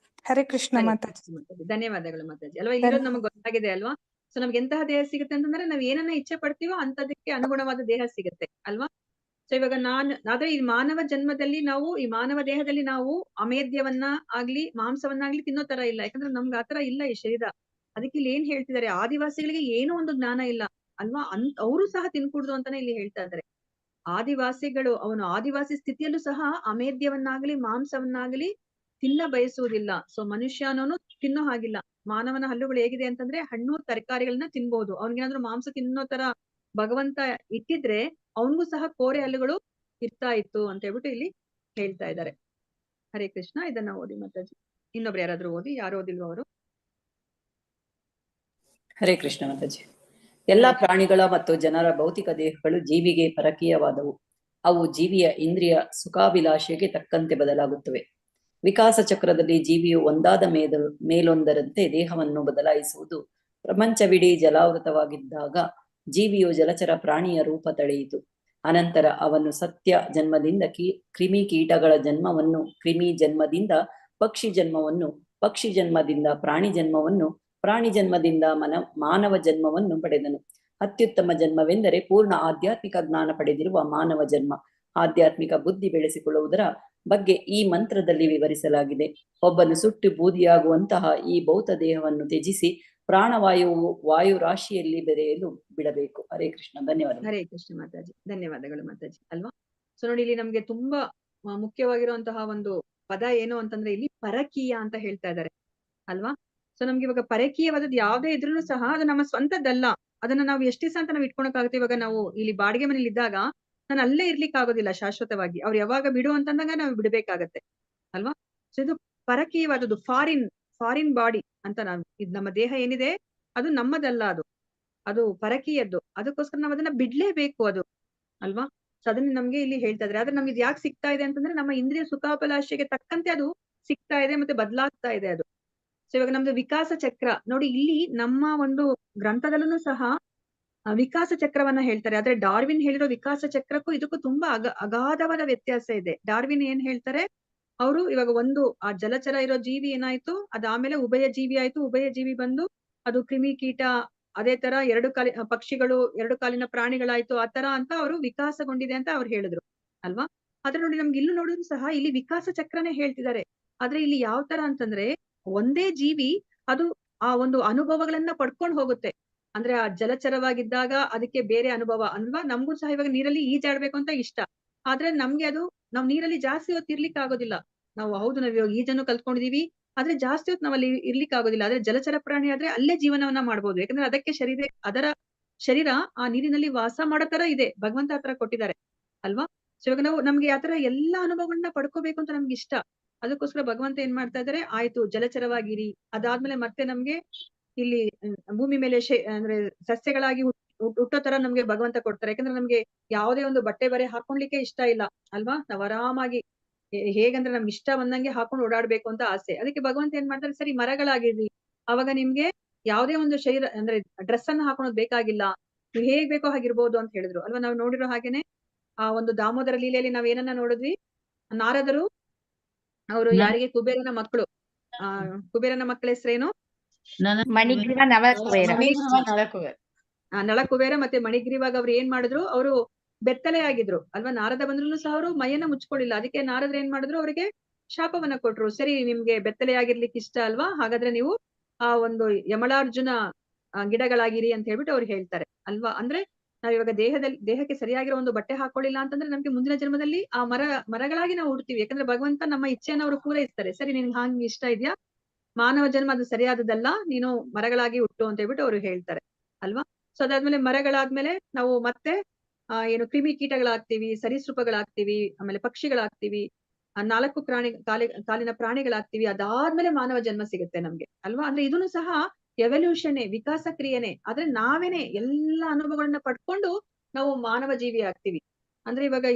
ಹರೇ ಕೃಷ್ಣ ಮಾತಾಜಿ. ಧನ್ಯವಾದಗಳು ಮಾತಾಜಿ. ಅಲ್ವಾ, ಇಲ್ಲಿರೋದು ನಮ್ಗೆ ಗೊತ್ತಾಗಿದೆ ಅಲ್ವಾ. ಸೊ ನಮ್ಗೆ ಎಂತಹ ದೇಹ ಸಿಗುತ್ತೆ ಅಂತಂದ್ರೆ ನಾವ್ ಏನನ್ನ ಇಚ್ಛೆ ಪಡ್ತೀವೋ ಅಂತದಕ್ಕೆ ಅನುಗುಣವಾದ ದೇಹ ಸಿಗುತ್ತೆ ಅಲ್ವಾ. ಸೊ ಇವಾಗ ಆದ್ರೆ ಈ ಮಾನವ ಜನ್ಮದಲ್ಲಿ ನಾವು ಈ ಮಾನವ ದೇಹದಲ್ಲಿ ನಾವು ಅಮೇದ್ಯವನ್ನ ಆಗ್ಲಿ ಮಾಂಸವನ್ನಾಗ್ಲಿ ತಿನ್ನೋ ತರ ಇಲ್ಲ. ಯಾಕಂದ್ರೆ ನಮ್ಗೆ ಆತರ ಇಲ್ಲ ಈ ಶರೀರ. ಅದಕ್ಕೆ ಇಲ್ಲಿ ಏನ್ ಹೇಳ್ತಿದ್ದಾರೆ, ಆದಿವಾಸಿಗಳಿಗೆ ಏನೋ ಒಂದು ಜ್ಞಾನ ಇಲ್ಲ ಅಲ್ವಾ, ಅವರು ಸಹ ತಿನ್ಕೂಡ್ದು ಅಂತಾನೆ ಇಲ್ಲಿ ಹೇಳ್ತಾ ಇದ್ದಾರೆ. ಆದಿವಾಸಿಗಳು ಅವನು ಆದಿವಾಸಿ ಸ್ಥಿತಿಯಲ್ಲೂ ಸಹ ಅಮೇದ್ಯವನ್ನಾಗ್ಲಿ ಮಾಂಸವನ್ನಾಗ್ಲಿ ತಿನ್ನ ಬಯಸುವುದಿಲ್ಲ. ಸೊ ಮನುಷ್ಯನೂ ತಿನ್ನೋ ಹಾಗಿಲ್ಲ. ಮಾನವನ ಹಲ್ಲುಗಳು ಹೇಗಿದೆ ಅಂತಂದ್ರೆ ಹಣ್ಣು ತರಕಾರಿಗಳನ್ನ ತಿನ್ಬಹುದು. ಅವ್ನಿಗೇನಾದ್ರೂ ಮಾಂಸ ತಿನ್ನೋ ತರ ಭಗವಂತ ಇಟ್ಟಿದ್ರೆ ಅವನಿಗೂ ಸಹ ಕೋರೆ ಹಲ್ಲುಗಳು ಇರ್ತಾ ಇತ್ತು ಅಂತ ಹೇಳ್ಬಿಟ್ಟು ಇಲ್ಲಿ ಹೇಳ್ತಾ ಇದ್ದಾರೆ. ಹರೇ ಕೃಷ್ಣ. ಇದನ್ನ ಓದಿ ಮಾತಾಜಿ. ಇನ್ನೊಬ್ರು ಯಾರಾದ್ರೂ ಓದಿ, ಯಾರು ಓದಿಲ್ವೋ ಅವರು. ಹರೇ ಕೃಷ್ಣ ಮಾತಾಜಿ. ಎಲ್ಲಾ ಪ್ರಾಣಿಗಳ ಮತ್ತು ಜನರ ಭೌತಿಕ ದೇಹಗಳು ಜೀವಿಗೆ ಪರಕೀಯವಾದವು. ಅವು ಜೀವಿಯ ಇಂದ್ರಿಯ ಸುಖಾಭಿಲಾಷೆಗೆ ತಕ್ಕಂತೆ ಬದಲಾಗುತ್ತವೆ. ವಿಕಾಸ ಚಕ್ರದಲ್ಲಿ ಜೀವಿಯು ಒಂದಾದ ಮೇಲೊಂದರಂತೆ ದೇಹವನ್ನು ಬದಲಾಯಿಸುವುದು ಪ್ರಪಂಚವಿಡೀ ಜಲಾವೃತವಾಗಿದ್ದಾಗ ಜೀವಿಯು ಜಲಚರ ಪ್ರಾಣಿಯ ರೂಪ ತಳೆಯಿತು. ಅನಂತರ ಅವನು ಸತ್ಯ ಜನ್ಮದಿಂದ ಕ್ರಿಮಿ ಕೀಟಗಳ ಜನ್ಮವನ್ನು, ಕ್ರಿಮಿ ಜನ್ಮದಿಂದ ಪಕ್ಷಿ ಜನ್ಮವನ್ನು, ಪಕ್ಷಿ ಜನ್ಮದಿಂದ ಪ್ರಾಣಿ ಜನ್ಮವನ್ನು, ಪ್ರಾಣಿ ಜನ್ಮದಿಂದ ಮಾನವ ಜನ್ಮವನ್ನು ಪಡೆದನು. ಅತ್ಯುತ್ತಮ ಜನ್ಮವೆಂದರೆ ಪೂರ್ಣ ಆಧ್ಯಾತ್ಮಿಕ ಜ್ಞಾನ ಪಡೆದಿರುವ ಮಾನವ ಜನ್ಮ. ಆಧ್ಯಾತ್ಮಿಕ ಬುದ್ಧಿ ಬೆಳೆಸಿಕೊಳ್ಳುವುದರ ಬಗ್ಗೆ ಈ ಮಂತ್ರದಲ್ಲಿ ವಿವರಿಸಲಾಗಿದೆ. ಒಬ್ಬನು ಸುಟ್ಟು ಬೂದಿಯಾಗುವಂತಹ ಈ ಭೌತ ದೇಹವನ್ನು ತ್ಯಜಿಸಿ ಪ್ರಾಣವಾಯುವು ವಾಯು ರಾಶಿಯಲ್ಲಿ ಬೆರೆಯಲು ಬಿಡಬೇಕು. ಹರೇ ಕೃಷ್ಣ. ಧನ್ಯವಾದ. ಹರೇ ಕೃಷ್ಣ ಮಾತಾಜಿ. ಧನ್ಯವಾದಗಳು ಮಾತಾಜಿ. ಅಲ್ವಾ. ಸೊ ನೋಡಿ, ಇಲ್ಲಿ ನಮ್ಗೆ ತುಂಬಾ ಮುಖ್ಯವಾಗಿರುವಂತಹ ಒಂದು ಪದ ಏನು ಅಂತಂದ್ರೆ ಇಲ್ಲಿ ಪರಕೀಯ ಅಂತ ಹೇಳ್ತಾ ಇದ್ದಾರೆ ಅಲ್ವಾ. ಸೊ ನಮ್ಗೆ ಇವಾಗ ಪರಕೀಯವಾದದ್ದು ಯಾವ್ದೇ ಇದ್ರೂ ಸಹ ಅದು ನಮ್ಮ ಸ್ವಂತದ್ದಲ್ಲ. ಅದನ್ನ ನಾವು ಎಷ್ಟು ದಿವಸ ಅಂತ ನಾವು ಇಟ್ಕೊಳಕ್ಕಾಗುತ್ತೆ. ಇವಾಗ ನಾವು ಇಲ್ಲಿ ಬಾಡಿಗೆ ಮನೇಲಿ ಇದ್ದಾಗ ನಾನು ಅಲ್ಲೇ ಇರ್ಲಿಕ್ಕೆ ಆಗೋದಿಲ್ಲ ಶಾಶ್ವತವಾಗಿ. ಅವ್ರು ಯಾವಾಗ ಬಿಡು ಅಂತಂದಾಗ ನಾವು ಬಿಡ್ಬೇಕಾಗತ್ತೆ ಅಲ್ವಾ. ಸೊ ಇದು ಪರಕೀಯವಾದದ್ದು, ಫಾರಿನ್ ಬಾಡಿ ಅಂತ ನಾವು, ಇದು ನಮ್ಮ ದೇಹ ಏನಿದೆ ಅದು ನಮ್ಮದಲ್ಲ, ಅದು ಪರಕೀಯದ್ದು. ಅದಕ್ಕೋಸ್ಕರ ನಾವು ಅದನ್ನ ಬಿಡ್ಲೇಬೇಕು ಅದು ಅಲ್ವಾ. ಸೊ ಅದನ್ನ ನಮ್ಗೆ ಇಲ್ಲಿ ಹೇಳ್ತಾ ಇದ್ರೆ, ಆದ್ರೆ ನಮ್ಗೆ ಯಾಕೆ ಸಿಗ್ತಾ ಇದೆ ಅಂತಂದ್ರೆ ನಮ್ಮ ಇಂದ್ರಿಯ ಸುಖಾಭಿಲಾಷೆಗೆ ತಕ್ಕಂತೆ ಅದು ಸಿಗ್ತಾ ಇದೆ ಮತ್ತೆ ಬದಲಾಗ್ತಾ ಇದೆ ಅದು. ಸೊ ಇವಾಗ ನಮ್ದು ವಿಕಾಸ ಚಕ್ರ ನೋಡಿ, ಇಲ್ಲಿ ನಮ್ಮ ಒಂದು ಗ್ರಂಥದಲ್ಲೂ ಸಹ ವಿಕಾಸ ಚಕ್ರವನ್ನ ಹೇಳ್ತಾರೆ. ಆದ್ರೆ ಡಾರ್ವಿನ್ ಹೇಳಿರೋ ವಿಕಾಸ ಚಕ್ರಕ್ಕೂ ಇದಕ್ಕೂ ತುಂಬಾ ಅಗಾಧವಾದ ವ್ಯತ್ಯಾಸ ಇದೆ. ಡಾರ್ವಿನ್ ಏನ್ ಹೇಳ್ತಾರೆ, ಅವರು ಇವಾಗ ಒಂದು ಆ ಜಲಚರ ಇರೋ ಜೀವಿ ಏನಾಯ್ತು, ಅದಾದ್ಮೇಲೆ ಉಭಯ ಜೀವಿ ಆಯ್ತು. ಉಭಯ ಜೀವಿ ಬಂದು ಅದು ಕ್ರಿಮಿ ಕೀಟ, ಅದೇ ತರ ಪಕ್ಷಿಗಳು, ಎರಡು ಕಾಲಿನ ಪ್ರಾಣಿಗಳಾಯ್ತು. ಆ ತರ ಅಂತ ಅವರು ವಿಕಾಸಗೊಂಡಿದೆ ಅಂತ ಅವ್ರು ಹೇಳಿದ್ರು ಅಲ್ವಾ. ಆದ್ರೆ ನೋಡಿ, ನಮ್ಗೆ ಇಲ್ಲೂ ನೋಡಿದ್ರು ಸಹ ಇಲ್ಲಿ ವಿಕಾಸ ಚಕ್ರನೇ ಹೇಳ್ತಿದ್ದಾರೆ. ಆದ್ರೆ ಇಲ್ಲಿ ಯಾವ ತರ ಅಂತಂದ್ರೆ, ಒಂದೇ ಜೀವಿ ಅದು ಆ ಒಂದು ಅನುಭವಗಳನ್ನ ಪಡ್ಕೊಂಡು ಹೋಗುತ್ತೆ. ಅಂದ್ರೆ ಆ ಜಲಚರವಾಗಿದ್ದಾಗ ಅದಕ್ಕೆ ಬೇರೆ ಅನುಭವ ಅಲ್ವಾ. ನಮ್ಗೂ ಸಹ ಇವಾಗ ನೀರಲ್ಲಿ ಈಜಾಡ್ಬೇಕು ಅಂತ ಇಷ್ಟ. ಆದ್ರೆ ನಮ್ಗೆ ಅದು ನಾವ್ ನೀರಲ್ಲಿ ಜಾಸ್ತಿ ಹೊತ್ತು ಇರ್ಲಿಕ್ಕೆ ಆಗೋದಿಲ್ಲ. ನಾವು ಇವಾಗ ಈಜನ್ನು ಕಲ್ತ್ಕೊಂಡಿದೀವಿ, ಆದ್ರೆ ಜಾಸ್ತಿ ಹೊತ್ತು ನಾವಲ್ಲಿ ಇರ್ಲಿಕ್ಕೆ ಆಗೋದಿಲ್ಲ. ಆದ್ರೆ ಜಲಚರ ಪ್ರಾಣಿ ಆದ್ರೆ ಅಲ್ಲೇ ಜೀವನವನ್ನ ಮಾಡ್ಬೋದು. ಯಾಕಂದ್ರೆ ಅದಕ್ಕೆ ಅದರ ಶರೀರ ಆ ನೀರಿನಲ್ಲಿ ವಾಸ ಮಾಡೋ ತರ ಇದೆ, ಭಗವಂತ ಆತರ ಕೊಟ್ಟಿದ್ದಾರೆ ಅಲ್ವಾ. ಸೊ ಇವಾಗ ನಮ್ಗೆ ಆತರ ಎಲ್ಲಾ ಅನುಭವಗಳನ್ನ ಪಡ್ಕೋಬೇಕು ಅಂತ ನಮ್ಗೆ ಇಷ್ಟ. ಅದಕ್ಕೋಸ್ಕರ ಭಗವಂತ ಏನ್ ಮಾಡ್ತಾ ಇದಾರೆ, ಆಯ್ತು ಜಲಚರವಾಗಿರಿ, ಅದಾದ್ಮೇಲೆ ಮತ್ತೆ ನಮ್ಗೆ ಇಲ್ಲಿ ಭೂಮಿ ಮೇಲೆ ಅಂದ್ರೆ ಸಸ್ಯಗಳಾಗಿ ಹುಟ್ಟೋ ತರ ನಮ್ಗೆ ಭಗವಂತ ಕೊಡ್ತಾರೆ. ಯಾಕಂದ್ರೆ ನಮ್ಗೆ ಯಾವುದೇ ಒಂದು ಬಟ್ಟೆ ಬರೆ ಹಾಕೊಂಡ್ಲಿಕ್ಕೆ ಇಷ್ಟ ಇಲ್ಲ ಅಲ್ವಾ. ನಾವ್ ಆರಾಮಾಗಿ ಹೇಗಂದ್ರೆ ನಮ್ಗೆ ಇಷ್ಟ ಬಂದಂಗೆ ಹಾಕೊಂಡು ಓಡಾಡ್ಬೇಕು ಅಂತ ಆಸೆ. ಅದಕ್ಕೆ ಭಗವಂತ ಏನ್ ಮಾಡ್ತಾರೆ, ಸರಿ ಮರಗಳಾಗಿರ್ರಿ, ಅವಾಗ ನಿಮ್ಗೆ ಯಾವುದೇ ಒಂದು ಶರೀರ ಅಂದ್ರೆ ಡ್ರೆಸ್ ಅನ್ನ ಹಾಕೊಳೋದ್ ಬೇಕಾಗಿಲ್ಲ, ನೀವು ಹೇಗ್ ಬೇಕೋ ಹಾಗಿರ್ಬೋದು ಅಂತ ಹೇಳಿದ್ರು ಅಲ್ವಾ. ನಾವು ನೋಡಿರೋ ಹಾಗೇನೆ ಆ ಒಂದು ದಾಮೋದರ ಲೀಲೆಯಲ್ಲಿ ನಾವ್ ಏನನ್ನ ನೋಡಿದ್ವಿ, ನಾರದರು ಅವರು ಯಾರಿಗೆ ಕುಬೇರನ ಮಕ್ಕಳು, ಕುಬೇರನ ಮಕ್ಕಳ ಹೆಸರೇನು, ಮಣಿಗ್ರೀವ ನವಕುಬೇರ. ನಳಕುಬೇರ ಮತ್ತೆ ಮಣಿಗ್ರೀವಾಗ ಅವ್ರು ಏನ್ ಮಾಡಿದ್ರು, ಅವರು ಬೆತ್ತಲೆ ಆಗಿದ್ರು ಅಲ್ವಾ. ನಾರದ ಬಂದ್ರು ಸಹ ಅವರು ಮೈಯನ್ನ ಮುಚ್ಕೊಳ್ಳಿಲ್ಲ. ಅದಕ್ಕೆ ನಾರದ್ರ ಏನ್ ಮಾಡಿದ್ರು, ಅವರಿಗೆ ಶಾಪವನ್ನ ಕೊಟ್ರು. ಸರಿ, ನಿಮ್ಗೆ ಬೆತ್ತಲೆ ಆಗಿರ್ಲಿಕ್ಕೆ ಇಷ್ಟ ಅಲ್ವಾ, ಹಾಗಾದ್ರೆ ನೀವು ಆ ಒಂದು ಯಮಳಾರ್ಜುನ ಗಿಡಗಳಾಗಿರಿ ಅಂತ ಹೇಳ್ಬಿಟ್ಟು ಅವ್ರು ಹೇಳ್ತಾರೆ ಅಲ್ವಾ. ಅಂದ್ರೆ ನಾವ್ ಇವಾಗ ದೇಹಕ್ಕೆ ಸರಿಯಾಗಿರೋ ಒಂದು ಬಟ್ಟೆ ಹಾಕೊಳ್ಳಿಲ್ಲ ಅಂತಂದ್ರೆ ನಮ್ಗೆ ಮುಂದಿನ ಜನ್ಮದಲ್ಲಿ ಆ ಮರಗಳಾಗಿ ನಾವು ಹುಡ್ತೀವಿ. ಯಾಕಂದ್ರೆ ಭಗವಂತ ನಮ್ಮ ಇಚ್ಛೆಯನ್ನ ಅವರು ಪೂರೈಸ್ತಾರೆ. ಸರಿ, ನಿನ್ಗೆ ಹಂಗ್ ಇಷ್ಟ ಇದೆಯಾ, ಮಾನವ ಜನ್ಮ ಅದು ಸರಿಯಾದದಲ್ಲ, ನೀನು ಮರಗಳಾಗಿ ಹುಟ್ಟು ಅಂತ ಹೇಳ್ಬಿಟ್ಟು ಅವ್ರು ಹೇಳ್ತಾರೆ ಅಲ್ವಾ. ಸೊ ಅದಾದ್ಮೇಲೆ ಮರಗಳಾದ್ಮೇಲೆ ನಾವು ಮತ್ತೆ ಏನು ಕ್ರಿಮಿ ಕೀಟಗಳಾಗ್ತೀವಿ, ಸರೀಸೃಪಗಳಾಗ್ತೀವಿ, ಆಮೇಲೆ ಪಕ್ಷಿಗಳಾಗ್ತೀವಿ, 4 ಕಾಲಿನ ಪ್ರಾಣಿಗಳಾಗ್ತೀವಿ. ಅದಾದ್ಮೇಲೆ ಮಾನವ ಜನ್ಮ ಸಿಗುತ್ತೆ ನಮ್ಗೆ ಅಲ್ವಾ. ಅಂದ್ರೆ ಇದನ್ನು ಸಹ ಎವಲ್ಯೂಷನ್ನೇ, ವಿಕಾಸ ಕ್ರಿಯೆನೆ. ಆದ್ರೆ ನಾವೇನೆ ಎಲ್ಲಾ ಅನುಭವಗಳನ್ನ ಪಡ್ಕೊಂಡು ನಾವು ಮಾನವ ಜೀವಿ ಆಗ್ತೀವಿ. ಅಂದ್ರೆ ಇವಾಗ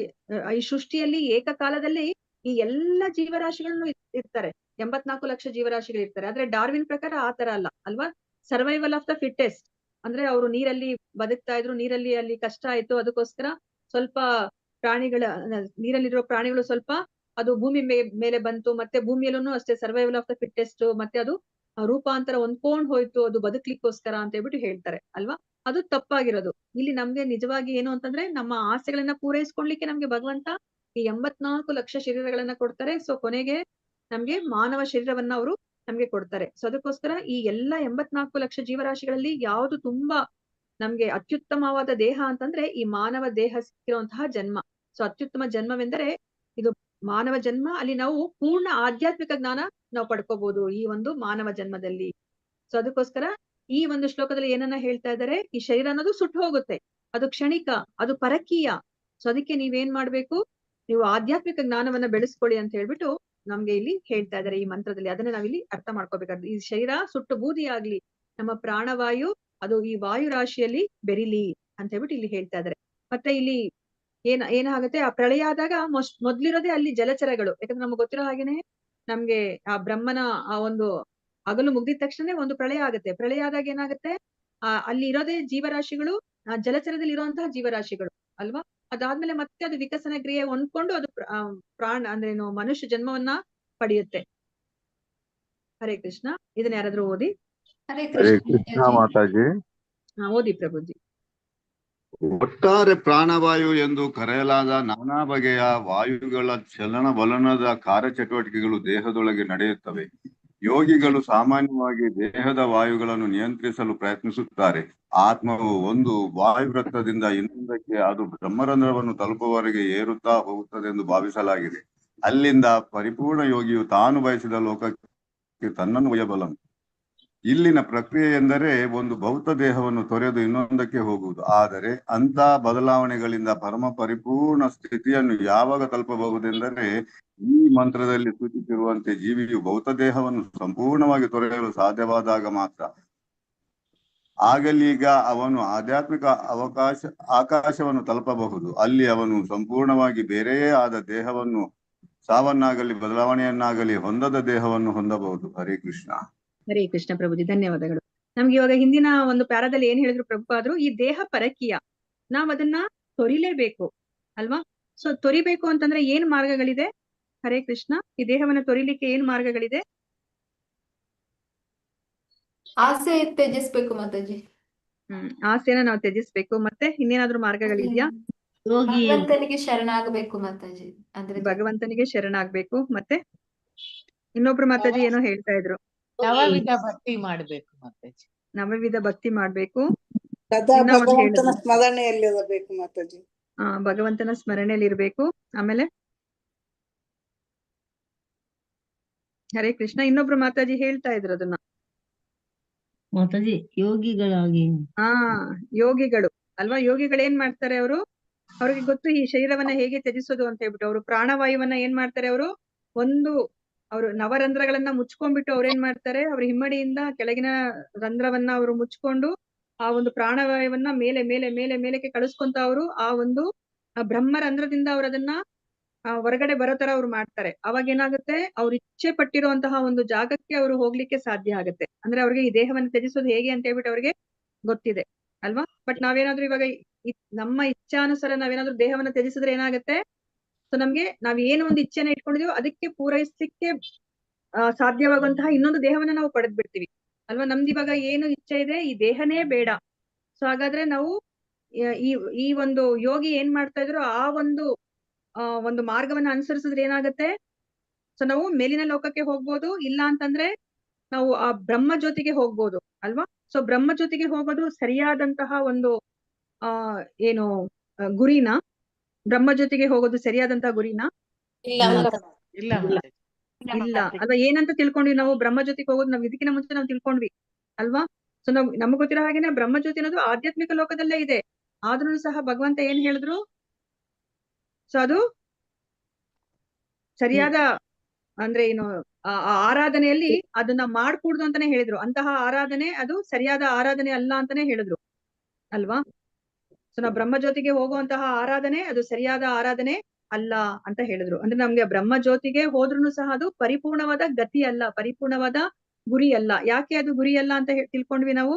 ಈ ಸೃಷ್ಟಿಯಲ್ಲಿ ಏಕಕಾಲದಲ್ಲಿ ಈ ಎಲ್ಲಾ ಜೀವರಾಶಿಗಳನ್ನು ಇರ್ತಾರೆ, 84 ಲಕ್ಷ ಜೀವರಾಶಿಗಳು ಇರ್ತಾರೆ. ಆದ್ರೆ ಡಾರ್ವಿನ್ ಪ್ರಕಾರ ಆ ತರ ಅಲ್ಲ ಅಲ್ವಾ. ಸರ್ವೈವಲ್ ಆಫ್ ದ ಫಿಟ್ಟೆಸ್ಟ್, ಅಂದ್ರೆ ಅವರು ನೀರಲ್ಲಿ ಬದುಕ್ತಾ ಇದ್ರು, ನೀರಲ್ಲಿ ಅಲ್ಲಿ ಕಷ್ಟ ಆಯ್ತು, ಅದಕ್ಕೋಸ್ಕರ ಸ್ವಲ್ಪ ನೀರಲ್ಲಿರೋ ಪ್ರಾಣಿಗಳು ಸ್ವಲ್ಪ ಅದು ಭೂಮಿ ಮೇಲೆ ಬಂತು. ಮತ್ತೆ ಭೂಮಿಯಲ್ಲೂ ಅಷ್ಟೇ ಸರ್ವೈವಲ್ ಆಫ್ ದ ಫಿಟ್ಟೆಸ್ಟ್, ಮತ್ತೆ ಅದು ರೂಪಾಂತರ ಹೊಂದ್ಕೊಂಡ್ ಹೋಯ್ತು, ಅದು ಬದುಕ್ಲಿಕ್ಕೋಸ್ಕರ ಅಂತ ಹೇಳ್ಬಿಟ್ಟು ಹೇಳ್ತಾರೆ ಅಲ್ವಾ. ಅದು ತಪ್ಪಾಗಿರೋದು. ಇಲ್ಲಿ ನಮ್ಗೆ ನಿಜವಾಗಿ ಏನು ಅಂತಂದ್ರೆ ನಮ್ಮ ಆಸೆಗಳನ್ನ ಪೂರೈಸ್ಕೊಳ್ಲಿಕ್ಕೆ ನಮ್ಗೆ ಭಗವಂತ ಈ 84 ಲಕ್ಷ ಶರೀರಗಳನ್ನ ಕೊಡ್ತಾರೆ. ಸೊ ಕೊನೆಗೆ ನಮ್ಗೆ ಮಾನವ ಶರೀರವನ್ನ ಅವರು ನಮ್ಗೆ ಕೊಡ್ತಾರೆ. ಸೊ ಅದಕ್ಕೋಸ್ಕರ ಈ ಎಲ್ಲಾ 84 ಲಕ್ಷ ಜೀವರಾಶಿಗಳಲ್ಲಿ ಯಾವುದು ತುಂಬಾ ನಮ್ಗೆ ಅತ್ಯುತ್ತಮವಾದ ದೇಹ ಅಂತಂದ್ರೆ ಈ ಮಾನವ ದೇಹ ಸಿಕ್ಕಿರುವಂತಹ ಜನ್ಮ. ಸೊ ಅತ್ಯುತ್ತಮ ಜನ್ಮವೆಂದರೆ ಇದು ಮಾನವ ಜನ್ಮ. ಅಲ್ಲಿ ನಾವು ಪೂರ್ಣ ಆಧ್ಯಾತ್ಮಿಕ ಜ್ಞಾನ ನಾವು ಪಡ್ಕೋಬಹುದು ಈ ಒಂದು ಮಾನವ ಜನ್ಮದಲ್ಲಿ. ಸೊ ಅದಕ್ಕೋಸ್ಕರ ಈ ಒಂದು ಶ್ಲೋಕದಲ್ಲಿ ಏನನ್ನ ಹೇಳ್ತಾ ಇದ್ದಾರೆ, ಈ ಶರೀರ ಅನ್ನೋದು ಸುಟ್ಟು ಹೋಗುತ್ತೆ, ಅದು ಕ್ಷಣಿಕ, ಅದು ಪರಕೀಯ. ಸೊ ಅದಕ್ಕೆ ನೀವೇನ್ ಮಾಡ್ಬೇಕು, ನೀವು ಆಧ್ಯಾತ್ಮಿಕ ಜ್ಞಾನವನ್ನ ಬೆಳೆಸ್ಕೊಳ್ಳಿ ಅಂತ ಹೇಳ್ಬಿಟ್ಟು ನಮ್ಗೆ ಇಲ್ಲಿ ಹೇಳ್ತಾ ಇದ್ದಾರೆ ಈ ಮಂತ್ರದಲ್ಲಿ. ಅದನ್ನ ನಾವಿಲ್ಲಿ ಅರ್ಥ ಮಾಡ್ಕೋಬೇಕಾದ್ರೆ ಈ ಶರೀರ ಸುಟ್ಟು ಬೂದಿ ಆಗ್ಲಿ, ನಮ್ಮ ಪ್ರಾಣವಾಯು ಅದು ಈ ವಾಯು ರಾಶಿಯಲ್ಲಿ ಬೆರಿಲಿ ಅಂತ ಹೇಳ್ಬಿಟ್ಟು ಇಲ್ಲಿ ಹೇಳ್ತಾ ಇದ್ದಾರೆ. ಮತ್ತೆ ಇಲ್ಲಿ ಏನಾಗುತ್ತೆ, ಆ ಪ್ರಳಯ ಆದಾಗ ಮೊದ್ಲಿರೋದೇ ಅಲ್ಲಿ ಜಲಚರಗಳು. ಯಾಕಂದ್ರೆ ನಮ್ಗೆ ಗೊತ್ತಿರೋ ಹಾಗೇನೆ ನಮ್ಗೆ ಆ ಬ್ರಹ್ಮನ ಆ ಒಂದು ಹಗಲು ಮುಗ್ದಿದ ತಕ್ಷಣ ಒಂದು ಪ್ರಳಯ ಆಗುತ್ತೆ. ಪ್ರಳಯ ಆದಾಗ ಏನಾಗುತ್ತೆ, ಅಲ್ಲಿ ಇರೋದೇ ಜೀವರಾಶಿಗಳು, ಜಲಚರದಲ್ಲಿ ಇರುವಂತಹ ಜೀವರಾಶಿಗಳು ಅಲ್ವಾ. ಅದಾದ್ಮೇಲೆ ಮತ್ತೆ ಅದು ವಿಕಸನ ಕ್ರಿಯೆ ಹೊಂದ್ಕೊಂಡು ಅದು ಪ್ರಾಣ ಅಂದ್ರೆ ಏನು ಮನುಷ್ಯ ಜನ್ಮವನ್ನ ಪಡೆಯುತ್ತೆ. ಹರೇ ಕೃಷ್ಣ. ಇದನ್ನ ಯಾರಾದ್ರೂ ಓದಿ. ಹರೇ ಹರೇ ಕೃಷ್ಣ ಕೃಷ್ಣ ಮಾತಾಜಿ. ಓದಿ ಪ್ರಭುಜಿ. ಒಟ್ಟಾರೆ ಪ್ರಾಣವಾಯು ಎಂದು ಕರೆಯಲಾದ ನಾನಾ ಬಗೆಯ ವಾಯುಗಳ ಚಲನವಲನದ ಕಾರ್ಯಚಟುವಟಿಕೆಗಳು ದೇಹದೊಳಗೆ ನಡೆಯುತ್ತವೆ. ಯೋಗಿಗಳು ಸಾಮಾನ್ಯವಾಗಿ ದೇಹದ ವಾಯುಗಳನ್ನು ನಿಯಂತ್ರಿಸಲು ಪ್ರಯತ್ನಿಸುತ್ತಾರೆ. ಆತ್ಮವು ಒಂದು ವಾಯುವೃತ್ತದಿಂದ ಇನ್ನೊಂದಕ್ಕೆ, ಅದು ಬ್ರಹ್ಮರಂಧ್ರವನ್ನು ತಲುಪುವವರೆಗೆ ಏರುತ್ತಾ ಹೋಗುತ್ತದೆ ಎಂದು ಭಾವಿಸಲಾಗಿದೆ. ಅಲ್ಲಿಂದ ಪರಿಪೂರ್ಣ ಯೋಗಿಯು ತಾನು ಬಯಸಿದ ಲೋಕಕ್ಕೆ ತನ್ನನ್ನು ಒಯ್ಯಬಲ್ಲನು. ಇಲ್ಲಿನ ಪ್ರಕ್ರಿಯೆ ಎಂದರೆ ಒಂದು ಭೌತ ದೇಹವನ್ನು ತೊರೆದು ಇನ್ನೊಂದಕ್ಕೆ ಹೋಗುವುದು. ಆದರೆ ಅಂತ ಬದಲಾವಣೆಗಳಿಂದ ಪರಮ ಪರಿಪೂರ್ಣ ಸ್ಥಿತಿಯನ್ನು ಯಾವಾಗ ತಲುಪಬಹುದೆಂದರೆ ಈ ಮಂತ್ರದಲ್ಲಿ ಸೂಚಿಸಿರುವಂತೆ ಜೀವಿಯು ಭೌತ ದೇಹವನ್ನು ಸಂಪೂರ್ಣವಾಗಿ ತೊರೆಯಲು ಸಾಧ್ಯವಾದಾಗ ಮಾತ್ರ. ಆಗಲೀಗ ಅವನು ಆಧ್ಯಾತ್ಮಿಕ ಆಕಾಶವನ್ನು ತಲುಪಬಹುದು. ಅಲ್ಲಿ ಅವನು ಸಂಪೂರ್ಣವಾಗಿ ಬೇರೆಯೇ ಆದ ದೇಹವನ್ನು, ಸಾವನ್ನಾಗಲಿ ಬದಲಾವಣೆಯನ್ನಾಗಲಿ ಹೊಂದದ ದೇಹವನ್ನು ಹೊಂದಬಹುದು. ಹರೇ ಕೃಷ್ಣ. ಹರೇ ಕೃಷ್ಣ ಪ್ರಭುಜಿ, ಧನ್ಯವಾದಗಳು. ನಮ್ಗೆ ಇವಾಗ ಹಿಂದಿನ ಒಂದು ಪ್ಯಾರಾದಲ್ಲಿ ಏನ್ ಹೇಳಿದ್ರು ಪ್ರಭುಪಾದ್ರು, ಈ ದೇಹ ಪರಕೀಯ, ನಾವ್ ಅದನ್ನ ತೊರಿಲೇಬೇಕು ಅಲ್ವಾ. ಸೊ ತೊರಿಬೇಕು ಅಂತಂದ್ರೆ ಏನ್ ಮಾರ್ಗಗಳಿದೆ? ಹರೇ ಕೃಷ್ಣ. ಈ ದೇಹವನ್ನ ತೊರಿಲಿಕ್ಕೆ ಏನ್ ಮಾರ್ಗಗಳಿದೆ? ಆಸೆ ತ್ಯಜಿಸ್ಬೇಕು ಮಾತಾಜಿ. ಆಸೆನ ನಾವು ತ್ಯಜಿಸ್ಬೇಕು. ಮತ್ತೆ ಇನ್ನೇನಾದ್ರೂ ಮಾರ್ಗಗಳಿದ್ಯಾ? ಭಗವಂತನಿಗೆ ಶರಣಾಗಬೇಕು ಮಾತಾಜಿ. ಅಂದ್ರೆ ಭಗವಂತನಿಗೆ ಶರಣಾಗ್ಬೇಕು. ಮತ್ತೆ ಇನ್ನೊಬ್ರು ಮಾತಾಜಿ ಏನೋ ಹೇಳ್ತಾ ಇದ್ರು, ನವವಿಧ ಭಕ್ತಿ ಮಾಡ್ಬೇಕು ಮಾತಾಜಿ. ನವವಿಧ ಭಕ್ತಿ ಮಾಡ್ಬೇಕು. ಸದಾ ಭಗವಂತನ ಸ್ಮರಣೆಯಲ್ಲಿ ಇರಬೇಕು ಮಾತಾಜಿ. ಭಗವಂತನ ಸ್ಮರಣೆಯಲ್ಲಿ ಇರ್ಬೇಕು. ಆಮೇಲೆ ಹರೇ ಕೃಷ್ಣ. ಇನ್ನೊಬ್ರು ಮಾತಾಜಿ ಹೇಳ್ತಾ ಇದ್ರು ಅದನ್ನ. ಮಾತಾಜಿ ಯೋಗಿಗಳಾಗಿ. ಯೋಗಿಗಳು ಅಲ್ವಾ. ಯೋಗಿಗಳು ಏನ್ ಮಾಡ್ತಾರೆ, ಅವ್ರಿಗೆ ಗೊತ್ತು ಈ ಶರೀರವನ್ನ ಹೇಗೆ ತ್ಯಜಿಸೋದು ಅಂತ ಹೇಳ್ಬಿಟ್ಟು. ಅವರು ಪ್ರಾಣವಾಯುವನ್ನ ಏನ್ ಮಾಡ್ತಾರೆ, ಅವರು ನವರಂಧ್ರಗಳನ್ನ ಮುಚ್ಕೊಂಡ್ಬಿಟ್ಟು ಅವ್ರೇನ್ ಮಾಡ್ತಾರೆ, ಅವ್ರ ಹಿಮ್ಮಡಿಯಿಂದ ಕೆಳಗಿನ ರಂಧ್ರವನ್ನ ಅವರು ಮುಚ್ಕೊಂಡು ಆ ಒಂದು ಪ್ರಾಣವಾಯುವನ್ನ ಮೇಲೆ ಮೇಲೆ ಮೇಲೆ ಮೇಲಕ್ಕೆ ಕಳಿಸ್ಕೊಂತ ಅವರು ಆ ಒಂದು ಬ್ರಹ್ಮರಂಧ್ರದಿಂದ ಅವ್ರ ಅದನ್ನ ಹೊರಗಡೆ ಬರೋ ತರ ಅವ್ರು ಮಾಡ್ತಾರೆ. ಅವಾಗ ಏನಾಗುತ್ತೆ, ಅವ್ರು ಇಚ್ಛೆ ಪಟ್ಟಿರುವಂತಹ ಒಂದು ಜಾಗಕ್ಕೆ ಅವರು ಹೋಗ್ಲಿಕ್ಕೆ ಸಾಧ್ಯ ಆಗುತ್ತೆ. ಅಂದ್ರೆ ಅವ್ರಿಗೆ ಈ ದೇಹವನ್ನು ತ್ಯಜಿಸೋದು ಹೇಗೆ ಅಂತ ಹೇಳ್ಬಿಟ್ಟು ಅವ್ರಿಗೆ ಗೊತ್ತಿದೆ ಅಲ್ವಾ. ಬಟ್ ನಾವೇನಾದ್ರೂ ಇವಾಗ ನಮ್ಮ ಇಚ್ಛಾನುಸಾರ ನಾವೇನಾದ್ರೂ ದೇಹವನ್ನ ತ್ಯಜಿಸಿದ್ರೆ ಏನಾಗುತ್ತೆ, ಸೊ ನಮ್ಗೆ ನಾವ್ ಏನು ಒಂದು ಇಚ್ಛೆನ ಇಟ್ಕೊಂಡಿದೀವೋ ಅದಕ್ಕೆ ಪೂರೈಸ್ಲಿಕ್ಕೆ ಸಾಧ್ಯವಾಗುವಂತಹ ಇನ್ನೊಂದು ದೇಹವನ್ನ ನಾವು ಪಡೆದ್ ಬಿಡ್ತೀವಿ ಅಲ್ವಾ. ನಮ್ದು ಇವಾಗ ಏನು ಇಚ್ಛೆ ಇದೆ, ಈ ದೇಹನೇ ಬೇಡ. ಸೊ ಹಾಗಾದ್ರೆ ನಾವು ಈ ಒಂದು ಯೋಗಿ ಏನ್ ಮಾಡ್ತಾ ಇದ್ರು, ಆ ಒಂದು ಮಾರ್ಗವನ್ನ ಅನುಸರಿಸಿದ್ರೆ ಏನಾಗುತ್ತೆ, ಸೊ ನಾವು ಮೇಲಿನ ಲೋಕಕ್ಕೆ ಹೋಗ್ಬೋದು, ಇಲ್ಲ ಅಂತಂದ್ರೆ ನಾವು ಆ ಬ್ರಹ್ಮ ಜ್ಯೋತಿಗೆ ಹೋಗ್ಬೋದು ಅಲ್ವಾ. ಸೊ ಬ್ರಹ್ಮ ಜ್ಯೋತಿಗೆ ಹೋಗೋದು ಸರಿಯಾದಂತಹ ಒಂದು ಏನು ಗುರಿನ, ಬ್ರಹ್ಮ ಜ್ಯೋತಿಗೆ ಹೋಗೋದು ಸರಿಯಾದಂತಹ ಗುರಿನ? ಇಲ್ಲ ಅಲ್ವಾ. ಏನಂತ ತಿಳ್ಕೊಂಡ್ವಿ ನಾವು, ಬ್ರಹ್ಮ ಜ್ಯೋತಿಗೆ ಹೋಗೋದು ನಾವ್ ಇದಕ್ಕಿಂತ ಮುಂಚೆ ನಾವು ತಿಳ್ಕೊಂಡ್ವಿ ಅಲ್ವಾ. ಸೊ ನಮ್ಗೆ ಗೊತ್ತಿರೋ ಹಾಗೇನೆ ಬ್ರಹ್ಮ ಜ್ಯೋತಿ ಅನ್ನೋದು ಆಧ್ಯಾತ್ಮಿಕ ಲೋಕದಲ್ಲೇ ಇದೆ. ಆದ್ರೂ ಸಹ ಭಗವಂತ ಏನ್ ಹೇಳಿದ್ರು, ಸೊ ಅದು ಸರಿಯಾದ ಅಂದ್ರೆ ಏನು ಆರಾಧನೆಯಲ್ಲಿ ಅದನ್ನ ಮಾಡ್ಕೂಡ್ದು ಅಂತಾನೆ ಹೇಳಿದ್ರು. ಅಂತಹ ಆರಾಧನೆ ಅದು ಸರಿಯಾದ ಆರಾಧನೆ ಅಲ್ಲ ಅಂತಾನೆ ಹೇಳಿದ್ರು ಅಲ್ವಾ. ಸೊ ನಾವು ಬ್ರಹ್ಮ ಜ್ಯೋತಿಗೆ ಹೋಗುವಂತಹ ಆರಾಧನೆ ಅದು ಸರಿಯಾದ ಆರಾಧನೆ ಅಲ್ಲ ಅಂತ ಹೇಳಿದ್ರು. ಅಂದ್ರೆ ನಮ್ಗೆ ಬ್ರಹ್ಮ ಜ್ಯೋತಿಗೆ ಹೋದ್ರುನು ಸಹ ಅದು ಪರಿಪೂರ್ಣವಾದ ಗತಿ ಅಲ್ಲ, ಪರಿಪೂರ್ಣವಾದ ಗುರಿ ಅಲ್ಲ. ಯಾಕೆ ಅದು ಗುರಿ ಅಲ್ಲ ಅಂತ ತಿಳ್ಕೊಂಡ್ವಿ ನಾವು?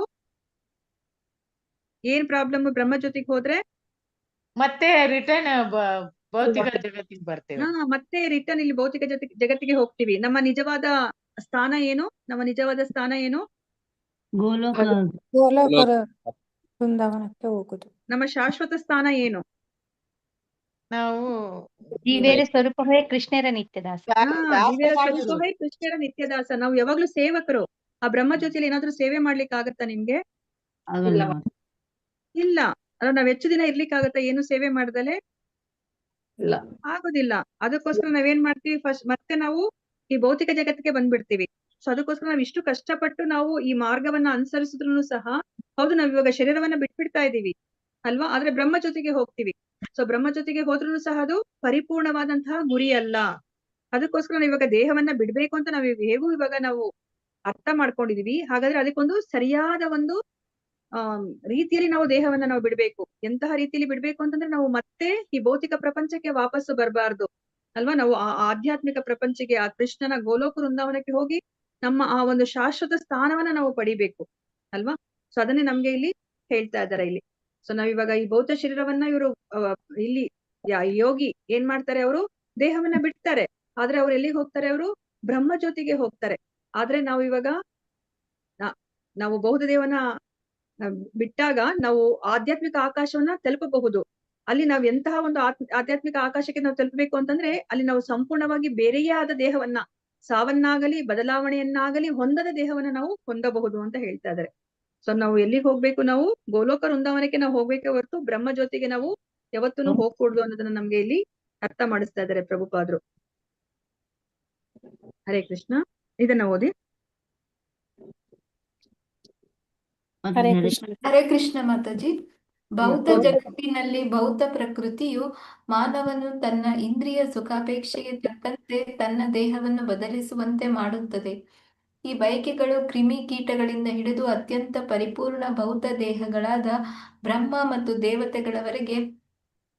ಏನ್ ಪ್ರಾಬ್ಲಮ್ ಬ್ರಹ್ಮ ಜ್ಯೋತಿಗೆ ಹೋದ್ರೆ? ಮತ್ತೆ ರಿಟರ್ನ್ ಭೌತಿಕ ಜಗತ್ತಿಗೆ ಬರ್ತೇವೆ. ಮತ್ತೆ ರಿಟರ್ನ್ ಇಲ್ಲಿ ಭೌತಿಕ ಜಗತ್ತಿಗೆ ಹೋಗ್ತೀವಿ. ನಮ್ಮ ನಿಜವಾದ ಸ್ಥಾನ ಏನು? ನಮ್ಮ ನಿಜವಾದ ಸ್ಥಾನ ಏನು? ಗೋಲೋಕ ಗೋಲೋಕರ ಬೃಂದಾವನಕ್ಕೆ ಹೋಗುದು. ನಮ್ಮ ಶಾಶ್ವತ ಸ್ಥಾನ ಏನು? ನಾವು ಜೀವೇರ ಸ್ವರೂಪವೇ ಕೃಷ್ಣರ ನಿತ್ಯದಾಸ. ದಿವ್ಯರ ಸ್ವರೂಪವೇ ಕೃಷ್ಣರ ನಿತ್ಯದಾಸ. ನಾವು ಯಾವಾಗ್ಲೂ ಸೇವಕರು. ಆ ಬ್ರಹ್ಮಜ್ಯೋತಿಯಲ್ಲಿ ಏನಾದ್ರೂ ಸೇವೆ ಮಾಡ್ಲಿಕ್ಕೆ ಆಗತ್ತಾ ನಿಮ್ಗೆ? ಆಗಲ್ಲ. ಇಲ್ಲ. ಅಲ್ಲ, ನಾವ್ ಹೆಚ್ಚು ದಿನ ಇರ್ಲಿಕ್ಕೆ ಆಗತ್ತಾ ಏನು ಸೇವೆ ಮಾಡ್ದಲೆ? ಇಲ್ಲ. ಆಗೋದಿಲ್ಲ. ಅದಕ್ಕೋಸ್ಕರ ನಾವೇನ್ ಮಾಡ್ತೀವಿ, ಫಸ್ಟ್ ಮತ್ತೆ ನಾವು ಈ ಭೌತಿಕ ಜಗತ್ತಿಗೆ ಬಂದ್ಬಿಡ್ತೀವಿ. ಸೊ ಅದಕ್ಕೋಸ್ಕರ ನಾವ್ ಇಷ್ಟು ಕಷ್ಟಪಟ್ಟು ನಾವು ಈ ಮಾರ್ಗವನ್ನ ಅನುಸರಿಸಿದ್ರು ಸಹ, ಹೌದು ನಾವ್ ಇವಾಗ ಶರೀರವನ್ನ ಬಿಟ್ಬಿಡ್ತಾ ಇದೀವಿ ಅಲ್ವಾ, ಆದ್ರೆ ಬ್ರಹ್ಮ ಜೊತೆಗೆ ಹೋಗ್ತೀವಿ. ಸೊ ಬ್ರಹ್ಮ ಜೊತೆಗೆ ಹೋದ್ರೂ ಸಹ ಅದು ಪರಿಪೂರ್ಣವಾದಂತಹ ಗುರಿ ಅಲ್ಲ. ಅದಕ್ಕೋಸ್ಕರ ನಾವು ಇವಾಗ ದೇಹವನ್ನ ಬಿಡ್ಬೇಕು ಅಂತ ನಾವು ಹೇಗೂ ಇವಾಗ ನಾವು ಅರ್ಥ ಮಾಡ್ಕೊಂಡಿದೀವಿ. ಹಾಗಾದ್ರೆ ಅದಕ್ಕೊಂದು ಸರಿಯಾದ ಒಂದು ರೀತಿಯಲ್ಲಿ ನಾವು ದೇಹವನ್ನ ನಾವು ಬಿಡ್ಬೇಕು. ಎಂತಹ ರೀತಿಯಲ್ಲಿ ಬಿಡ್ಬೇಕು ಅಂತಂದ್ರೆ, ನಾವು ಮತ್ತೆ ಈ ಭೌತಿಕ ಪ್ರಪಂಚಕ್ಕೆ ವಾಪಸ್ಸು ಬರಬಾರ್ದು ಅಲ್ವಾ. ನಾವು ಆ ಆಧ್ಯಾತ್ಮಿಕ ಪ್ರಪಂಚಕ್ಕೆ, ಆ ಕೃಷ್ಣನ ಗೋಲೋಕ ವೃಂದಾವನಕ್ಕೆ ಹೋಗಿ ನಮ್ಮ ಆ ಒಂದು ಶಾಶ್ವತ ಸ್ಥಾನವನ್ನ ನಾವು ಪಡಿಬೇಕು ಅಲ್ವಾ. ಸೊ ಅದನ್ನೇ ನಮ್ಗೆ ಇಲ್ಲಿ ಹೇಳ್ತಾ ಇದ್ದಾರೆ ಇಲ್ಲಿ. ಸೊ ನಾವಿವಾಗ ಈ ಭೌತ ಶರೀರವನ್ನ ಇವರು ಇಲ್ಲಿ ಯೋಗಿ ಏನ್ ಮಾಡ್ತಾರೆ, ಅವರು ದೇಹವನ್ನ ಬಿಡ್ತಾರೆ. ಆದ್ರೆ ಅವ್ರು ಎಲ್ಲಿಗೆ ಹೋಗ್ತಾರೆ? ಅವರು ಬ್ರಹ್ಮ ಜ್ಯೋತಿಗೆ ಹೋಗ್ತಾರೆ. ಆದ್ರೆ ನಾವು ಇವಾಗ ನಾವು ಬೌದ್ಧ ದೇವನ ಬಿಟ್ಟಾಗ ನಾವು ಆಧ್ಯಾತ್ಮಿಕ ಆಕಾಶವನ್ನ ತಲುಪಬಹುದು. ಅಲ್ಲಿ ನಾವು ಎಂತಹ ಒಂದು ಆಧ್ಯಾತ್ಮಿಕ ಆಕಾಶಕ್ಕೆ ನಾವು ತಲುಪಬೇಕು ಅಂತಂದ್ರೆ, ಅಲ್ಲಿ ನಾವು ಸಂಪೂರ್ಣವಾಗಿ ಬೇರೆಯೇ ಆದ ದೇಹವನ್ನ, ಸಾವನ್ನಾಗಲಿ ಬದಲಾವಣೆಯನ್ನಾಗಲಿ ಹೊಂದದ ದೇಹವನ್ನ ನಾವು ಹೊಂದಬಹುದು ಅಂತ ಹೇಳ್ತಾ ಇದ್ದಾರೆ. ಸೊ ನಾವು ಎಲ್ಲಿಗೆ ಹೋಗ್ಬೇಕು? ನಾವು ಗೋಲೋಕ ವೃಂದಾವನಕ್ಕೆ ನಾವು ಹೋಗ್ಬೇಕೆ ಹೊರತು ಬ್ರಹ್ಮ ಜ್ಯೋತಿಗೆ ನಾವು ಯಾವತ್ತೂ ಹೋಗ್ಕೂಡ್ದು ಅನ್ನೋದನ್ನ ನಮ್ಗೆ ಇಲ್ಲಿ ಅರ್ಥ ಮಾಡಿಸ್ತಾ ಇದ್ದಾರೆ ಪ್ರಭುಪಾದ್ರು. ಹರೇ ಕೃಷ್ಣ. ಇದನ್ನ ಓದಿ. ಹರೇ ಕೃಷ್ಣ. ಹರೇ ಕೃಷ್ಣ ಮಾತಾಜಿ. ಭೌತ ಜಗತ್ತಿನಲ್ಲಿ ಭೌತ ಪ್ರಕೃತಿಯು ಮಾನವನು ತನ್ನ ಇಂದ್ರಿಯ ಸುಖಾಪೇಕ್ಷೆಗೆ ತಕ್ಕಂತೆ ತನ್ನ ದೇಹವನ್ನು ಬದಲಿಸುವಂತೆ ಮಾಡುತ್ತದೆ. ಈ ಬಯಕೆಗಳು ಕ್ರಿಮಿ ಕೀಟಗಳಿಂದ ಹಿಡಿದು ಅತ್ಯಂತ ಪರಿಪೂರ್ಣ ಭೌತ ದೇಹಗಳಾದ ಬ್ರಹ್ಮ ಮತ್ತು ದೇವತೆಗಳವರೆಗೆ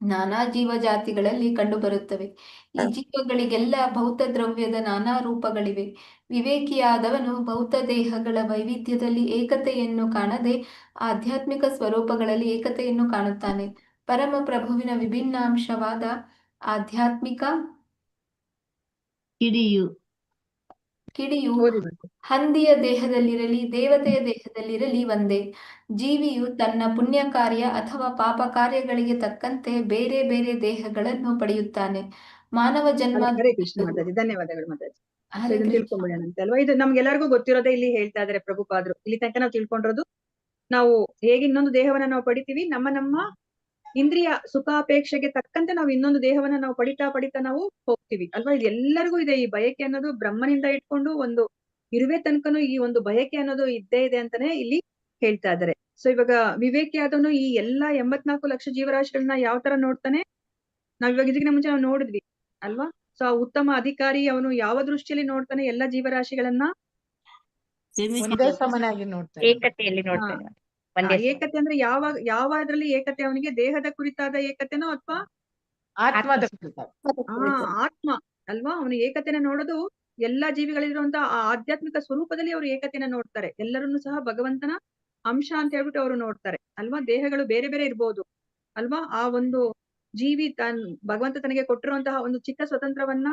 ನಾನಾ ಜೀವಜಾತಿಗಳಲ್ಲಿ ಕಂಡುಬರುತ್ತವೆ. ಈ ಜೀವಗಳಿಗೆಲ್ಲ ಭೌತ ದ್ರವ್ಯದ ನಾನಾ ರೂಪಗಳಿವೆ. ವಿವೇಕಿಯಾದವನು ಭೌತ ದೇಹಗಳ ವೈವಿಧ್ಯದಲ್ಲಿ ಏಕತೆಯನ್ನು ಕಾಣದೆ ಆಧ್ಯಾತ್ಮಿಕ ಸ್ವರೂಪಗಳಲ್ಲಿ ಏಕತೆಯನ್ನು ಕಾಣುತ್ತಾನೆ. ಪರಮ ಪ್ರಭುವಿನ ವಿಭಿನ್ನಾಂಶವಾದ ಆಧ್ಯಾತ್ಮಿಕ ಕಿಡಿಯು ಹಂದಿಯ ದೇಹದಲ್ಲಿರಲಿ ದೇವತೆಯ ದೇಹದಲ್ಲಿರಲಿ ಒಂದೇ. ಜೀವಿಯು ತನ್ನ ಪುಣ್ಯ ಕಾರ್ಯ ಅಥವಾ ಪಾಪ ಕಾರ್ಯಗಳಿಗೆ ತಕ್ಕಂತೆ ಬೇರೆ ಬೇರೆ ದೇಹಗಳನ್ನು ಪಡೆಯುತ್ತಾನೆ. ಮಾನವ ಜನ್ಮ. ಹರೇ ಕೃಷ್ಣ ಮಾತಾಜಿ. ಧನ್ಯವಾದಗಳು ಮಾತಾಜಿ. ಹರೇ ಇದನ್ನ ಕೃಷ್ಣ. ತಿಳ್ಕೊಂಬಿಡೋಣಂತೆ ಅಲ್ವಾ. ಇದು ನಮ್ಗೆಲ್ಲರಿಗೂ ಗೊತ್ತಿರೋದೇ ಇಲ್ಲಿ ಹೇಳ್ತಾ ಇದಾರೆ ಪ್ರಭುಪಾದ್ರು. ಇಲ್ಲಿ ತನಕ ನಾವು ತಿಳ್ಕೊಂಡಿರೋದು, ನಾವು ಹೇಗೆ ಇನ್ನೊಂದು ದೇಹವನ್ನ ನಾವು ಪಡಿತೀವಿ, ನಮ್ಮ ಇಂದ್ರಿಯ ಸುಖಾಪೇಕ್ಷೆಗೆ ತಕ್ಕಂತೆ ನಾವು ಇನ್ನೊಂದು ದೇಹವನ್ನ ನಾವು ಪಡಿತಾ ನಾವು ಹೋಗ್ತೀವಿ ಅಲ್ವಾ. ಇದು ಎಲ್ಲರಿಗೂ ಇದೆ ಈ ಬಯಕೆ ಅನ್ನೋದು. ಬ್ರಹ್ಮನಿಂದ ಇಟ್ಕೊಂಡು ಒಂದು ಇರುವೆ ತನಕನು ಈ ಒಂದು ಬಯಕೆ ಅನ್ನೋದು ಇದ್ದೇ ಇದೆ ಅಂತಾನೆ ಇಲ್ಲಿ ಹೇಳ್ತಾ ಇದ್ದಾರೆ. ಸೊ ಇವಾಗ ವಿವೇಕಿಯಾದವನು ಈ ಎಲ್ಲಾ 84 ಲಕ್ಷ ಜೀವರಾಶಿಗಳನ್ನ ಯಾವ ತರ ನೋಡ್ತಾನೆ, ನಾವ್ ಇವಾಗ ಇದಕ್ಕಿಂತ ಮುಂಚೆ ನಾವು ನೋಡಿದ್ವಿ ಅಲ್ವಾ. ಸೊ ಆ ಉತ್ತಮ ಅಧಿಕಾರಿ ಅವನು ಯಾವ ದೃಷ್ಟಿಯಲ್ಲಿ ನೋಡ್ತಾನೆ? ಎಲ್ಲ ಜೀವರಾಶಿಗಳನ್ನ ಒಂದೇ ಸಮನಾಗಿ ನೋಡ್ತಾರೆ. ಏಕತೆಯಲ್ಲಿ ನೋಡ್ತಾನೆ. ಏಕತೆ ಅಂದ್ರೆ ಯಾವ ಅದ್ರಲ್ಲಿ ಏಕತೆ? ಅವನಿಗೆ ದೇಹದ ಕುರಿತಾದ ಏಕತೆನೋ ಅಥವಾ ಆತ್ಮದ ಆತ್ಮ ಅಲ್ವಾ. ಅವನು ಏಕತೆನ ನೋಡೋದು ಎಲ್ಲಾ ಜೀವಿಗಳಿರುವಂತ ಆ ಆಧ್ಯಾತ್ಮಿಕ ಸ್ವರೂಪದಲ್ಲಿ ಅವರು ಏಕತೆನ ನೋಡ್ತಾರೆ. ಎಲ್ಲರನ್ನು ಸಹ ಭಗವಂತನ ಅಂಶ ಅಂತ ಹೇಳ್ಬಿಟ್ಟು ಅವರು ನೋಡ್ತಾರೆ ಅಲ್ವಾ. ದೇಹಗಳು ಬೇರೆ ಬೇರೆ ಇರ್ಬೋದು ಅಲ್ವಾ. ಆ ಒಂದು ಜೀವಿ ಭಗವಂತ ತನಗೆ ಕೊಟ್ಟಿರುವಂತಹ ಒಂದು ಚಿಕ್ಕ ಸ್ವತಂತ್ರವನ್ನ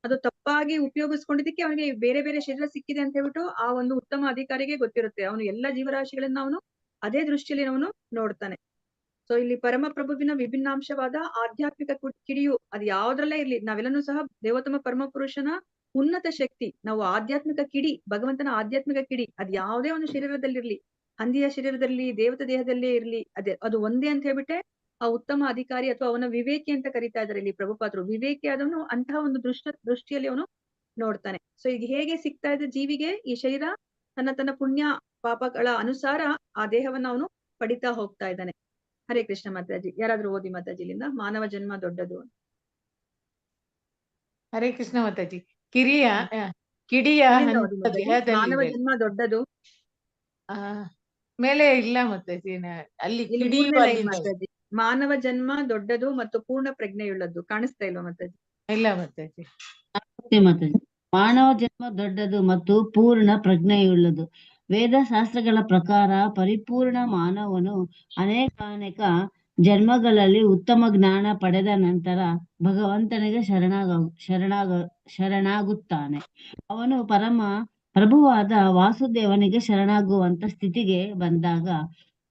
ಅದು ತಪ್ಪಾಗಿ ಉಪಯೋಗಿಸ್ಕೊಂಡಿದ್ದಕ್ಕೆ ಅವನಿಗೆ ಬೇರೆ ಬೇರೆ ಶರೀರ ಸಿಕ್ಕಿದೆ ಅಂತ ಹೇಳ್ಬಿಟ್ಟು ಆ ಒಂದು ಉತ್ತಮ ಅಧಿಕಾರಿಗೆ ಗೊತ್ತಿರುತ್ತೆ. ಅವನು ಎಲ್ಲಾ ಜೀವರಾಶಿಗಳನ್ನ ಅವನು ಅದೇ ದೃಷ್ಟಿಯಲ್ಲಿ ಅವನು ನೋಡ್ತಾನೆ. ಸೊ ಇಲ್ಲಿ ಪರಮ ಪ್ರಭುವಿನ ವಿಭಿನ್ನಾಂಶವಾದ ಆಧ್ಯಾತ್ಮಿಕ ಕಿಡಿಯು ಅದು ಯಾವ್ದ್ರಲ್ಲೇ ಇರ್ಲಿ, ನಾವೆಲ್ಲನೂ ಸಹ ದೇವೋತ್ತಮ ಪರಮ ಪುರುಷನ ಉನ್ನತ ಶಕ್ತಿ. ನಾವು ಆಧ್ಯಾತ್ಮಿಕ ಕಿಡಿ, ಭಗವಂತನ ಆಧ್ಯಾತ್ಮಿಕ ಕಿಡಿ ಅದ್ ಯಾವುದೇ ಒಂದು ಶರೀರದಲ್ಲಿರ್ಲಿ, ಹಂದಿಯ ಶರೀರದಲ್ಲಿ, ದೇವತ ದೇಹದಲ್ಲೇ ಇರ್ಲಿ, ಅದು ಒಂದೇ ಅಂತ ಹೇಳ್ಬಿಟ್ಟೆ ಆ ಉತ್ತಮ ಅಧಿಕಾರಿ ಅಥವಾ ಅವನ ವಿವೇಕಿ ಅಂತ ಕರೀತಾ ಇದ್ದಾರೆ ಇಲ್ಲಿ ಪ್ರಭುಪಾದರು. ವಿವೇಕಿ ಆದವನು ಅಂತಹ ಒಂದು ದೃಷ್ಟಿಯಲ್ಲಿ ಅವನು ನೋಡ್ತಾನೆ. ಸೊ ಈಗ ಹೇಗೆ ಸಿಗ್ತಾ ಇದೆ ಜೀವಿಗೆ ಈ ಶರೀರ? ತನ್ನ ಪುಣ್ಯ ಪಾಪಗಳ ಅನುಸಾರ ಆ ದೇಹವನ್ನ ಅವನು ಪಡಿತಾ ಹೋಗ್ತಾ ಇದ್ದಾನೆ. ಹರೇ ಕೃಷ್ಣ ಮಾತಾಜಿ. ಯಾರಾದ್ರೂ ಓದಿ ಮಾತಾಜಿಲಿಂದ. ಮಾನವ ಜನ್ಮ ದೊಡ್ಡದು. ಹರೇ ಕೃಷ್ಣ ಮಾತಾಜಿ. ಕಿಡಿಯ ಮಾನವ ಜನ್ಮ ದೊಡ್ಡದು. ಮೇಲೆ ಇಲ್ಲ ಮಾತಾಜಿ, ಅಲ್ಲಿ ಮಾತಾಜಿ. ಮಾನವ ಜನ್ಮ ದೊಡ್ಡದು ಮತ್ತು ಪೂರ್ಣ ಪ್ರಜ್ಞೆಯುಳ್ಳದ್ದು. ಕಾಣಿಸ್ತಾ ಇಲ್ವಾ ಮಾತಾಜಿ? ಇಲ್ಲ ಮಾತಾಜಿ. ಮಾನವ ಜನ್ಮ ದೊಡ್ಡದು ಮತ್ತು ಪೂರ್ಣ ಪ್ರಜ್ಞೆಯುಳ್ಳದು. ವೇದಶಾಸ್ತ್ರಗಳ ಪ್ರಕಾರ ಪರಿಪೂರ್ಣ ಮಾನವನು ಅನೇಕಾನೇಕ ಜನ್ಮಗಳಲ್ಲಿ ಉತ್ತಮ ಜ್ಞಾನ ಪಡೆದ ನಂತರ ಭಗವಂತನಿಗೆ ಶರಣಾಗುತ್ತಾನೆ. ಅವನು ಪರಮ ಪ್ರಭುವಾದ ವಾಸುದೇವನಿಗೆ ಶರಣಾಗುವಂತ ಸ್ಥಿತಿಗೆ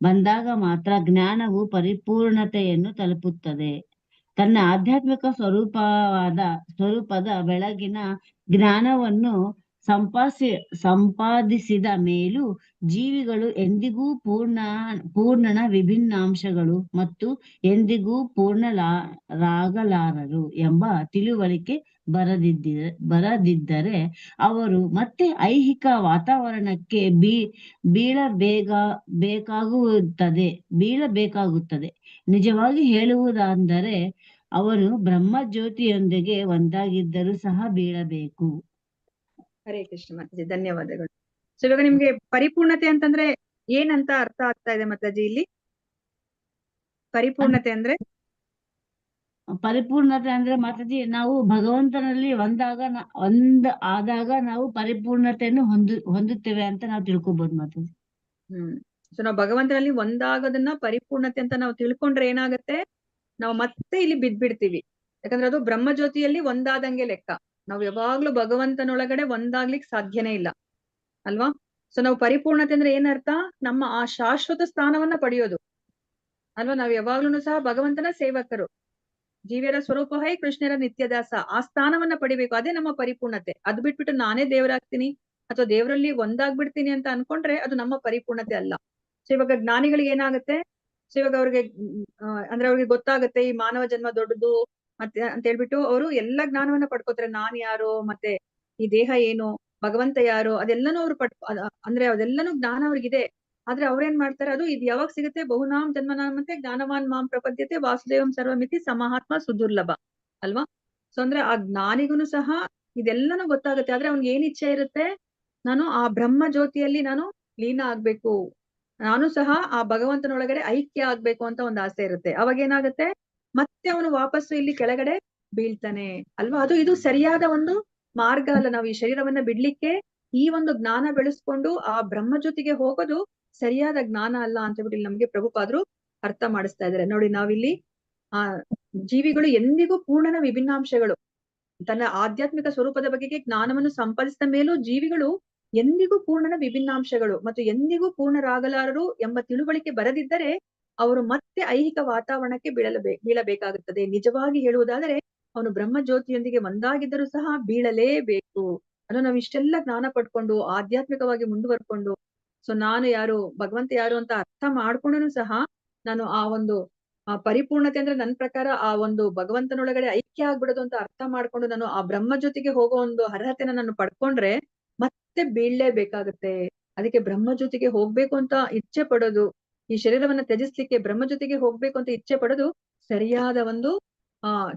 ಬಂದಾಗ ಮಾತ್ರ ಜ್ಞಾನವು ಪರಿಪೂರ್ಣತೆಯನ್ನು ತಲುಪುತ್ತದೆ. ತನ್ನ ಆಧ್ಯಾತ್ಮಿಕ ಸ್ವರೂಪದ ಬೆಳಗಿನ ಜ್ಞಾನವನ್ನು ಸಂಪಾದಿಸಿದ ಮೇಲೂ ಜೀವಿಗಳು ಎಂದಿಗೂ ಪೂರ್ಣನ ವಿಭಿನ್ನಾಂಶಗಳು ಮತ್ತು ಎಂದಿಗೂ ರಾಗಲಾರರು ಎಂಬ ತಿಳುವಳಿಕೆ ಬರದಿದ್ದರೆ ಅವರು ಮತ್ತೆ ಐಹಿಕ ವಾತಾವರಣಕ್ಕೆ ಬೀಳಬೇಕಾಗುತ್ತದೆ. ನಿಜವಾಗಿ ಹೇಳುವುದಾದರೆ ಅವನು ಬ್ರಹ್ಮಜ್ಯೋತಿಯೊಂದಿಗೆ ಒಂದಾಗಿದ್ದರೂ ಸಹ ಬೀಳಬೇಕು. ಹರೇ ಕೃಷ್ಣ ಮಾತಾಜಿ, ಧನ್ಯವಾದಗಳು. ಸೊ ಇವಾಗ ನಿಮ್ಗೆ ಪರಿಪೂರ್ಣತೆ ಅಂತಂದ್ರೆ ಏನಂತ ಅರ್ಥ ಆಗ್ತಾ ಇದೆ ಮಾತಾಜಿ ಇಲ್ಲಿ? ಪರಿಪೂರ್ಣತೆ ಅಂದ್ರೆ ಮಾತಾಜಿ, ನಾವು ಭಗವಂತನಲ್ಲಿ ಆದಾಗ ನಾವು ಪರಿಪೂರ್ಣತೆಯನ್ನು ಹೊಂದುತ್ತೇವೆ ಅಂತ ನಾವು ತಿಳ್ಕೊಬಹುದು ಮಾತಾಜಿ. ಸೊ ನಾವು ಭಗವಂತನಲ್ಲಿ ಒಂದಾಗೋದನ್ನ ಪರಿಪೂರ್ಣತೆ ಅಂತ ನಾವು ತಿಳ್ಕೊಂಡ್ರೆ ಏನಾಗುತ್ತೆ, ನಾವು ಮತ್ತೆ ಇಲ್ಲಿ ಬಿದ್ಬಿಡ್ತೀವಿ. ಯಾಕಂದ್ರೆ ಅದು ಬ್ರಹ್ಮಜ್ಯೋತಿಯಲ್ಲಿ ಒಂದಾದಂಗೆ ಲೆಕ್ಕ. ನಾವು ಯಾವಾಗ್ಲೂ ಭಗವಂತನೊಳಗಡೆ ಒಂದಾಗ್ಲಿಕ್ಕೆ ಸಾಧ್ಯನೇ ಇಲ್ಲ ಅಲ್ವಾ? ಸೊ ನಾವು ಪರಿಪೂರ್ಣತೆ ಅಂದ್ರೆ ಏನರ್ಥ? ನಮ್ಮ ಆ ಶಾಶ್ವತ ಸ್ಥಾನವನ್ನ ಪಡೆಯೋದು ಅಲ್ವಾ? ನಾವು ಯಾವಾಗ್ಲೂ ಸಹ ಭಗವಂತನ ಸೇವಕರು, ಜೀವ್ಯರ ಸ್ವರೂಪ ಹೈ ಕೃಷ್ಣರ ನಿತ್ಯದಾಸ, ಆ ಸ್ಥಾನವನ್ನ ಪಡಿಬೇಕು. ಅದೇ ನಮ್ಮ ಪರಿಪೂರ್ಣತೆ. ಅದ್ ಬಿಟ್ಬಿಟ್ಟು ನಾನೇ ದೇವರಾಗ್ತೀನಿ ಅಥವಾ ದೇವರಲ್ಲಿ ಒಂದಾಗ್ಬಿಡ್ತೀನಿ ಅಂತ ಅನ್ಕೊಂಡ್ರೆ ಅದು ನಮ್ಮ ಪರಿಪೂರ್ಣತೆ ಅಲ್ಲ. ಸೊ ಇವಾಗ ಜ್ಞಾನಿಗಳಿಗೆ ಏನಾಗುತ್ತೆ, ಸೊ ಇವಾಗ ಅವ್ರಿಗೆ ಅಂದ್ರೆ ಅವ್ರಿಗೆ ಗೊತ್ತಾಗುತ್ತೆ ಈ ಮಾನವ ಜನ್ಮ ದೊಡ್ಡದು ಮತ್ತೆ ಅಂತ ಹೇಳ್ಬಿಟ್ಟು ಅವರು ಎಲ್ಲ ಜ್ಞಾನವನ್ನ ಪಡ್ಕೋತಾರೆ. ನಾನ್ ಯಾರು, ಮತ್ತೆ ಈ ದೇಹ ಏನು, ಭಗವಂತ ಯಾರು, ಅದೆಲ್ಲನೂ ಅವ್ರು ಅಂದ್ರೆ ಅದೆಲ್ಲನೂ ಜ್ಞಾನ ಅವ್ರಿಗಿದೆ. ಆದ್ರೆ ಅವ್ರೇನ್ ಮಾಡ್ತಾರೆ, ಅದು ಇದು ಯಾವಾಗ ಸಿಗುತ್ತೆ? ಬಹುನಾಮ್ ಜನ್ಮನಾಮಂತೆ ಜ್ಞಾನವಾನ್ ಮಾಂ ಪ್ರಪದ್ಯತೆ ವಾಸುದೇವಂ ಸರ್ವಮಿತಿ ಸಮಹಾತ್ಮ ಸುದುರ್ಲಭ ಅಲ್ವಾ? ಸೊ ಅಂದ್ರೆ ಆ ಜ್ಞಾನಿಗೂ ಸಹ ಇದೆಲ್ಲನೂ ಗೊತ್ತಾಗುತ್ತೆ. ಆದ್ರೆ ಅವ್ನಿಗೆ ಏನ್ ಇಚ್ಛೆ ಇರುತ್ತೆ? ನಾನು ಆ ಬ್ರಹ್ಮ ಜ್ಯೋತಿಯಲ್ಲಿ ನಾನು ಲೀನ ಆಗ್ಬೇಕು, ನಾನು ಸಹ ಆ ಭಗವಂತನೊಳಗಡೆ ಐಕ್ಯ ಆಗ್ಬೇಕು ಅಂತ ಒಂದು ಆಸೆ ಇರುತ್ತೆ. ಅವಾಗ ಏನಾಗುತ್ತೆ, ಮತ್ತೆ ಅವನು ವಾಪಸ್ಸು ಇಲ್ಲಿ ಕೆಳಗಡೆ ಬೀಳ್ತಾನೆ ಅಲ್ವಾ? ಇದು ಸರಿಯಾದ ಒಂದು ಮಾರ್ಗ ಅಲ್ಲ. ನಾವು ಈ ಶರೀರವನ್ನ ಬಿಡ್ಲಿಕ್ಕೆ ಈ ಒಂದು ಜ್ಞಾನ ಬೆಳೆಸ್ಕೊಂಡು ಆ ಬ್ರಹ್ಮ ಜ್ಯೋತಿಗೆ ಹೋಗೋದು ಸರಿಯಾದ ಜ್ಞಾನ ಅಲ್ಲ ಅಂತ ಹೇಳ್ಬಿಟ್ಟು ನಮ್ಗೆ ಪ್ರಭುಪಾದರು ಅರ್ಥ ಮಾಡಿಸ್ತಾ ಇದ್ದಾರೆ. ನೋಡಿ, ನಾವಿಲ್ಲಿ ಆ ಜೀವಿಗಳು ಎಂದಿಗೂ ಪೂರ್ಣನ ವಿಭಿನ್ನಾಂಶಗಳು. ತನ್ನ ಆಧ್ಯಾತ್ಮಿಕ ಸ್ವರೂಪದ ಬಗೆಗೆ ಜ್ಞಾನವನ್ನು ಸಂಪಾದಿಸಿದ ಮೇಲೂ ಜೀವಿಗಳು ಎಂದಿಗೂ ಪೂರ್ಣನ ವಿಭಿನ್ನಾಂಶಗಳು ಮತ್ತು ಎಂದಿಗೂ ಪೂರ್ಣರಾಗಲಾರರು ಎಂಬ ತಿಳುವಳಿಕೆ ಬರದಿದ್ದರೆ ಅವರು ಮತ್ತೆ ಐಹಿಕ ವಾತಾವರಣಕ್ಕೆ ಬೀಳಬೇಕಾಗುತ್ತದೆ. ನಿಜವಾಗಿ ಹೇಳುವುದಾದರೆ ಅವನು ಬ್ರಹ್ಮ ಜ್ಯೋತಿಯೊಂದಿಗೆ ಒಂದಾಗಿದ್ದರೂ ಸಹ ಬೀಳಲೇಬೇಕು. ಅದು ನಾವು ಇಷ್ಟೆಲ್ಲ ಜ್ಞಾನ ಪಡ್ಕೊಂಡು ಆಧ್ಯಾತ್ಮಿಕವಾಗಿ ಮುಂದುವರ್ಕೊಂಡು, ಸೊ ನಾನು ಯಾರು, ಭಗವಂತ ಯಾರು ಅಂತ ಅರ್ಥ ಮಾಡ್ಕೊಂಡೂ ಸಹ ನಾನು ಆ ಒಂದು ಪರಿಪೂರ್ಣತೆ ಅಂದ್ರೆ ನನ್ನ ಪ್ರಕಾರ ಆ ಒಂದು ಭಗವಂತನೊಳಗಡೆ ಐಕ್ಯ ಆಗ್ಬಿಡೋದು ಅಂತ ಅರ್ಥ ಮಾಡ್ಕೊಂಡು ನಾನು ಆ ಬ್ರಹ್ಮ ಜೊತೆಗೆ ಹೋಗೋ ಒಂದು ಅರ್ಹತೆನ ನಾನು ಪಡ್ಕೊಂಡ್ರೆ ಮತ್ತೆ ಬೀಳ್ಲೇಬೇಕಾಗುತ್ತೆ. ಅದಕ್ಕೆ ಬ್ರಹ್ಮ ಜೊತೆಗೆ ಹೋಗ್ಬೇಕು ಅಂತ ಇಚ್ಛೆ ಪಡೋದು, ಈ ಶರೀರವನ್ನ ತ್ಯಜಿಸ್ಲಿಕ್ಕೆ ಬ್ರಹ್ಮ ಜೊತೆಗೆ ಹೋಗ್ಬೇಕು ಅಂತ ಇಚ್ಛೆ ಪಡೋದು ಸರಿಯಾದ ಒಂದು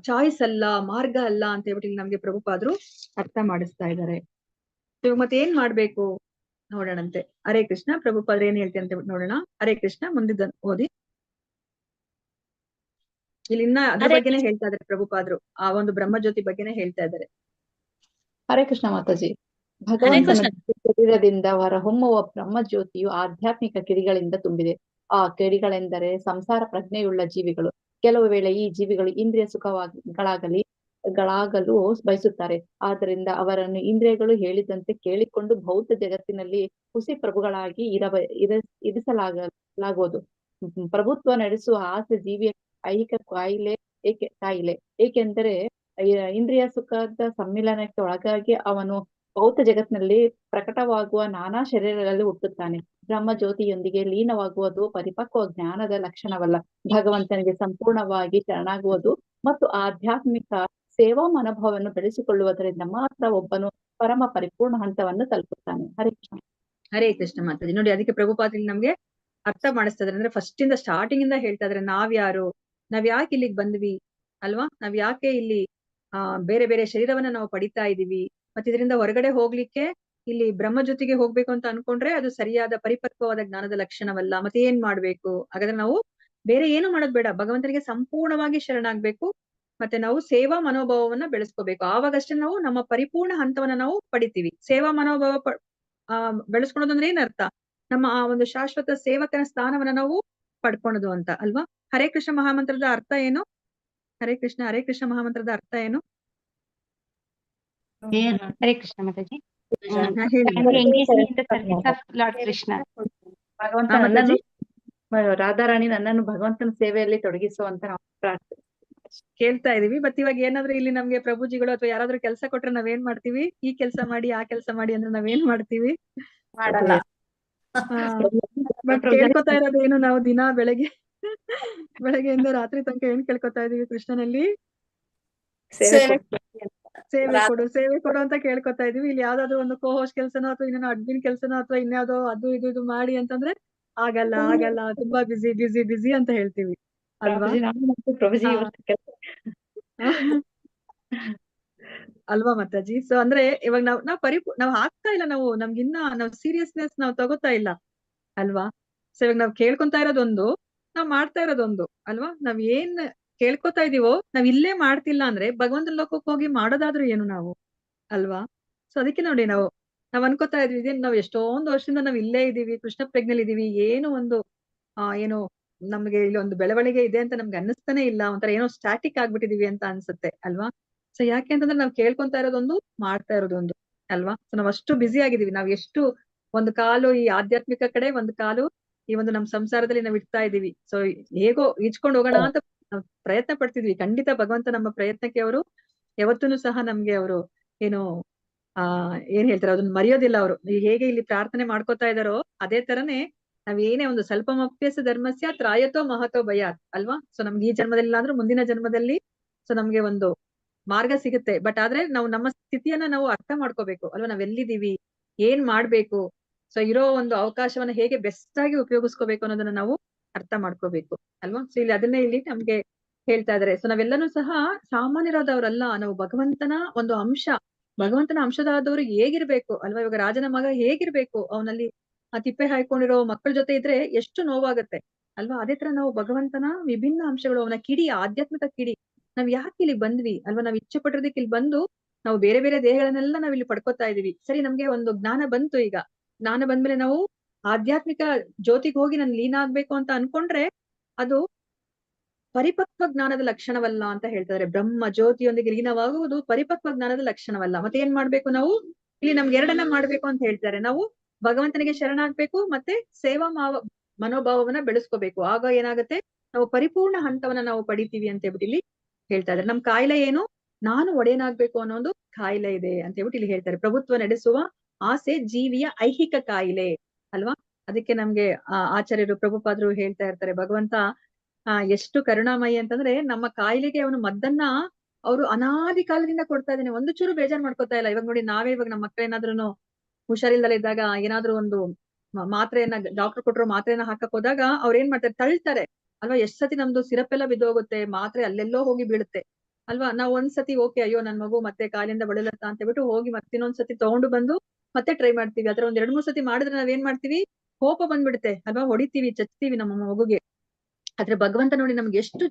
ಚಾಯ್ಸ್ ಅಲ್ಲ, ಮಾರ್ಗ ಅಲ್ಲ ಅಂತ ಹೇಳ್ಬಿಟ್ಟು ನಮ್ಗೆ ಪ್ರಭುಪಾದರು ಅರ್ಥ ಮಾಡಿಸ್ತಾ ಇದ್ದಾರೆ. ಮತ್ತೆ ಏನ್ ಮಾಡ್ಬೇಕು ನೋಡೋಣಂತೆ. ಹರೇ ಕೃಷ್ಣ. ಪ್ರಭುಪಾದ್ರು ಏನ್ ಹೇಳ್ತೀನಿ ಅಂತ ಹೇಳ್ಬಿಟ್ಟು ನೋಡೋಣ. ಹರೇ ಕೃಷ್ಣ. ಮುಂದಿದ್ದ ಓದಿ. ಇಲ್ಲಿ ಇನ್ನ ಅದ್ರ ಬಗ್ಗೆನೇ ಹೇಳ್ತಾ ಇದಾರೆ ಪ್ರಭುಪಾದ್ರು, ಆ ಒಂದು ಬ್ರಹ್ಮಜ್ಯೋತಿ ಬಗ್ಗೆನೇ ಹೇಳ್ತಾ ಇದ್ದಾರೆ. ಹರೇ ಕೃಷ್ಣ ಮಾತಾಜಿ. ಭಗವಂತನ ಶರೀರದಿಂದ ಹೊರಹೊಮ್ಮುವ ಬ್ರಹ್ಮಜ್ಯೋತಿಯು ಆಧ್ಯಾತ್ಮಿಕ ಕಿಡಿಗಳಿಂದ ತುಂಬಿದೆ. ಆ ಕಿಡಿಗಳೆಂದರೆ ಸಂಸಾರ ಪ್ರಜ್ಞೆಯುಳ್ಳ ಜೀವಿಗಳು. ಕೆಲವು ವೇಳೆ ಈ ಜೀವಿಗಳು ಇಂದ್ರಿಯ ಸುಖಗಳಾಗಲು ಬಯಸುತ್ತಾರೆ. ಆದ್ದರಿಂದ ಅವರನ್ನು ಇಂದ್ರಿಯಗಳು ಹೇಳಿದಂತೆ ಕೇಳಿಕೊಂಡು ಭೌತ ಜಗತ್ತಿನಲ್ಲಿ ಹುಸಿ ಪ್ರಭುಗಳಾಗಿ ಇರಿಸಲಾಗುವುದು. ಪ್ರಭುತ್ವ ನಡೆಸುವ ಆಸೆ ಜೀವಿಯ ಐಹಿಕ ಕಾಯಿಲೆ. ಏಕೆಂದರೆ ಇಂದ್ರಿಯ ಸುಖದ ಸಮ್ಮಿಲನಕ್ಕೆ ಒಳಗಾಗಿ ಅವನು ಭೌತ ಜಗತ್ತಿನಲ್ಲಿ ಪ್ರಕಟವಾಗುವ ನಾನಾ ಶರೀರಗಳಲ್ಲಿ ಹುಟ್ಟುತ್ತಾನೆ. ಬ್ರಹ್ಮ ಜ್ಯೋತಿಯೊಂದಿಗೆ ಲೀನವಾಗುವುದು ಪರಿಪಕ್ವ ಜ್ಞಾನದ ಲಕ್ಷಣವಲ್ಲ. ಭಗವಂತನಿಗೆ ಸಂಪೂರ್ಣವಾಗಿ ಶರಣಾಗುವುದು ಮತ್ತು ಆಧ್ಯಾತ್ಮಿಕ ಸೇವಾ ಮನೋಭಾವವನ್ನು ಬೆಳೆಸಿಕೊಳ್ಳುವುದರಿಂದ ಮಾತ್ರ ಒಬ್ಬನು ಪರಮ ಪರಿಪೂರ್ಣ ಹಂತವನ್ನು ತಲುಪುತ್ತಾನೆ. ಹರೇ ಕೃಷ್ಣ. ಹರೇ ಕೃಷ್ಣ ಮಾತಾಜಿ. ನೋಡಿ, ಅದಕ್ಕೆ ಪ್ರಭುಪಾದಲ್ಲಿ ನಮ್ಗೆ ಅರ್ಥ ಮಾಡಿಸ್ತಾ ಇದಾರೆ. ಅಂದ್ರೆ ಫಸ್ಟ್ ಇಂದ ಸ್ಟಾರ್ಟಿಂಗ್ ಇಂದ ಹೇಳ್ತಾ ಇದಾರೆ, ನಾವ್ಯಾರು, ನಾವ್ ಯಾಕೆ ಇಲ್ಲಿಗೆ ಬಂದ್ವಿ ಅಲ್ವಾ? ನಾವ್ ಯಾಕೆ ಇಲ್ಲಿ ಬೇರೆ ಬೇರೆ ಶರೀರವನ್ನ ನಾವು ಪಡಿತಾ ಇದೀವಿ, ಮತ್ತೆ ಇದರಿಂದ ಹೊರಗಡೆ ಹೋಗ್ಲಿಕ್ಕೆ ಇಲ್ಲಿ ಬ್ರಹ್ಮ ಜೊತೆಗೆ ಹೋಗ್ಬೇಕು ಅಂತ ಅನ್ಕೊಂಡ್ರೆ ಅದು ಸರಿಯಾದ ಪರಿಪಕ್ವವಾದ ಜ್ಞಾನದ ಲಕ್ಷಣವಲ್ಲ. ಮತ್ತೆ ಏನ್ ಮಾಡ್ಬೇಕು? ಹಾಗಾದ್ರೆ ನಾವು ಬೇರೆ ಏನು ಮಾಡೋದ್ ಬೇಡ, ಭಗವಂತನಿಗೆ ಸಂಪೂರ್ಣವಾಗಿ ಶರಣಾಗ್ಬೇಕು. ಮತ್ತೆ ನಾವು ಸೇವಾ ಮನೋಭಾವವನ್ನ ಬೆಳೆಸ್ಕೋಬೇಕು. ಆವಾಗಷ್ಟೇ ನಾವು ನಮ್ಮ ಪರಿಪೂರ್ಣ ಹಂತವನ್ನ ನಾವು ಪಡಿತೀವಿ. ಸೇವಾ ಮನೋಭಾವ ಬೆಳೆಸ್ಕೊಳೋದಂದ್ರೆ ಏನರ್ಥ? ನಮ್ಮ ಆ ಒಂದು ಶಾಶ್ವತ ಸೇವಕನ ಸ್ಥಾನವನ್ನ ನಾವು ಪಡ್ಕೊಳೋದು ಅಂತ ಅಲ್ವಾ? ಹರೇ ಕೃಷ್ಣ ಮಹಾಮಂತ್ರದ ಅರ್ಥ ಏನು? ಹರೇ ಕೃಷ್ಣ. ಹರೇ ಕೃಷ್ಣ ಮಹಾಮಂತ್ರದ ಅರ್ಥ ಏನು? ಹರೇ ಕೃಷ್ಣ ಮಾತಾಜಿ. ಹೇಳಿ engaging in the service of Lord Krishna. ಭಗವಂತ ಮಾತಾಜಿ. ನನ್ನನ್ನು ರಾಧಾರಾಣಿ ನನ್ನನ್ನು ಭಗವಂತನ ಸೇವೆಯಲ್ಲಿ ತೊಡಗಿಸುವಂತ ನಾವು ಪ್ರಾರ್ಥನೆ ಕೇಳ್ತಾ ಇದೀವಿ. ಬಟ್ ಇವಾಗ ಏನಾದ್ರು ಇಲ್ಲಿ ನಮ್ಗೆ ಪ್ರಭುಜಿಗಳು ಅಥವಾ ಯಾರಾದ್ರೂ ಕೆಲಸ ಕೊಟ್ರೆ ನಾವೇನ್ ಮಾಡ್ತೀವಿ? ಈ ಕೆಲಸ ಮಾಡಿ ಆ ಕೆಲಸ ಮಾಡಿ ಅಂದ್ರೆ ನಾವೇನ್ ಮಾಡ್ತೀವಿ? ಮಾಡಲ್ಲ. ಬಟ್ ಕೇಳ್ಕೊತಾ ಇರೋದೇನು ನಾವು ದಿನ ಬೆಳಗ್ಗೆಯಿಂದ ರಾತ್ರಿ ತನಕ ಏನ್ ಕೇಳ್ಕೊತಾ ಇದೀವಿ ಕೃಷ್ಣನಲ್ಲಿ? ಸೇವೆ ಕೊಡು ಅಂತ ಕೇಳ್ಕೊತಾ ಇದೀವಿ. ಇಲ್ಲಿ ಯಾವ್ದಾದ್ರು ಒಂದು ಕೋಹೋಸ್ ಕೆಲ್ಸನೋ ಅಥವಾ ಇನ್ನೇನೋ ಅಡ್ಮಿನ್ ಕೆಲ್ಸನೋ ಅಥವಾ ಇನ್ಯಾವುದೋ ಅದು ಇದು ಮಾಡಿ ಅಂತಂದ್ರೆ ಆಗಲ್ಲ ತುಂಬಾ ಬಿಸಿ ಅಂತ ಹೇಳ್ತೀವಿ ಅಲ್ವಾ? ಅಲ್ವಾ ಮಾತಾಜಿ? ಸೊ ಅಂದ್ರೆ ಇವಾಗ ನಾವ್ ಆಗ್ತಾ ಇಲ್ಲ, ನಮ್ಗಿನ್ನ ಸೀರಿಯಸ್ನೆಸ್ ನಾವು ತಗೋತಾ ಇಲ್ಲ ಅಲ್ವಾ? ಸೊ ಇವಾಗ ನಾವ್ ಕೇಳ್ಕೊಂತಾ ಇರೋದೊಂದು, ನಾವ್ ಮಾಡ್ತಾ ಇರೋದೊಂದು ಅಲ್ವಾ? ನಾವ್ ಏನ್ ಕೇಳ್ಕೊತಾ ಇದೀವೋ ನಾವ್ ಇಲ್ಲೇ ಮಾಡ್ತಿಲ್ಲ ಅಂದ್ರೆ ಭಗವಂತನ ಲೋಕಕ್ಕೆ ಹೋಗಿ ಮಾಡೋದಾದ್ರೂ ಏನು ನಾವು ಅಲ್ವಾ? ಸೊ ಅದಕ್ಕೆ ನೋಡಿ ನಾವ್ ಅನ್ಕೋತಾ ಇದ್ವಿ, ಇದೇನ್ ನಾವ್ ಎಷ್ಟೊಂದು ವರ್ಷದಿಂದ ನಾವ್ ಇಲ್ಲೇ ಇದೀವಿ, ಕೃಷ್ಣ ಪ್ರಜ್ಞೆಲ್ ಇದೀವಿ, ಏನು ಒಂದು ಏನು ನಮ್ಗೆ ಇಲ್ಲಿ ಒಂದು ಬೆಳವಣಿಗೆ ಇದೆ ಅಂತ ನಮ್ಗೆ ಅನ್ನಿಸ್ತಾನೆ ಇಲ್ಲ, ಒಂಥರ ಏನೋ ಸ್ಟ್ಯಾಟಿಕ್ ಆಗ್ಬಿಟ್ಟಿದೀವಿ ಅಂತ ಅನ್ಸುತ್ತೆ ಅಲ್ವಾ? ಸೊ ಯಾಕೆ ಅಂತಂದ್ರೆ ನಾವ್ ಕೇಳ್ಕೊಂತಾ ಇರೋದೊಂದು, ಮಾಡ್ತಾ ಇರೋದೊಂದು ಅಲ್ವಾ? ಸೊ ನಾವ್ ಅಷ್ಟು ಬ್ಯುಸಿ ಆಗಿದೀವಿ. ನಾವ್ ಎಷ್ಟು ಒಂದು ಕಾಲು ಈ ಆಧ್ಯಾತ್ಮಿಕ ಕಡೆ, ಒಂದು ಕಾಲು ಈ ಒಂದು ನಮ್ ಸಂಸಾರದಲ್ಲಿ ನಾವ್ ಇಡ್ತಾ ಇದೀವಿ. ಸೊ ಹೇಗೋ ಈಚ್ಕೊಂಡ್ ಹೋಗೋಣ ಅಂತ ನಾವ್ ಪ್ರಯತ್ನ ಪಡ್ತಿದ್ವಿ. ಖಂಡಿತ ಭಗವಂತ ನಮ್ಮ ಪ್ರಯತ್ನಕ್ಕೆ ಅವರು ಯಾವತ್ತೂ ಸಹ ನಮ್ಗೆ ಅವರು ಏನು ಏನ್ ಹೇಳ್ತಾರೆ ಅದನ್ನ ಮರೆಯೋದಿಲ್ಲ. ಅವರು ಹೇಗೆ ಇಲ್ಲಿ ಪ್ರಾರ್ಥನೆ ಮಾಡ್ಕೋತಾ ಇದಾರೋ ಅದೇ ತರನೇ ನಾವ್ ಏನೇ ಒಂದು ಸ್ವಲ್ಪಮಪ್ಯಸ ಧರ್ಮಸ್ಯ ತ್ರಾಯತೋ ಮಹತೋ ಭಯಾತ್ ಅಲ್ವಾ? ಸೊ ನಮ್ಗೆ ಈ ಜನ್ಮದಲ್ಲಿ ಇಲ್ಲ ಅಂದ್ರೂ ಮುಂದಿನ ಜನ್ಮದಲ್ಲಿ ಸೊ ನಮ್ಗೆ ಒಂದು ಮಾರ್ಗ ಸಿಗುತ್ತೆ. ಬಟ್ ಆದ್ರೆ ನಾವು ನಮ್ಮ ಸ್ಥಿತಿಯನ್ನ ನಾವು ಅರ್ಥ ಮಾಡ್ಕೋಬೇಕು ಅಲ್ವಾ? ನಾವ್ ಎಲ್ಲಿದೀವಿ, ಏನ್ ಮಾಡ್ಬೇಕು, ಸೊ ಇರೋ ಒಂದು ಅವಕಾಶವನ್ನ ಹೇಗೆ ಬೆಸ್ಟ್ ಆಗಿ ಉಪಯೋಗಿಸ್ಕೋಬೇಕು ಅನ್ನೋದನ್ನ ನಾವು ಅರ್ಥ ಮಾಡ್ಕೋಬೇಕು ಅಲ್ವಾ? ಸೊ ಇಲ್ಲಿ ಅದನ್ನೇ ಇಲ್ಲಿ ನಮ್ಗೆ ಹೇಳ್ತಾ ಇದಾರೆ. ಸೊ ನಾವೆಲ್ಲನೂ ಸಹ ಸಾಮಾನ್ಯರಾದವ್ರಲ್ಲ, ನಾವು ಭಗವಂತನ ಒಂದು ಅಂಶ, ಭಗವಂತನ ಅಂಶದಾದವರು ಹೇಗಿರ್ಬೇಕು ಅಲ್ವಾ? ಇವಾಗ ರಾಜನ ಮಗ ಹೇಗಿರ್ಬೇಕು, ಅವನಲ್ಲಿ ಆ ತಿಪ್ಪೆ ಹಾಕೊಂಡಿರೋ ಮಕ್ಕಳ ಜೊತೆ ಇದ್ರೆ ಎಷ್ಟು ನೋವಾಗತ್ತೆ ಅಲ್ವಾ? ಅದೇ ತರ ನಾವು ಭಗವಂತನ ವಿಭಿನ್ನ ಅಂಶಗಳು, ಅವನ ಕಿಡಿ, ಆಧ್ಯಾತ್ಮಿಕ ಕಿಡಿ. ನಾವ್ ಯಾಕೆ ಇಲ್ಲಿ ಬಂದ್ವಿ ಅಲ್ವಾ? ನಾವ್ ಇಚ್ಛೆ ಪಟ್ಟಿರೋದಕ್ಕೆ ಇಲ್ಲಿ ಬಂದು ನಾವು ಬೇರೆ ಬೇರೆ ದೇಹಗಳನ್ನೆಲ್ಲ ನಾವ್ ಇಲ್ಲಿ ಪಡ್ಕೊತಾ ಇದೀವಿ. ಸರಿ, ನಮ್ಗೆ ಒಂದು ಜ್ಞಾನ ಬಂತು. ಈಗ ಜ್ಞಾನ ಬಂದ್ಮೇಲೆ ನಾವು ಆಧ್ಯಾತ್ಮಿಕ ಜ್ಯೋತಿಗೆ ಹೋಗಿ ನಾನು ಲೀನ ಆಗ್ಬೇಕು ಅಂತ ಅನ್ಕೊಂಡ್ರೆ ಅದು ಪರಿಪಕ್ವ ಜ್ಞಾನದ ಲಕ್ಷಣವಲ್ಲ ಅಂತ ಹೇಳ್ತಾರೆ. ಬ್ರಹ್ಮ ಜ್ಯೋತಿಯೊಂದಿಗೆ ಲೀನವಾಗುವುದು ಪರಿಪಕ್ವ ಜ್ಞಾನದ ಲಕ್ಷಣವಲ್ಲ. ಮತ್ತೆ ಏನ್ ಮಾಡ್ಬೇಕು ನಾವು? ಇಲ್ಲಿ ನಮ್ಗೆ ಎರಡನ್ನ ಮಾಡ್ಬೇಕು ಅಂತ ಹೇಳ್ತಾರೆ. ನಾವು ಭಗವಂತನಿಗೆ ಶರಣಾಗ್ಬೇಕು, ಮತ್ತೆ ಸೇವಾ ಮನೋಭಾವವನ್ನ ಬೆಳೆಸ್ಕೋಬೇಕು. ಆಗ ಏನಾಗುತ್ತೆ, ನಾವು ಪರಿಪೂರ್ಣ ಹಂತವನ್ನ ನಾವು ಪಡಿತೀವಿ ಅಂತ ಹೇಳ್ಬಿಟ್ಟು ಇಲ್ಲಿ ಹೇಳ್ತಾ ಇದ್ದಾರೆ. ನಮ್ ಕಾಯಿಲೆ ಏನು? ನಾನು ಒಡೆಯನಾಗ್ಬೇಕು ಅನ್ನೋ ಒಂದು ಕಾಯಿಲೆ ಇದೆ ಅಂತ ಹೇಳ್ಬಿಟ್ಟು ಇಲ್ಲಿ ಹೇಳ್ತಾರೆ. ಪ್ರಭುತ್ವ ನಡೆಸುವ ಆಸೆ ಜೀವಿಯ ಐಹಿಕ ಕಾಯಿಲೆ ಅಲ್ವಾ? ಅದಕ್ಕೆ ನಮ್ಗೆ ಆಚಾರ್ಯರು ಪ್ರಭುಪಾದರು ಹೇಳ್ತಾ ಇರ್ತಾರೆ, ಭಗವಂತ ಎಷ್ಟು ಕರುಣಾಮಯಿ ಅಂತಂದ್ರೆ ನಮ್ಮ ಕಾಯಿಲೆಗೆ ಅವನು ಮದ್ದನ್ನ ಅವರು ಅನಾದಿ ಕಾಲದಿಂದ ಕೊಡ್ತಾ ಇದ್ದಾನೆ. ಒಂದು ಚೂರು ಬೇಜಾರ್ ಮಾಡ್ಕೊತಾ ಇಲ್ಲ. ಇವಾಗ ನೋಡಿ, ನಾವೇ ಇವಾಗ ನಮ್ಮ ಮಕ್ಕಳೇನಾದ್ರೂ ಹುಷಾರಿಲ್ದಲ್ಲ ಇದ್ದಾಗ ಏನಾದ್ರು ಒಂದು ಮಾತ್ರೆಯನ್ನ ಡಾಕ್ಟರ್ ಕೊಟ್ಟರು ಮಾತ್ರೆಯನ್ನ ಹಾಕಕ್ ಹೋದಾಗ ಅವ್ರ ಏನ್ ಮಾಡ್ತಾರೆ, ತಳ್ತಾರೆ ಅಲ್ವಾ? ಎಷ್ಟ್ ಸತಿ ನಮ್ದು ಸಿರಪ್ ಎಲ್ಲ ಬಿದ್ದೋಗುತ್ತೆ, ಮಾತ್ರೆ ಅಲ್ಲೆಲ್ಲೋ ಹೋಗಿ ಬೀಳುತ್ತೆ ಅಲ್ವಾ? ನಾವ್ ಒಂದ್ಸತಿ ಓಕೆ, ಅಯ್ಯೋ ನನ್ ಮಗು ಮತ್ತೆ ಕಾಲಿಂದ ಬಳಲತ್ತ ಅಂತ ಹೇಳ್ಬಿಟ್ಟು ಹೋಗಿ ಮತ್ತಿನ್ನೊಂದ್ಸತಿ ತಗೊಂಡು ಬಂದು ಮತ್ತೆ ಟ್ರೈ ಮಾಡ್ತೀವಿ. ಅದ್ರ ಒಂದ್ 2-3 ಸತಿ ಮಾಡಿದ್ರೆ ನಾವೇನ್ ಮಾಡ್ತೀವಿ, ಕೋಪ ಬಂದ್ಬಿಡುತ್ತೆ ಅಲ್ವಾ? ಹೊಡಿತೀವಿ, ಚಚ್ತೀವಿ ನಮ್ಮ ಮಗುಗೆ. ಆದ್ರೆ ಭಗವಂತ ನೋಡಿ ನಮ್ಗೆ ಎಷ್ಟು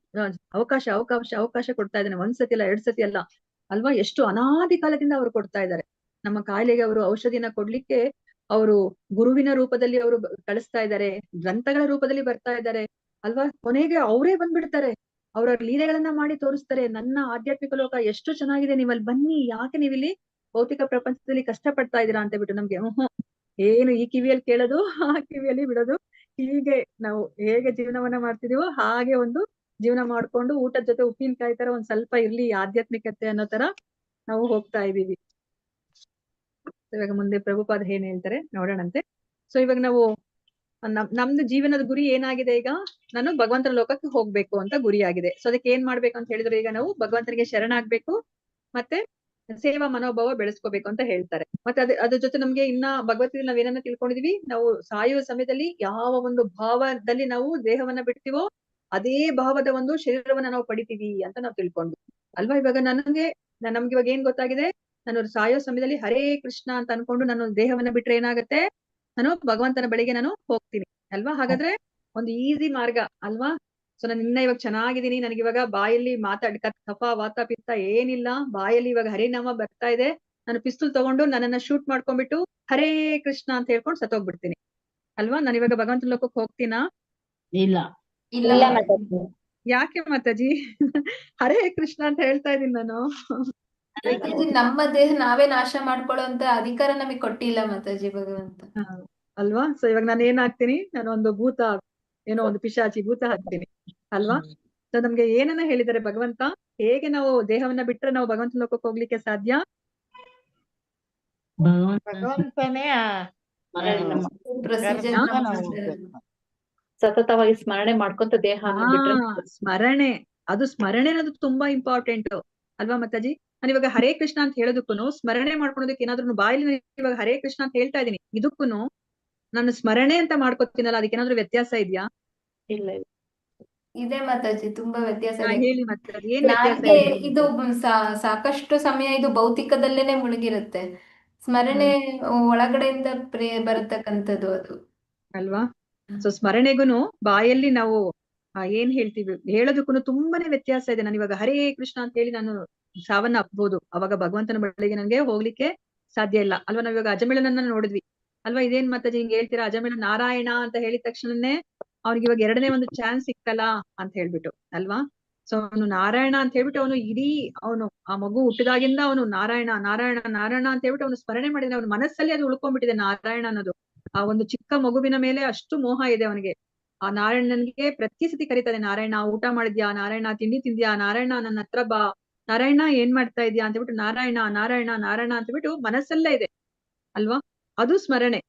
ಅವಕಾಶ ಕೊಡ್ತಾ ಇದ್ದಾನೆ. 1 ಸತಿ ಅಲ್ಲ, 2 ಸತಿ ಅಲ್ಲ ಅಲ್ವಾ? ಎಷ್ಟು ಅನಾದಿ ಕಾಲದಿಂದ ಅವ್ರು ಕೊಡ್ತಾ ಇದ್ದಾರೆ. ನಮ್ಮ ಕಾಯಿಲೆಗೆ ಅವರು ಔಷಧಿನ ಕೊಡ್ಲಿಕ್ಕೆ ಅವರು ಗುರುವಿನ ರೂಪದಲ್ಲಿ ಅವರು ಕಳಿಸ್ತಾ ಇದ್ದಾರೆ, ಗ್ರಂಥಗಳ ರೂಪದಲ್ಲಿ ಬರ್ತಾ ಇದ್ದಾರೆ ಅಲ್ವಾ? ಕೊನೆಗೆ ಅವರೇ ಬಂದ್ಬಿಡ್ತಾರೆ, ಅವ್ರ ಲೀಲೆಗಳನ್ನ ಮಾಡಿ ತೋರಿಸ್ತಾರೆ. ನನ್ನ ಆಧ್ಯಾತ್ಮಿಕ ಲೋಕ ಎಷ್ಟು ಚೆನ್ನಾಗಿದೆ, ನೀವಲ್ಲಿ ಬನ್ನಿ, ಯಾಕೆ ನೀವಿಲ್ಲಿ ಭೌತಿಕ ಪ್ರಪಂಚದಲ್ಲಿ ಕಷ್ಟ ಪಡ್ತಾ ಇದೀರಾ ಅಂತ ಬಿಟ್ಟು ನಮ್ಗೆ ಏನು ಈ ಕಿವಿಯಲ್ಲಿ ಕೇಳೋದು ಆ ಕಿವಿಯಲ್ಲಿ ಬಿಡೋದು, ಹೀಗೆ ನಾವು ಹೇಗೆ ಜೀವನವನ್ನ ಮಾಡ್ತಿದೀವೋ ಹಾಗೆ ಒಂದು ಜೀವನ ಮಾಡ್ಕೊಂಡು ಊಟದ ಜೊತೆ ಉಪ್ಪಿನಕಾಯಿ ತರ ಒಂದ್ ಸ್ವಲ್ಪ ಇರ್ಲಿ ಆಧ್ಯಾತ್ಮಿಕತೆ ಅನ್ನೋ ತರ ನಾವು ಹೋಗ್ತಾ ಇದೀವಿ. ಇವಾಗ ಮುಂದೆ ಪ್ರಭುಪಾದ ಏನ್ ಹೇಳ್ತಾರೆ ನೋಡೋಣಂತೆ. ಸೊ ಇವಾಗ ನಾವು ನಮ್ದು ಜೀವನದ ಗುರಿ ಏನಾಗಿದೆ? ಈಗ ನಾನು ಭಗವಂತನ ಲೋಕಕ್ಕೆ ಹೋಗ್ಬೇಕು ಅಂತ ಗುರಿ ಆಗಿದೆ. ಸೊ ಅದಕ್ಕೆ ಏನ್ ಮಾಡ್ಬೇಕು ಅಂತ ಹೇಳಿದ್ರೆ, ಈಗ ನಾವು ಭಗವಂತನಿಗೆ ಶರಣಾಗ್ಬೇಕು, ಮತ್ತೆ ಸೇವಾ ಮನೋಭಾವ ಬೆಳೆಸ್ಕೋಬೇಕು ಅಂತ ಹೇಳ್ತಾರೆ. ಮತ್ತೆ ಅದ್ರ ಜೊತೆ ನಮ್ಗೆ ಇನ್ನ ಭಗವದ್ಗೀತೆ ನಾವೇನನ್ನ ತಿಳ್ಕೊಂಡಿದೀವಿ, ನಾವು ಸಾಯುವ ಸಮಯದಲ್ಲಿ ಯಾವ ಒಂದು ಭಾವದಲ್ಲಿ ನಾವು ದೇಹವನ್ನ ಬಿಡ್ತೀವೋ ಅದೇ ಭಾವದ ಒಂದು ಶರೀರವನ್ನ ನಾವು ಪಡಿತೀವಿ ಅಂತ ನಾವು ತಿಳ್ಕೊಂಡು ಅಲ್ವಾ? ಇವಾಗ ನಮ್ಗೆ ಇವಾಗ ಏನ್ ಗೊತ್ತಾಗಿದೆ, ನಾನು ಸಾಯೋ ಸಮಯದಲ್ಲಿ ಹರೇ ಕೃಷ್ಣ ಅಂತ ಅನ್ಕೊಂಡು ನಾನು ದೇಹವನ್ನ ಬಿಟ್ರೆ ಏನಾಗತ್ತೆ, ನಾನು ಭಗವಂತನ ಬಳಿಗೆ ನಾನು ಹೋಗ್ತೀನಿ ಅಲ್ವಾ? ಹಾಗಾದ್ರೆ ಒಂದು ಈಸಿ ಮಾರ್ಗ ಅಲ್ವಾ? ಸೊ ನಾನು ಇನ್ನ ಇವಾಗ ಚೆನ್ನಾಗಿದ್ದೀನಿ, ನನಗೆ ಇವಾಗ ಬಾಯಲ್ಲಿ ಕಫ ವಾತ ಪಿತ್ತ ಏನಿಲ್ಲ, ಬಾಯಲ್ಲಿ ಇವಾಗ ಹರಿನಾಮ ಬರ್ತಾ ಇದೆ, ನಾನು ಪಿಸ್ತೂಲ್ ತಗೊಂಡು ನನ್ನನ್ನ ಶೂಟ್ ಮಾಡ್ಕೊಂಡ್ಬಿಟ್ಟು ಹರೇ ಕೃಷ್ಣ ಅಂತ ಹೇಳ್ಕೊಂಡು ಸತ್ತೋಗ್ಬಿಡ್ತೀನಿ ಅಲ್ವಾ? ನಾನು ಇವಾಗ ಭಗವಂತನ ಲೋಕಕ್ಕೆ ಹೋಗ್ತೀನಾ? ಇಲ್ಲ. ಯಾಕೆ ಮಾತಾಜಿ? ಹರೇ ಕೃಷ್ಣ ಅಂತ ಹೇಳ್ತಾ ಇದೀನಿ ನಾನು ಮಾತಾಜಿ, ನಮ್ಮ ದೇಹ ನಾವೇ ನಾಶ ಮಾಡ್ಕೊಳ್ಳೋಂತ ಅಧಿಕಾರ ನಮಗೆ ಕೊಟ್ಟಿಲ್ಲ ಮಾತಾಜಿ ಭಗವಂತ. ಅಲ್ವಾ? ಸೊ ಇವಾಗ ನಾನು ಏನಾಗ್ತೀನಿ, ನಾನು ಒಂದು ಭೂತ, ಏನೋ ಒಂದು ಪಿಶಾಚಿ ಭೂತ ಹಾಕ್ತೀನಿ ಅಲ್ವಾ? ಸೊ ನಮ್ಗೆ ಏನನ್ನ ಹೇಳಿದ್ದಾರೆ ಭಗವಂತ, ಹೇಗೆ ನಾವು ದೇಹವನ್ನ ಬಿಟ್ರೆ ನಾವು ಭಗವಂತ ಲೋಕಕ್ಕೆ ಹೋಗ್ಲಿಕ್ಕೆ ಸಾಧ್ಯ? ಭಗವಂತನೇ ಪ್ರಸಿದ್ಧ ಸತತವಾಗಿ ಸ್ಮರಣೆ ಮಾಡ್ಕೊಂತ ದೇಹ ಬಿಟ್ರೆ ಸ್ಮರಣೆ, ಅದು ಸ್ಮರಣೆ ಅನ್ನೋದು ತುಂಬಾ ಇಂಪಾರ್ಟೆಂಟ್ ಅಲ್ವಾ ಮಾತಾಜಿ? ನಾನು ಇವಾಗ ಹರೇ ಕೃಷ್ಣ ಅಂತ ಹೇಳೋದಕ್ಕೂ ಸ್ಮರಣೆ ಮಾಡ್ಕೊಳೋದಕ್ಕೆ ಏನಾದ್ರು ಬಾಯಲ್ಲಿ ಇವಾಗ ಹರೇ ಕೃಷ್ಣ ಅಂತ ಹೇಳ್ತಾ ಇದೀನಿ, ಇದಕ್ಕೂ ನಾನು ಸ್ಮರಣೆ ಅಂತ ಮಾಡ್ಕೊತೀನಲ್ಲ, ಅದಕ್ಕೇನಾದ್ರೂ ವ್ಯತ್ಯಾಸ ಇದೆಯಾ? ಇಲ್ಲ ಇದೆ ಮಾತಾಜಿ, ತುಂಬಾ ವ್ಯತ್ಯಾಸ ಇದೆ. ಹೇಳಿ ಮಾತಾಜಿ, ಏನ್ ವ್ಯತ್ಯಾಸ ನನಗೆ ಇದೆ? ಇದು ಸಾಕಷ್ಟು ಸಮಯ ಇದು ಭೌತಿಕದಲ್ಲೇನೆ ಮುಳುಗಿರುತ್ತೆ. ಸ್ಮರಣೆ ಒಳಗಡೆಯಿಂದ ಬರತಕ್ಕಂಥದ್ದು ಅದು ಅಲ್ವಾ? ಸೊ ಸ್ಮರಣೆಗೂನು ಬಾಯಲ್ಲಿ ನಾವು ಏನ್ ಹೇಳ್ತೀವಿ ಹೇಳೋದಕ್ಕೂ ತುಂಬಾನೇ ವ್ಯತ್ಯಾಸ ಇದೆ. ನಾನು ಇವಾಗ ಹರೇ ಕೃಷ್ಣ ಅಂತ ಹೇಳಿ ನಾನು ಸಾವನ್ನ ಅಪ್ಬೋದು, ಅವಾಗ ಭಗವಂತನ ಬಳಿಗೆ ನನ್ಗೆ ಹೋಗ್ಲಿಕ್ಕೆ ಸಾಧ್ಯ ಇಲ್ಲ ಅಲ್ವಾ? ನಾವ್ ಇವಾಗ ಅಜಮಿಳನನ್ನ ನೋಡಿದ್ವಿ ಅಲ್ವಾ? ಇದೇನ್ ಮಾತಾಜಿ ಹಿಂಗ್ ಹೇಳ್ತೀರಾ, ಅಜಮಿಳ ನಾರಾಯಣ ಅಂತ ಹೇಳಿದ ತಕ್ಷಣನೇ ಅವ್ನಿಗೆ ಇವಾಗ ಎರಡನೇ ಒಂದು ಚಾನ್ಸ್ ಸಿಕ್ತಲ್ಲ ಅಂತ ಹೇಳ್ಬಿಟ್ಟು ಅಲ್ವಾ? ಸೊ ಅವನು ನಾರಾಯಣ ಅಂತ ಹೇಳ್ಬಿಟ್ಟು ಅವನು ಇಡೀ ಅವನು ಆ ಮಗು ಹುಟ್ಟಿದಾಗಿಂದ ಅವನು ನಾರಾಯಣ ನಾರಾಯಣ ನಾರಾಯಣ ಅಂತ ಹೇಳ್ಬಿಟ್ಟು ಅವನು ಸ್ಮರಣೆ ಮಾಡಿದ್ರೆ ಅವನ ಮನಸ್ಸಲ್ಲಿ ಅದು ಉಳ್ಕೊಂಡ್ಬಿಟ್ಟಿದೆ ನಾರಾಯಣ ಅನ್ನೋದು. ಆ ಒಂದು ಚಿಕ್ಕ ಮಗುವಿನ ಮೇಲೆ ಅಷ್ಟು ಮೋಹ ಇದೆ ಅವನಿಗೆ. ಆ ನಾರಾಯಣನ್ಗೆ ಪ್ರತಿ ಸತಿ ಕರೀತಾನೆ, ನಾರಾಯಣ ಊಟ ಮಾಡಿದ್ಯಾ, ನಾರಾಯಣ ತಿಂಡಿ ತಿಂದ್ಯಾ, ನಾರಾಯಣ ನನ್ನ ಹತ್ರ ಬಾ, ನಾರಾಯಣ ಏನ್ ಮಾಡ್ತಾ ಇದ್ಯಾ ಅಂತ ಹೇಳ್ಬಿಟ್ಟು ನಾರಾಯಣ ನಾರಾಯಣ ನಾರಾಯಣ ಅಂತ ಬಿಟ್ಟು ಮನಸ್ಸಲ್ಲೇ ಇದೆ ಅಲ್ವಾ? ಅದು ಸ್ಮರಣೆ,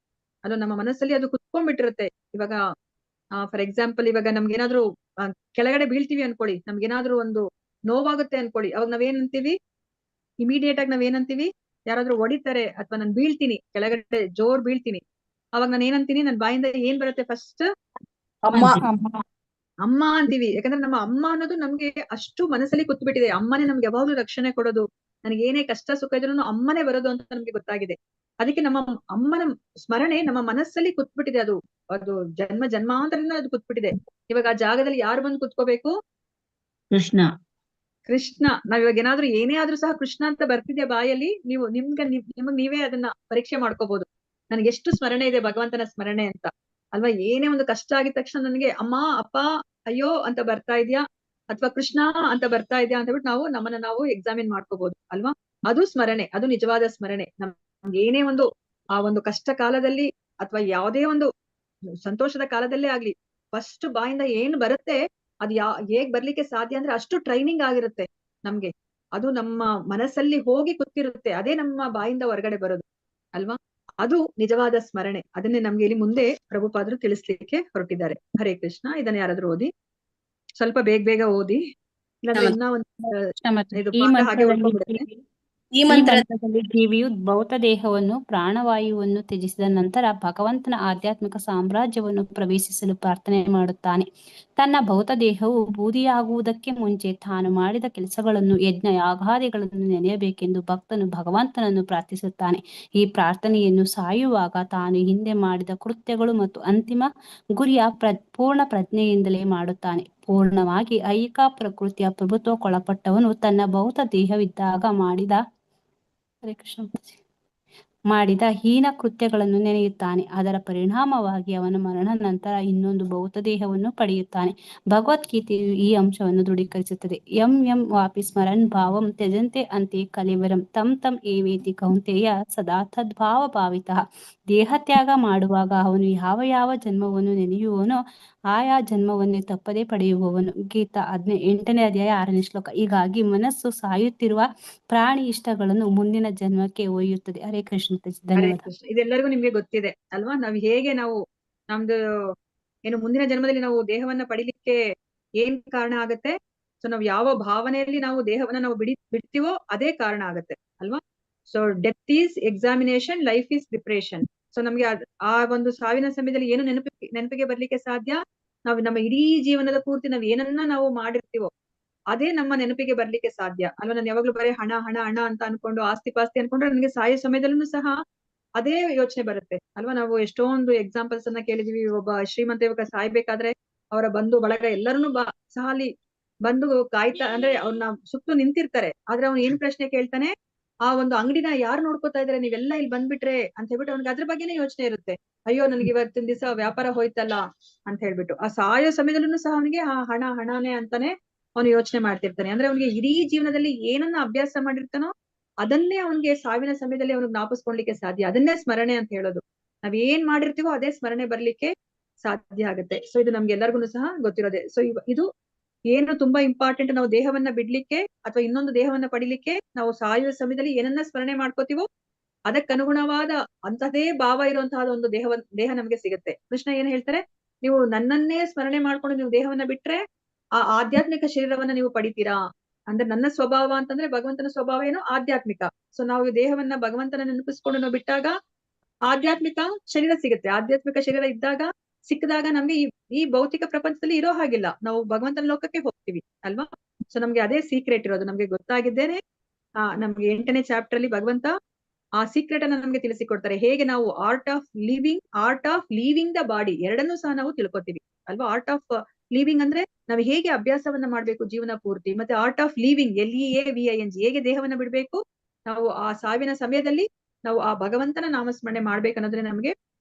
ಅದು ನಮ್ಮ ಮನಸ್ಸಲ್ಲಿ ಅದು ಕುತ್ಕೊಂಡ್ಬಿಟ್ಟಿರುತ್ತೆ. ಇವಾಗ ಫಾರ್ ಎಕ್ಸಾಂಪಲ್ ಇವಾಗ ನಮ್ಗೇನಾದ್ರು ಕೆಳಗಡೆ ಬೀಳ್ತೀವಿ ಅನ್ಕೊಳ್ಳಿ, ನಮ್ಗೇನಾದ್ರೂ ಒಂದು ನೋವಾಗುತ್ತೆ ಅನ್ಕೊಳ್ಳಿ, ಅವಾಗ ನಾವೇನಂತೀವಿ, ಇಮಿಡಿಯೇಟ್ ಆಗಿ ನಾವೇನಂತೀವಿ, ಯಾರಾದ್ರೂ ಹೊಡಿತಾರೆ ಅಥವಾ ನಾನು ಬೀಳ್ತೀನಿ ಕೆಳಗಡೆ ಜೋರ್ ಬೀಳ್ತೀನಿ, ಅವಾಗ ನಾನು ಏನಂತೀನಿ, ನನ್ ಬಾಯಿಂದ ಏನ್ ಬರುತ್ತೆ ಫಸ್ಟ್? ಅಮ್ಮ ಅಂತೀವಿ. ಯಾಕಂದ್ರೆ ನಮ್ಮ ಅಮ್ಮ ಅನ್ನೋದು ನಮ್ಗೆ ಅಷ್ಟು ಮನಸ್ಸಲ್ಲಿ ಕೂತ್ಬಿಟ್ಟಿದೆ. ಅಮ್ಮನೇ ನಮ್ಗೆ ಯಾವಾಗ್ಲೂ ರಕ್ಷಣೆ ಕೊಡೋದು, ನನಗೆ ಏನೇ ಕಷ್ಟ ಸುಖ ಇದ್ರೂ ಅಮ್ಮನೇ ಬರೋದು ಅಂತ ನಮ್ಗೆ ಗೊತ್ತಾಗಿದೆ. ಅದಕ್ಕೆ ನಮ್ಮ ಅಮ್ಮನ ಸ್ಮರಣೆ ನಮ್ಮ ಮನಸ್ಸಲ್ಲಿ ಕೂತ್ಬಿಟ್ಟಿದೆ. ಅದು ಅದು ಜನ್ಮ ಜನ್ಮಾಂತರದಿಂದ ಅದು ಕೂತ್ಬಿಟ್ಟಿದೆ. ಇವಾಗ ಆ ಜಾಗದಲ್ಲಿ ಯಾರು ಬಂದು ಕೂತ್ಕೋಬೇಕು? ಕೃಷ್ಣ. ಕೃಷ್ಣ. ನಾವ್ ಇವಾಗ ಏನಾದ್ರೂ ಏನೇ ಆದ್ರೂ ಸಹ ಕೃಷ್ಣ ಅಂತ ಬರ್ತಿದ್ಯಾ ಬಾಯಲ್ಲಿ, ನೀವು ನಿಮಗ್ ನೀವೇ ಅದನ್ನ ಪರೀಕ್ಷೆ ಮಾಡ್ಕೋಬಹುದು, ನನ್ಗೆ ಎಷ್ಟು ಸ್ಮರಣೆ ಇದೆ ಭಗವಂತನ ಸ್ಮರಣೆ ಅಂತ ಅಲ್ವಾ? ಏನೇ ಒಂದು ಕಷ್ಟ ಆಗಿದ ತಕ್ಷಣ ನನಗೆ ಅಮ್ಮ ಅಪ್ಪ ಅಯ್ಯೋ ಅಂತ ಬರ್ತಾ ಇದ್ಯಾ ಅಥವಾ ಕೃಷ್ಣ ಅಂತ ಬರ್ತಾ ಇದ್ಯಾ ಅಂತ ಹೇಳ್ಬಿಟ್ಟು ನಾವು ನಮ್ಮನ್ನ ನಾವು ಎಕ್ಸಾಮಿನ್ ಮಾಡ್ಕೋಬಹುದು ಅಲ್ವಾ? ಅದು ಸ್ಮರಣೆ, ಅದು ನಿಜವಾದ ಸ್ಮರಣೆ. ನಮ್ಗೆ ಏನೇ ಒಂದು ಆ ಒಂದು ಕಷ್ಟ ಕಾಲದಲ್ಲಿ ಅಥವಾ ಯಾವುದೇ ಒಂದು ಸಂತೋಷದ ಕಾಲದಲ್ಲೇ ಆಗ್ಲಿ, ಫಸ್ಟ್ ಬಾಯಿಂದ ಏನ್ ಬರುತ್ತೆ ಅದು ಹೇಗ್ ಬರ್ಲಿಕ್ಕೆ ಸಾಧ್ಯ ಅಂದ್ರೆ ಅಷ್ಟು ಟ್ರೈನಿಂಗ್ ಆಗಿರುತ್ತೆ ನಮ್ಗೆ. ಅದು ನಮ್ಮ ಮನಸ್ಸಲ್ಲಿ ಹೋಗಿ ಕೂತಿರುತ್ತೆ, ಅದೇ ನಮ್ಮ ಬಾಯಿಂದ ಹೊರಗಡೆ ಬರೋದು ಅಲ್ವಾ? ಅದು ನಿಜವಾದ ಸ್ಮರಣೆ. ಅದನ್ನೇ ನಮ್ಗೆ ಇಲ್ಲಿ ಮುಂದೆ ಪ್ರಭುಪಾದರು ತಿಳಿಸ್ಲಿಕ್ಕೆ ಹೊರಟಿದ್ದಾರೆ. ಹರೇ ಕೃಷ್ಣ. ಇದನ್ನ ಯಾರಾದ್ರೂ ಓದಿ, ಸ್ವಲ್ಪ ಬೇಗ ಓದಿ, ಇಲ್ಲಾಂದ್ರೆ ಇನ್ನ ಒಂದು ಇದು ಪಾಠ ಹಾಗೆ ಉಳ್ಕೊಂಡ್ಬಿಡುತ್ತೆ. ಈ ಮಂತ್ರದಲ್ಲಿ ಜೀವಿಯು ಭೌತ ದೇಹವನ್ನು ಪ್ರಾಣವಾಯುವನ್ನು ತ್ಯಜಿಸಿದ ನಂತರ ಭಗವಂತನ ಆಧ್ಯಾತ್ಮಿಕ ಸಾಮ್ರಾಜ್ಯವನ್ನು ಪ್ರವೇಶಿಸಲು ಪ್ರಾರ್ಥನೆ ಮಾಡುತ್ತಾನೆ. ತನ್ನ ಭೌತ ದೇಹವು ಬೂದಿಯಾಗುವುದಕ್ಕೆ ಮುಂಚೆ ತಾನು ಮಾಡಿದ ಕೆಲಸಗಳನ್ನು, ಯಜ್ಞ ಯಾಗಾದಿಗಳನ್ನು ನೆನೆಯಬೇಕೆಂದು ಭಕ್ತನು ಭಗವಂತನನ್ನು ಪ್ರಾರ್ಥಿಸುತ್ತಾನೆ. ಈ ಪ್ರಾರ್ಥನೆಯನ್ನು ಸಾಯುವಾಗ ತಾನು ಹಿಂದೆ ಮಾಡಿದ ಕೃತ್ಯಗಳು ಮತ್ತು ಅಂತಿಮ ಗುರಿಯ ಪೂರ್ಣ ಪ್ರಜ್ಞೆಯಿಂದಲೇ ಮಾಡುತ್ತಾನೆ. ಪೂರ್ಣವಾಗಿ ಐಹಿಕ ಪ್ರಕೃತಿಯ ಪ್ರಭುತ್ವಕ್ಕೊಳಪಟ್ಟವನು ತನ್ನ ಭೌತ ದೇಹವಿದ್ದಾಗ ಮಾಡಿದ ಹೀನ ಕೃತ್ಯಗಳನ್ನು ನೆನೆಯುತ್ತಾನೆ. ಅದರ ಪರಿಣಾಮವಾಗಿ ಅವನ ಮರಣ ನಂತರ ಇನ್ನೊಂದು ಭೌತ ದೇಹವನ್ನು ಪಡೆಯುತ್ತಾನೆ. ಭಗವದ್ಗೀತೆಯು ಈ ಅಂಶವನ್ನು ದೃಢೀಕರಿಸುತ್ತದೆ. ಯಂ ವಾಪಿ ಸ್ಮರನ್ ಭಾವಂ ತ್ಯಜಂತೆ ಅಂತೆ ಕಲಿವರಂ ತಂ ಏವೇತಿ ಕೌಂತೆಯ ಸದಾ ತದ್ಭಾವ ಭಾವಿತಃ. ದೇಹತ್ಯಾಗ ಮಾಡುವಾಗ ಅವನು ಯಾವ ಜನ್ಮವನ್ನು ನೆನೆಯುವನೋ ಆಯಾ ಜನ್ಮವನ್ನೇ ತಪ್ಪದೇ ಪಡೆಯುವವನು. ಗೀತಾ 8ನೇ ಅಧ್ಯಾಯ 6ನೇ ಶ್ಲೋಕ. ಹೀಗಾಗಿ ಮನಸ್ಸು ಸಾಯುತ್ತಿರುವ ಪ್ರಾಣಿ ಇಷ್ಟಗಳನ್ನು ಮುಂದಿನ ಜನ್ಮಕ್ಕೆ ಒಯ್ಯುತ್ತದೆ. ಹರೇ ಕೃಷ್ಣ. ಧನ್ಯವಾದ. ಇದೆಲ್ಲರಿಗೂ ನಿಮ್ಗೆ ಗೊತ್ತಿದೆ ಅಲ್ವಾ? ನಾವು ಹೇಗೆ ನಮ್ದು ಏನು ಮುಂದಿನ ಜನ್ಮದಲ್ಲಿ ನಾವು ದೇಹವನ್ನ ಪಡಿಲಿಕ್ಕೆ ಏನ್ ಕಾರಣ ಆಗತ್ತೆ? ಸೊ ನಾವು ಯಾವ ಭಾವನೆಯಲ್ಲಿ ನಾವು ದೇಹವನ್ನ ನಾವು ಬಿಡ್ತೀವೋ ಅದೇ ಕಾರಣ ಆಗತ್ತೆ ಅಲ್ವಾ? So death is examination, life is preparation. So ನಮ್ಗೆ ಆ ಒಂದು ಸಾವಿನ ಸಮಯದಲ್ಲಿ ಏನು ನೆನಪಿಗೆ ಬರ್ಲಿಕ್ಕೆ ಸಾಧ್ಯ? ನಾವು ನಮ್ಮ ಇಡೀ ಜೀವನದ ಪೂರ್ತಿ ನಾವ್ ಏನನ್ನ ನಾವು ಮಾಡಿರ್ತೀವೋ ಅದೇ ನಮ್ಮ ನೆನಪಿಗೆ ಬರ್ಲಿಕ್ಕೆ ಸಾಧ್ಯ ಅಲ್ವಾ? ನಾನು ಯಾವಾಗ್ಲೂ ಬರೀ ಹಣ ಹಣ ಹಣ ಅಂತ ಅನ್ಕೊಂಡು, ಆಸ್ತಿ ಪಾಸ್ತಿ ಅನ್ಕೊಂಡ್ರೆ ನನಗೆ ಸಾಯೋ ಸಮಯದಲ್ಲೂ ಸಹ ಅದೇ ಯೋಚನೆ ಬರುತ್ತೆ ಅಲ್ವಾ? ನಾವು ಎಷ್ಟೊಂದು ಎಕ್ಸಾಂಪಲ್ಸ್ ಅನ್ನ ಕೇಳಿದೀವಿ. ಒಬ್ಬ ಶ್ರೀಮಂತ ಇವಾಗ ಸಾಯ್ಬೇಕಾದ್ರೆ ಅವರ ಬಂಧು ಬಳಗ ಎಲ್ಲರನ್ನು ಸಹ ಅಲ್ಲಿ ಬಂದು ಕಾಯ್ತಾ, ಅಂದ್ರೆ ಅವ್ರನ್ನ ಸುತ್ತು ನಿಂತಿರ್ತಾರೆ. ಆದ್ರೆ ಅವ್ನು ಏನ್ ಪ್ರಶ್ನೆ ಕೇಳ್ತಾನೆ? ಆ ಒಂದು ಅಂಗಡಿನ ಯಾರು ನೋಡ್ಕೋತಾ ಇದಾರೆ, ನೀವೆಲ್ಲ ಇಲ್ಲಿ ಬಂದ್ಬಿಟ್ರೆ ಅಂತ ಹೇಳ್ಬಿಟ್ಟು ಅವ್ನಿಗೆ ಅದ್ರ ಬಗ್ಗೆನೇ ಯೋಚನೆ ಇರುತ್ತೆ. ಅಯ್ಯೋ ನನ್ಗೆ ಇವತ್ತಿನ ದಿವಸ ವ್ಯಾಪಾರ ಹೋಯ್ತಲ್ಲ ಅಂತ ಹೇಳ್ಬಿಟ್ಟು. ಆ ಸಾಯೋ ಸಮಯದಲ್ಲೂ ಸಹ ಅವನಿಗೆ ಆ ಹಣನೇ ಅಂತಾನೆ ಅವನು ಯೋಚನೆ ಮಾಡ್ತಿರ್ತಾನೆ. ಅಂದ್ರೆ ಅವನಿಗೆ ಇಡೀ ಜೀವನದಲ್ಲಿ ಏನನ್ನ ಅಭ್ಯಾಸ ಮಾಡಿರ್ತಾನೋ ಅದನ್ನೇ ಅವನಿಗೆ ಸಾವಿನ ಸಮಯದಲ್ಲಿ ಅವನಿಗೆ ಜ್ಞಾಪಿಸ್ಕೊಳ್ಲಿಕ್ಕೆ ಸಾಧ್ಯ. ಅದನ್ನೇ ಸ್ಮರಣೆ ಅಂತ ಹೇಳೋದು. ನಾವ್ ಏನ್ ಮಾಡಿರ್ತೀವೋ ಅದೇ ಸ್ಮರಣೆ ಬರ್ಲಿಕ್ಕೆ ಸಾಧ್ಯ ಆಗುತ್ತೆ. ಸೊ ಇದು ನಮ್ಗೆ ಎಲ್ಲರಿಗೂ ಸಹ ಗೊತ್ತಿರೋದೆ. ಸೊ ಇದು ಏನು ತುಂಬಾ ಇಂಪಾರ್ಟೆಂಟ್. ನಾವು ದೇಹವನ್ನ ಬಿಡ್ಲಿಕ್ಕೆ ಅಥವಾ ಇನ್ನೊಂದು ದೇಹವನ್ನ ಪಡಿಲಿಕ್ಕೆ ನಾವು ಸಾಯುವ ಸಮಯದಲ್ಲಿ ಏನನ್ನ ಸ್ಮರಣೆ ಮಾಡ್ಕೋತೀವೋ ಅದಕ್ಕನುಗುಣವಾದ ಅಂತದೇ ಭಾವ ಇರುವಂತಹ ಒಂದು ದೇಹ ನಮ್ಗೆ ಸಿಗುತ್ತೆ. ಕೃಷ್ಣ ಏನ್ ಹೇಳ್ತಾರೆ, ನೀವು ನನ್ನನ್ನೇ ಸ್ಮರಣೆ ಮಾಡ್ಕೊಂಡು ನೀವು ದೇಹವನ್ನ ಬಿಟ್ರೆ ಆ ಆಧ್ಯಾತ್ಮಿಕ ಶರೀರವನ್ನ ನೀವು ಪಡಿತೀರಾ. ಅಂದ್ರೆ ನನ್ನ ಸ್ವಭಾವ ಅಂತಂದ್ರೆ ಭಗವಂತನ ಸ್ವಭಾವ ಏನು, ಆಧ್ಯಾತ್ಮಿಕ. ಸೊ ನಾವು ಈ ದೇಹವನ್ನ ಭಗವಂತನ ನೆನಪಿಸ್ಕೊಂಡು ನಾವು ಬಿಟ್ಟಾಗ ಆಧ್ಯಾತ್ಮಿಕ ಶರೀರ ಸಿಗುತ್ತೆ. ಆಧ್ಯಾತ್ಮಿಕ ಶರೀರ ಇದ್ದಾಗ ಸಿಕ್ಕಿದಾಗ ನಮ್ಗೆ ಈ ಭೌತಿಕ ಪ್ರಪಂಚದಲ್ಲಿ ಇರೋ ಹಾಗಿಲ್ಲ, ನಾವು ಭಗವಂತನ ಲೋಕಕ್ಕೆ ಹೋಗ್ತೀವಿ ಅಲ್ವಾ. ಸೊ ನಮ್ಗೆ ಅದೇ ಸೀಕ್ರೆಟ್ ಇರೋದು. ನಮ್ಗೆ ಗೊತ್ತಾಗಿದ್ದೇನೆ ನಮ್ಗೆ 8ನೇ ಚಾಪ್ಟರ್ ಅಲ್ಲಿ ಭಗವಂತ ಆ ಸೀಕ್ರೆಟ್ ಅನ್ನ ನಮ್ಗೆ ತಿಳಿಸಿಕೊಡ್ತಾರೆ. ಹೇಗೆ ನಾವು art of leaving the body ಎರಡನ್ನೂ ಸಹ ನಾವು ತಿಳ್ಕೊತೀವಿ ಅಲ್ವಾ. ಆರ್ಟ್ ಆಫ್ ಲಿವಿಂಗ್ ಅಂದ್ರೆ ನಾವು ಹೇಗೆ ಅಭ್ಯಾಸವನ್ನ ಮಾಡ್ಬೇಕು ಜೀವನ ಪೂರ್ತಿ, ಮತ್ತೆ ಆರ್ಟ್ ಆಫ್ ಲಿವಿಂಗ್ LEAVING ಹೇಗೆ ದೇಹವನ್ನ ಬಿಡ್ಬೇಕು. ನಾವು ಆ ಸಾವಿನ ಸಮಯದಲ್ಲಿ ನಾವು ಆ ಭಗವಂತನ ನಾಮಸ್ಮರಣೆ ಮಾಡ್ಬೇಕನ್ನೋದ್ರೆ ನಮ್ಗೆ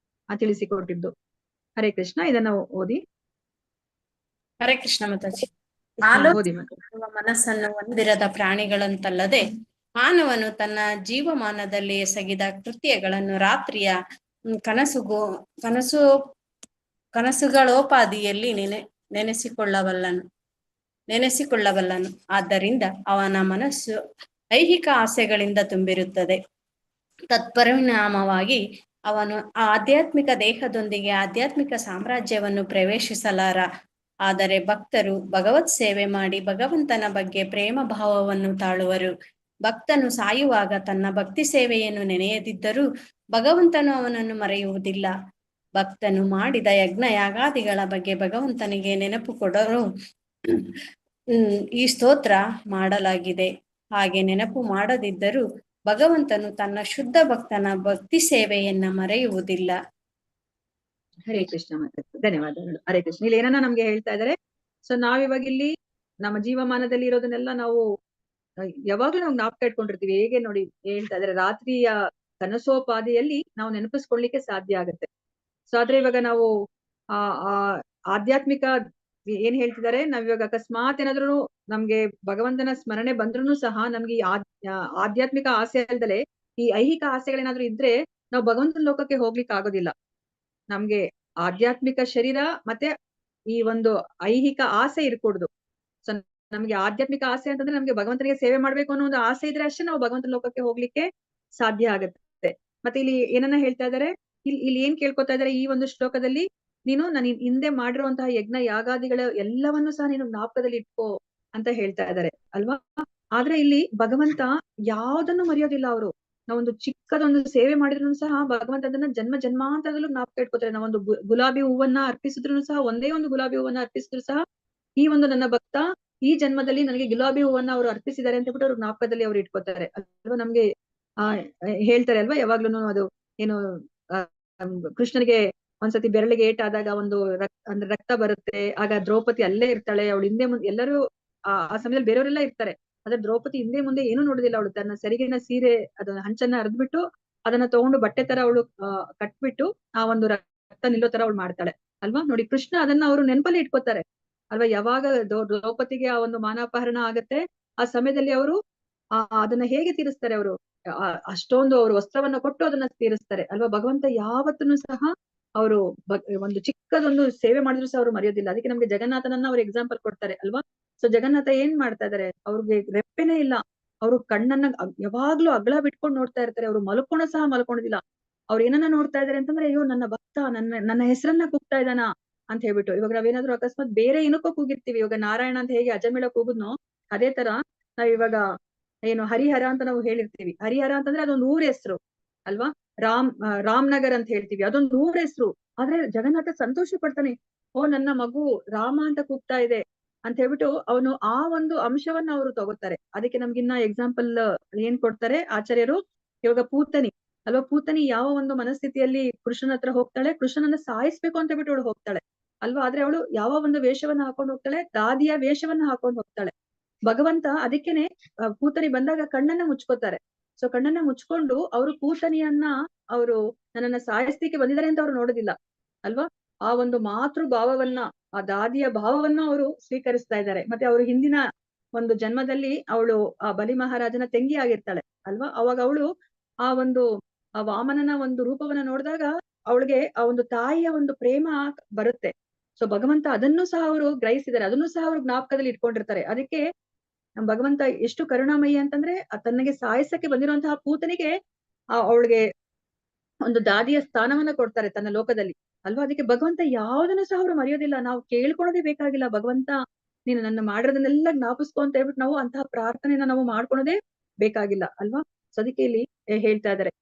ತಿಳಿಸಿಕೊಟ್ಟಿದ್ದು. ಹರೇ ಕೃಷ್ಣ. ಇದನ್ನ ಓದಿ. ಹರೇ ಕೃಷ್ಣ ಮಾತಾಜಿ. ಓದಿ ಮತ್ತೆ. ಆಲೋಚಿಸುವ ಮನಸ್ಸನ್ನು ಹೊಂದಿರದ ಪ್ರಾಣಿಗಳಂತಲ್ಲದೆ ಮಾನವನು ತನ್ನ ಜೀವಮಾನದಲ್ಲಿ ಎಸಗಿದ ಕೃತ್ಯಗಳನ್ನು ರಾತ್ರಿಯ ಕನಸುಗಳೋಪಾದಿಯಲ್ಲಿ ನೆನೆಸಿಕೊಳ್ಳಬಲ್ಲನು. ಆದ್ದರಿಂದ ಅವನ ಮನಸ್ಸು ಐಹಿಕ ಆಸೆಗಳಿಂದ ತುಂಬಿರುತ್ತದೆ. ತತ್ಪರಿಣಾಮವಾಗಿ ಅವನು ಆ ಆಧ್ಯಾತ್ಮಿಕ ದೇಹದೊಂದಿಗೆ ಆಧ್ಯಾತ್ಮಿಕ ಸಾಮ್ರಾಜ್ಯವನ್ನು ಪ್ರವೇಶಿಸಲಾರ. ಆದರೆ ಭಕ್ತರು ಭಗವತ್ ಸೇವೆ ಮಾಡಿ ಭಗವಂತನ ಬಗ್ಗೆ ಪ್ರೇಮ ಭಾವವನ್ನು ತಾಳುವರು. ಭಕ್ತನು ಸಾಯುವಾಗ ತನ್ನ ಭಕ್ತಿ ಸೇವೆಯನ್ನು ನೆನೆಯದಿದ್ದರೂ ಭಗವಂತನು ಅವನನ್ನು ಮರೆಯುವುದಿಲ್ಲ. ಭಕ್ತನು ಮಾಡಿದ ಯಜ್ಞ ಯಾಗಾದಿಗಳ ಬಗ್ಗೆ ಭಗವಂತನಿಗೆ ನೆನಪು ಕೊಡಲು ಈ ಸ್ತೋತ್ರ ಮಾಡಲಾಗಿದೆ. ಹಾಗೆ ನೆನಪು ಮಾಡದಿದ್ದರೂ ಭಗವಂತನು ತನ್ನ ಶುದ್ಧ ಭಕ್ತನ ಭಕ್ತಿ ಸೇವೆಯನ್ನ ಮರೆಯುವುದಿಲ್ಲ. ಹರೇ ಕೃಷ್ಣ ಮಾತಾಡ್ತಾರೆ. ಧನ್ಯವಾದಗಳು. ಹರೇ ಕೃಷ್ಣ. ಇಲ್ಲಿ ಏನನ್ನ ನಮ್ಗೆ ಹೇಳ್ತಾ ಇದಾರೆ. ಸೊ ನಾವಿವಾಗ ಇಲ್ಲಿ ನಮ್ಮ ಜೀವಮಾನದಲ್ಲಿ ಇರೋದನ್ನೆಲ್ಲ ನಾವು ಯಾವಾಗ್ಲೂ ನಾವು ಜ್ಞಾಪಕ ಇಟ್ಕೊಂಡಿರ್ತೀವಿ. ಹೇಗೆ ನೋಡಿ ಹೇಳ್ತಾ ಇದಾರೆ, ರಾತ್ರಿಯ ಕನಸೋಪಾದಿಯಲ್ಲಿ ನಾವು ನೆನಪಿಸ್ಕೊಳ್ಲಿಕ್ಕೆ ಸಾಧ್ಯ ಆಗುತ್ತೆ. ಸೊ ಆದ್ರೆ ಇವಾಗ ನಾವು ಆ ಆಧ್ಯಾತ್ಮಿಕ ಏನ್ ಹೇಳ್ತಿದ್ದಾರೆ, ನಾವಿವಾಗ ಅಕಸ್ಮಾತ್ ಏನಾದ್ರು ನಮ್ಗೆ ಭಗವಂತನ ಸ್ಮರಣೆ ಬಂದ್ರೂ ಸಹ ನಮ್ಗೆ ಆಧ್ಯಾತ್ಮಿಕ ಆಸೆ ಅಲ್ದಲೆ ಈ ಐಹಿಕ ಆಸೆಗಳೇನಾದ್ರು ಇದ್ರೆ ನಾವು ಭಗವಂತನ ಲೋಕಕ್ಕೆ ಹೋಗ್ಲಿಕ್ಕೆ ಆಗೋದಿಲ್ಲ. ನಮ್ಗೆ ಆಧ್ಯಾತ್ಮಿಕ ಶರೀರ ಮತ್ತೆ ಈ ಒಂದು ಐಹಿಕ ಆಸೆ ಇರ್ಕೂಡ್ದು. ಸೊ ನಮ್ಗೆ ಆಧ್ಯಾತ್ಮಿಕ ಆಸೆ ಅಂತಂದ್ರೆ ನಮ್ಗೆ ಭಗವಂತನಿಗೆ ಸೇವೆ ಮಾಡ್ಬೇಕು ಅನ್ನೋ ಒಂದು ಆಸೆ ಇದ್ರೆ ಅಷ್ಟೇ ನಾವು ಭಗವಂತನ ಲೋಕಕ್ಕೆ ಹೋಗ್ಲಿಕ್ಕೆ ಸಾಧ್ಯ ಆಗುತ್ತೆ. ಮತ್ತೆ ಇಲ್ಲಿ ಏನನ್ನ ಹೇಳ್ತಾ ಇದಾರೆ, ಇಲ್ಲಿ ಏನ್ ಕೇಳ್ಕೊತಾ ಇದಾರೆ ಈ ಒಂದು ಶ್ಲೋಕದಲ್ಲಿ, ನೀನು ನಾನು ಹಿಂದೆ ಮಾಡಿರುವಂತಹ ಯಜ್ಞ ಯಾಗಾದಿಗಳ ಎಲ್ಲವನ್ನೂ ಸಹ ನೀನು ಜ್ಞಾಪಕದಲ್ಲಿ ಇಟ್ಕೋ ಅಂತ ಹೇಳ್ತಾ ಇದಾರೆ ಅಲ್ವಾ. ಆದ್ರೆ ಇಲ್ಲಿ ಭಗವಂತ ಯಾವ್ದನ್ನು ಮರೆಯೋದಿಲ್ಲ. ಅವರು ನಾವೊಂದು ಚಿಕ್ಕದೊಂದು ಸೇವೆ ಮಾಡಿದ್ರು ಸಹ ಭಗವಂತ ಅದನ್ನ ಜನ್ಮಾಂತರದಲ್ಲೂ ಜ್ಞಾಪಕ ಇಟ್ಕೋತಾರೆ. ನಾವೊಂದು ಗುಲಾಬಿ ಹೂವನ್ನ ಅರ್ಪಿಸಿದ್ರು ಸಹ, ಒಂದೇ ಒಂದು ಗುಲಾಬಿ ಹೂವನ್ನ ಅರ್ಪಿಸಿದ್ರು ಸಹ ಈ ಒಂದು ನನ್ನ ಭಕ್ತ ಈ ಜನ್ಮದಲ್ಲಿ ನನಗೆ ಗುಲಾಬಿ ಹೂವನ್ನ ಅವರು ಅರ್ಪಿಸಿದ್ದಾರೆ ಅಂತ ಬಿಟ್ಟು ಅವ್ರು ಜ್ಞಾಪಕದಲ್ಲಿ ಅವ್ರು ಇಟ್ಕೋತಾರೆ ಅಲ್ವಾ. ನಮ್ಗೆ ಹೇಳ್ತಾರೆ ಅಲ್ವಾ ಯಾವಾಗ್ಲೂ, ಅದು ಏನು ಕೃಷ್ಣನಿಗೆ ಒಂದ್ಸತಿ ಬೆರಳಿಗೆ ಏಟಾದಾಗ ಒಂದು ಅಂದ್ರೆ ರಕ್ತ ಬರುತ್ತೆ. ಆಗ ದ್ರೌಪದಿ ಅಲ್ಲೇ ಇರ್ತಾಳೆ. ಅವಳು ಹಿಂದೆ ಮುಂದೆ ಎಲ್ಲರೂ ಆ ಸಮಯದಲ್ಲಿ ಬೇರೆಯವರೆಲ್ಲ ಇರ್ತಾರೆ. ಆದ್ರೆ ದ್ರೌಪದಿ ಹಿಂದೆ ಮುಂದೆ ಏನೂ ನೋಡುದಿಲ್ಲ. ಅವಳು ತನ್ನ ಸೆರಗಿನ ಸೀರೆ ಅದನ್ನ ಹಂಚನ್ನ ಹರಿದ್ಬಿಟ್ಟು ಅದನ್ನ ತಗೊಂಡು ಬಟ್ಟೆ ತರ ಅವಳು ಕಟ್ಬಿಟ್ಟು ಆ ಒಂದು ರಕ್ತ ನಿಲ್ಲೋ ತರ ಅವಳು ಮಾಡ್ತಾಳೆ ಅಲ್ವಾ. ನೋಡಿ ಕೃಷ್ಣ ಅದನ್ನ ಅವರು ನೆನಪಲ್ಲಿ ಇಟ್ಕೋತಾರೆ ಅಲ್ವಾ. ಯಾವಾಗ ದ್ರೌಪದಿಗೆ ಆ ಒಂದು ಮಾನಾಪಹರಣ ಆಗತ್ತೆ ಆ ಸಮಯದಲ್ಲಿ ಅವರು ಅದನ್ನ ಹೇಗೆ ತೀರಿಸ್ತಾರೆ, ಅವರು ಅಷ್ಟೊಂದು ಅವರು ವಸ್ತ್ರವನ್ನ ಕೊಟ್ಟು ಅದನ್ನ ತೀರಿಸ್ತಾರೆ ಅಲ್ವಾ. ಭಗವಂತ ಯಾವತ್ತೂ ಸಹ ಅವರು ಒಂದು ಚಿಕ್ಕದೊಂದು ಸೇವೆ ಮಾಡಿದ್ರು ಸಹ ಅವರು ಮರೆಯೋದಿಲ್ಲ. ಅದಕ್ಕೆ ನಮ್ಗೆ ಜಗನ್ನಾಥನನ್ನ ಅವ್ರು ಎಕ್ಸಾಂಪಲ್ ಕೊಡ್ತಾರೆ ಅಲ್ವಾ. ಸೊ ಜಗನ್ನಾಥ ಏನ್ ಮಾಡ್ತಾ ಇದಾರೆ, ಅವ್ರಿಗೆ ರೆಪ್ಪೆನೇ ಇಲ್ಲ. ಅವರು ಕಣ್ಣನ್ನ ಯಾವಾಗ್ಲೂ ಅಗಲ ಬಿಟ್ಕೊಂಡು ನೋಡ್ತಾ ಇರ್ತಾರೆ. ಅವ್ರು ಮಲ್ಕೊಂಡು ಸಹ ಮಲ್ಕೊಂಡಿಲ್ಲ. ಅವ್ರು ಏನನ್ನ ನೋಡ್ತಾ ಇದಾರೆ ಅಂತಂದ್ರೆ, ಅಯ್ಯೋ ನನ್ನ ಭಕ್ತ ನನ್ನ ಹೆಸರನ್ನ ಕೂಗ್ತಾ ಇದ್ದಾನ ಅಂತ ಹೇಳ್ಬಿಟ್ಟು. ಇವಾಗ ನಾವೇನಾದ್ರು ಅಕಸ್ಮಾತ್ ಬೇರೆ ಏನಕ್ಕೋ ಕೂಗಿರ್ತೀವಿ. ಇವಾಗ ನಾರಾಯಣ ಅಂತ ಹೇಗೆ ಅಜಮೇಳ ಕೂಗುದ್ನೋ ಅದೇ ತರ ನಾವ್ ಇವಾಗ ಏನು ಹರಿಹರ ಅಂತ ನಾವು ಹೇಳಿರ್ತೀವಿ. ಹರಿಹರ ಅಂತಂದ್ರೆ ಅದೊಂದು ಊರ ಹೆಸರು ಅಲ್ವಾ. ರಾಮ್ನಗರ್ ಅಂತ ಹೇಳ್ತೀವಿ, ಅದೊಂದು ಊರ ಹೆಸರು. ಆದ್ರೆ ಜಗನ್ನಾಥ ಸಂತೋಷ ಪಡ್ತಾನೆ, ಓ ನನ್ನ ಮಗು ರಾಮ ಅಂತ ಕೂಗ್ತಾ ಇದೆ ಅಂತ ಹೇಳ್ಬಿಟ್ಟು ಅವನು ಆ ಒಂದು ಅಂಶವನ್ನ ಅವರು ತಗೋತಾರೆ. ಅದಕ್ಕೆ ನಮ್ಗಿನ್ನ ಎಕ್ಸಾಂಪಲ್ ಏನ್ ಕೊಡ್ತಾರೆ ಆಚಾರ್ಯರು, ಇವಾಗ ಪೂತನಿ ಅಲ್ವಾ. ಪೂತನಿ ಯಾವ ಒಂದು ಮನಸ್ಥಿತಿಯಲ್ಲಿ ಕೃಷ್ಣನ ಹತ್ರ ಹೋಗ್ತಾಳೆ, ಕೃಷ್ಣನನ್ನ ಸಾಯಿಸ್ಬೇಕು ಅಂತ ಬಿಟ್ಟು ಅವಳು ಹೋಗ್ತಾಳೆ ಅಲ್ವಾ. ಆದ್ರೆ ಅವಳು ಯಾವ ಒಂದು ವೇಷವನ್ನ ಹಾಕೊಂಡು ಹೋಗ್ತಾಳೆ, ದಾದಿಯ ವೇಷವನ್ನ ಹಾಕೊಂಡು ಹೋಗ್ತಾಳೆ. ಭಗವಂತ ಅದಕ್ಕೇನೆ ಪೂತನಿ ಬಂದಾಗ ಕಣ್ಣನ್ನ ಮುಚ್ಕೋತಾರೆ. ಸೊ ಕಣ್ಣನ್ನ ಮುಚ್ಕೊಂಡು ಅವರು ಪೂತನಿಯನ್ನ ಅವರು ನನ್ನನ್ನ ಸಾಯಿಸ್ಲಿಕ್ಕೆ ಬಂದಿದ್ದಾರೆ ಅಂತ ಅವ್ರು ನೋಡೋದಿಲ್ಲ ಅಲ್ವಾ. ಆ ಒಂದು ಮಾತೃ ಭಾವವನ್ನ, ಆ ದಾದಿಯ ಭಾವವನ್ನ ಅವರು ಸ್ವೀಕರಿಸ್ತಾ ಇದ್ದಾರೆ. ಮತ್ತೆ ಅವರು ಹಿಂದಿನ ಒಂದು ಜನ್ಮದಲ್ಲಿ ಅವಳು ಆ ಬಲಿ ಮಹಾರಾಜನ ತಂಗಿ ಆಗಿರ್ತಾಳೆ ಅಲ್ವಾ. ಅವಾಗ ಅವಳು ಆ ಒಂದು ಆ ವಾಮನನ ಒಂದು ರೂಪವನ್ನ ನೋಡಿದಾಗ ಅವಳಿಗೆ ಆ ಒಂದು ತಾಯಿಯ ಒಂದು ಪ್ರೇಮ ಬರುತ್ತೆ. ಸೊ ಭಗವಂತ ಅದನ್ನು ಸಹ ಅವರು ಗ್ರಹಿಸಿದ್ದಾರೆ, ಅದನ್ನು ಸಹ ಅವರು ಜ್ಞಾಪಕದಲ್ಲಿ ಇಟ್ಕೊಂಡಿರ್ತಾರೆ. ಅದಕ್ಕೆ ನಮ್ ಭಗವಂತ ಎಷ್ಟು ಕರುಣಾಮಯಿ ಅಂತಂದ್ರೆ ತನ್ನಗೆ ಸಾಯಿಸಕ್ಕೆ ಬಂದಿರುವಂತಹ ಪೂತನಿಗೆ ಅವಳಿಗೆ ಒಂದು ದಾದಿಯ ಸ್ಥಾನವನ್ನ ಕೊಡ್ತಾರೆ ತನ್ನ ಲೋಕದಲ್ಲಿ ಅಲ್ವಾ. ಅದಕ್ಕೆ ಭಗವಂತ ಯಾವ್ದನ್ನು ಸಹ ಅವ್ರು ಮರೆಯೋದಿಲ್ಲ. ನಾವು ಕೇಳ್ಕೊಳೋದೇ ಬೇಕಾಗಿಲ್ಲ, ಭಗವಂತ ನೀನು ನನ್ನ ಮಾಡಿರೋದನ್ನೆಲ್ಲ ಜ್ಞಾಪಿಸ್ಕೊ ಅಂತ ಹೇಳ್ಬಿಟ್ಟು ನಾವು ಅಂತಹ ಪ್ರಾರ್ಥನೆಯನ್ನ ನಾವು ಮಾಡ್ಕೊಳೋದೇ ಬೇಕಾಗಿಲ್ಲ ಅಲ್ವಾ. ಸೊ ಅದಕ್ಕೆ ಇಲ್ಲಿ ಹೇಳ್ತಾ ಇದ್ದಾರೆ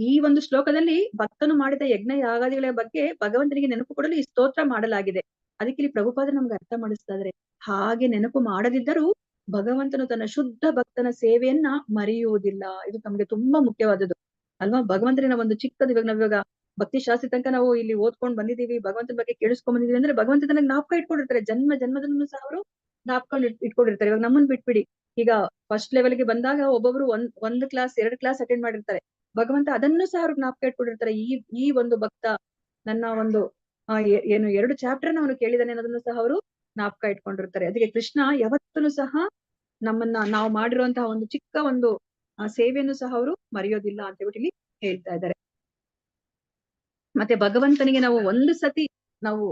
ಈ ಒಂದು ಶ್ಲೋಕದಲ್ಲಿ ಭಕ್ತನು ಮಾಡಿದ ಯಜ್ಞ ಯಾಗಾದಿಗಳ ಬಗ್ಗೆ ಭಗವಂತನಿಗೆ ನೆನಪು ಕೊಡಲು ಈ ಸ್ತೋತ್ರ ಮಾಡಲಾಗಿದೆ. ಅದಕ್ಕೆ ಇಲ್ಲಿ ಪ್ರಭುಪಾದರು ನಮ್ಗೆ ಅರ್ಥ ಮಾಡಿಸ್ತಾ ಇದ್ದಾರೆ. ಹಾಗೆ ನೆನಪು ಮಾಡದಿದ್ದರೂ ಭಗವಂತನು ತನ್ನ ಶುದ್ಧ ಭಕ್ತನ ಸೇವೆಯನ್ನ ಮರೆಯುವುದಿಲ್ಲ. ಇದು ನಮ್ಗೆ ತುಂಬಾ ಮುಖ್ಯವಾದದ್ದು ಅಲ್ವಾ. ಭಗವಂತನ ಒಂದು ಚಿಕ್ಕದು ಇವಾಗ ಭಕ್ತಿ ಶಾಸ್ತ್ರಿ ತನಕ ನಾವು ಇಲ್ಲಿ ಓದ್ಕೊಂಡ್ ಬಂದಿದೀವಿ, ಭಗವಂತನ ಬಗ್ಗೆ ಕೇಳಿಸ್ಕೊಂಡ್ ಬಂದಿದೀವಿ ಅಂದ್ರೆ ಭಗವಂತ ತನಗೆ ಜ್ಞಾಪಕ ಇಟ್ಕೊಂಡಿರ್ತಾರೆ. ಜನ್ಮದನ್ನು ಸಹ ಅವರು ಜ್ಞಾಪಕ ಇಟ್ಕೊಂಡಿರ್ತಾರೆ. ಇವಾಗ ನಮ್ಮನ್ ಬಿಟ್ಬಿಡಿ, ಈಗ ಫಸ್ಟ್ ಲೆವೆಲ್ಗೆ ಬಂದಾಗ ಒಬ್ಬೊಬ್ರು ಒಂದ್ ಕ್ಲಾಸ್ 2 ಕ್ಲಾಸ್ ಅಟೆಂಡ್ ಮಾಡಿರ್ತಾರೆ. ಭಗವಂತ ಅದನ್ನು ಸಹ ಅವ್ರು ಜ್ಞಾಪಕ ಇಟ್ಕೊಂಡಿರ್ತಾರೆ. ಈ ಒಂದು ಭಕ್ತ ನನ್ನ ಒಂದು ಏನು 2 ಚಾಪ್ಟರ್ ಅವನು ಕೇಳಿದಾನೆ ಅನ್ನೋದನ್ನು ಸಹ ಅವರು ಜ್ಞಾಪಕ ಇಟ್ಕೊಂಡಿರ್ತಾರೆ. ಅದಕ್ಕೆ ಕೃಷ್ಣ ಯಾವತ್ತೂ ಸಹ ನಮ್ಮನ್ನ ನಾವು ಮಾಡಿರುವಂತಹ ಒಂದು ಚಿಕ್ಕ ಒಂದು ಸೇವೆಯನ್ನು ಸಹ ಅವರು ಮರೆಯೋದಿಲ್ಲ ಅಂತ ಹೇಳ್ಬಿಟ್ಟು ಇಲ್ಲಿ ಹೇಳ್ತಾ ಇದ್ದಾರೆ. ಮತ್ತೆ ಭಗವಂತನಿಗೆ ನಾವು ಒಂದು ಸತಿ ನಾವು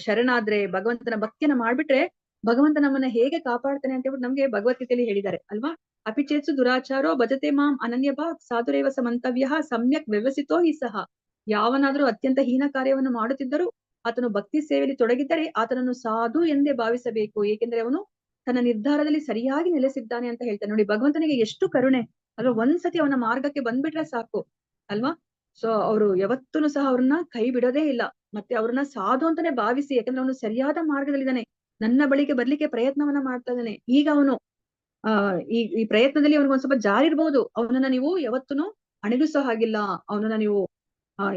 ಶರಣಾದ್ರೆ, ಭಗವಂತನ ಭಕ್ತಿಯನ್ನ ಮಾಡ್ಬಿಟ್ರೆ ಭಗವಂತ ನಮ್ಮನ್ನ ಹೇಗೆ ಕಾಪಾಡ್ತಾನೆ ಅಂತ ಹೇಳ್ಬಿಟ್ಟು ನಮ್ಗೆ ಭಗವದ್ಗೀತೆಯಲ್ಲಿ ಹೇಳಿದ್ದಾರೆ ಅಲ್ವಾ. ಅಪಿಚೇತ್ಸು ದುರಾಚಾರೋ ಭಜತೆ ಮಾಂ ಅನನ್ಯ ಭಾಗ್ ಸಾಧುರೇವ ಸಮಂತವ್ಯ ಸಮ್ಯಕ್ ವ್ಯವಸಿತೋ ಹಿ ಸಹ. ಯಾವನಾದ್ರೂ ಅತ್ಯಂತ ಹೀನ ಕಾರ್ಯವನ್ನು ಮಾಡುತ್ತಿದ್ದರೂ ಆತನು ಭಕ್ತಿ ಸೇವೆಯಲ್ಲಿ ತೊಡಗಿದ್ದರೆ ಆತನನ್ನು ಸಾಧು ಎಂದೇ ಭಾವಿಸಬೇಕು, ಏಕೆಂದ್ರೆ ಅವನು ತನ್ನ ನಿರ್ಧಾರದಲ್ಲಿ ಸರಿಯಾಗಿ ನೆಲೆಸಿದ್ದಾನೆ ಅಂತ ಹೇಳ್ತಾನೆ. ನೋಡಿ ಭಗವಂತನಿಗೆ ಎಷ್ಟು ಕರುಣೆ ಅಲ್ವಾ. ಒಂದ್ಸತಿ ಅವನ ಮಾರ್ಗಕ್ಕೆ ಬಂದ್ಬಿಟ್ರೆ ಸಾಕು ಅಲ್ವಾ. ಸೊ ಅವರು ಯಾವತ್ತೂ ಸಹ ಅವ್ರನ್ನ ಕೈ ಬಿಡೋದೇ ಇಲ್ಲ, ಮತ್ತೆ ಅವ್ರನ್ನ ಸಾಧು ಅಂತಾನೆ ಭಾವಿಸಿ, ಯಾಕಂದ್ರೆ ಅವನು ಸರಿಯಾದ ಮಾರ್ಗದಲ್ಲಿದ್ದಾನೆ, ನನ್ನ ಬಳಿಗೆ ಬರ್ಲಿಕ್ಕೆ ಪ್ರಯತ್ನವನ್ನ ಮಾಡ್ತಾ ಇದ್ದಾನೆ. ಈಗ ಅವನು ಈ ಪ್ರಯತ್ನದಲ್ಲಿ ಅವ್ನಿಗೆ ಒಂದ್ ಸ್ವಲ್ಪ ಜಾರಿರ್ಬಹುದು, ಅವನನ್ನ ನೀವು ಯಾವತ್ತೂ ಅಣಗಿಸೋ ಹಾಗಿಲ್ಲ, ಅವನನ್ನ ನೀವು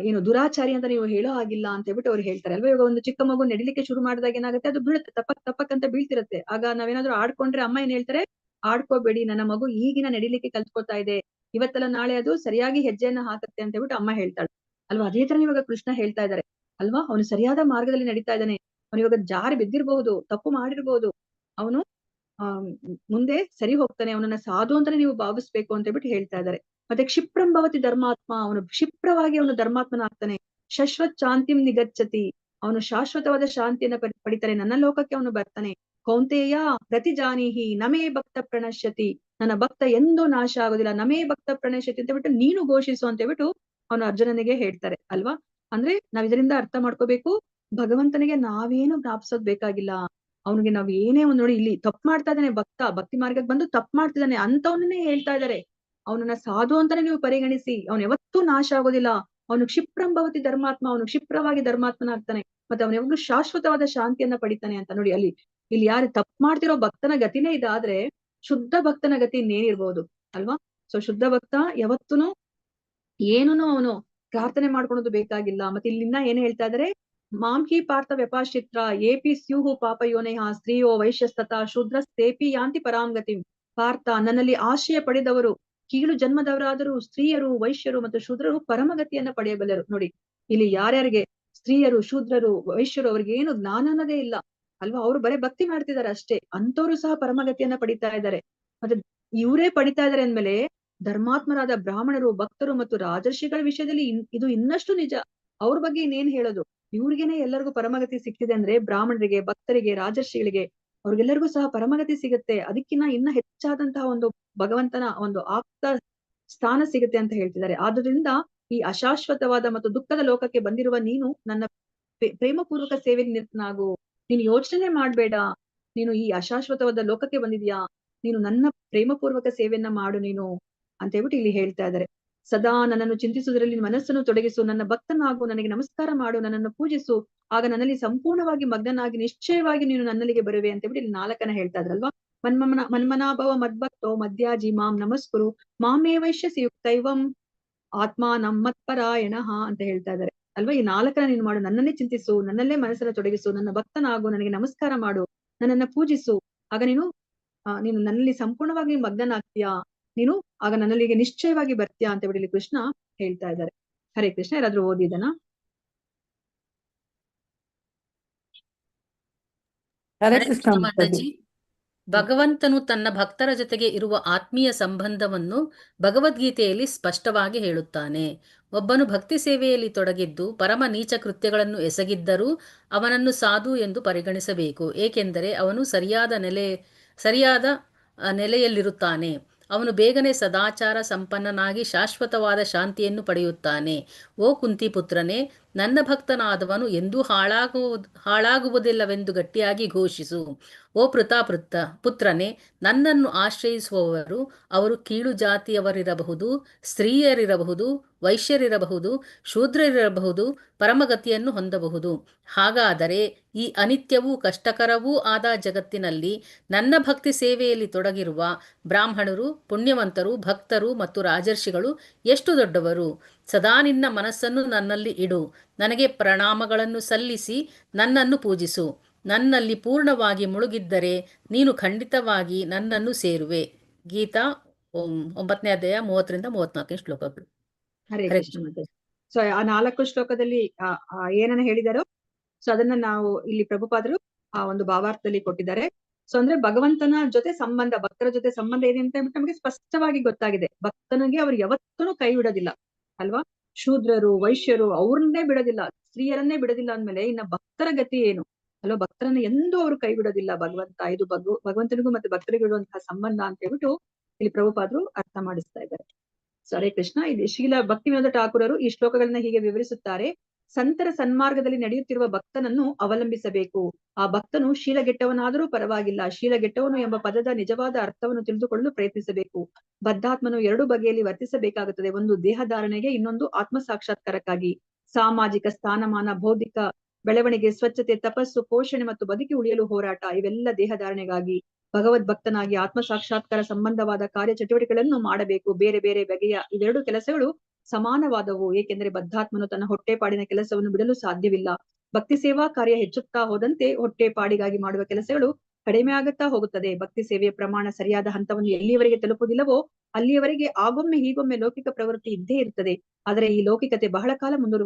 ಏನು ದುರಾಚಾರಿ ಅಂತ ನೀವು ಹೇಳೋ ಹಾಗಿಲ್ಲ ಅಂತ ಹೇಳ್ಬಿಟ್ಟು ಅವ್ರು ಹೇಳ್ತಾರೆ ಅಲ್ವಾ. ಇವಾಗ ಒಂದು ಚಿಕ್ಕ ಮಗು ನಡಿಲಿಕ್ಕೆ ಶುರು ಮಾಡಿದಾಗ ಏನಾಗುತ್ತೆ, ಅದು ಬೀಳುತ್ತೆ, ತಪ್ಪಕ್ ಅಂತ ಬೀಳ್ತಿರತ್ತೆ. ಆಗ ನಾವೇನಾದ್ರೂ ಆಡ್ಕೊಂಡ್ರೆ ಅಮ್ಮ ಏನ್ ಹೇಳ್ತಾರೆ, ಆಡ್ಕೋಬೇಡಿ, ನನ್ನ ಮಗು ಈಗಿನ ನಡಿಲಿಕ್ಕೆ ಕಲ್ತ್ಕೋತಾ ಇದೆ, ಇವತ್ತಲ್ಲ ನಾಳೆ ಅದು ಸರಿಯಾಗಿ ಹೆಜ್ಜೆಯನ್ನ ಹಾಕತ್ತೆ ಅಂತ ಹೇಳ್ಬಿಟ್ಟು ಅಮ್ಮ ಹೇಳ್ತಾಳೆ ಅಲ್ವಾ. ಅದೇ ತರ ಇವಾಗ ಕೃಷ್ಣ ಹೇಳ್ತಾ ಇದ್ದಾರೆ ಅಲ್ವಾ. ಅವನು ಸರಿಯಾದ ಮಾರ್ಗದಲ್ಲಿ ನಡೀತಾ ಇದ್ದಾನೆ, ಅವನು ಇವಾಗ ಜಾರಿ ಬಿದ್ದಿರ್ಬಹುದು, ತಪ್ಪು ಮಾಡಿರ್ಬಹುದು, ಅವನು ಮುಂದೆ ಸರಿ ಹೋಗ್ತಾನೆ, ಅವನನ್ನ ಸಾಧು ಅಂತಾನೆ ನೀವು ಭಾವಿಸ್ಬೇಕು ಅಂತ ಹೇಳ್ಬಿಟ್ಟು ಹೇಳ್ತಾ ಇದ್ದಾರೆ. ಮತ್ತೆ ಕ್ಷಿಪ್ರಂ ಭವತಿ ಧರ್ಮಾತ್ಮ, ಅವನು ಕ್ಷಿಪ್ರವಾಗಿ ಅವನು ಧರ್ಮಾತ್ಮನಾಗ್ತಾನೆ. ಶಶ್ವತ್ ಶಾಂತಿಂ ನಿಗಚ್ಚತಿ, ಅವನು ಶಾಶ್ವತವಾದ ಶಾಂತಿಯನ್ನ ಪಡಿತಾನೆ, ನನ್ನ ಲೋಕಕ್ಕೆ ಅವನು ಬರ್ತಾನೆ. ಕೌಂತೆಯ ಪ್ರತಿಜಾನೀಹಿ ನಮೇ ಭಕ್ತ ಪ್ರಣಶ್ಯತಿ, ನನ್ನ ಭಕ್ತ ಎಂದೂ ನಾಶ ಆಗೋದಿಲ್ಲ, ನಮೇ ಭಕ್ತ ಪ್ರಣಶ್ಯತಿ ಅಂತ ಹೇಳ್ಬಿಟ್ಟು ನೀನು ಘೋಷಿಸು ಅಂತ ಹೇಳ್ಬಿಟ್ಟು ಅವನು ಅರ್ಜುನನಿಗೆ ಹೇಳ್ತಾರೆ ಅಲ್ವಾ. ಅಂದ್ರೆ ನಾವ್ ಇದರಿಂದ ಅರ್ಥ ಮಾಡ್ಕೋಬೇಕು, ಭಗವಂತನಿಗೆ ನಾವೇನು ಜ್ಞಾಪಿಸೋದ್ ಬೇಕಾಗಿಲ್ಲ, ಅವನಿಗೆ ನಾವ್ ಏನೇ ಒಂದ್ ನೋಡಿ ಇಲ್ಲಿ ತಪ್ಪು ಮಾಡ್ತಾ ಇದ್ದಾನೆ ಭಕ್ತ, ಭಕ್ತಿ ಮಾರ್ಗಕ್ಕೆ ಬಂದು ತಪ್ಪು ಮಾಡ್ತಿದ್ದಾನೆ ಅಂತವನ್ನೇ ಹೇಳ್ತಾ ಇದ್ದಾರೆ, ಅವನನ್ನ ಸಾಧು ಅಂತಾನೆ ನೀವು ಪರಿಗಣಿಸಿ, ಅವನು ಯಾವತ್ತೂ ನಾಶ ಆಗೋದಿಲ್ಲ, ಅವನು ಕ್ಷಿಪ್ರಂ ಭವತಿ ಧರ್ಮಾತ್ಮ, ಅವನು ಕ್ಷಿಪ್ರವಾಗಿ ಧರ್ಮಾತ್ಮನಾಗ್ತಾನೆ, ಮತ್ತೆ ಅವನು ಯಾವಾಗ್ಲೂ ಶಾಶ್ವತವಾದ ಶಾಂತಿಯನ್ನ ಪಡಿತಾನೆ ಅಂತ. ನೋಡಿ ಇಲ್ಲಿ ಯಾರು ತಪ್ಪು ಮಾಡ್ತಿರೋ ಭಕ್ತನ ಗತಿನೇ ಇದಾದ್ರೆ ಶುದ್ಧ ಭಕ್ತನ ಗತಿ ಇನ್ನೇನಿರ್ಬೋದು ಅಲ್ವಾ. ಸೊ ಶುದ್ಧ ಭಕ್ತ ಯಾವತ್ತೂನು ಏನೂನು ಅವನು ಪ್ರಾರ್ಥನೆ ಮಾಡ್ಕೊಳೋದು ಬೇಕಾಗಿಲ್ಲ. ಮತ್ತೆ ಇಲ್ಲಿಂದ ಏನ್ ಹೇಳ್ತಾ ಇದಾರೆ, ಮಾಂಕಿ ಪಾರ್ಥ ವ್ಯಪಾಶ್ಚಿತ್ರ ಏಪಿ ಸ್ಯೂಹು ಪಾಪ ಯೋನೇಹ ಸ್ತ್ರೀಯೋ ವೈಶ್ಯಸ್ತತಾ ಶೂದ್ರಸ್ತೇಪಿ ಯಾಂತಿ ಪರಾಂಗತಿ. ಪಾರ್ಥ, ನನ್ನಲ್ಲಿ ಆಶ್ರಯ ಪಡೆದವರು ಕೀಳು ಜನ್ಮದವರಾದರೂ ಸ್ತ್ರೀಯರು, ವೈಶ್ಯರು ಮತ್ತು ಶೂದ್ರರು ಪರಮಗತಿಯನ್ನ ಪಡೆಯಬಲ್ಲರು. ನೋಡಿ ಇಲ್ಲಿ ಯಾರ್ಯಾರಿಗೆ ಸ್ತ್ರೀಯರು, ಶೂದ್ರರು, ವೈಶ್ಯರು ಅವ್ರಿಗೆ ಏನು ಜ್ಞಾನ ಅನ್ನೋದೇ ಇಲ್ಲ ಅಲ್ವಾ, ಅವ್ರು ಬರೇ ಭಕ್ತಿ ಮಾಡ್ತಿದ್ದಾರೆ ಅಷ್ಟೇ, ಅಂತವ್ರು ಸಹ ಪರಮಗತಿಯನ್ನ ಪಡಿತಾ ಇದ್ದಾರೆ. ಮತ್ತೆ ಇವರೇ ಪಡಿತಾ ಇದಾರೆ ಅಂದ್ಮೇಲೆ ಧರ್ಮಾತ್ಮರಾದ ಬ್ರಾಹ್ಮಣರು, ಭಕ್ತರು ಮತ್ತು ರಾಜರ್ಷಿಗಳ ವಿಷಯದಲ್ಲಿ ಇದು ಇನ್ನಷ್ಟು ನಿಜ. ಅವ್ರ ಬಗ್ಗೆ ಇನ್ನೇನ್ ಹೇಳೋದು, ಇವ್ರಿಗೇನೆ ಎಲ್ಲರಿಗೂ ಪರಮಗತಿ ಸಿಗ್ತಿದೆ ಅಂದ್ರೆ ಬ್ರಾಹ್ಮಣರಿಗೆ, ಭಕ್ತರಿಗೆ, ರಾಜರ್ಷಿಗಳಿಗೆ ಅವ್ರಿಗೆಲ್ಲರಿಗೂ ಸಹ ಪರಮಗತಿ ಸಿಗುತ್ತೆ. ಅದಕ್ಕಿನ್ನ ಇನ್ನ ಹೆಚ್ಚಾದಂತಹ ಒಂದು ಭಗವಂತನ ಒಂದು ಆಪ್ತ ಸ್ಥಾನ ಸಿಗುತ್ತೆ ಅಂತ ಹೇಳ್ತಿದ್ದಾರೆ. ಆದ್ರಿಂದ ಈ ಅಶಾಶ್ವತವಾದ ಮತ್ತು ದುಃಖದ ಲೋಕಕ್ಕೆ ಬಂದಿರುವ ನೀನು ನನ್ನ ಪ್ರೇಮಪೂರ್ವಕ ಸೇವೆಗೆ ನಿರತನಾಗು, ನೀನು ಯೋಚನೆ ಮಾಡ್ಬೇಡ, ನೀನು ಈ ಅಶಾಶ್ವತವಾದ ಲೋಕಕ್ಕೆ ಬಂದಿದ್ಯಾ, ನೀನು ನನ್ನ ಪ್ರೇಮಪೂರ್ವಕ ಸೇವೆಯನ್ನ ಮಾಡು ನೀನು ಅಂತ ಹೇಳ್ಬಿಟ್ಟು ಇಲ್ಲಿ ಹೇಳ್ತಾ ಇದ್ದಾರೆ. ಸದಾ ನನ್ನನ್ನು ಚಿಂತಿಸುವುದರಲ್ಲಿ ಮನಸ್ಸನ್ನು ತೊಡಗಿಸು, ನನ್ನ ಭಕ್ತನಾಗು, ನನಗೆ ನಮಸ್ಕಾರ ಮಾಡು, ನನ್ನನ್ನು ಪೂಜಿಸು, ಆಗ ನನ್ನಲ್ಲಿ ಸಂಪೂರ್ಣವಾಗಿ ಮಗ್ನನಾಗಿ ನಿಶ್ಚಯವಾಗಿ ನೀನು ನನ್ನಲ್ಲಿಗೆ ಬರುವೆ ಅಂತ ಹೇಳ್ಬಿಟ್ಟು ಇಲ್ಲಿ 4 ಹೇಳ್ತಾ ಇದ್ರಲ್ವಾ. ಮನ್ಮನಾಭವ ಮದ್ಭಕ್ತೋ ಮಧ್ಯಾಜಿ ಮಾಂ ನಮಸ್ಕುರು ಮಾಮೇ ವೈಶ್ಯಸಿ ಯುಕ್ತೈವಂ ಆತ್ಮ ನಮ್ಮತ್ಪರಾಯಣ ಅಂತ ಹೇಳ್ತಾ ಇದ್ದಾರೆ ಅಲ್ವಾ. ಈ 4 ನೀನು ಮಾಡು, ನನ್ನನ್ನೇ ಚಿಂತಿಸು, ನನ್ನಲ್ಲೇ ಮನಸ್ಸನ್ನ ತೊಡಗಿಸು, ನನ್ನ ಭಕ್ತನಾಗು, ನನಗೆ ನಮಸ್ಕಾರ ಮಾಡು, ನನ್ನನ್ನ ಪೂಜಿಸು, ಆಗ ನೀನು ನನ್ನಲ್ಲಿ ಸಂಪೂರ್ಣವಾಗಿ ಮಗ್ನನಾಗ್ತೀಯಾ, ನೀನು ಆಗ ನನ್ನಲ್ಲಿಗೆ ನಿಶ್ಚಯವಾಗಿ ಬರ್ತೀಯಾ ಅಂತ ಹೇಳಿ ಕೃಷ್ಣ ಹೇಳ್ತಾ ಇದ್ದಾರೆ. ಹರೇ ಕೃಷ್ಣ. ಯಾರಾದ್ರೂ ಓದಿದನಾ? ಹರೇ ಕೃಷ್ಣ ಮಾತಾಜಿ. ಭಗವಂತನು ತನ್ನ ಭಕ್ತರ ಜೊತೆಗೆ ಇರುವ ಆತ್ಮೀಯ ಸಂಬಂಧವನ್ನು ಭಗವದ್ಗೀತೆಯಲ್ಲಿ ಸ್ಪಷ್ಟವಾಗಿ ಹೇಳುತ್ತಾನೆ. ಒಬ್ಬನು ಭಕ್ತಿ ಸೇವೆಯಲ್ಲಿ ತೊಡಗಿದ್ದು ಪರಮ ನೀಚ ಕೃತ್ಯಗಳನ್ನು ಎಸಗಿದ್ದರೂ ಅವನನ್ನು ಸಾಧು ಎಂದು ಪರಿಗಣಿಸಬೇಕು, ಏಕೆಂದರೆ ಅವನು ಸರಿಯಾದ ನೆಲೆಯಲ್ಲಿರುತ್ತಾನೆ. ಅವನು ಬೇಗನೆ ಸದಾಚಾರ ಸಂಪನ್ನನಾಗಿ ಶಾಶ್ವತವಾದ ಶಾಂತಿಯನ್ನು ಪಡೆಯುತ್ತಾನೆ. ಓ ಕುಂತಿ ಪುತ್ರನೇ, ನನ್ನ ಭಕ್ತನಾದವನು ಎಂದೂ ಹಾಳಾಗುವುದಿಲ್ಲವೆಂದು ಗಟ್ಟಿಯಾಗಿ ಘೋಷಿಸು. ಓ ಪುತ್ರನೇ, ನನ್ನನ್ನು ಆಶ್ರಯಿಸುವವರು ಅವರು ಕೀಳು ಜಾತಿಯವರಿರಬಹುದು, ಸ್ತ್ರೀಯರಿರಬಹುದು, ವೈಶ್ಯರಿರಬಹುದು, ಶೂದ್ರರಿರಬಹುದು, ಪರಮಗತಿಯನ್ನು ಹೊಂದಬಹುದು. ಹಾಗಾದರೆ ಈ ಅನಿತ್ಯವೂ ಕಷ್ಟಕರವೂ ಆದ ಜಗತ್ತಿನಲ್ಲಿ ನನ್ನ ಭಕ್ತಿ ಸೇವೆಯಲ್ಲಿ ತೊಡಗಿರುವ ಬ್ರಾಹ್ಮಣರು, ಪುಣ್ಯವಂತರು, ಭಕ್ತರು ಮತ್ತು ರಾಜರ್ಷಿಗಳು ಎಷ್ಟು ದೊಡ್ಡವರು. ಸದಾ ನಿನ್ನ ಮನಸ್ಸನ್ನು ನನ್ನಲ್ಲಿ ಇಡು, ನನಗೆ ಪ್ರಣಾಮಗಳನ್ನು ಸಲ್ಲಿಸಿ ನನ್ನನ್ನು ಪೂಜಿಸು. ನನ್ನಲ್ಲಿ ಪೂರ್ಣವಾಗಿ ಮುಳುಗಿದ್ದರೆ ನೀನು ಖಂಡಿತವಾಗಿ ನನ್ನನ್ನು ಸೇರುವೆ. ಗೀತಾ 9ನೇ ಅಧ್ಯಾಯ 30-34 ಶ್ಲೋಕಗಳು. ಹರೇ ಕೃಷ್ಣ ಮಾತಾಜಿ. ಸೊ ಆ 4 ಶ್ಲೋಕದಲ್ಲಿ ಏನನ್ನ ಹೇಳಿದಾರೋ ಸೊ ಅದನ್ನ ನಾವು ಇಲ್ಲಿ ಪ್ರಭುಪಾದರು ಆ ಒಂದು ಭಾವಾರ್ಥದಲ್ಲಿ ಕೊಟ್ಟಿದ್ದಾರೆ. ಸೊ ಅಂದ್ರೆ ಭಗವಂತನ ಜೊತೆ ಸಂಬಂಧ, ಭಕ್ತರ ಜೊತೆ ಸಂಬಂಧ ಏನೇ ಅಂತ ಹೇಳ್ಬಿಟ್ಟು ನಮಗೆ ಸ್ಪಷ್ಟವಾಗಿ ಗೊತ್ತಾಗಿದೆ. ಭಕ್ತನಿಗೆ ಅವ್ರು ಯಾವತ್ತೂ ಕೈ ಬಿಡೋದಿಲ್ಲ ಅಲ್ವಾ. ಶೂದ್ರರು, ವೈಶ್ಯರು ಅವ್ರನ್ನೇ ಬಿಡೋದಿಲ್ಲ, ಸ್ತ್ರೀಯರನ್ನೇ ಬಿಡೋದಿಲ್ಲ ಅಂದ್ಮೇಲೆ ಇನ್ನ ಭಕ್ತರ ಗತಿ ಏನು ಅಲ್ವಾ. ಭಕ್ತರನ್ನ ಎಂದೂ ಅವರು ಕೈ ಬಿಡೋದಿಲ್ಲ ಭಗವಂತ. ಇದು ಭಗವಂತನಿಗೂ ಮತ್ತೆ ಭಕ್ತರಿಗೂ ಇರುವಂತಹ ಸಂಬಂಧ ಅಂತ ಹೇಳ್ಬಿಟ್ಟು ಇಲ್ಲಿ ಪ್ರಭುಪಾದರು ಅರ್ಥ ಮಾಡಿಸ್ತಾ ಇದ್ದಾರೆ. ಸೊ ಹರೇ ಕೃಷ್ಣ. ಇಲ್ಲಿ ಶ್ರೀಲ ಭಕ್ತಿವಿನೋದ ಠಾಕೂರರು ಈ ಶ್ಲೋಕಗಳನ್ನ ಹೀಗೆ ವಿವರಿಸುತ್ತಾರೆ. ಸಂತರ ಸನ್ಮಾರ್ಗದಲ್ಲಿ ನಡೆಯುತ್ತಿರುವ ಭಕ್ತನನ್ನು ಅವಲಂಬಿಸಬೇಕು. ಆ ಭಕ್ತನು ಶೀಲಗೆಟ್ಟವನಾದರೂ ಪರವಾಗಿಲ್ಲ, ಶೀಲಗೆಟ್ಟವನು ಎಂಬ ಪದದ ನಿಜವಾದ ಅರ್ಥವನ್ನು ತಿಳಿದುಕೊಳ್ಳಲು ಪ್ರಯತ್ನಿಸಬೇಕು. ಬದ್ಧಾತ್ಮನು 2 ಬಗೆಯಲ್ಲಿ ವರ್ತಿಸಬೇಕಾಗುತ್ತದೆ. ಒಂದು ದೇಹಧಾರಣೆಗೆ, ಇನ್ನೊಂದು ಆತ್ಮ ಸಾಕ್ಷಾತ್ಕಾರಕ್ಕಾಗಿ. ಸಾಮಾಜಿಕ ಸ್ಥಾನಮಾನ, ಬೌದ್ಧಿಕ ಬೆಳವಣಿಗೆ, ಸ್ವಚ್ಛತೆ, ತಪಸ್ಸು, ಪೋಷಣೆ ಮತ್ತು ಬದುಕಿ ಉಳಿಯಲು ಹೋರಾಟ ಇವೆಲ್ಲ ದೇಹಧಾರಣೆಗಾಗಿ. ಭಗವದ್ ಭಕ್ತನಾಗಿ ಆತ್ಮ ಸಾಕ್ಷಾತ್ಕಾರ ಸಂಬಂಧವಾದ ಕಾರ್ಯ ಚಟುವಟಿಕೆಗಳನ್ನು ಮಾಡಬೇಕು. ಬೇರೆ ಬೇರೆ ಬಗೆಯ ಇವೆರಡು ಕೆಲಸಗಳು ಸಮಾನವಾದವು, ಏಕೆಂದರೆ ಬದ್ಧಾತ್ಮನು ತನ್ನ ಹೊಟ್ಟೆಪಾಡಿನ ಕೆಲಸವನ್ನು ಬಿಡಲು ಸಾಧ್ಯವಿಲ್ಲ. ಭಕ್ತಿ ಸೇವಾ ಕಾರ್ಯ ಹೆಚ್ಚುತ್ತಾ ಹೋದಂತೆ ಹೊಟ್ಟೆಪಾಡಿಗಾಗಿ ಮಾಡುವ ಕೆಲಸಗಳು ಕಡಿಮೆ ಆಗುತ್ತಾ ಹೋಗುತ್ತದೆ. ಭಕ್ತಿ ಸೇವೆಯ ಪ್ರಮಾಣ ಸರಿಯಾದ ಹಂತವನ್ನು ಎಲ್ಲಿಯವರೆಗೆ ತಲುಪುವುದಿಲ್ಲವೋ ಅಲ್ಲಿಯವರೆಗೆ ಆಗೊಮ್ಮೆ ಹೀಗೊಮ್ಮೆ ಲೌಕಿಕ ಪ್ರವೃತ್ತಿ ಇದ್ದೇ ಇರ್ತದೆ. ಆದರೆ ಈ ಲೌಕಿಕತೆ ಬಹಳ ಕಾಲ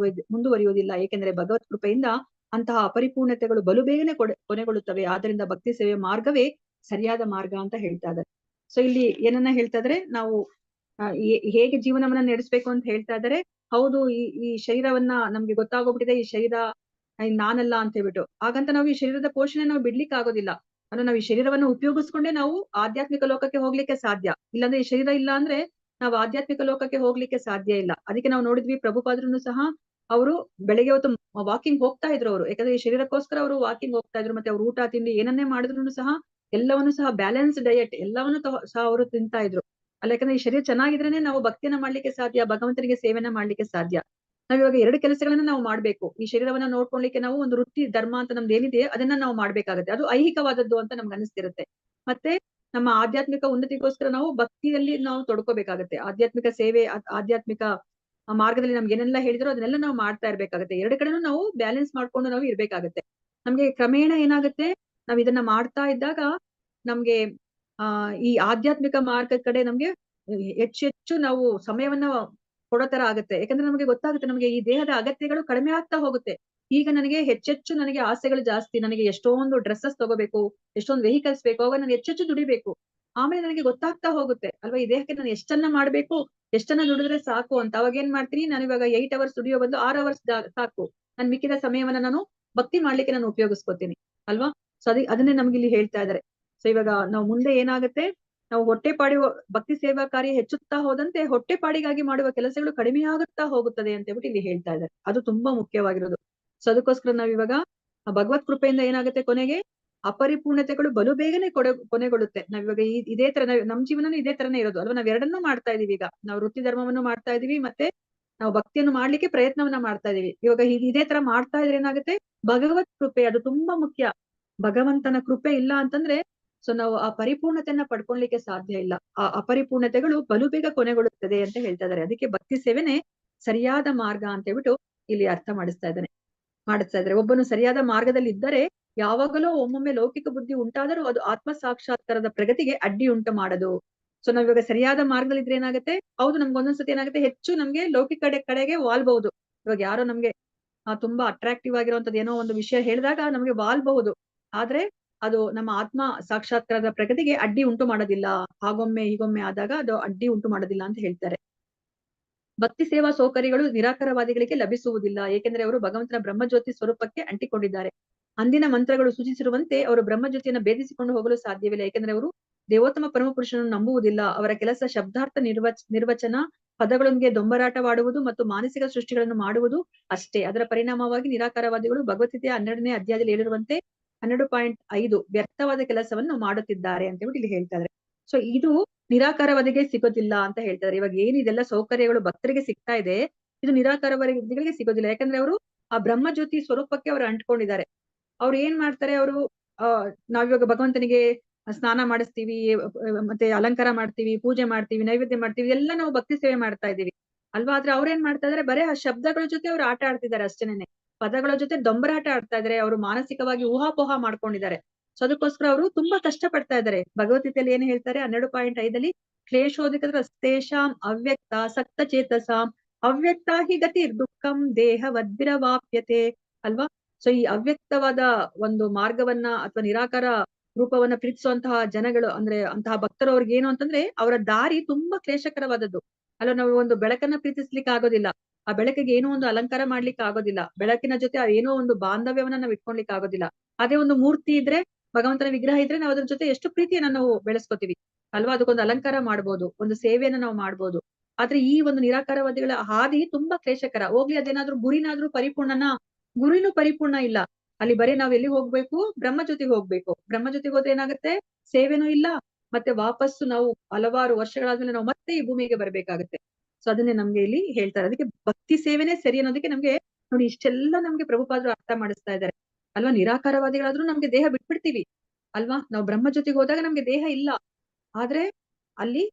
ಮುಂದುವರಿಯುವುದಿಲ್ಲ, ಏಕೆಂದರೆ ಭಗವತ್ ಕೃಪೆಯಿಂದ ಅಂತಹ ಅಪರಿಪೂರ್ಣತೆಗಳು ಬಲು ಬೇಗನೆ ಕೊನೆಗೊಳ್ಳುತ್ತವೆ. ಆದ್ದರಿಂದ ಭಕ್ತಿ ಸೇವೆಯ ಮಾರ್ಗವೇ ಸರಿಯಾದ ಮಾರ್ಗ ಅಂತ ಹೇಳ್ತಾ ಇದ್ದಾರೆ. ಸೊ ಇಲ್ಲಿ ಏನನ್ನ ಹೇಳ್ತಾ ಇದ್ರೆ, ನಾವು ಹೇಗೆ ಜೀವನವನ್ನ ನಡೆಸ್ಬೇಕು ಅಂತ ಹೇಳ್ತಾ ಇದ್ದಾರೆ. ಹೌದು, ಈ ಶರೀರವನ್ನ ನಮ್ಗೆ ಗೊತ್ತಾಗೋಗ್ಬಿಟ್ಟಿದೆ, ಈ ಶರೀರ ನಾನಲ್ಲ ಅಂತ ಹೇಳ್ಬಿಟ್ಟು. ಹಾಗಂತ ನಾವು ಈ ಶರೀರದ ಪೋಷಣೆ ನಾವು ಬಿಡ್ಲಿಕ್ಕೆ ಆಗೋದಿಲ್ಲ. ಅಂದ್ರೆ ನಾವು ಈ ಶರೀರವನ್ನು ಉಪಯೋಗಿಸ್ಕೊಂಡೇ ನಾವು ಆಧ್ಯಾತ್ಮಿಕ ಲೋಕಕ್ಕೆ ಹೋಗ್ಲಿಕ್ಕೆ ಸಾಧ್ಯ. ಇಲ್ಲಾಂದ್ರೆ ಈ ಶರೀರ ಇಲ್ಲ ಅಂದ್ರೆ ನಾವು ಆಧ್ಯಾತ್ಮಿಕ ಲೋಕಕ್ಕೆ ಹೋಗ್ಲಿಕ್ಕೆ ಸಾಧ್ಯ ಇಲ್ಲ. ಅದಕ್ಕೆ ನಾವು ನೋಡಿದ್ವಿ ಪ್ರಭುಪಾದ್ರನ್ನು ಸಹ ಅವರು ಬೆಳಗ್ಗೆ ಹೊತ್ತು ವಾಕಿಂಗ್ ಹೋಗ್ತಾ ಇದ್ರು ಅವರು. ಯಾಕಂದ್ರೆ ಈ ಶರೀರಕ್ಕೋಸ್ಕರ ಅವರು ವಾಕಿಂಗ್ ಹೋಗ್ತಾ ಇದ್ರು. ಮತ್ತೆ ಅವ್ರು ಊಟ ತಿಂಡಿ ಏನನ್ನೇ ಮಾಡಿದ್ರು ಸಹ ಎಲ್ಲವನ್ನು ಸಹ ಬ್ಯಾಲೆನ್ಸ್ ಡಯಟ್ ಎಲ್ಲವನ್ನು ಸಹ ಅವರು ತಿಂತಾ ಇದ್ರು ಅಲ್ಲ. ಯಾಕಂದ್ರೆ ಈ ಶರೀರ ಚೆನ್ನಾಗಿದ್ರೇನೆ ನಾವು ಭಕ್ತಿಯನ್ನ ಮಾಡ್ಲಿಕ್ಕೆ ಸಾಧ್ಯ, ಭಗವಂತನಿಗೆ ಸೇವೆನ ಮಾಡ್ಲಿಕ್ಕೆ ಸಾಧ್ಯ. ನಾವ್ ಇವಾಗ 2 ಕೆಲಸಗಳನ್ನ ನಾವು ಮಾಡ್ಬೇಕು. ಈ ಶರೀರವನ್ನ ನೋಡ್ಕೊಳ್ಲಿಕ್ಕೆ ನಾವು ಒಂದು ವೃತ್ತಿ ಧರ್ಮ ಅಂತ ನಮ್ದು ಏನಿದೆ ಅದನ್ನ ನಾವು ಮಾಡ್ಬೇಕಾಗತ್ತೆ. ಅದು ಐಹಿಕವಾದದ್ದು ಅಂತ ನಮ್ಗೆ ಅನಿಸ್ತಿರುತ್ತೆ. ಮತ್ತೆ ನಮ್ಮ ಆಧ್ಯಾತ್ಮಿಕ ಉನ್ನತಿಗೋಸ್ಕರ ನಾವು ಭಕ್ತಿಯಲ್ಲಿ ನಾವು ತೊಡ್ಕೋಬೇಕಾಗತ್ತೆ. ಆಧ್ಯಾತ್ಮಿಕ ಸೇವೆ, ಆಧ್ಯಾತ್ಮಿಕ ಮಾರ್ಗದಲ್ಲಿ ನಮ್ಗೆ ಏನೆಲ್ಲ ಹೇಳಿದ್ರು ಅದನ್ನೆಲ್ಲ ನಾವು ಮಾಡ್ತಾ ಇರ್ಬೇಕಾಗತ್ತೆ. 2 ಕಡೆನೂ ನಾವು ಬ್ಯಾಲೆನ್ಸ್ ಮಾಡ್ಕೊಂಡು ನಾವು ಇರ್ಬೇಕಾಗತ್ತೆ. ನಮ್ಗೆ ಕ್ರಮೇಣ ಏನಾಗುತ್ತೆ, ನಾವ್ ಇದನ್ನ ಮಾಡ್ತಾ ಇದ್ದಾಗ ನಮ್ಗೆ ಈ ಆಧ್ಯಾತ್ಮಿಕ ಮಾರ್ಗದ ಕಡೆ ನಮ್ಗೆ ಹೆಚ್ಚು ನಾವು ಸಮಯವನ್ನ ಕೊಡೋ ತರ ಆಗುತ್ತೆ. ಯಾಕಂದ್ರೆ ನಮಗೆ ಗೊತ್ತಾಗುತ್ತೆ, ನಮಗೆ ಈ ದೇಹದ ಅಗತ್ಯಗಳು ಕಡಿಮೆ ಆಗ್ತಾ ಹೋಗುತ್ತೆ. ಈಗ ನನಗೆ ಹೆಚ್ಚೆಚ್ಚು ನನಗೆ ಆಸೆಗಳು ಜಾಸ್ತಿ. ನನಗೆ ಎಷ್ಟೊಂದು ಡ್ರೆಸ್ಸಸ್ ತಗೋಬೇಕು, ಎಷ್ಟೊಂದು ವೆಹಿಕಲ್ಸ್ ಬೇಕು, ಅವಾಗ ನಾನು ಹೆಚ್ಚೆಚ್ಚು ದುಡಿಬೇಕು. ಆಮೇಲೆ ನನಗೆ ಗೊತ್ತಾಗ್ತಾ ಹೋಗುತ್ತೆ ಅಲ್ವಾ, ಈ ದೇಹಕ್ಕೆ ನಾನು ಎಷ್ಟನ್ನ ಮಾಡ್ಬೇಕು, ಎಷ್ಟನ್ನ ದುಡಿದ್ರೆ ಸಾಕು ಅಂತ. ಅವಾಗ ಏನ್ ಮಾಡ್ತೀನಿ, ನಾನು ಇವಾಗ 8 ಅವರ್ಸ್ ದುಡಿಯೋ ಬದಲು 6 ಅವರ್ಸ್ ಸಾಕು, ನನ್ ಮಿಕ್ಕಿದ ಸಮಯವನ್ನ ನಾನು ಭಕ್ತಿ ಮಾಡ್ಲಿಕ್ಕೆ ನಾನು ಉಪಯೋಗಿಸ್ಕೊತೀನಿ ಅಲ್ವಾ. ಸೊ ಅದನ್ನೇ ನಮ್ಗೆ ಇಲ್ಲಿ ಹೇಳ್ತಾ ಇದಾರೆ. ಸೊ ಇವಾಗ ನಾವು ಮುಂದೆ ಏನಾಗುತ್ತೆ, ನಾವು ಹೊಟ್ಟೆಪಾಡಿ ಭಕ್ತಿ ಸೇವಾ ಕಾರ್ಯ ಹೆಚ್ಚುತ್ತಾ ಹೋದಂತೆ ಹೊಟ್ಟೆಪಾಡಿಗಾಗಿ ಮಾಡುವ ಕೆಲಸಗಳು ಕಡಿಮೆ ಆಗುತ್ತಾ ಹೋಗುತ್ತದೆ ಅಂತ ಹೇಳ್ಬಿಟ್ಟು ಇಲ್ಲಿ ಹೇಳ್ತಾ ಇದ್ದಾರೆ. ಅದು ತುಂಬಾ ಮುಖ್ಯವಾಗಿರೋದು. ಸೊ ಅದಕ್ಕೋಸ್ಕರ ನಾವ್ ಇವಾಗ ಭಗವತ್ ಕೃಪೆಯಿಂದ ಏನಾಗುತ್ತೆ, ಕೊನೆಗೆ ಅಪರಿಪೂರ್ಣತೆಗಳು ಬಲು ಬೇಗನೆ ಕೊನೆಗೊಳ್ಳುತ್ತೆ. ನಾವ್ ಇವಾಗ ಇದೇ ತರ ನಮ್ ಜೀವನನೂ ಇದೇ ತರನೇ ಇರೋದು ಅಲ್ವಾ. ನಾವ್ ಎರಡನ್ನೂ ಮಾಡ್ತಾ ಇದೀವಿ. ಈಗ ನಾವು ವೃತ್ತಿ ಧರ್ಮವನ್ನು ಮಾಡ್ತಾ ಇದೀವಿ, ಮತ್ತೆ ನಾವು ಭಕ್ತಿಯನ್ನು ಮಾಡ್ಲಿಕ್ಕೆ ಪ್ರಯತ್ನವನ್ನ ಮಾಡ್ತಾ ಇದೀವಿ. ಇವಾಗ ಇದೇ ತರ ಮಾಡ್ತಾ ಇದ್ರೆ ಏನಾಗುತ್ತೆ, ಭಗವತ್ ಕೃಪೆ ಅದು ತುಂಬಾ ಮುಖ್ಯ. ಭಗವಂತನ ಕೃಪೆ ಇಲ್ಲ ಅಂತಂದ್ರೆ ಸೊ ನಾವು ಆ ಪರಿಪೂರ್ಣತೆಯನ್ನ ಪಡ್ಕೊಳ್ಲಿಕ್ಕೆ ಸಾಧ್ಯ ಇಲ್ಲ. ಆ ಅಪರಿಪೂರ್ಣತೆಗಳು ಬಲು ಬೇಗ ಕೊನೆಗೊಳ್ಳುತ್ತದೆ ಅಂತ ಹೇಳ್ತಾ ಇದ್ದಾರೆ. ಅದಕ್ಕೆ ಭಕ್ತಿ ಸೇವೆನೆ ಸರಿಯಾದ ಮಾರ್ಗ ಅಂತ ಹೇಳ್ಬಿಟ್ಟು ಇಲ್ಲಿ ಅರ್ಥ ಮಾಡಿಸ್ತಾ ಇದ್ದಾರೆ. ಒಬ್ಬನು ಸರಿಯಾದ ಮಾರ್ಗದಲ್ಲಿ ಇದ್ದರೆ ಯಾವಾಗಲೂ ಒಮ್ಮೊಮ್ಮೆ ಲೌಕಿಕ ಬುದ್ಧಿ ಉಂಟಾದರೂ ಅದು ಆತ್ಮ ಸಾಕ್ಷಾತ್ಕಾರದ ಪ್ರಗತಿಗೆ ಅಡ್ಡಿ ಉಂಟು ಮಾಡದು. ಸೊ ನಾವ್ ಇವಾಗ ಸರಿಯಾದ ಮಾರ್ಗದಲ್ಲಿ ಇದ್ರೆ ಏನಾಗುತ್ತೆ, ಹೌದು ನಮ್ಗೆ ಒಂದೊಂದ್ಸತಿ ಏನಾಗುತ್ತೆ, ಹೆಚ್ಚು ನಮ್ಗೆ ಲೌಕಿಕ ಕಡೆಗೆ ವಾಲ್ಬಹುದು. ಇವಾಗ ಯಾರೋ ನಮ್ಗೆ ತುಂಬಾ ಅಟ್ರಾಕ್ಟಿವ್ ಆಗಿರುವಂತದ್ದು ಏನೋ ಒಂದು ವಿಷಯ ಹೇಳಿದಾಗ ನಮ್ಗೆ ವಾಲ್ಬಹುದು. ಆದ್ರೆ ಅದು ನಮ್ಮ ಆತ್ಮ ಸಾಕ್ಷಾತ್ಕಾರದ ಪ್ರಗತಿಗೆ ಅಡ್ಡಿ ಉಂಟು ಮಾಡೋದಿಲ್ಲ. ಹಾಗೊಮ್ಮೆ ಹೀಗೊಮ್ಮೆ ಆದಾಗ ಅದು ಅಡ್ಡಿ ಉಂಟು ಮಾಡೋದಿಲ್ಲ ಅಂತ ಹೇಳ್ತಾರೆ. ಭಕ್ತಿ ಸೇವಾ ಸೌಕರ್ಯಗಳು ನಿರಾಕಾರವಾದಿಗಳಿಗೆ ಲಭಿಸುವುದಿಲ್ಲ, ಏಕೆಂದರೆ ಅವರು ಭಗವಂತನ ಬ್ರಹ್ಮಜ್ಯೋತಿ ಸ್ವರೂಪಕ್ಕೆ ಅಂಟಿಕೊಂಡಿದ್ದಾರೆ. ಅಂದಿನ ಮಂತ್ರಗಳು ಸೂಚಿಸಿರುವಂತೆ ಅವರು ಬ್ರಹ್ಮಜ್ಯೋತಿಯನ್ನು ಭೇದಿಸಿಕೊಂಡು ಹೋಗಲು ಸಾಧ್ಯವಿಲ್ಲ, ಏಕೆಂದರೆ ಅವರು ದೇವೋತ್ತಮ ಪರಮಪುರುಷನನ್ನು ನಂಬುವುದಿಲ್ಲ. ಅವರ ಕೆಲಸ ಶಬ್ದಾರ್ಥ ನಿರ್ವಚನ, ಪದಗಳೊಂದಿಗೆ ದೊಂಬರಾಟವಾಡುವುದು ಮತ್ತು ಮಾನಸಿಕ ಸೃಷ್ಟಿಗಳನ್ನು ಮಾಡುವುದು ಅಷ್ಟೇ. ಅದರ ಪರಿಣಾಮವಾಗಿ ನಿರಾಕಾರವಾದಿಗಳು ಭಗವದ್ಗೀತೆಯ 12ನೇ ಅಧ್ಯಾಯದಲ್ಲಿ ಹೇಳಿರುವಂತೆ 12.5 ವ್ಯರ್ಥವಾದ ಕೆಲಸವನ್ನು ಮಾಡುತ್ತಿದ್ದಾರೆ ಅಂತ ಹೇಳಿ ಇಲ್ಲಿ ಹೇಳ್ತಾರೆ. ಸೊ ಇದು ನಿರಾಕಾರವಾದಿಗೆ ಸಿಗೋದಿಲ್ಲ ಅಂತ ಹೇಳ್ತಾರೆ. ಇವಾಗ ಏನಿದೆಲ್ಲ ಸೌಕರ್ಯಗಳು ಭಕ್ತರಿಗೆ ಸಿಗ್ತಾ ಇದೆ, ಇದು ನಿರಾಕಾರವಾದಿಗಳಿಗೆ ಸಿಗೋದಿಲ್ಲ, ಯಾಕಂದ್ರೆ ಅವರು ಆ ಬ್ರಹ್ಮಜ್ಯೋತಿ ಸ್ವರೂಪಕ್ಕೆ ಅವರು ಅಂಟ್ಕೊಂಡಿದ್ದಾರೆ. ಅವ್ರು ಏನ್ ಮಾಡ್ತಾರೆ, ಅವರು ನಾವಿವಾಗ ಭಗವಂತನಿಗೆ ಸ್ನಾನ ಮಾಡಿಸ್ತೀವಿ, ಮತ್ತೆ ಅಲಂಕಾರ ಮಾಡ್ತೀವಿ, ಪೂಜೆ ಮಾಡ್ತೀವಿ, ನೈವೇದ್ಯ ಮಾಡ್ತೀವಿ, ಎಲ್ಲ ನಾವು ಭಕ್ತಿ ಸೇವೆ ಮಾಡ್ತಾ ಇದೀವಿ ಅಲ್ವಾ. ಆದ್ರೆ ಅವ್ರೇನ್ ಮಾಡ್ತಾ ಇದಾರೆ, ಬರೇ ಆ ಶಬ್ದಗಳ ಜೊತೆ ಅವ್ರು ಆಟ ಆಡ್ತಿದ್ದಾರೆ ಅಷ್ಟೇನೆ, ಪದಗಳ ಜೊತೆ ದೊಂಬರಾಟ ಆಡ್ತಾ ಇದಾರೆ. ಅವರು ಮಾನಸಿಕವಾಗಿ ಊಹಾಪೋಹ ಮಾಡ್ಕೊಂಡಿದ್ದಾರೆ. ಸೊ ಅದಕ್ಕೋಸ್ಕರ ಅವರು ತುಂಬಾ ಕಷ್ಟ ಪಡ್ತಾ ಇದ್ದಾರೆ. ಭಗವದ್ಗೀತೆಯಲ್ಲಿ ಏನ್ ಹೇಳ್ತಾರೆ 12.5 ಕ್ಲೇಶೋದಿಕೇಶಾಂ ಅವ್ಯಕ್ತ ಸಕ್ತ ಚೇತಸಾಂ ಅವ್ಯಕ್ತ ಹಿ ಗತಿ ದುಃಖಂ ದೇಹವದ್ಭಿರವಾಪ್ಯತೆ ಅಲ್ವಾ. ಸೊ ಈ ಅವ್ಯಕ್ತವಾದ ಒಂದು ಮಾರ್ಗವನ್ನ ಅಥವಾ ನಿರಾಕಾರ ರೂಪವನ್ನ ಪ್ರೀತಿಸುವಂತಹ ಜನಗಳು, ಅಂದ್ರೆ ಅಂತಹ ಭಕ್ತರು ಅವ್ರಿಗೆ ಏನು ಅಂತಂದ್ರೆ ಅವರ ದಾರಿ ತುಂಬಾ ಕ್ಲೇಶಕರವಾದದ್ದು ಅಲ್ಲ. ನಾವು ಒಂದು ಬೆಳಕನ್ನ ಪ್ರೀತಿಸ್ಲಿಕ್ಕೆ ಆಗೋದಿಲ್ಲ, ಆ ಬೆಳಕಿಗೆ ಏನೋ ಒಂದು ಅಲಂಕಾರ ಮಾಡ್ಲಿಕ್ಕೆ ಆಗೋದಿಲ್ಲ, ಬೆಳಕಿನ ಜೊತೆ ಏನೋ ಒಂದು ಬಾಂಧವ್ಯವನ್ನ ನಾವು ಇಟ್ಕೊಳ್ಲಿಕ್ಕೆ ಆಗೋದಿಲ್ಲ. ಅದೇ ಒಂದು ಮೂರ್ತಿ ಇದ್ರೆ, ಭಗವಂತನ ವಿಗ್ರಹ ಇದ್ರೆ ನಾವು ಅದ್ರ ಜೊತೆ ಎಷ್ಟು ಪ್ರೀತಿಯನ್ನ ನಾವು ಬೆಳೆಸ್ಕೊತೀವಿ ಅಲ್ವಾ. ಅದಕ್ಕೊಂದು ಅಲಂಕಾರ ಮಾಡ್ಬೋದು, ಒಂದು ಸೇವೆಯನ್ನ ನಾವು ಮಾಡ್ಬೋದು. ಆದ್ರೆ ಈ ಒಂದು ನಿರಾಕಾರವಾದಿಗಳ ಹಾದಿ ತುಂಬಾ ಕ್ಲೇಶಕರ. ಹೋಗ್ಲಿ ಅದೇನಾದ್ರೂ ಗುರಿನಾದ್ರೂ ಗುರಿನೂ ಪರಿಪೂರ್ಣ ಇಲ್ಲ. ಅಲ್ಲಿ ಬರೀ ನಾವ್ ಎಲ್ಲಿ ಹೋಗ್ಬೇಕು, ಬ್ರಹ್ಮಜ್ಯೋತಿಗೆ ಹೋಗ್ಬೇಕು. ಬ್ರಹ್ಮಜ್ಯೋತಿಗೆ ಹೋದ್ರೆ ಏನಾಗುತ್ತೆ, ಸೇವೆನೂ ಇಲ್ಲ, ಮತ್ತೆ ವಾಪಸ್ಸು ನಾವು ಹಲವಾರು ವರ್ಷಗಳಾದ್ಮೇಲೆ ನಾವು ಮತ್ತೆ ಈ ಭೂಮಿಗೆ ಬರ್ಬೇಕಾಗತ್ತೆ. ಸೊ ಅದನ್ನೇ ನಮ್ಗೆ ಇಲ್ಲಿ ಹೇಳ್ತಾರೆ. ಅದಕ್ಕೆ ಭಕ್ತಿ ಸೇವೆನೇ ಸರಿ ಅನ್ನೋದಕ್ಕೆ ನಮ್ಗೆ ನೋಡಿ ಇಷ್ಟೆಲ್ಲ ನಮ್ಗೆ ಪ್ರಭುಪಾದರು ಅರ್ಥ ಮಾಡಿಸ್ತಾ ಇದ್ದಾರೆ ಅಲ್ವಾ. ನಿರಾಕಾರವಾದಿಗಳಾದ್ರೂ ನಮ್ಗೆ ದೇಹ ಬಿಟ್ಬಿಡ್ತೀವಿ ಅಲ್ವಾ. ನಾವು ಬ್ರಹ್ಮಜ್ಯೋತಿಗೆ ಹೋದಾಗ ನಮ್ಗೆ ದೇಹ ಇಲ್ಲ, ಆದ್ರೆ ಅಲ್ಲಿ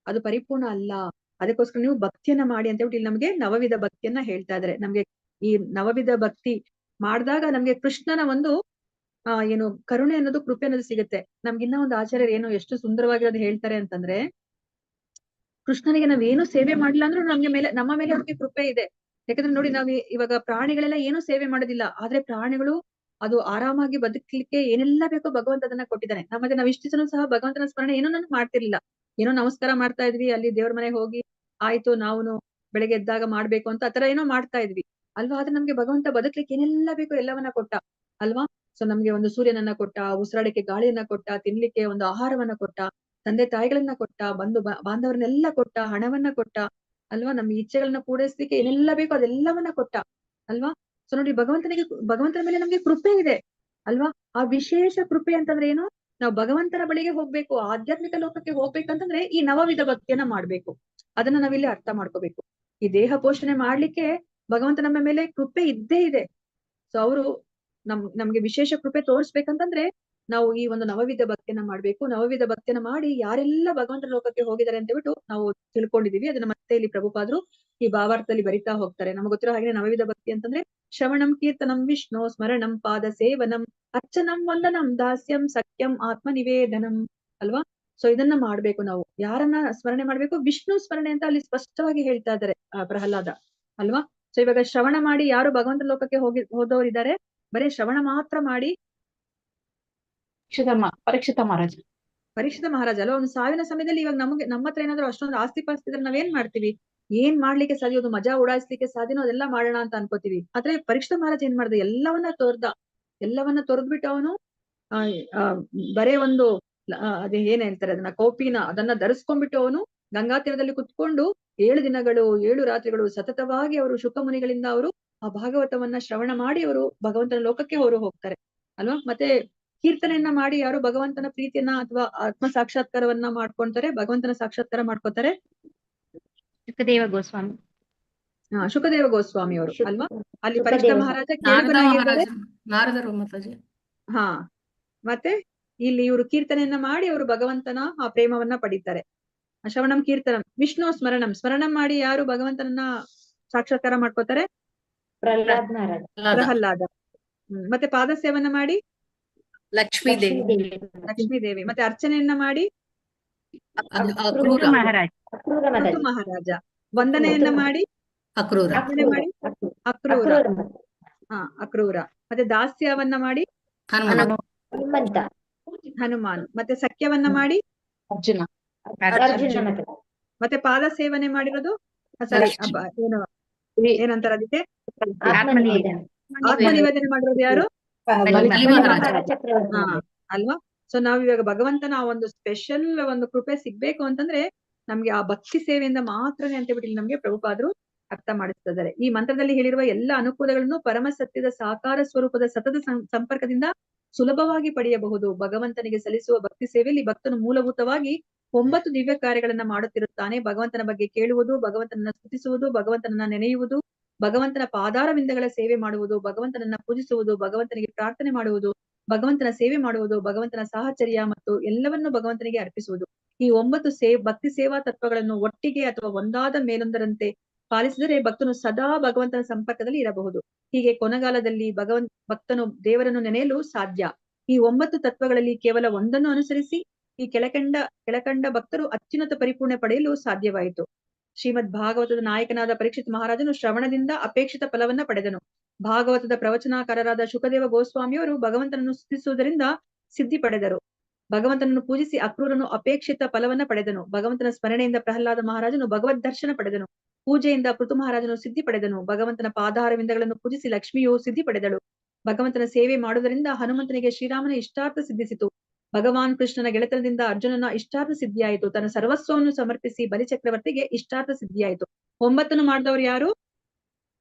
ಅದು ಪರಿಪೂರ್ಣ ಅಲ್ಲ. ಅದಕ್ಕೋಸ್ಕರ ನೀವು ಭಕ್ತಿಯನ್ನ ಮಾಡಿ ಅಂತ ಹೇಳಿ ನಮ್ಗೆ ನವವಿಧ ಭಕ್ತಿಯನ್ನ ಹೇಳ್ತಾ ಇದಾರೆ. ನಮ್ಗೆ ಈ ನವವಿಧ ಭಕ್ತಿ ಮಾಡಿದಾಗ ನಮ್ಗೆ ಕೃಷ್ಣನ ಒಂದು ಏನು ಕರುಣೆ ಅನ್ನೋದು, ಕೃಪೆ ಅನ್ನೋದು ಸಿಗುತ್ತೆ. ನಮ್ಗಿನ್ನ ಒಂದು ಆಚಾರ್ಯರು ಏನು ಎಷ್ಟು ಸುಂದರವಾಗಿರೋದು ಹೇಳ್ತಾರೆ ಅಂತಂದ್ರೆ, ಕೃಷ್ಣನಿಗೆ ನಾವೇನು ಸೇವೆ ಮಾಡಿಲ್ಲ ಅಂದ್ರೂ ನಮ್ಮ ಮೇಲೆ ಅವ್ರಿಗೆ ಕೃಪೆ ಇದೆ. ಯಾಕಂದ್ರೆ ನೋಡಿ, ನಾವ್ ಇವಾಗ ಪ್ರಾಣಿಗಳೆಲ್ಲ ಏನು ಸೇವೆ ಮಾಡೋದಿಲ್ಲ, ಆದ್ರೆ ಪ್ರಾಣಿಗಳು ಅದು ಆರಾಮಾಗಿ ಬದುಕಲಿಕ್ಕೆ ಏನೆಲ್ಲ ಬೇಕೋ ಭಗವಂತ ಅದನ್ನ ಕೊಟ್ಟಿದ್ದಾನೆ. ನಮ್ಮದೇ ನಾವ್ ಇಷ್ಟು ಜನ ಸಹ ಭಗವಂತನ ಸ್ಮರಣೆ ಏನೋ ನಾನು ಮಾಡ್ತಿರ್ಲಿಲ್ಲ, ಏನೋ ನಮಸ್ಕಾರ ಮಾಡ್ತಾ ಇದ್ವಿ, ಅಲ್ಲಿ ದೇವ್ರ ಮನೆಗೆ ಹೋಗಿ ಆಯ್ತು ನಾವು ಬೆಳಗ್ಗೆ ಎದ್ದಾಗ ಮಾಡ್ಬೇಕು ಅಂತ ಆತರ ಏನೋ ಮಾಡ್ತಾ ಇದ್ವಿ ಅಲ್ವಾ. ಆದ್ರೆ ನಮ್ಗೆ ಭಗವಂತ ಬದುಕ್ಲಿಕ್ಕೆ ಏನೆಲ್ಲ ಬೇಕೋ ಎಲ್ಲವನ್ನ ಕೊಟ್ಟ ಅಲ್ವಾ. ಸೊ ನಮ್ಗೆ ಒಂದು ಸೂರ್ಯನನ್ನ ಕೊಟ್ಟ, ಉಸಿರಾಡಕ್ಕೆ ಗಾಳಿಯನ್ನ ಕೊಟ್ಟ, ತಿನ್ಲಿಕ್ಕೆ ಒಂದು ಆಹಾರವನ್ನ ಕೊಟ್ಟ, ತಂದೆ ತಾಯಿಗಳನ್ನ ಕೊಟ್ಟ, ಬಾಂಧವರನ್ನೆಲ್ಲ ಕೊಟ್ಟ, ಹಣವನ್ನ ಕೊಟ್ಟ ಅಲ್ವಾ. ನಮ್ಮ ಇಚ್ಛೆಗಳನ್ನ ಪೂರೈಸ್ಲಿಕ್ಕೆ ಏನೆಲ್ಲ ಬೇಕೋ ಅದೆಲ್ಲವನ್ನ ಕೊಟ್ಟ ಅಲ್ವಾ. ಸೊ ನೋಡಿ, ಭಗವಂತನ ಮೇಲೆ ನಮ್ಗೆ ಕೃಪೆ ಇದೆ ಅಲ್ವಾ. ಆ ವಿಶೇಷ ಕೃಪೆ ಅಂತಂದ್ರೆ ಏನು, ನಾವು ಭಗವಂತನ ಬಳಿಗೆ ಹೋಗ್ಬೇಕು, ಆಧ್ಯಾತ್ಮಿಕ ಲೋಕಕ್ಕೆ ಹೋಗ್ಬೇಕಂತಂದ್ರೆ ಈ ನವವಿಧ ಭಕ್ತಿಯನ್ನ ಮಾಡ್ಬೇಕು. ಅದನ್ನ ನಾವಿಲ್ಲಿ ಅರ್ಥ ಮಾಡ್ಕೋಬೇಕು. ಈ ದೇಹ ಪೋಷಣೆ ಮಾಡ್ಲಿಕ್ಕೆ ಭಗವಂತ ನಮ್ಮ ಮೇಲೆ ಕೃಪೆ ಇದ್ದೇ ಇದೆ. ಸೊ ಅವರು ನಮ್ಗೆ ವಿಶೇಷ ಕೃಪೆ ತೋರಿಸ್ಬೇಕಂತಂದ್ರೆ ನಾವು ಈ ಒಂದು ನವವಿಧ ಭಕ್ತಿಯನ್ನ ಮಾಡ್ಬೇಕು. ನವವಿಧ ಭಕ್ತಿಯನ್ನ ಮಾಡಿ ಯಾರೆಲ್ಲ ಭಗವಂತನ ಲೋಕಕ್ಕೆ ಹೋಗಿದ್ದಾರೆ ಅಂತ ಹೇಳ್ಬಿಟ್ಟು ನಾವು ತಿಳ್ಕೊಂಡಿದೀವಿ. ಅದನ್ನ ಮತ್ತೆ ಇಲ್ಲಿ ಪ್ರಭುಪಾದರು ಈ ಭಾವಾರ್ಥದಲ್ಲಿ ಬರಿತಾ ಹೋಗ್ತಾರೆ. ನಮ್ಗೆ ಗೊತ್ತಿರೋ ಹಾಗೆ ನವವಿಧ ಭಕ್ತಿ ಅಂತಂದ್ರೆ ಶ್ರವಣಂ ಕೀರ್ತನಂ ವಿಷ್ಣು ಸ್ಮರಣಂ ಪಾದ ಸೇವನಂ ಅರ್ಚನಂ ವಂದನಂ ದಾಸ್ಯಂ ಸಖ್ಯಂ ಆತ್ಮ ನಿವೇದನಂ ಅಲ್ವಾ. ಸೊ ಇದನ್ನ ಮಾಡ್ಬೇಕು ನಾವು. ಯಾರನ್ನ ಸ್ಮರಣೆ ಮಾಡ್ಬೇಕು, ವಿಷ್ಣು ಸ್ಮರಣೆ ಅಂತ ಅಲ್ಲಿ ಸ್ಪಷ್ಟವಾಗಿ ಹೇಳ್ತಾ ಇದ್ದಾರೆ ಪ್ರಹ್ಲಾದ ಅಲ್ವಾ. ಸೊ ಇವಾಗ ಶ್ರವಣ ಮಾಡಿ ಯಾರು ಭಗವಂತ ಲೋಕಕ್ಕೆ ಹೋದವರಿದ್ದಾರೆ, ಬರೀ ಶ್ರವಣ ಮಾತ್ರ ಮಾಡಿ. ಪರೀಕ್ಷಿತ ಮಹಾರಾಜ ಅಲ್ವಾ. ಒಂದು ಸಾವಿನ ಸಮಯದಲ್ಲಿ ಇವಾಗ ನಮ್ಮ ಹತ್ರ ಏನಾದ್ರು ಅಷ್ಟೊಂದು ಆಸ್ತಿ ಪಾಸ್ತಿ ಇದ್ರೆ ನಾವೇನ್ ಮಾಡ್ತೀವಿ, ಏನ್ ಮಾಡ್ಲಿಕ್ಕೆ ಸಾಧ್ಯ, ಒಂದು ಮಜಾ ಉಡಾಯಿಸ್ಲಿಕ್ಕೆ ಸಾಧ್ಯನೋ ಅದೆಲ್ಲ ಮಾಡೋಣ ಅಂತ ಅನ್ಕೋತೀವಿ. ಆದ್ರೆ ಪರೀಕ್ಷಿತ ಮಹಾರಾಜ ಏನ್ ಮಾಡ್ದ, ಎಲ್ಲವನ್ನ ತೊರೆದ್ಬಿಟ್ಟು ಅವನು ಬರೇ ಒಂದು ಅದೇ ಏನ್ ಹೇಳ್ತಾರೆ ಅದನ್ನ ಕೌಪಿನ ಅದನ್ನ ಧರಿಸ್ಕೊಂಡ್ಬಿಟ್ಟು ಅವನು ಗಂಗಾ ತೀರದಲ್ಲಿ ಕುತ್ಕೊಂಡು 7 ದಿನಗಳು 7 ರಾತ್ರಿಗಳು ಸತತವಾಗಿ ಅವರು ಶುಕ ಮುನಿಗಳಿಂದ ಅವರು ಆ ಭಾಗವತವನ್ನ ಶ್ರವಣ ಮಾಡಿ ಅವರು ಭಗವಂತನ ಲೋಕಕ್ಕೆ ಅವರು ಹೋಗ್ತಾರೆ ಅಲ್ವಾ. ಮತ್ತೆ ಕೀರ್ತನೆಯನ್ನ ಮಾಡಿ ಯಾರು ಭಗವಂತನ ಪ್ರೀತಿಯನ್ನ ಅಥವಾ ಆತ್ಮ ಸಾಕ್ಷಾತ್ಕಾರವನ್ನ ಮಾಡ್ಕೊಂತಾರೆ, ಭಗವಂತನ ಸಾಕ್ಷಾತ್ಕಾರ ಮಾಡ್ಕೋತಾರೆ, ಶುಕದೇವ ಗೋಸ್ವಾಮಿ ಅವರು ಅಲ್ವಾ. ಅಲ್ಲಿ ಪರೀಕ್ಷಿತ ಮಹಾರಾಜ ಕೇಳುಗನಾಗಿದ್ದಾರೆ. ನಾರದರು ಮಾತಾಜಿ. ಹಾ, ಮತ್ತೆ ಇಲ್ಲಿ ಇವರು ಕೀರ್ತನೆಯನ್ನ ಮಾಡಿ ಅವರು ಭಗವಂತನ ಆ ಪ್ರೇಮವನ್ನ ಪಡೀತಾರೆ. ಶ್ರವಣಂ ಕೀರ್ತನಂ ವಿಷ್ಣು ಸ್ಮರಣಂ ಮಾಡಿ ಯಾರು ಭಗವಂತನನ್ನ ಸಾಕ್ಷಾತ್ಕಾರ ಮಾಡ್ಕೋತಾರೆ, ಪ್ರಹ್ಲಾದ. ಮತ್ತೆ ಪಾದ ಸೇವನ ಮಾಡಿ ಲಕ್ಷ್ಮೀ ದೇವಿ. ಮತ್ತೆ ಅರ್ಚನೆಯನ್ನ ಮಾಡಿ ಮಹಾರಾಜ. ವಂದನೆಯನ್ನ ಮಾಡಿ ಅಕ್ರೂರ. ಅಕ್ರೂರ. ಮತ್ತೆ ದಾಸ್ಯವನ್ನ ಮಾಡಿ ಹನುಮಂತ. ಹನುಮಾನ್. ಮತ್ತೆ ಸಖ್ಯವನ್ನ ಮಾಡಿ ಅರ್ಜುನ. ಅರ್ಜುನ ಮತ್ತೆ ಪಾದ ಸೇವನೆ ಮಾಡಿರೋದು ಸಾರಿ ಏನು ಏನಂತಾರ ಅದಕ್ಕೆ ಆತ್ಮನಿವೇದನೆ. ಆತ್ಮನಿವೇದನೆ ಮಾಡಿರೋದು ಯಾರು? ಬಲಿ ಮಹಾರಾಜ. ಹಾ ಅಲ್ವಾ? ಸೊ ನಾವ್ ಇವಾಗ ಭಗವಂತನ ಆ ಒಂದು ಸ್ಪೆಷಲ್ ಒಂದು ಕೃಪೆ ಸಿಗ್ಬೇಕು ಅಂತಂದ್ರೆ ನಮ್ಗೆ ಆ ಭಕ್ತಿ ಸೇವೆಯಿಂದ ಮಾತ್ರನೇ ಅಂತ ಬಿಟ್ಟು ನಮ್ಗೆ ಪ್ರಭುಪಾದರು ಅರ್ಥ ಮಾಡಿಸ್ತಿದ್ದಾರೆ. ಈ ಮಂತ್ರದಲ್ಲಿ ಹೇಳಿರುವ ಎಲ್ಲ ಅನುಕೂಲಗಳನ್ನು ಪರಮ ಸತ್ಯದ ಸಾಕಾರ ಸ್ವರೂಪದ ಸತತ ಸಂಪರ್ಕದಿಂದ ಸುಲಭವಾಗಿ ಪಡೆಯಬಹುದು. ಭಗವಂತನಿಗೆ ಸಲ್ಲಿಸುವ ಭಕ್ತಿ ಸೇವೆಯಲ್ಲಿ ಭಕ್ತನು ಮೂಲಭೂತವಾಗಿ 9 ದಿವ್ಯ ಕಾರ್ಯಗಳನ್ನ ಮಾಡುತ್ತಿರುತ್ತಾನೆ. ಭಗವಂತನ ಬಗ್ಗೆ ಕೇಳುವುದು, ಭಗವಂತನನ್ನ ಸ್ತುತಿಸುವುದು, ಭಗವಂತನನ್ನ ನೆನೆಯುವುದು, ಭಗವಂತನ ಪಾದಾರವಿಂದಗಳ ಸೇವೆ ಮಾಡುವುದು, ಭಗವಂತನನ್ನ ಪೂಜಿಸುವುದು, ಭಗವಂತನಿಗೆ ಪ್ರಾರ್ಥನೆ ಮಾಡುವುದು, ಭಗವಂತನ ಸೇವೆ ಮಾಡುವುದು, ಭಗವಂತನ ಸಾಹಚರ್ಯ ಮತ್ತು ಎಲ್ಲವನ್ನೂ ಭಗವಂತನಿಗೆ ಅರ್ಪಿಸುವುದು. ಈ 9 ಭಕ್ತಿ ಸೇವಾ ತತ್ವಗಳನ್ನು ಒಟ್ಟಿಗೆ ಅಥವಾ ಒಂದಾದ ಮೇಲೊಂದರಂತೆ ಪಾಲಿಸಿದರೆ ಭಕ್ತನು ಸದಾ ಭಗವಂತನ ಸಂಪರ್ಕದಲ್ಲಿ ಇರಬಹುದು. ಹೀಗೆ ಕೊನೆಗಾಲದಲ್ಲಿ ಭಕ್ತನು ದೇವರನ್ನು ನೆನೆಯಲು ಸಾಧ್ಯ. ಈ 9 ತತ್ವಗಳಲ್ಲಿ ಕೇವಲ ಒಂದನ್ನು ಅನುಸರಿಸಿ ಈ ಕೆಳಕಂಡ ಭಕ್ತರು ಅತ್ಯುನ್ನತ ಪರಿಪೂರ್ಣ ಪಡೆಯಲು ಸಾಧ್ಯವಾಯಿತು. ಶ್ರೀಮದ್ ಭಾಗವತದ ನಾಯಕನಾದ ಪರೀಕ್ಷಿತ್ ಮಹಾರಾಜನು ಶ್ರವಣದಿಂದ ಅಪೇಕ್ಷಿತ ಫಲವನ್ನ ಪಡೆದನು. ಭಾಗವತದ ಪ್ರವಚನಕಾರರಾದ ಶುಕದೇವ ಗೋಸ್ವಾಮಿಯವರು ಭಗವಂತನನ್ನು ಸ್ತುತಿಸುವುದರಿಂದ ಸಿದ್ಧಿ ಪಡೆದರು. ಭಗವಂತನನ್ನು ಪೂಜಿಸಿ ಅಕ್ರೂರನು ಅಪೇಕ್ಷಿತ ಫಲವನ್ನ ಪಡೆದನು. ಭಗವಂತನ ಸ್ಮರಣೆಯಿಂದ ಪ್ರಹ್ಲಾದ ಮಹಾರಾಜನು ಭಗವದ್ ದರ್ಶನ ಪಡೆದನು. ಪೂಜೆಯಿಂದ ಪೃಥು ಮಹಾರಾಜನು ಸಿದ್ಧಿ ಪಡೆದನು. ಭಗವಂತನ ಪಾದಾರವಿಂದಗಳನ್ನು ಪೂಜಿಸಿ ಲಕ್ಷ್ಮಿಯು ಸಿದ್ಧಿ ಪಡೆದಳು. ಭಗವಂತನ ಸೇವೆ ಮಾಡುವುದರಿಂದ ಹನುಮಂತನಿಗೆ ಶ್ರೀರಾಮನ ಇಷ್ಟಾರ್ಥ ಸಿದ್ಧಿಸಿತು. ಭಗವಾನ್ ಕೃಷ್ಣನ ಗೆಳೆತನದಿಂದ ಅರ್ಜುನನ ಇಷ್ಟಾರ್ಥ ಸಿದ್ಧಿಯಾಯಿತು. ತನ್ನ ಸರ್ವಸ್ವವನ್ನು ಸಮರ್ಪಿಸಿ ಬಲಿಚಕ್ರವರ್ತಿಗೆ ಇಷ್ಟಾರ್ಥ ಸಿದ್ಧಿಯಾಯಿತು. 9 ಮಾಡಿದವರು ಯಾರು?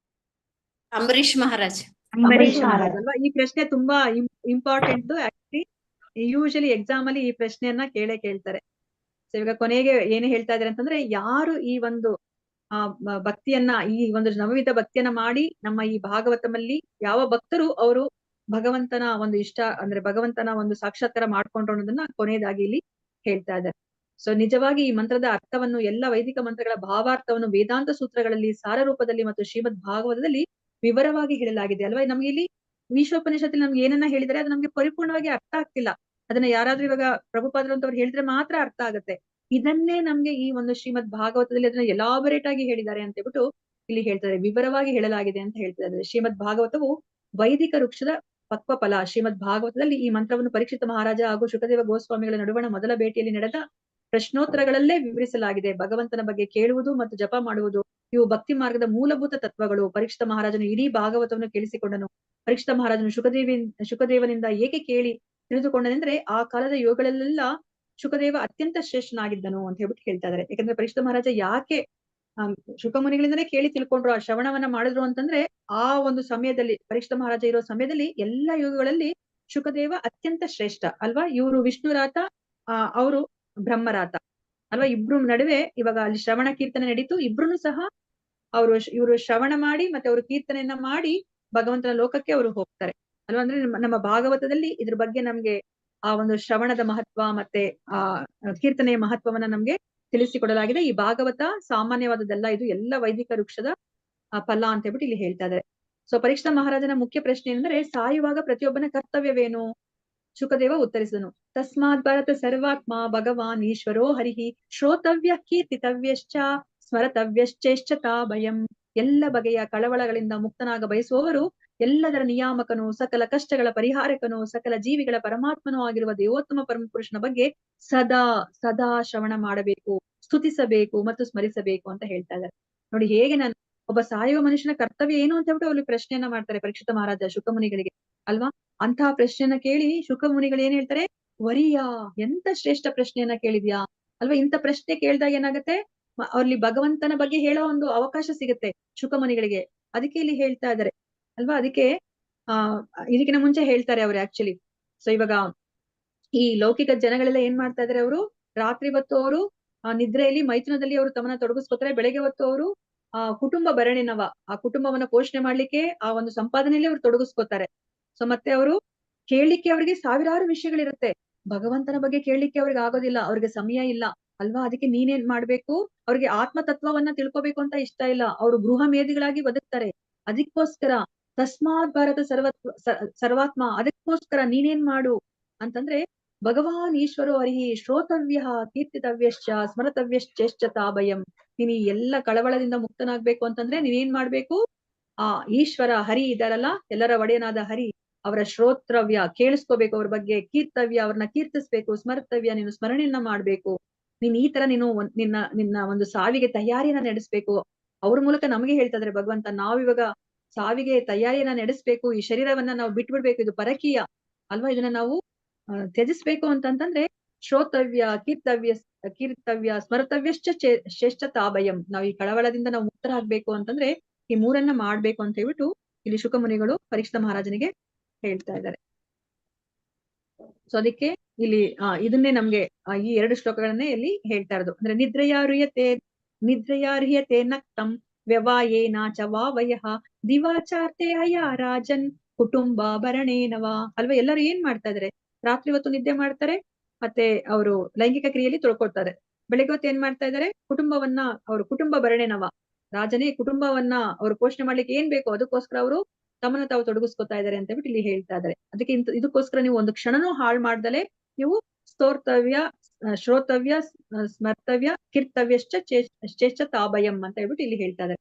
ಅಂಬರೀಷ್ ಮಹಾರಾಜ್. ಅಲ್ವಾ? ಈ ಪ್ರಶ್ನೆ ತುಂಬಾ ಇಂಪಾರ್ಟೆಂಟ್. ಆಕ್ಚುಲಿ ಯೂಶಲಿ ಎಕ್ಸಾಮ್ ಅಲ್ಲಿ ಈ ಪ್ರಶ್ನೆಯನ್ನ ಕೇಳ್ತಾರೆ. ಸೊ ಇವಾಗ ಕೊನೆಗೆ ಏನು ಹೇಳ್ತಾ ಇದಾರೆ ಅಂತಂದ್ರೆ, ಯಾರು ಈ ಒಂದು ಭಕ್ತಿಯನ್ನ ಈ ಒಂದು ನವವಿಧ ಭಕ್ತಿಯನ್ನ ಮಾಡಿ ನಮ್ಮ ಈ ಭಾಗವತಮಲ್ಲಿ ಯಾವ ಭಕ್ತರು ಅವರು ಭಗವಂತನ ಒಂದು ಇಷ್ಟ ಅಂದ್ರೆ ಭಗವಂತನ ಒಂದು ಸಾಕ್ಷಾತ್ಕಾರ ಮಾಡ್ಕೊಂಡ್ರು ಅನ್ನೋದನ್ನ ಕೊನೆಯದಾಗಿ ಇಲ್ಲಿ ಹೇಳ್ತಾ ಇದ್ದಾರೆ. ಸೊ ನಿಜವಾಗಿ ಈ ಮಂತ್ರದ ಅರ್ಥವನ್ನು ಎಲ್ಲ ವೈದಿಕ ಮಂತ್ರಗಳ ಭಾವಾರ್ಥವನ್ನು ವೇದಾಂತ ಸೂತ್ರಗಳಲ್ಲಿ ಸಾರ ರೂಪದಲ್ಲಿ ಮತ್ತು ಶ್ರೀಮದ್ ಭಾಗವತದಲ್ಲಿ ವಿವರವಾಗಿ ಹೇಳಲಾಗಿದೆ ಅಲ್ವಾ? ನಮ್ಗೆ ಇಲ್ಲಿ ಈಶೋಪನಿಷತ್ತಲ್ಲಿ ನಮ್ಗೆ ಏನನ್ನ ಹೇಳಿದರೆ ಅದು ನಮ್ಗೆ ಪರಿಪೂರ್ಣವಾಗಿ ಅರ್ಥ ಆಗ್ತಿಲ್ಲ. ಅದನ್ನ ಯಾರಾದ್ರೂ ಇವಾಗ ಪ್ರಭುಪಾದರು ಅಂತ ಅವ್ರು ಹೇಳಿದ್ರೆ ಮಾತ್ರ ಅರ್ಥ ಆಗುತ್ತೆ. ಇದನ್ನೇ ನಮ್ಗೆ ಈ ಒಂದು ಶ್ರೀಮದ್ ಭಾಗವತದಲ್ಲಿ ಅದನ್ನ ಎಲಾಬರೇಟ್ ಆಗಿ ಹೇಳಿದ್ದಾರೆ ಅಂತ ಹೇಳ್ಬಿಟ್ಟು ಇಲ್ಲಿ ಹೇಳ್ತಾರೆ. ವಿವರವಾಗಿ ಹೇಳಲಾಗಿದೆ ಅಂತ ಹೇಳ್ತಿದ್ದಾರೆ. ಶ್ರೀಮದ್ ಭಾಗವತವು ವೈದಿಕ ವೃಕ್ಷದ ಪಕ್ವ ಫಲ. ಶ್ರೀಮದ್ ಭಾಗವತದಲ್ಲಿ ಈ ಮಂತ್ರವನ್ನು ಪರೀಕ್ಷಿತ ಮಹಾರಾಜ ಹಾಗೂ ಶುಕದೇವ ಗೋಸ್ವಾಮಿಗಳ ನಡುವಣ ಮೊದಲ ಭೇಟಿಯಲ್ಲಿ ನಡೆದ ಪ್ರಶ್ನೋತ್ತರಗಳಲ್ಲೇ ವಿವರಿಸಲಾಗಿದೆ. ಭಗವಂತನ ಬಗ್ಗೆ ಕೇಳುವುದು ಮತ್ತು ಜಪ ಮಾಡುವುದು ಇವು ಭಕ್ತಿ ಮಾರ್ಗದ ಮೂಲಭೂತ ತತ್ವಗಳು. ಪರೀಕ್ಷಿತ ಮಹಾರಾಜನು ಇಡೀ ಭಾಗವತವನ್ನು ಕೇಳಿಸಿಕೊಂಡನು. ಪರೀಕ್ಷಿತ ಮಹಾರಾಜನು ಶುಕದೇವನಿಂದ ಏಕೆ ಕೇಳಿ ತಿಳಿದುಕೊಂಡನೆಂದ್ರೆ ಆ ಕಾಲದ ಯೋಗಗಳಲ್ಲೆಲ್ಲ ಶುಕದೇವ ಅತ್ಯಂತ ಶ್ರೇಷ್ಠನಾಗಿದ್ದನು ಅಂತ ಹೇಳ್ಬಿಟ್ಟು ಹೇಳ್ತಾ ಇದಾರೆ. ಯಾಕಂದ್ರೆ ಪರೀಕ್ಷಿತ ಮಹಾರಾಜ ಯಾಕೆ ಶುಕಮುನಿಗಳಿಂದನೇ ಕೇಳಿ ತಿಳ್ಕೊಂಡ್ರು, ಆ ಶ್ರವಣವನ್ನ ಮಾಡಿದ್ರು ಅಂತಂದ್ರೆ ಆ ಒಂದು ಸಮಯದಲ್ಲಿ ಪರೀಕ್ಷಿತ ಮಹಾರಾಜ ಇರೋ ಸಮಯದಲ್ಲಿ ಎಲ್ಲಾ ಯೋಗಗಳಲ್ಲಿ ಶುಕದೇವ ಅತ್ಯಂತ ಶ್ರೇಷ್ಠ ಅಲ್ವಾ? ಇವರು ವಿಷ್ಣುರಾತ, ಅವರು ಬ್ರಹ್ಮರಾತ ಅಲ್ವಾ? ಇಬ್ರು ನಡುವೆ ಇವಾಗ ಅಲ್ಲಿ ಶ್ರವಣ ಕೀರ್ತನೆ ನಡೀತು. ಇಬ್ರು ಸಹ ಇವರು ಶ್ರವಣ ಮಾಡಿ ಮತ್ತೆ ಅವರು ಕೀರ್ತನೆಯನ್ನ ಮಾಡಿ ಭಗವಂತನ ಲೋಕಕ್ಕೆ ಅವರು ಹೋಗ್ತಾರೆ ಅಲ್ವಾ? ಅಂದ್ರೆ ನಮ್ಮ ಭಾಗವತದಲ್ಲಿ ಇದ್ರ ಬಗ್ಗೆ ನಮ್ಗೆ ಆ ಒಂದು ಶ್ರವಣದ ಮಹತ್ವ ಮತ್ತೆ ಆ ಕೀರ್ತನೆಯ ಮಹತ್ವವನ್ನ ನಮ್ಗೆ ತಿಳಿಸಿಕೊಡಲಾಗಿದೆ. ಈ ಭಾಗವತ ಸಾಮಾನ್ಯವಾದದ್ದಲ್ಲ, ಇದು ಎಲ್ಲ ವೈದಿಕ ವೃಕ್ಷದ ಫಲ ಅಂತ ಹೇಳ್ಬಿಟ್ಟು ಇಲ್ಲಿ ಹೇಳ್ತಾ ಇದ್ದಾರೆ. ಸೊ ಪರೀಕ್ಷಿತ ಮಹಾರಾಜನ ಮುಖ್ಯ ಪ್ರಶ್ನೆ ಎಂದ್ರೆ, ಸಾಯುವಾಗ ಪ್ರತಿಯೊಬ್ಬನ ಕರ್ತವ್ಯವೇನು? ಶುಕದೇವ ಉತ್ತರಿಸಿದನು, ತಸ್ಮಾತ್ ಭಾರತ ಸರ್ವಾತ್ಮ ಭಗವಾನ್ ಈಶ್ವರೋ ಹರಿಹಿ ಶ್ರೋತವ್ಯ ಕೀರ್ತಿತವ್ಯಶ್ಚ ಸ್ಮರತವ್ಯಶ್ಚೇಷ್ಠತಾ ಭಯಂ. ಎಲ್ಲ ಬಗೆಯ ಕಳವಳಗಳಿಂದ ಮುಕ್ತನಾಗ ಬಯಸುವವರು, ಎಲ್ಲದರ ನಿಯಾಮಕನು, ಸಕಲ ಕಷ್ಟಗಳ ಪರಿಹಾರಕನು, ಸಕಲ ಜೀವಿಗಳ ಪರಮಾತ್ಮನೂ ಆಗಿರುವ ದೇವೋತ್ತಮ ಪರಮಪುರುಷನ ಬಗ್ಗೆ ಸದಾ ಸದಾ ಶ್ರವಣ ಮಾಡಬೇಕು, ಸ್ತುತಿಸಬೇಕು ಮತ್ತು ಸ್ಮರಿಸಬೇಕು ಅಂತ ಹೇಳ್ತಾ ಇದ್ದಾರೆ. ನೋಡಿ ಹೇಗೆ ನಾನು ಒಬ್ಬ ಸಾಯುವ ಮನುಷ್ಯನ ಕರ್ತವ್ಯ ಏನು ಅಂತ ಹೇಳ್ಬಿಟ್ಟು ಅವ್ರಿಗೆ ಪ್ರಶ್ನೆಯನ್ನ ಮಾಡ್ತಾರೆ ಪರೀಕ್ಷಿತ ಮಹಾರಾಜ ಶುಕಮುನಿಗಳಿಗೆ ಅಲ್ವಾ? ಅಂತಹ ಪ್ರಶ್ನೆಯನ್ನ ಕೇಳಿ ಶುಕಮುನಿಗಳು ಏನ್ ಹೇಳ್ತಾರೆ, ವರಿಯಾ ಎಂತ ಶ್ರೇಷ್ಠ ಪ್ರಶ್ನೆಯನ್ನ ಕೇಳಿದ್ಯಾ ಅಲ್ವಾ? ಇಂಥ ಪ್ರಶ್ನೆ ಕೇಳಿದಾಗ ಏನಾಗುತ್ತೆ, ಅಲ್ಲಿ ಭಗವಂತನ ಬಗ್ಗೆ ಹೇಳೋ ಒಂದು ಅವಕಾಶ ಸಿಗುತ್ತೆ ಶುಕಮುನಿಗಳಿಗೆ. ಅದಕ್ಕೆ ಇಲ್ಲಿ ಹೇಳ್ತಾ ಇದ್ದಾರೆ ಅಲ್ವಾ? ಅದಕ್ಕೆ ಇದಕ್ಕಿಂತ ಮುಂಚೆ ಹೇಳ್ತಾರೆ ಅವ್ರು ಆಕ್ಚುಲಿ. ಸೊ ಇವಾಗ ಈ ಲೌಕಿಕ ಜನಗಳೆಲ್ಲ ಏನ್ ಮಾಡ್ತಾ ಇದಾರೆ, ಅವರು ರಾತ್ರಿ ಹೊತ್ತು ಅವರು ನಿದ್ರೆಯಲ್ಲಿ ಮೈಥುನದಲ್ಲಿ ಅವರು ತಮ್ಮನ್ನ ತೊಡಗಿಸ್ಕೊತಾರೆ. ಬೆಳಗ್ಗೆ ಹೊತ್ತು ಅವರು ಕುಟುಂಬ ಭರಣಿನವ, ಆ ಕುಟುಂಬವನ್ನ ಪೋಷಣೆ ಮಾಡ್ಲಿಕ್ಕೆ ಆ ಒಂದು ಸಂಪಾದನೆಯಲ್ಲಿ ಅವ್ರು ತೊಡಗಿಸ್ಕೊತಾರೆ. ಸೊ ಮತ್ತೆ ಅವರು ಕೇಳಲಿಕ್ಕೆ ಅವ್ರಿಗೆ ಸಾವಿರಾರು ವಿಷಯಗಳಿರುತ್ತೆ, ಭಗವಂತನ ಬಗ್ಗೆ ಕೇಳಲಿಕ್ಕೆ ಅವ್ರಿಗೆ ಆಗೋದಿಲ್ಲ, ಅವ್ರಿಗೆ ಸಮಯ ಇಲ್ಲ ಅಲ್ವಾ? ಅದಕ್ಕೆ ನೀನೇನ್ ಮಾಡ್ಬೇಕು, ಅವ್ರಿಗೆ ಆತ್ಮ ತತ್ವವನ್ನ ತಿಳ್ಕೊಬೇಕು ಅಂತ ಇಷ್ಟ ಇಲ್ಲ, ಅವರು ಗೃಹ ಮೇಧಿಗಳಾಗಿ ಬದುಕ್ತಾರೆ. ಅದಕ್ಕೋಸ್ಕರ ತಸ್ಮಾತ್ ಭಾರತ ಸರ್ವಾತ್ಮ, ಅದಕ್ಕೋಸ್ಕರ ನೀನೇನ್ ಮಾಡು ಅಂತಂದ್ರೆ, ಭಗವಾನ್ ಈಶ್ವರೋ ಹರಿಹಿ ಶ್ರೋತವ್ಯ ಕೀರ್ತಿತವ್ಯಶ್ಚ ಸ್ಮರತವ್ಯಶ್ಚೇಷ್ಠತಾ ಭಯಂ. ನೀನ್ ಈ ಎಲ್ಲ ಕಳವಳದಿಂದ ಮುಕ್ತನಾಗ್ಬೇಕು ಅಂತಂದ್ರೆ ನೀನೇನ್ ಮಾಡ್ಬೇಕು, ಆ ಈಶ್ವರ ಹರಿ ಇದಾರಲ್ಲ, ಎಲ್ಲರ ಒಡೆಯನಾದ ಹರಿ, ಅವರ ಶ್ರೋತ್ರವ್ಯ ಕೇಳಿಸ್ಕೋಬೇಕು, ಅವ್ರ ಬಗ್ಗೆ ಕೀರ್ತವ್ಯ, ಅವ್ರನ್ನ ಕೀರ್ತಿಸ್ಬೇಕು, ಸ್ಮರ್ತವ್ಯ ನೀನು ಸ್ಮರಣೆಯನ್ನ ಮಾಡ್ಬೇಕು, ನೀನ್ ಈ ತರ ನೀನು ನಿನ್ನ ನಿನ್ನ ಒಂದು ಸಾವಿಗೆ ತಯಾರಿಯನ್ನ ನಡೆಸ್ಬೇಕು. ಅವ್ರ ಮೂಲಕ ನಮಗೆ ಹೇಳ್ತಾ ಇದಾರೆ ಭಗವಂತ, ನಾವಿವಾಗ ಸಾವಿಗೆ ತಯಾರಿಯನ್ನ ನಡೆಸ್ಬೇಕು, ಈ ಶರೀರವನ್ನ ನಾವು ಬಿಟ್ಬಿಡ್ಬೇಕು, ಇದು ಪರಕೀಯ ಅಲ್ವಾ, ಇದನ್ನ ನಾವು ತ್ಯಜಿಸ್ಬೇಕು ಅಂತಂತಂದ್ರೆ ಶ್ರೋತವ್ಯ, ಕೀರ್ತವ್ಯ ಸ್ಮರ್ತವ್ಯಶ್ಚ ಶ್ರೇಷ್ಠತಾಭಯಂ. ನಾವು ಈ ಕಳವಳದಿಂದ ನಾವು ಮುಕ್ತರಾಗ್ಬೇಕು ಅಂತಂದ್ರೆ ಈ ಮೂರನ್ನ ಮಾಡ್ಬೇಕು ಅಂತ ಹೇಳ್ಬಿಟ್ಟು ಇಲ್ಲಿ ಶುಕಮುನಿಗಳು ಪರೀಕ್ಷಿತ ಮಹಾರಾಜನಿಗೆ ಹೇಳ್ತಾ ಇದ್ದಾರೆ. ಸೊ ಅದಕ್ಕೆ ಇಲ್ಲಿ ಇದನ್ನೇ ನಮ್ಗೆ ಈ 2 ಶ್ಲೋಕಗಳನ್ನೇ ಇಲ್ಲಿ ಹೇಳ್ತಾ ಇರೋದು. ಅಂದ್ರೆ ನಿದ್ರಯಾರ್ಹ್ಯತೆ ನಕ್ತಂ ವ್ಯವಾಯೇನ ಚ ವಾವಯಃ ದಿವಾಚಾರ್ತೆ ಹಯ ರಾಜನ್ ಕುಟುಂಬ ಭರಣೇನವ ಅಲ್ವಾ. ಎಲ್ಲರೂ ಏನ್ ಮಾಡ್ತಾ ಇದಾರೆ, ರಾತ್ರಿ ಹೊತ್ತು ನಿದ್ದೆ ಮಾಡ್ತಾರೆ, ಮತ್ತೆ ಅವರು ಲೈಂಗಿಕ ಕ್ರಿಯೆಯಲ್ಲಿ ತೊಳ್ಕೊಳ್ತಾರೆ. ಬೆಳಿಗ್ಗೆ ಹೊತ್ತು ಏನ್ ಮಾಡ್ತಾ ಇದಾರೆ, ಕುಟುಂಬವನ್ನ ಅವರು ಕುಟುಂಬ ಭರಣೇನವ, ರಾಜನೇ ಕುಟುಂಬವನ್ನ ಅವರು ಪೋಷಣೆ ಮಾಡ್ಲಿಕ್ಕೆ ಏನ್ ಬೇಕೋ ಅದಕ್ಕೋಸ್ಕರ ಅವರು ತಮ್ಮನ್ನ ತಾವು ತೊಡಗಿಸ್ಕೊತಾ ಇದಾರೆ ಅಂತ ಹೇಳ್ಬಿಟ್ಟು ಇಲ್ಲಿ ಹೇಳ್ತಾ ಇದಾರೆ. ಅದಕ್ಕೆ ಇದಕ್ಕೋಸ್ಕರ ನೀವು ಒಂದು ಕ್ಷಣನೂ ಹಾಳು ಮಾಡ್ದಲೆ ನೀವು ಸ್ತೋರ್ತವ್ಯ, ಶ್ರೋತವ್ಯ, ಸ್ಮರ್ತವ್ಯ, ಕೀರ್ತವ್ಯಶ್ಚ ಶ್ರೇಷ್ಠತಾಭಯಂ ಅಂತ ಹೇಳ್ಬಿಟ್ಟು ಇಲ್ಲಿ ಹೇಳ್ತಾ ಇದಾರೆ.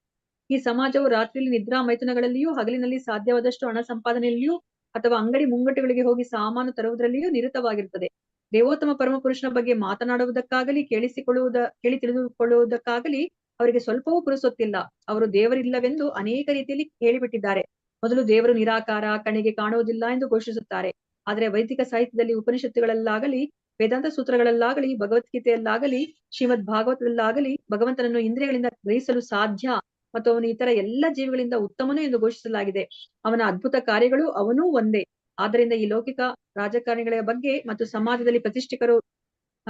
ಈ ಸಮಾಜವು ರಾತ್ರಿಯಲ್ಲಿ ನಿದ್ರಾ ಮೈಥುನಗಳಲ್ಲಿಯೂ ಹಗಲಿನಲ್ಲಿ ಸಾಧ್ಯವಾದಷ್ಟು ಹಣ ಸಂಪಾದನೆಯಲ್ಲಿಯೂ ಅಥವಾ ಅಂಗಡಿ ಮುಂಗಟ್ಟುಗಳಿಗೆ ಹೋಗಿ ಸಾಮಾನು ತರುವುದರಲ್ಲಿಯೂ ನಿರತವಾಗಿರುತ್ತದೆ. ದೇವೋತ್ತಮ ಪರಮಪುರುಷನ ಬಗ್ಗೆ ಮಾತನಾಡುವುದಕ್ಕಾಗಲಿ ಕೇಳಿ ತಿಳಿದುಕೊಳ್ಳುವುದಕ್ಕಾಗಲಿ ಅವರಿಗೆ ಸ್ವಲ್ಪವೂ ಪುರುಸೊತ್ತಿಲ್ಲ. ಅವರು ದೇವರಿಲ್ಲವೆಂದು ಅನೇಕ ರೀತಿಯಲ್ಲಿ ಹೇಳಿಬಿಟ್ಟಿದ್ದಾರೆ. ಮೊದಲು ದೇವರು ನಿರಾಕಾರ, ಕಣ್ಣಿಗೆ ಕಾಣುವುದಿಲ್ಲ ಎಂದು ಘೋಷಿಸುತ್ತಾರೆ. ಆದರೆ ವೈದಿಕ ಸಾಹಿತ್ಯದಲ್ಲಿ, ಉಪನಿಷತ್ತುಗಳಲ್ಲಾಗಲಿ, ವೇದಾಂತ ಸೂತ್ರಗಳಲ್ಲಾಗಲಿ, ಭಗವದ್ಗೀತೆಯಲ್ಲಾಗಲಿ, ಶ್ರೀಮದ್ ಭಾಗವತದಲ್ಲಾಗಲಿ ಭಗವಂತನನ್ನು ಇಂದ್ರಿಯಗಳಿಂದ ಗ್ರಹಿಸಲು ಸಾಧ್ಯ ಮತ್ತು ಅವನು ಇತರ ಎಲ್ಲ ಜೀವಿಗಳಿಂದ ಉತ್ತಮನು ಎಂದು ಘೋಷಿಸಲಾಗಿದೆ. ಅವನ ಅದ್ಭುತ ಕಾರ್ಯಗಳು ಅವನೂ ಒಂದೇ. ಆದ್ದರಿಂದ ಈ ಲೌಕಿಕ ರಾಜಕಾರಣಿಗಳ ಬಗ್ಗೆ ಮತ್ತು ಸಮಾಜದಲ್ಲಿ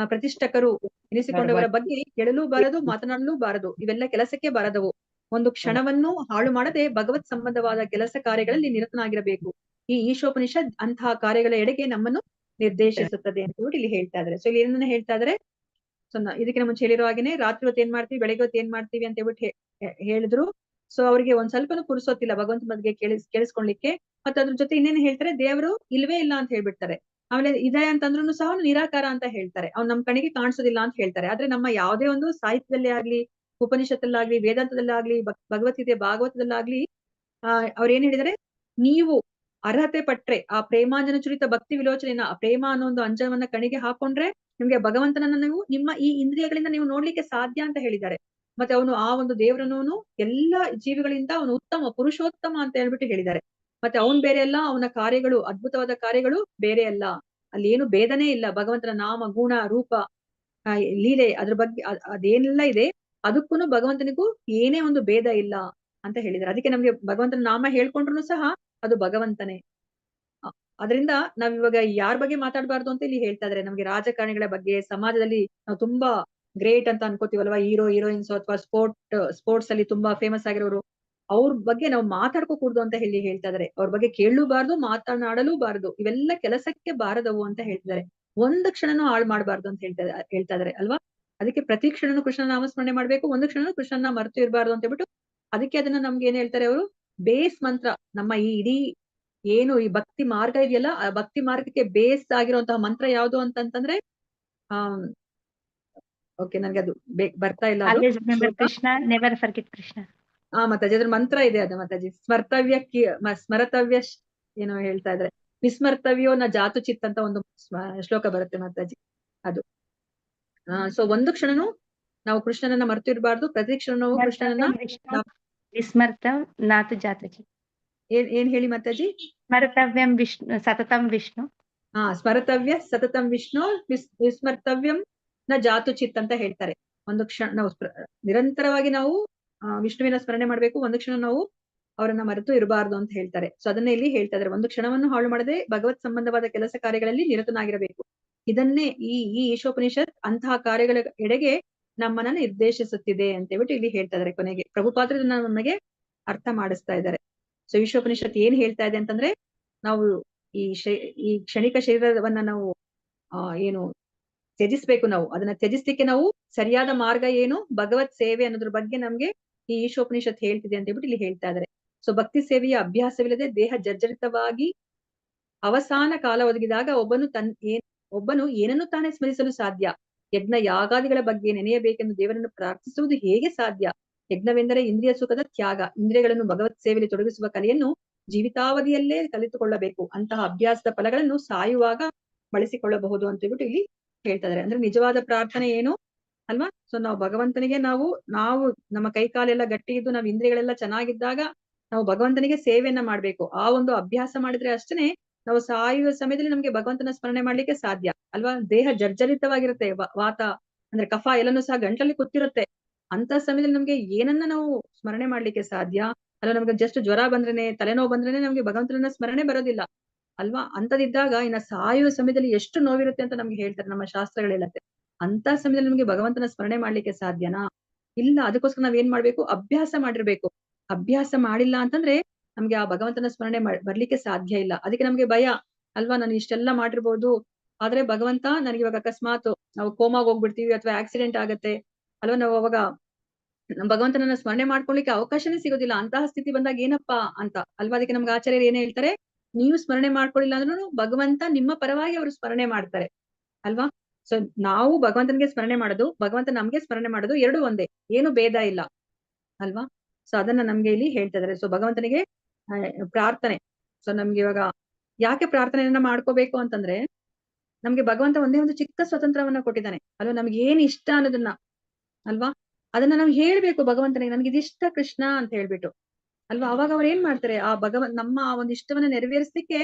ಪ್ರತಿಷ್ಠಕರು ಎನಿಸಿಕೊಂಡವರ ಬಗ್ಗೆ ಕೇಳಲೂ ಬಾರದು, ಮಾತನಾಡಲೂ ಬಾರದು. ಇವೆಲ್ಲ ಕೆಲಸಕ್ಕೆ ಬಾರದವು. ಒಂದು ಕ್ಷಣವನ್ನು ಹಾಳು ಮಾಡದೆ ಭಗವತ್ ಸಂಬಂಧವಾದ ಕೆಲಸ ಕಾರ್ಯಗಳಲ್ಲಿ ನಿರತನಾಗಿರಬೇಕು. ಈ ಈಶೋಪನಿಷತ್ ಅಂತಹ ಕಾರ್ಯಗಳ ಎಡೆಗೆ ನಮ್ಮನ್ನು ನಿರ್ದೇಶಿಸುತ್ತದೆ ಅಂತ ಹೇಳಿ ಇಲ್ಲಿ ಹೇಳ್ತಾ ಇದಾರೆ. ಸೊ ಇಲ್ಲಿ ಏನನ್ನ ಹೇಳ್ತಾ ಇದಾರೆ, ಸೊ ಇದಕ್ಕಿಂತ ಮುಂಚೆ ಹೇಳಿರೋ ಹಾಗೇನೆ ರಾತ್ರಿ ಹೊತ್ತು ಏನ್ ಮಾಡ್ತೀವಿ, ಬೆಳಗ್ಗೆ ಹೊತ್ತು ಏನ್ ಮಾಡ್ತೀವಿ ಅಂತ ಹೇಳ್ಬಿಟ್ಟು ಹೇಳಿದ್ರು. ಸೊ ಅವ್ರಿಗೆ ಒಂದ್ ಸ್ವಲ್ಪನೂ ಪುರುಸೊತ್ತಿಲ್ಲ ಭಗವಂತ ಬಗ್ಗೆ ಕೇಳಿಸ್ಕೊಳ್ಲಿಕ್ಕೆ. ಮತ್ತೆ ಅದ್ರ ಜೊತೆ ಇನ್ನೇನು ಹೇಳ್ತಾರೆ, ದೇವರು ಇಲ್ವೇ ಇಲ್ಲ ಅಂತ ಹೇಳ್ಬಿಡ್ತಾರೆ. ಆಮೇಲೆ ಇದೆ ಅಂತಂದ್ರೂ ಸಹ ನಿರಾಕಾರ ಅಂತ ಹೇಳ್ತಾರೆ, ಅವ್ನು ನಮ್ ಕಣಿಗೆ ಕಾಣಿಸೋದಿಲ್ಲ ಅಂತ ಹೇಳ್ತಾರೆ. ಆದ್ರೆ ನಮ್ಮ ಯಾವುದೇ ಒಂದು ಸಾಹಿತ್ಯದಲ್ಲಿ ಆಗ್ಲಿ, ಉಪನಿಷತ್ತಲ್ಲಾಗ್ಲಿ, ವೇದಾಂತದಲ್ಲಾಗ್ಲಿ, ಭಗವದ್ಗೀತೆ ಭಾಗವತದಲ್ಲಾಗ್ಲಿ ಅವ್ರು ಏನ್ ಹೇಳಿದಾರೆ, ನೀವು ಅರ್ಹತೆ ಪಟ್ರೆ ಆ ಪ್ರೇಮಾಂಜನ ಚುರಿತ ಭಕ್ತಿ ವಿಲೋಚನೆಯನ್ನ, ಆ ಪ್ರೇಮ ಅನ್ನೋ ಒಂದು ಅಂಜನವನ್ನ ಕಣಿಗೆ ಹಾಕೊಂಡ್ರೆ ನಿಮ್ಗೆ ಭಗವಂತನನ್ನ ನೀವು ನಿಮ್ಮ ಈ ಇಂದ್ರಿಯಗಳಿಂದ ನೀವು ನೋಡ್ಲಿಕ್ಕೆ ಸಾಧ್ಯ ಅಂತ ಹೇಳಿದ್ದಾರೆ. ಮತ್ತೆ ಅವನು ಆ ಒಂದು ದೇವರನ್ನು ಎಲ್ಲಾ ಜೀವಿಗಳಿಂದ ಅವನು ಉತ್ತಮ ಪುರುಷೋತ್ತಮ ಅಂತ ಹೇಳ್ಬಿಟ್ಟು ಹೇಳಿದ್ದಾರೆ. ಮತ್ತೆ ಅವನ್ ಬೇರೆ ಅಲ್ಲ, ಅವನ ಕಾರ್ಯಗಳು ಅದ್ಭುತವಾದ ಕಾರ್ಯಗಳು ಬೇರೆ ಅಲ್ಲ, ಅಲ್ಲಿ ಏನು ಭೇದನೇ ಇಲ್ಲ. ಭಗವಂತನ ನಾಮ, ಗುಣ, ರೂಪ, ಲೀಲೆ ಅದ್ರ ಬಗ್ಗೆ ಅದೇನೆಲ್ಲ ಇದೆ ಅದಕ್ಕೂ ಭಗವಂತನಿಗೂ ಏನೇ ಒಂದು ಭೇದ ಇಲ್ಲ ಅಂತ ಹೇಳಿದ್ದಾರೆ. ಅದಕ್ಕೆ ನಮ್ಗೆ ಭಗವಂತನ ನಾಮ ಹೇಳ್ಕೊಂಡ್ರು ಸಹ ಅದು ಭಗವಂತನೇ. ಅದರಿಂದ ನಾವ್ ಇವಾಗ ಯಾರ ಬಗ್ಗೆ ಮಾತಾಡ್ಬಾರ್ದು ಅಂತ ಇಲ್ಲಿ ಹೇಳ್ತಾ ಇದಾರೆ. ನಮ್ಗೆ ರಾಜಕಾರಣಿಗಳ ಬಗ್ಗೆ, ಸಮಾಜದಲ್ಲಿ ನಾವು ತುಂಬಾ ಗ್ರೇಟ್ ಅಂತ ಅನ್ಕೋತೀವಲ್ವಾ, ಹೀರೋಯಿನ್ಸ್ ಅಥವಾ ಸ್ಪೋರ್ಟ್ಸ್ ಅಲ್ಲಿ ತುಂಬಾ ಫೇಮಸ್ ಆಗಿರೋರು, ಅವ್ರ ಬಗ್ಗೆ ನಾವು ಮಾತಾಡ್ಕೋಕೂಡ್ದು ಅಂತ ಹೇಳಿ ಹೇಳ್ತಾ ಇದಾರೆ. ಅವ್ರ ಬಗ್ಗೆ ಕೇಳಲೂಬಾರ್ದು, ಮಾತನಾಡಲೂಬಾರ್ದು, ಇವೆಲ್ಲ ಕೆಲಸಕ್ಕೆ ಬಾರದವು ಅಂತ ಹೇಳ್ತಿದ್ದಾರೆ. ಒಂದು ಕ್ಷಣನೂ ಹಾಳು ಮಾಡಬಾರ್ದು ಅಂತ ಹೇಳ್ತಾ ಇದಾರೆ ಅಲ್ವಾ. ಅದಕ್ಕೆ ಪ್ರತಿ ಕ್ಷಣನೂ ಕೃಷ್ಣನ ನಾಮಸ್ಮರಣೆ ಮಾಡ್ಬೇಕು, ಒಂದು ಕ್ಷಣನೂ ಕೃಷ್ಣನ ಮರೆತು ಇರಬಾರ್ದು ಅಂತ ಹೇಳ್ಬಿಟ್ಟು ಅದಕ್ಕೆ ಅದನ್ನ ನಮ್ಗೆ ಏನ್ ಹೇಳ್ತಾರೆ ಅವರು, ಬೇಸ್ ಮಂತ್ರ. ನಮ್ಮ ಈ ಇಡೀ ಏನು ಈ ಭಕ್ತಿ ಮಾರ್ಗ ಇದೆಯಲ್ಲ, ಆ ಭಕ್ತಿ ಮಾರ್ಗಕ್ಕೆ ಬೇಸ್ ಆಗಿರುವಂತಹ ಮಂತ್ರ ಯಾವುದು ಅಂತಂತಂದ್ರೆ ಓಕೆ ನನ್ಗೆ ಅದು ಬರ್ತಾ ಇಲ್ಲ ಕೃಷ್ಣ, ನೆವರ್ ಫರ್ಗೆಟ್ ಕೃಷ್ಣ. ಮಾತಾಜಿ ಅದ್ರ ಮಂತ್ರ ಇದೆ ಅದು ಮಾತಾಜಿ. ಸ್ಮರತವ್ಯ ಏನೋ ಹೇಳ್ತಾ ಇದ್ರೆ, ವಿಸ್ಮರ್ತವ್ಯೋ ನ ಜಾತು ಚಿತ್ ಅಂತ ಒಂದು ಶ್ಲೋಕ ಬರುತ್ತೆ ಮಾತಾಜಿ, ಅದು. ಸೊ ಒಂದು ಕ್ಷಣನು ನಾವು ಕೃಷ್ಣನನ್ನ ಮರೆತು ಇರಬಾರ್ದು, ಪ್ರತಿ ಕ್ಷಣ ನಾವು ಕೃಷ್ಣನನ್ನ ವಿಸ್ಮರ್ತಂ ನಾತು ಜಾತಜಿ. ಏನ್ ಹೇಳಿ ಮಾತಾಜಿ? ಸ್ಮರ್ತವ್ಯಂ ವಿಷ್ಣು ಸತತಂ ವಿಷ್ಣು. ಸ್ಮರತವ್ಯ ಸತತಂ ವಿಷ್ಣು ವಿಸ್ಮರ್ತವ್ಯಂ ನ ಜಾತು ಚಿತ್ ಅಂತ ಹೇಳ್ತಾರೆ. ಒಂದು ಕ್ಷಣ ನಾವು ನಿರಂತರವಾಗಿ ನಾವು ವಿಷ್ಣುವಿನ ಸ್ಮರಣೆ ಮಾಡ್ಬೇಕು, ಒಂದು ಕ್ಷಣ ನಾವು ಅವರನ್ನ ಮರೆತು ಇರಬಾರ್ದು ಅಂತ ಹೇಳ್ತಾರೆ. ಸೊ ಅದನ್ನೇ ಇಲ್ಲಿ ಹೇಳ್ತಾ ಇದ್ದಾರೆ, ಒಂದು ಕ್ಷಣವನ್ನು ಹಾಳು ಮಾಡದೆ ಭಗವತ್ ಸಂಬಂಧವಾದ ಕೆಲಸ ಕಾರ್ಯಗಳಲ್ಲಿ ನಿರತನಾಗಿರಬೇಕು. ಇದನ್ನೇ ಈ ಈಶೋಪನಿಷತ್ ಅಂತಹ ಕಾರ್ಯಗಳ ಎಡೆಗೆ ನಮ್ಮನ್ನ ನಿರ್ದೇಶಿಸುತ್ತಿದೆ ಅಂತ ಹೇಳ್ಬಿಟ್ಟು ಇಲ್ಲಿ ಹೇಳ್ತಾ ಇದಾರೆ. ಕೊನೆಗೆ ಪ್ರಭುಪಾದರನ್ನ ನಮಗೆ ಅರ್ಥ ಮಾಡಿಸ್ತಾ ಇದ್ದಾರೆ. ಸೊ ಈಶೋಪನಿಷತ್ ಏನ್ ಹೇಳ್ತಾ ಇದೆ ಅಂತಂದ್ರೆ, ನಾವು ಈ ಕ್ಷಣಿಕ ಶರೀರವನ್ನ ನಾವು ಏನು ತ್ಯಜಿಸ್ಬೇಕು, ನಾವು ಅದನ್ನ ತ್ಯಜಿಸ್ಲಿಕ್ಕೆ ನಾವು ಸರಿಯಾದ ಮಾರ್ಗ ಏನು, ಭಗವತ್ ಸೇವೆ ಅನ್ನೋದ್ರ ಬಗ್ಗೆ ನಮ್ಗೆ ಈ ಈಶೋಪನಿಷತ್ ಹೇಳ್ತಿದೆ ಅಂತ ಹೇಳ್ಬಿಟ್ಟು ಇಲ್ಲಿ ಹೇಳ್ತಾ ಇದಾರೆ. ಸೊ ಭಕ್ತಿ ಸೇವೆಯ ಅಭ್ಯಾಸವಿಲ್ಲದೆ ದೇಹ ಜರ್ಜರಿತವಾಗಿ ಅವಸಾನ ಕಾಲ ಒದಗಿದಾಗ ಒಬ್ಬನು ಏನನ್ನು ತಾನೇ ಸ್ಮರಿಸಲು ಸಾಧ್ಯ? ಯಜ್ಞ ಯಾಗಾದಿಗಳ ಬಗ್ಗೆ ನೆನೆಯಬೇಕೆಂದು ದೇವರನ್ನು ಪ್ರಾರ್ಥಿಸುವುದು ಹೇಗೆ ಸಾಧ್ಯ? ಯಜ್ಞವೆಂದರೆ ಇಂದ್ರಿಯ ಸುಖದ ತ್ಯಾಗ. ಇಂದ್ರಿಯಗಳನ್ನು ಭಗವತ್ ಸೇವೆಯಲ್ಲಿ ತೊಡಗಿಸುವ ಕಲೆಯನ್ನು ಜೀವಿತಾವಧಿಯಲ್ಲೇ ಕಲಿತುಕೊಳ್ಳಬೇಕು. ಅಂತಹ ಅಭ್ಯಾಸದ ಫಲಗಳನ್ನು ಸಾಯುವಾಗ ಬಳಸಿಕೊಳ್ಳಬಹುದು ಅಂತ ಹೇಳ್ಬಿಟ್ಟು ಇಲ್ಲಿ ಹೇಳ್ತಾ ಇದಾರೆ. ಅಂದ್ರೆ ನಿಜವಾದ ಪ್ರಾರ್ಥನೆ ಏನು ಅಲ್ವಾ? ಸೊ ನಾವು ಭಗವಂತನಿಗೆ ನಾವು ನಮ್ಮ ಕೈ ಕಾಲೆಲ್ಲ ಗಟ್ಟಿ ಇದ್ದು ನಾವು ಇಂದ್ರಿಯಗಳೆಲ್ಲ ಚೆನ್ನಾಗಿದ್ದಾಗ ನಾವು ಭಗವಂತನಿಗೆ ಸೇವೆಯನ್ನ ಮಾಡ್ಬೇಕು. ಆ ಒಂದು ಅಭ್ಯಾಸ ಮಾಡಿದ್ರೆ ಅಷ್ಟೇ ನಾವು ಸಾಯುವ ಸಮಯದಲ್ಲಿ ನಮ್ಗೆ ಭಗವಂತನ ಸ್ಮರಣೆ ಮಾಡ್ಲಿಕ್ಕೆ ಸಾಧ್ಯ ಅಲ್ವಾ? ದೇಹ ಜರ್ಜರಿತವಾಗಿರುತ್ತೆ, ವಾತ ಅಂದ್ರೆ ಕಫ ಎಲ್ಲನೂ ಸಹ ಗಂಟಲಲ್ಲಿ ಕೂತಿರುತ್ತೆ. ಅಂತ ಸಮಯದಲ್ಲಿ ನಮ್ಗೆ ಏನನ್ನ ನಾವು ಸ್ಮರಣೆ ಮಾಡ್ಲಿಕ್ಕೆ ಸಾಧ್ಯ ಅಲ್ಲ? ನಮ್ಗೆ ಜಸ್ಟ್ ಜ್ವರ ಬಂದ್ರೇನೆ, ತಲೆನೋವು ಬಂದ್ರೇನೆ ನಮ್ಗೆ ಭಗವಂತನ ಸ್ಮರಣೆ ಬರೋದಿಲ್ಲ ಅಲ್ವಾ? ಅಂತದಿದ್ದಾಗ ಇನ್ನ ಸಾಯುವ ಸಮಯದಲ್ಲಿ ಎಷ್ಟು ನೋವಿರುತ್ತೆ ಅಂತ ನಮ್ಗೆ ಹೇಳ್ತಾರೆ, ನಮ್ಮ ಶಾಸ್ತ್ರಗಳು ಹೇಳುತ್ತೆ. ಅಂತ ಸಮಯದಲ್ಲಿ ನಮ್ಗೆ ಭಗವಂತನ ಸ್ಮರಣೆ ಮಾಡ್ಲಿಕ್ಕೆ ಸಾಧ್ಯನಾ? ಇಲ್ಲ. ಅದಕ್ಕೋಸ್ಕರ ನಾವ್ ಏನ್ ಮಾಡ್ಬೇಕು? ಅಭ್ಯಾಸ ಮಾಡಿರ್ಬೇಕು. ಅಭ್ಯಾಸ ಮಾಡಿಲ್ಲ ಅಂತಂದ್ರೆ ನಮ್ಗೆ ಆ ಭಗವಂತನ ಸ್ಮರಣೆ ಬರ್ಲಿಕ್ಕೆ ಸಾಧ್ಯ ಇಲ್ಲ. ಅದಕ್ಕೆ ನಮ್ಗೆ ಭಯ ಅಲ್ವಾ? ನಾನು ಇಷ್ಟೆಲ್ಲ ಮಾಡಿರ್ಬೋದು, ಆದ್ರೆ ಭಗವಂತ ನನಗೆ ಇವಾಗ ಅಕಸ್ಮಾತ್ ನಾವು ಕೋಮಾಗ ಹೋಗ್ಬಿಡ್ತೀವಿ ಅಥವಾ ಆಕ್ಸಿಡೆಂಟ್ ಆಗತ್ತೆ ಅಲ್ವಾ? ನಾವು ಅವಾಗ ಭಗವಂತನನ್ನ ಸ್ಮರಣೆ ಮಾಡ್ಕೊಳ್ಳಿಕ್ಕೆ ಅವಕಾಶನೇ ಸಿಗೋದಿಲ್ಲ. ಅಂತಹ ಸ್ಥಿತಿ ಬಂದಾಗ ಏನಪ್ಪಾ ಅಂತ ಅಲ್ವಾ? ಅದಕ್ಕೆ ನಮ್ಗೆ ಆಚಾರ್ಯರು ಏನ್ ಹೇಳ್ತಾರೆ? ನೀವು ಸ್ಮರಣೆ ಮಾಡ್ಕೊಳ್ಳಿಲ್ಲ ಅಂದ್ರೂ ಭಗವಂತ ನಿಮ್ಮ ಪರವಾಗಿ ಅವರು ಸ್ಮರಣೆ ಮಾಡ್ತಾರೆ ಅಲ್ವಾ? ಸೊ ನಾವು ಭಗವಂತನಿಗೆ ಸ್ಮರಣೆ ಮಾಡೋದು, ಭಗವಂತ ನಮ್ಗೆ ಸ್ಮರಣೆ ಮಾಡೋದು ಎರಡು ಒಂದೇ, ಏನು ಭೇದ ಇಲ್ಲ ಅಲ್ವಾ? ಸೊ ಅದನ್ನ ನಮ್ಗೆ ಇಲ್ಲಿ ಹೇಳ್ತಾ ಇದಾರೆ. ಸೊ ಭಗವಂತನಿಗೆ ಪ್ರಾರ್ಥನೆ. ಸೊ ನಮ್ಗೆ ಇವಾಗ ಯಾಕೆ ಪ್ರಾರ್ಥನೆಯನ್ನ ಮಾಡ್ಕೋಬೇಕು ಅಂತಂದ್ರೆ ನಮ್ಗೆ ಭಗವಂತ ಒಂದೇ ಒಂದು ಚಿಕ್ಕ ಸ್ವತಂತ್ರವನ್ನ ಕೊಟ್ಟಿದ್ದಾನೆ ಅಲ್ವಾ? ನಮ್ಗೆ ಏನ್ ಇಷ್ಟ ಅನ್ನೋದನ್ನ ಅಲ್ವಾ ಅದನ್ನ ನಾವು ಹೇಳ್ಬೇಕು ಭಗವಂತನಿಗೆ, ನನ್ಗೆ ಇದಿಷ್ಟ ಕೃಷ್ಣ ಅಂತ ಹೇಳ್ಬಿಟ್ಟು ಅಲ್ವಾ? ಅವಾಗ ಅವ್ರು ಏನ್ ಮಾಡ್ತಾರೆ? ಆ ನಮ್ಮ ಆ ಒಂದು ಇಷ್ಟವನ್ನ ನೆರವೇರಿಸಲಿಕ್ಕೆ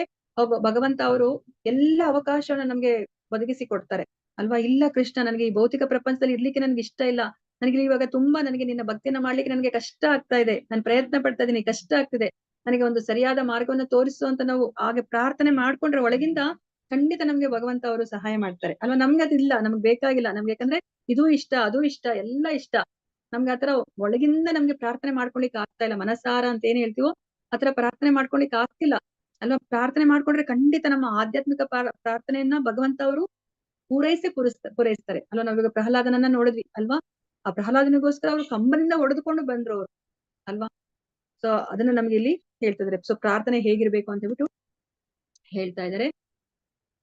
ಭಗವಂತ ಅವರು ಎಲ್ಲ ಅವಕಾಶವನ್ನ ನಮ್ಗೆ ಒದಗಿಸಿ ಕೊಡ್ತಾರೆ ಅಲ್ವಾ? ಇಲ್ಲ ಕೃಷ್ಣ, ನನಗೆ ಈ ಭೌತಿಕ ಪ್ರಪಂಚದಲ್ಲಿ ಇರ್ಲಿಕ್ಕೆ ನನ್ಗೆ ಇಷ್ಟ ಇಲ್ಲ, ನನಗೆ ಇವಾಗ ತುಂಬಾ ನನಗೆ ನಿನ್ನ ಭಕ್ತಿಯನ್ನ ಮಾಡ್ಲಿಕ್ಕೆ ನನಗೆ ಕಷ್ಟ ಆಗ್ತಾ ಇದೆ, ನಾನು ಪ್ರಯತ್ನ ಪಡ್ತಾ ಇದೀನಿ, ಕಷ್ಟ ಆಗ್ತಿದೆ, ನನಗೆ ಒಂದು ಸರಿಯಾದ ಮಾರ್ಗವನ್ನು ತೋರಿಸು ಅಂತ ನಾವು ಹಾಗೆ ಪ್ರಾರ್ಥನೆ ಮಾಡ್ಕೊಂಡ್ರೆ ಒಳಗಿಂದ ಖಂಡಿತ ನಮ್ಗೆ ಭಗವಂತ ಅವರು ಸಹಾಯ ಮಾಡ್ತಾರೆ ಅಲ್ವಾ? ನಮ್ಗೆ ಅದಿಲ್ಲ, ನಮ್ಗೆ ಬೇಕಾಗಿಲ್ಲ. ನಮ್ಗೆ ಯಾಕಂದ್ರೆ ಇದು ಇಷ್ಟ, ಅದು ಇಷ್ಟ, ಎಲ್ಲ ಇಷ್ಟ. ನಮ್ಗೆ ಆತರ ಒಳಗಿಂದ ನಮ್ಗೆ ಪ್ರಾರ್ಥನೆ ಮಾಡ್ಕೊಳಿಕ್ ಆಗ್ತಾ ಇಲ್ಲ. ಮನಸಾರ ಅಂತ ಏನ್ ಹೇಳ್ತೀವೋ ಆತರ ಪ್ರಾರ್ಥನೆ ಮಾಡ್ಕೊಳಿಕ್ ಆಗ್ತಿಲ್ಲ ಅಲ್ವಾ? ಪ್ರಾರ್ಥನೆ ಮಾಡ್ಕೊಂಡ್ರೆ ಖಂಡಿತ ನಮ್ಮ ಆಧ್ಯಾತ್ಮಿಕ ಪ್ರಾರ್ಥನೆಯನ್ನ ಭಗವಂತ ಅವರು ಪೂರೈಸ್ತಾರೆ ಅಲ್ವಾ? ನಾವೀಗ ಪ್ರಹ್ಲಾದನನ್ನ ನೋಡಿದ್ವಿ ಅಲ್ವಾ? ಆ ಪ್ರಹ್ಲಾದನಿಗೋಸ್ಕರ ಅವ್ರು ಕಂಬನಿಂದ ಹೊಡೆದುಕೊಂಡು ಬಂದ್ರು ಅವ್ರು ಅಲ್ವಾ? ಸೊ ಅದನ್ನ ನಮ್ಗೆ ಇಲ್ಲಿ ಹೇಳ್ತಿದಾರೆ. ಸೊ ಪ್ರಾರ್ಥನೆ ಹೇಗಿರ್ಬೇಕು ಅಂತ ಹೇಳ್ಬಿಟ್ಟು ಹೇಳ್ತಾ ಇದಾರೆ.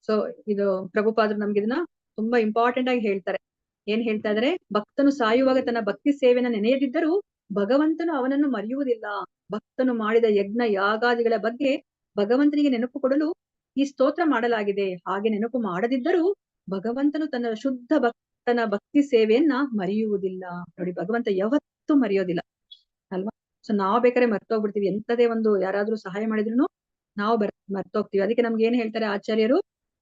ಸೊ ಇದು ಪ್ರಭುಪಾದರು ನಮ್ಗೆ ಇದನ್ನ ತುಂಬಾ ಇಂಪಾರ್ಟೆಂಟ್ ಆಗಿ ಹೇಳ್ತಾರೆ. ಏನ್ ಹೇಳ್ತಾ ಇದಾರೆ? ಭಕ್ತನು ಸಾಯುವಾಗ ತನ್ನ ಭಕ್ತಿ ಸೇವೆನ ನೆನೆಯದಿದ್ದರೂ ಭಗವಂತನು ಅವನನ್ನು ಮರೆಯುವುದಿಲ್ಲ. ಭಕ್ತನು ಮಾಡಿದ ಯಜ್ಞ ಯಾಗಾದಿಗಳ ಬಗ್ಗೆ ಭಗವಂತನಿಗೆ ನೆನಪು ಕೊಡಲು ಈ ಸ್ತೋತ್ರ ಮಾಡಲಾಗಿದೆ. ಹಾಗೆ ನೆನಪು ಮಾಡದಿದ್ದರೂ ಭಗವಂತನು ತನ್ನ ಶುದ್ಧ ಭಕ್ತನ ಭಕ್ತಿ ಸೇವೆಯನ್ನ ಮರೆಯುವುದಿಲ್ಲ. ನೋಡಿ, ಭಗವಂತ ಯಾವತ್ತೂ ಮರೆಯೋದಿಲ್ಲ ಅಲ್ವಾ? ಸೊ ನಾವ್ ಬೇಕಾದ್ರೆ ಮರ್ತೋಗ್ಬಿಡ್ತೀವಿ, ಎಂತದೇ ಒಂದು ಯಾರಾದ್ರೂ ಸಹಾಯ ಮಾಡಿದ್ರು ನಾವು ಮರ್ತೋಗ್ತೀವಿ. ಅದಕ್ಕೆ ನಮ್ಗೆ ಏನ್ ಹೇಳ್ತಾರೆ ಆಚಾರ್ಯರು?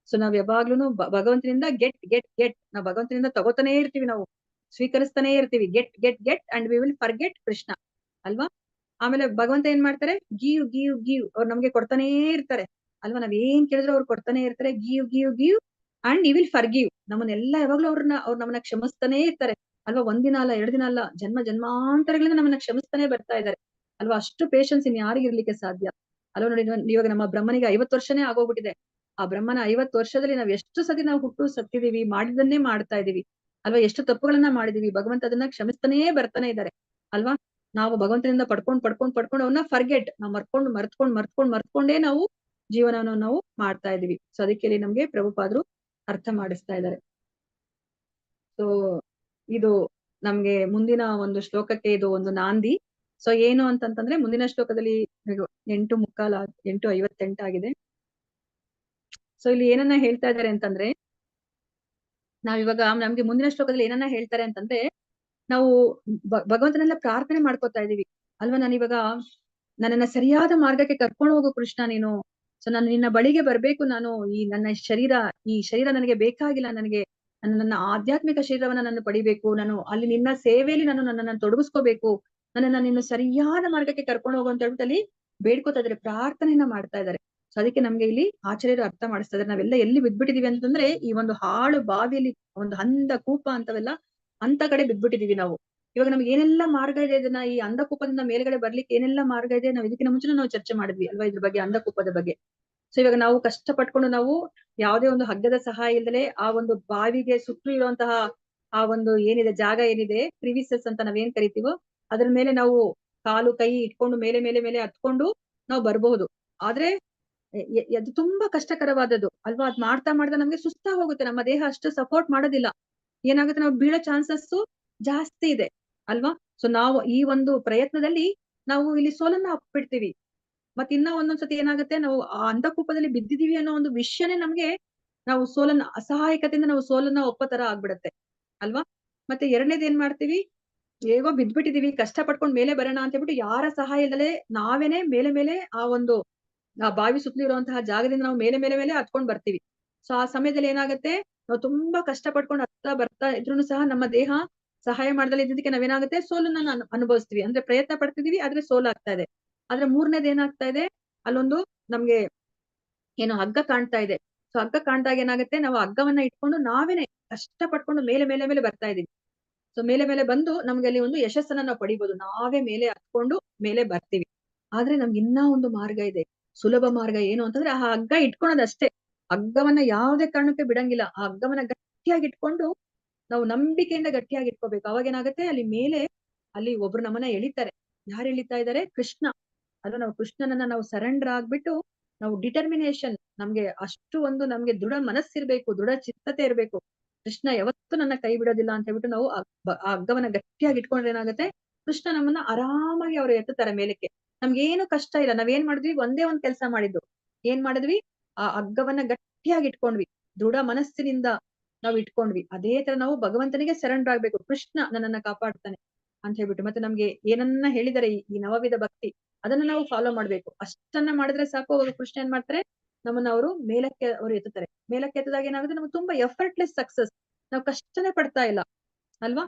ಸೊ ನಾವ್ ಯಾವಾಗ್ಲೂ ಭಗವಂತನಿಂದ ಗೆಟ್ ನಾವು ಭಗವಂತನಿಂದ ತಗೋತಾನೆ ಇರ್ತೀವಿ, ನಾವು ಸ್ವೀಕರಿಸ್ತಾನೆ ಇರ್ತೀವಿ. Get and we will forget Krishna ಅಲ್ವಾ? ಆಮೇಲೆ ಭಗವಂತ ಏನ್ ಮಾಡ್ತಾರೆ? ಗಿವ್ ಅವ್ರು ನಮ್ಗೆ ಕೊಡ್ತಾನೆ ಇರ್ತಾರೆ ಅಲ್ವಾ? ನಾವ್ ಏನ್ ಕೇಳಿದ್ರು ಅವ್ರು ಕೊಡ್ತಾನೆ ಇರ್ತಾರೆ. Give and you will forgive. ನಮ್ಮನ್ನೆಲ್ಲ ಯಾವಾಗ್ಲೂ ಅವ್ರು ನಮ್ಮನ್ನ ಕ್ಷಮಿಸ್ತಾನೆ ಇರ್ತಾರೆ ಅಲ್ವಾ? ಒಂದಿನ ಅಲ್ಲ, 2 ದಿನ ಅಲ್ಲ, ಜನ್ಮಾಂತರಗಳಿಂದ ನಮ್ಮನ್ನ ಕ್ಷಮಿಸ್ತಾನೆ ಬರ್ತಾ ಇದ್ದಾರೆ ಅಲ್ವಾ? ಅಷ್ಟು ಪೇಶನ್ಸ್ ಇನ್ ಯಾರಿಗಿರ್ಲಿಕ್ಕೆ ಸಾಧ್ಯ ಅಲ್ವಾ? ನೋಡಿ, ಇವಾಗ ನಮ್ಮ ಬ್ರಹ್ಮನಿಗೆ 50 ವರ್ಷನೇ ಆಗೋಗ್ಬಿಟ್ಟಿದೆ. ಆ ಬ್ರಹ್ಮನ 50 ವರ್ಷದಲ್ಲಿ ನಾವ್ ಎಷ್ಟು ಸತಿ ನಾವು ಹುಟ್ಟು ಸತ್ತಿದೀವಿ, ಮಾಡಿದನ್ನೇ ಮಾಡ್ತಾ ಇದೀವಿ ಅಲ್ವಾ? ಎಷ್ಟು ತಪ್ಪುಗಳನ್ನ ಮಾಡಿದೀವಿ. ಭಗವಂತ ಅದನ್ನ ಕ್ಷಮಿಸ್ತಾನೇ ಬರ್ತಾನೆ ಇದ್ದಾರೆ ಅಲ್ವಾ? ನಾವು ಭಗವಂತನಿಂದ ಪಡ್ಕೊಂಡು ಅವನ್ನ ಫರ್ಗೆಟ್, ನಾವು ಮರ್ತ್ಕೊಂಡೇ ನಾವು ಜೀವನವನ್ನು ನಾವು ಮಾಡ್ತಾ ಇದೀವಿ. ಸೊ ಅದಕ್ಕೆ ಇಲ್ಲಿ ನಮ್ಗೆ ಪ್ರಭುಪಾದರು ಅರ್ಥ ಮಾಡಿಸ್ತಾ ಇದ್ದಾರೆ. ಸೊ ಇದು ನಮ್ಗೆ ಮುಂದಿನ ಒಂದು ಶ್ಲೋಕಕ್ಕೆ ಇದು ಒಂದು ನಾಂದಿ. ಸೊ ಏನು ಅಂತಂತಂದ್ರೆ ಮುಂದಿನ ಶ್ಲೋಕದಲ್ಲಿ 8:58 ಆಗಿದೆ. ಸೊ ಇಲ್ಲಿ ಏನನ್ನ ಹೇಳ್ತಾ ಇದ್ದಾರೆ ಅಂತಂದ್ರೆ, ನಾವಿವಾಗ ನಮ್ಗೆ ಮುಂದಿನ ಶ್ಲೋಕದಲ್ಲಿ ಏನನ್ನ ಹೇಳ್ತಾರೆ ಅಂತಂದ್ರೆ, ನಾವು ಭಗವಂತನೆಲ್ಲ ಪ್ರಾರ್ಥನೆ ಮಾಡ್ಕೋತಾ ಇದೀವಿ ಅಲ್ವಾ? ನಾನಿವಾಗ ನನ್ನನ್ನ ಸರಿಯಾದ ಮಾರ್ಗಕ್ಕೆ ಕರ್ಕೊಂಡು ಹೋಗು ಕೃಷ್ಣ ನೀನು. ಸೊ ನಾನು ನಿನ್ನ ಬಳಿಗೆ ಬರ್ಬೇಕು. ನಾನು ಈ ಶರೀರ ನನಗೆ ಬೇಕಾಗಿಲ್ಲ. ನನಗೆ ನನ್ನ ಆಧ್ಯಾತ್ಮಿಕ ಶರೀರವನ್ನ ನಾನು ಪಡಿಬೇಕು. ನಾನು ಅಲ್ಲಿ ನಿನ್ನ ಸೇವೆಯಲ್ಲಿ ನನ್ನನ್ನು ತೊಡಗಿಸ್ಕೋಬೇಕು. ನನ್ನನ್ನ ನೀನು ಸರಿಯಾದ ಮಾರ್ಗಕ್ಕೆ ಕರ್ಕೊಂಡು ಹೋಗು ಅಂತ ಹೇಳ್ಬಿಟ್ಟು ಅಲ್ಲಿ ಬೇಡ್ಕೋತಾ ಇದಾರೆ, ಪ್ರಾರ್ಥನೆಯನ್ನ ಮಾಡ್ತಾ ಇದ್ದಾರೆ. ಸೊ ಅದಕ್ಕೆ ನಮ್ಗೆ ಇಲ್ಲಿ ಆಚಾರ್ಯರು ಅರ್ಥ ಮಾಡಿಸ್ತಾ ಇದಾರೆ. ನಾವೆಲ್ಲ ಎಲ್ಲಿ ಬಿದ್ಬಿಟ್ಟಿದೀವಿ ಅಂತಂದ್ರೆ ಈ ಒಂದು ಹಾಳು ಬಾವಿಯಲ್ಲಿ, ಒಂದು ಹಂದ ಕೂಪ ಅಂತವೆಲ್ಲ ಅಂತ ಕಡೆ ಬಿದ್ಬಿಟ್ಟಿದೀವಿ ನಾವು. ಇವಾಗ ನಮ್ಗೆ ಏನೆಲ್ಲ ಮಾರ್ಗ ಇದೆ, ಇದನ್ನ ಈ ಅಂಧಕೂಪದಿಂದ ಮೇಲ್ಗಡೆ ಬರ್ಲಿಕ್ಕೆ ಏನೆಲ್ಲ ಮಾರ್ಗ ಇದೆ, ನಾವು ಇದಕ್ಕಿಂತ ಮುಂಚೆ ನಾವು ಚರ್ಚೆ ಮಾಡಿದ್ವಿ ಅಲ್ವಾ ಇದ್ರ ಬಗ್ಗೆ, ಅಂಧಕೂಪದ ಬಗ್ಗೆ. ಸೊ ಇವಾಗ ನಾವು ಕಷ್ಟಪಟ್ಕೊಂಡು ನಾವು ಯಾವುದೇ ಒಂದು ಹಗ್ಗದ ಸಹಾಯ ಇಲ್ದಲೆ ಆ ಒಂದು ಬಾವಿಗೆ ಸುತ್ತಲೂ ಇರುವಂತಹ ಆ ಒಂದು ಏನಿದೆ ಜಾಗ ಏನಿದೆ, ಕ್ರಿವಿಸಸ್ ಅಂತ ನಾವೇನ್ ಕರಿತೀವೋ ಅದ್ರ ಮೇಲೆ ನಾವು ಕಾಲು ಕೈ ಇಟ್ಕೊಂಡು ಮೇಲೆ ಹತ್ಕೊಂಡು ನಾವು ಬರಬಹುದು. ಆದ್ರೆ ಅದು ತುಂಬಾ ಕಷ್ಟಕರವಾದದ್ದು ಅಲ್ವಾ? ಅದ್ ಮಾಡ್ತಾ ನಮ್ಗೆ ಸುಸ್ತಾಗಿ ಹೋಗುತ್ತೆ. ನಮ್ಮ ದೇಹ ಅಷ್ಟು ಸಪೋರ್ಟ್ ಮಾಡೋದಿಲ್ಲ. ಏನಾಗುತ್ತೆ? ನಾವು ಬೀಳೋ ಚಾನ್ಸಸ್ ಜಾಸ್ತಿ ಇದೆ ಅಲ್ವಾ? ಸೊ ನಾವು ಈ ಒಂದು ಪ್ರಯತ್ನದಲ್ಲಿ ನಾವು ಇಲ್ಲಿ ಸೋಲನ್ನ ಅಪ್ಪಿಡ್ತೀವಿ ಮತ್ತೆ ಇನ್ನ ಒಂದೊಂದ್ಸತಿ ಏನಾಗುತ್ತೆ, ನಾವು ಆ ಅಂಧಕೂಪದಲ್ಲಿ ಬಿದ್ದಿದೀವಿ ಅನ್ನೋ ಒಂದು ವಿಷಯನೇ ನಮ್ಗೆ ನಾವು ಸೋಲನ್ನ ಅಸಹಾಯಕತೆಯಿಂದ ನಾವು ಸೋಲನ್ನ ಒಪ್ಪೋ ತರ ಆಗ್ಬಿಡತ್ತೆ ಅಲ್ವಾ. ಮತ್ತೆ ಎರಡನೇದು ಏನ್ ಮಾಡ್ತೀವಿ, ಹೇಗೋ ಬಿದ್ಬಿಟ್ಟಿದೀವಿ, ಕಷ್ಟ ಪಟ್ಕೊಂಡ್ ಮೇಲೆ ಬರೋಣ ಅಂತ ಹೇಳ್ಬಿಟ್ಟು ಯಾರ ಸಹಾಯ ಇಲ್ಲದೆ ನಾವೇನೆ ಮೇಲೆ ಮೇಲೆ ಆ ಬಾವಿ ಸುತ್ತಲೂ ಇರುವಂತಹ ಜಾಗದಿಂದ ನಾವು ಮೇಲೆ ಮೇಲೆ ಮೇಲೆ ಹತ್ಕೊಂಡ್ ಬರ್ತೀವಿ. ಸೊ ಆ ಸಮಯದಲ್ಲಿ ಏನಾಗುತ್ತೆ, ನಾವು ತುಂಬಾ ಕಷ್ಟ ಪಟ್ಕೊಂಡು ಹತ್ತಾ ಬರ್ತಾ ಇದ್ರೂ ಸಹ ನಮ್ಮ ದೇಹ ಸಹಾಯ ಮಾಡ್ದಲ್ಲ ಇದ್ದದಕ್ಕೆ ನಾವೇನಾಗುತ್ತೆ, ಸೋಲನ್ನ ಅನುಭವಿಸ್ತೀವಿ. ಅಂದ್ರೆ ಪ್ರಯತ್ನ ಪಡ್ತಿದೀವಿ ಆದ್ರೆ ಸೋಲಾಗ್ತಾ ಇದೆ. ಆದ್ರೆ ಮೂರನೇದು ಏನಾಗ್ತಾ ಇದೆ, ಅಲ್ಲೊಂದು ನಮ್ಗೆ ಏನು ಹಗ್ಗ ಕಾಣ್ತಾ ಇದೆ. ಸೊ ಹಗ್ಗ ಕಾಣ್ದಾಗ ಏನಾಗುತ್ತೆ, ನಾವು ಹಗ್ಗವನ್ನ ಇಟ್ಕೊಂಡು ನಾವೇನೆ ಕಷ್ಟ ಪಟ್ಕೊಂಡು ಮೇಲೆ ಮೇಲೆ ಮೇಲೆ ಬರ್ತಾ ಇದೀವಿ. ಸೊ ಮೇಲೆ ಮೇಲೆ ಬಂದು ನಮ್ಗೆ ಅಲ್ಲಿ ಒಂದು ಯಶಸ್ಸನ್ನ ನಾವು ಪಡಿಬಹುದು, ನಾವೇ ಮೇಲೆ ಹತ್ಕೊಂಡು ಮೇಲೆ ಬರ್ತೀವಿ. ಆದ್ರೆ ನಮ್ಗೆ ಇನ್ನೂ ಒಂದು ಮಾರ್ಗ ಇದೆ, ಸುಲಭ ಮಾರ್ಗ. ಏನು ಅಂತಂದ್ರೆ ಆ ಹಗ್ಗ ಇಟ್ಕೊಳೋದಷ್ಟೇ. ಹಗ್ಗವನ್ನ ಯಾವುದೇ ಕಾರಣಕ್ಕೆ ಬಿಡಂಗಿಲ್ಲ. ಆ ಹಗ್ಗವನ್ನ ಗಟ್ಟಿಯಾಗಿ ಇಟ್ಕೊಂಡು ನಾವು ನಂಬಿಕೆಯಿಂದ ಗಟ್ಟಿಯಾಗಿ ಇಟ್ಕೋಬೇಕು. ಅವಾಗ ಏನಾಗುತ್ತೆ, ಅಲ್ಲಿ ಒಬ್ರು ನಮ್ಮನ್ನ ಎಳಿತಾರೆ. ಯಾರು ಎಳಿತಾ ಇದ್ದಾರೆ? ಕೃಷ್ಣ. ಅದು ನಾವು ಕೃಷ್ಣನನ್ನ ನಾವು ಸರೆಂಡರ್ ಆಗ್ಬಿಟ್ಟು ನಾವು ಡಿಟರ್ಮಿನೇಷನ್, ನಮ್ಗೆ ಅಷ್ಟು ಒಂದು ನಮ್ಗೆ ದೃಢ ಮನಸ್ಸಿರ್ಬೇಕು, ದೃಢ ಚಿತ್ತತೆ ಇರ್ಬೇಕು. ಕೃಷ್ಣ ಯಾವತ್ತೂ ನನ್ನ ಕೈ ಬಿಡೋದಿಲ್ಲ ಅಂತ ಹೇಳ್ಬಿಟ್ಟು ನಾವು ಆ ಹಗ್ಗವನ್ನ ಗಟ್ಟಿಯಾಗಿ ಇಟ್ಕೊಂಡ್ರೆ ಏನಾಗುತ್ತೆ, ಕೃಷ್ಣ ನಮ್ಮನ್ನ ಆರಾಮಾಗಿ ಅವ್ರು ಎತ್ತುತ್ತಾರೆ ಮೇಲಕ್ಕೆ. ನಮ್ಗೇನು ಕಷ್ಟ ಇಲ್ಲ. ನಾವೇನ್ ಮಾಡಿದ್ವಿ, ಒಂದೇ ಒಂದ್ ಕೆಲಸ ಮಾಡಿದ್ದು. ಏನ್ ಮಾಡಿದ್ವಿ, ಆ ಹಗ್ಗವನ್ನ ಗಟ್ಟಿಯಾಗಿ ಇಟ್ಕೊಂಡ್ವಿ, ದೃಢ ಮನಸ್ಸಿನಿಂದ ನಾವು ಇಟ್ಕೊಂಡ್ವಿ. ಅದೇ ತರ ನಾವು ಭಗವಂತನಿಗೆ ಸರೆಂಡರ್ ಆಗ್ಬೇಕು. ಕೃಷ್ಣ ನನ್ನನ್ನ ಕಾಪಾಡ್ತಾನೆ ಅಂತ ಹೇಳ್ಬಿಟ್ಟು. ಮತ್ತೆ ನಮ್ಗೆ ಏನನ್ನ ಹೇಳಿದಾರೆ ಈ ನವವಿಧ ಭಕ್ತಿ, ಅದನ್ನ ನಾವು ಫಾಲೋ ಮಾಡ್ಬೇಕು. ಅಷ್ಟನ್ನ ಮಾಡಿದ್ರೆ ಸಾಕು. ಅವಾಗ ಕೃಷ್ಣ ಏನ್ ಮಾಡ್ತಾರೆ, ನಮ್ಮನ್ನ ಅವರು ಮೇಲಕ್ಕೆ ಅವ್ರು ಎತ್ತುತ್ತಾರೆ. ಮೇಲಕ್ಕೆ ಎತ್ತದಾಗ ಏನಾಗುತ್ತೆ, ನಮ್ಗೆ ತುಂಬಾ ಎಫರ್ಟ್ಲೆಸ್ ಸಕ್ಸಸ್. ನಾವು ಕಷ್ಟನೇ ಪಡ್ತಾ ಇಲ್ಲ ಅಲ್ವಾ.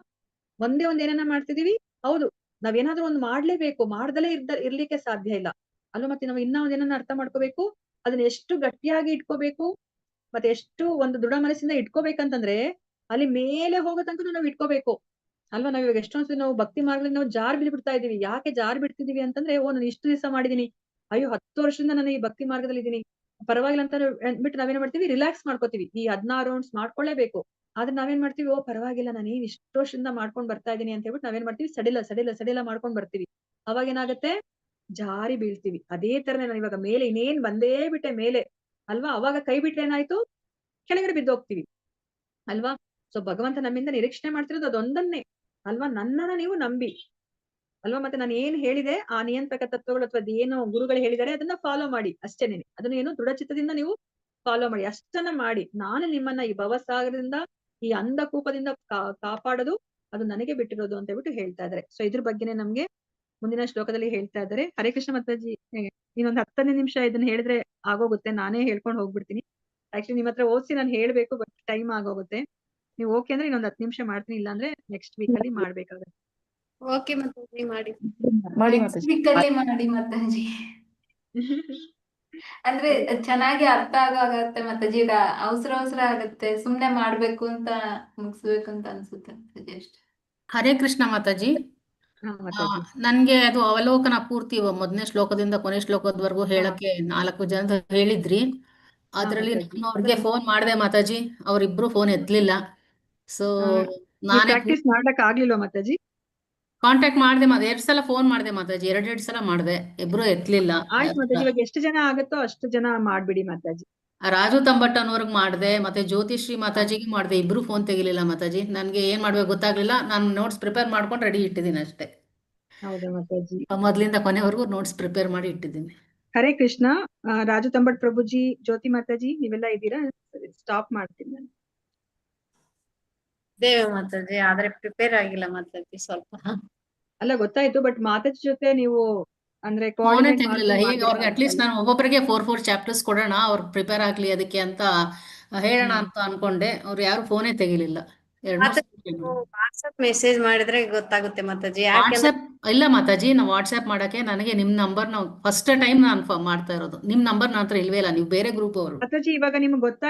ಒಂದೇ ಒಂದ್ ಏನನ್ನ ಮಾಡ್ತಿದೀವಿ. ಹೌದು, ನಾವೇನಾದ್ರೂ ಒಂದ್ ಮಾಡ್ಲೇಬೇಕು, ಮಾಡ್ದಲೇ ಇರ್ಲಿಕ್ಕೆ ಸಾಧ್ಯ ಇಲ್ಲ ಅಲ್ವಾ. ಮತ್ತೆ ನಾವು ಇನ್ನ ಒಂದೇನನ್ನ ಅರ್ಥ ಮಾಡ್ಕೋಬೇಕು, ಅದನ್ನ ಎಷ್ಟು ಗಟ್ಟಿಯಾಗಿ ಇಟ್ಕೋಬೇಕು, ಮತ್ತೆ ಎಷ್ಟು ಒಂದು ದೃಢ ಮನಸ್ಸಿಂದ ಇಟ್ಕೋಬೇಕಂತಂದ್ರೆ ಅಲ್ಲಿ ಮೇಲೆ ಹೋಗೋ ತನಕ ನಾವು ಇಟ್ಕೋಬೇಕು ಅಲ್ವಾ. ನಾವ್ ಇವಾಗ ಎಷ್ಟೊಂದ್ಸತಿ ನಾವು ಭಕ್ತಿ ಮಾರ್ಗದಲ್ಲಿ ನಾವು ಜಾರ್ ಬಿಡ್ತಾ ಇದೀವಿ. ಯಾಕೆ ಜಾರ್ ಬಿಡ್ತಿದೀವಿ ಅಂತಂದ್ರೆ, ನಾನು ಇಷ್ಟು ದಿವಸ ಮಾಡಿದೀನಿ, ಅಯ್ಯೋ 10 ವರ್ಷದಿಂದ ನಾನು ಈ ಭಕ್ತಿ ಮಾರ್ಗದಲ್ಲಿ ಇದೀನಿ, ಪರವಾಗಿಲ್ಲ ಅಂತ ಬಿಟ್ಟು ನಾವೇನ್ ಮಾಡ್ತೀವಿ, ರಿಲ್ಯಾಕ್ಸ್ ಮಾಡ್ಕೋತೀವಿ. ಈ 16 ರೌಂಡ್ಸ್ ಮಾಡ್ಕೊಳ್ಳೇಬೇಕು. ಆದ್ರೆ ನಾವೇನ್ ಮಾಡ್ತೀವಿ, ಓ ಪರವಾಗಿಲ್ಲ, ನಾನು ಇಷ್ಟು ವರ್ಷದಿಂದ ಮಾಡ್ಕೊಂಡ್ ಬರ್ತಾ ಇದೀನಿ ಅಂತ ಹೇಳ್ಬಿಟ್ಟು ನಾವೇನ್ ಮಾಡ್ತೀವಿ, ಸಡಿಲ ಮಾಡ್ಕೊಂಡ್ ಬರ್ತೀವಿ. ಅವಾಗ ಏನಾಗುತ್ತೆ, ಜಾರಿ ಬೀಳ್ತೀವಿ. ಅದೇ ತರನೇ ನಾನು ಇವಾಗ ಮೇಲೆ ಇನ್ನೇನ್ ಬಂದೇ ಬಿಟ್ಟೆ ಮೇಲೆ ಅಲ್ವಾ. ಅವಾಗ ಕೈ ಬಿಟ್ರೆ ಏನಾಯ್ತು, ಕೆಳಗಡೆ ಬಿದ್ದೋಗ್ತೀವಿ ಅಲ್ವಾ. ಸೊ ಭಗವಂತ ನಮ್ಮಿಂದ ನಿರೀಕ್ಷಣೆ ಮಾಡ್ತಿರೋದು ಅದೊಂದನ್ನೇ ಅಲ್ವಾ, ನನ್ನನ್ನ ನೀವು ನಂಬಿ ಅಲ್ವಾ. ಮತ್ತೆ ನಾನು ಏನ್ ಹೇಳಿದೆ, ಆ ನಿಯಂತ್ರಕ ತತ್ವಗಳು ಅಥವಾ ಏನು ಗುರುಗಳು ಹೇಳಿದ್ದಾರೆ ಅದನ್ನ ಫಾಲೋ ಮಾಡಿ ಅಷ್ಟೇನೆ. ಅದನ್ನ ಏನು ದೃಢಚಿತ್ತದಿಂದ ನೀವು ಫಾಲೋ ಮಾಡಿ, ಅಷ್ಟನ್ನ ಮಾಡಿ. ನಾನು ನಿಮ್ಮನ್ನ ಈ ಭವಸಾಗರದಿಂದ, ಈ ಅಂಧಕೂಪದಿಂದ ಕಾಪಾಡೋದು ಅದು ನನಗೆ ಬಿಟ್ಟಿರೋದು ಅಂತ ಹೇಳ್ಬಿಟ್ಟು ಹೇಳ್ತಾ ಇದ್ದಾರೆ. ಸೊ ಇದ್ರ ಬಗ್ಗೆನೆ ನಮ್ಗೆ ಮುಂದಿನ ಶ್ಲೋಕದಲ್ಲಿ ಹೇಳ್ತಾ ಇದ್ದಾರೆ. ಹರೇ ಕೃಷ್ಣ ಮಾತಾಜಿ, ಇನ್ನೊಂದು 10 ನಿಮಿಷ ಇದನ್ನ ಹೇಳಿದ್ರೆ ಆಗೋಗುತ್ತೆ. ನಾನೇ ಹೇಳ್ಕೊಂಡು ಹೋಗ್ಬಿಡ್ತೀನಿ. ಆಕ್ಚುಲಿ ನಿಮ್ ಹತ್ರ ಓದಿಸಿ ನಾನು ಹೇಳ್ಬೇಕು, ಬಟ್ ಟೈಮ್ ಆಗೋಗುತ್ತೆ. ನೀವು ಓಕೆ ಅಂದ್ರೆ ಇನ್ನೊಂದು 10 ನಿಮಿಷ ಮಾಡ್ತೀನಿ, ಇಲ್ಲ ಅಂದ್ರೆ ನೆಕ್ಸ್ಟ್ ವೀಕ್ ಅಲ್ಲಿ ಮಾಡ್ಬೇಕಾಗುತ್ತೆ. ಓಕೆ ಮಾತಾಜಿ, ಮಾಡಿ ನೆಕ್ಸ್ಟ್ ವೀಕ್ ಅಲ್ಲಿ ಮಾಡಿ ಮಾತಾಜಿ. ಅಂದ್ರೆ ಚೆನ್ನಾಗಿ ಅರ್ಥ ಆಗತ್ತೆ ಮಾತಾಜಿ. ಈಗ ಅವಸರ ಆಗತ್ತೆ, ಸುಮ್ನೆ ಮಾಡ್ಬೇಕು ಅಂತ ಮುಗಿಸ್ಬೇಕು ಅಂತ ಅನ್ಸುತ್ತೆ ಮಾತಾಜಿ ಅಷ್ಟೇ. ಹರೇ ಕೃಷ್ಣ ಮಾತಾಜಿ. ನನ್ಗೆ ಅದು ಅವಲೋಕನ ಪೂರ್ತಿ ಮೊದಲನೇ ಶ್ಲೋಕದಿಂದ ಕೊನೆ ಶ್ಲೋಕದವರೆಗೂ ಹೇಳಕ್ಕೆ 4 ಜನ ಹೇಳಿದ್ರಿ. ಅದ್ರಲ್ಲಿ ನಾನು ಅವ್ರಿಗೆ ಫೋನ್ ಮಾಡಿದೆ ಮಾತಾಜಿ, ಅವ್ರಿಬ್ರು ಫೋನ್ ಎತ್ತಲಿಲ್ಲ. ಸೊ ನಾನೇ ಪ್ರಾಕ್ಟೀಸ್ ಮಾಡ್ಲಿಕ್ಕೆ ಆಗ್ಲಿಲ್ವಾ ಮಾತಾಜಿ? ಕಾಂಟ್ಯಾಕ್ಟ್ ಮಾಡಿದೆ, 2 ಸಲ ಫೋನ್ ಮಾಡಿದೆ ಮಾತಾಜಿ, 2 ಸಲ ಮಾಡಿದೆ, ಇಬ್ರು ಎತ್ತಲಿಲ್ಲ. ಆಯ್ತು ಮಾತಾಜಿ, ಇವಾಗ ಎಷ್ಟು ಜನ ಆಗುತ್ತೋ ಅಷ್ಟು ಜನ ಮಾಡ್ಬಿಡಿ ಮಾತಾಜಿ. ರಾಜು ತಂಬಟ್ ಅನ್ನೋರ್ಗ್ ಮಾಡಿದೆ, ಮತ್ತೆ ಜ್ಯೋತಿಶ್ರೀ ಮಾತಾಜಿಗೆ ಮಾಡಿದೆ, ಇಬ್ರು ಫೋನ್ ತೆಗಿಲಿಲ್ಲ ಮಾತಾಜಿ. ನನ್ಗೆ ಏನ್ ಮಾಡ್ಬೇಕು ಗೊತ್ತಾಗ್ಲಿಲ್ಲ. ನಾನು ನೋಟ್ಸ್ ಪ್ರಿಪೇರ್ ಮಾಡ್ಕೊಂಡು ರೆಡಿ ಇಟ್ಟಿದ್ದೀನಿ ಅಷ್ಟೇ. ಹೌದಾ ಮಾತಾಜಿ? ಮೊದ್ಲಿಂದ ಕೊನೆವರೆಗೂ ನೋಟ್ಸ್ ಪ್ರಿಪೇರ್ ಮಾಡಿ ಇಟ್ಟಿದ್ದೀನಿ. ಹರೇ ಕೃಷ್ಣ. ರಾಜು ತಂಬಟ್ ಪ್ರಭುಜಿ, ಜ್ಯೋತಿ ಮಾತಾಜಿ, ನೀವೆಲ್ಲ ಇದ್ದೀರಾ? ಸ್ಟಾಪ್ ಮಾಡ್ತೀನಿ ನಾನು. ದೇವ ಮಾತಾಜಿ, ಆದ್ರೆ ಪ್ರಿಪೇರ್ ಆಗಿಲ್ಲ ಮಾತಾಜಿ ಸ್ವಲ್ಪ. ಅಲ್ಲ ಗೊತ್ತಾಯ್ತು, ಬಟ್ ಮಾತಾಜಿ ಜೊತೆ ನೀವು ಅಂದ್ರೆ ಫೋನೇ ಕೋಆರ್ಡಿನೇಟ್ ತೆಗಿಲಿಲ್ಲ. ಈಗ ಅವ್ರಿಗೆ ಅಟ್ಲೀಸ್ಟ್ ನಾನು ಒಬ್ಬೊಬ್ಬರಿಗೆ 4 ಚಾಪ್ಟರ್ಸ್ ಕೊಡೋಣ, ಅವ್ರು ಪ್ರಿಪೇರ್ ಆಗ್ಲಿ ಅದಕ್ಕೆ ಅಂತ ಹೇಳೋಣ ಅಂತ ಅನ್ಕೊಂಡೆ. ಅವ್ರು ಯಾರು ಫೋನೇ ತೆಗಿಲಿಲ್ಲ. ವಾಟ್ಸ್ಆಪ್ ಮೆಸೇಜ್ ಮಾಡಿದ್ರೆ ಗೊತ್ತಾಗುತ್ತೆ ಮಾತಾಜಿ. ಯಾಕೆಂದ್ರೆ ವಾಟ್ಸ್ಆಪ್ ಇಲ್ಲ ಮಾತಾಜಿ, ನಾವು ವಾಟ್ಸ್ಆಪ್ ಮಾಡಕ್ಕೆ ನನಗೆ ನಿಮ್ ನಂಬರ್ ಫಸ್ಟ್ ಟೈಮ್ ನಾನು ಮಾಡ್ತಾ ಇರೋದು. ನಿಮ್ ನಂಬರ್ ನನ್ನ ಹತ್ರ ಇಲ್ವೇ ಇಲ್ಲ, ನೀವು ಬೇರೆ ಗ್ರೂಪ್ ಅವರು. ಮಾತಾಜಿ ಇವಾಗ ನಿಮ್ಗೆ ಗೊತ್ತಾ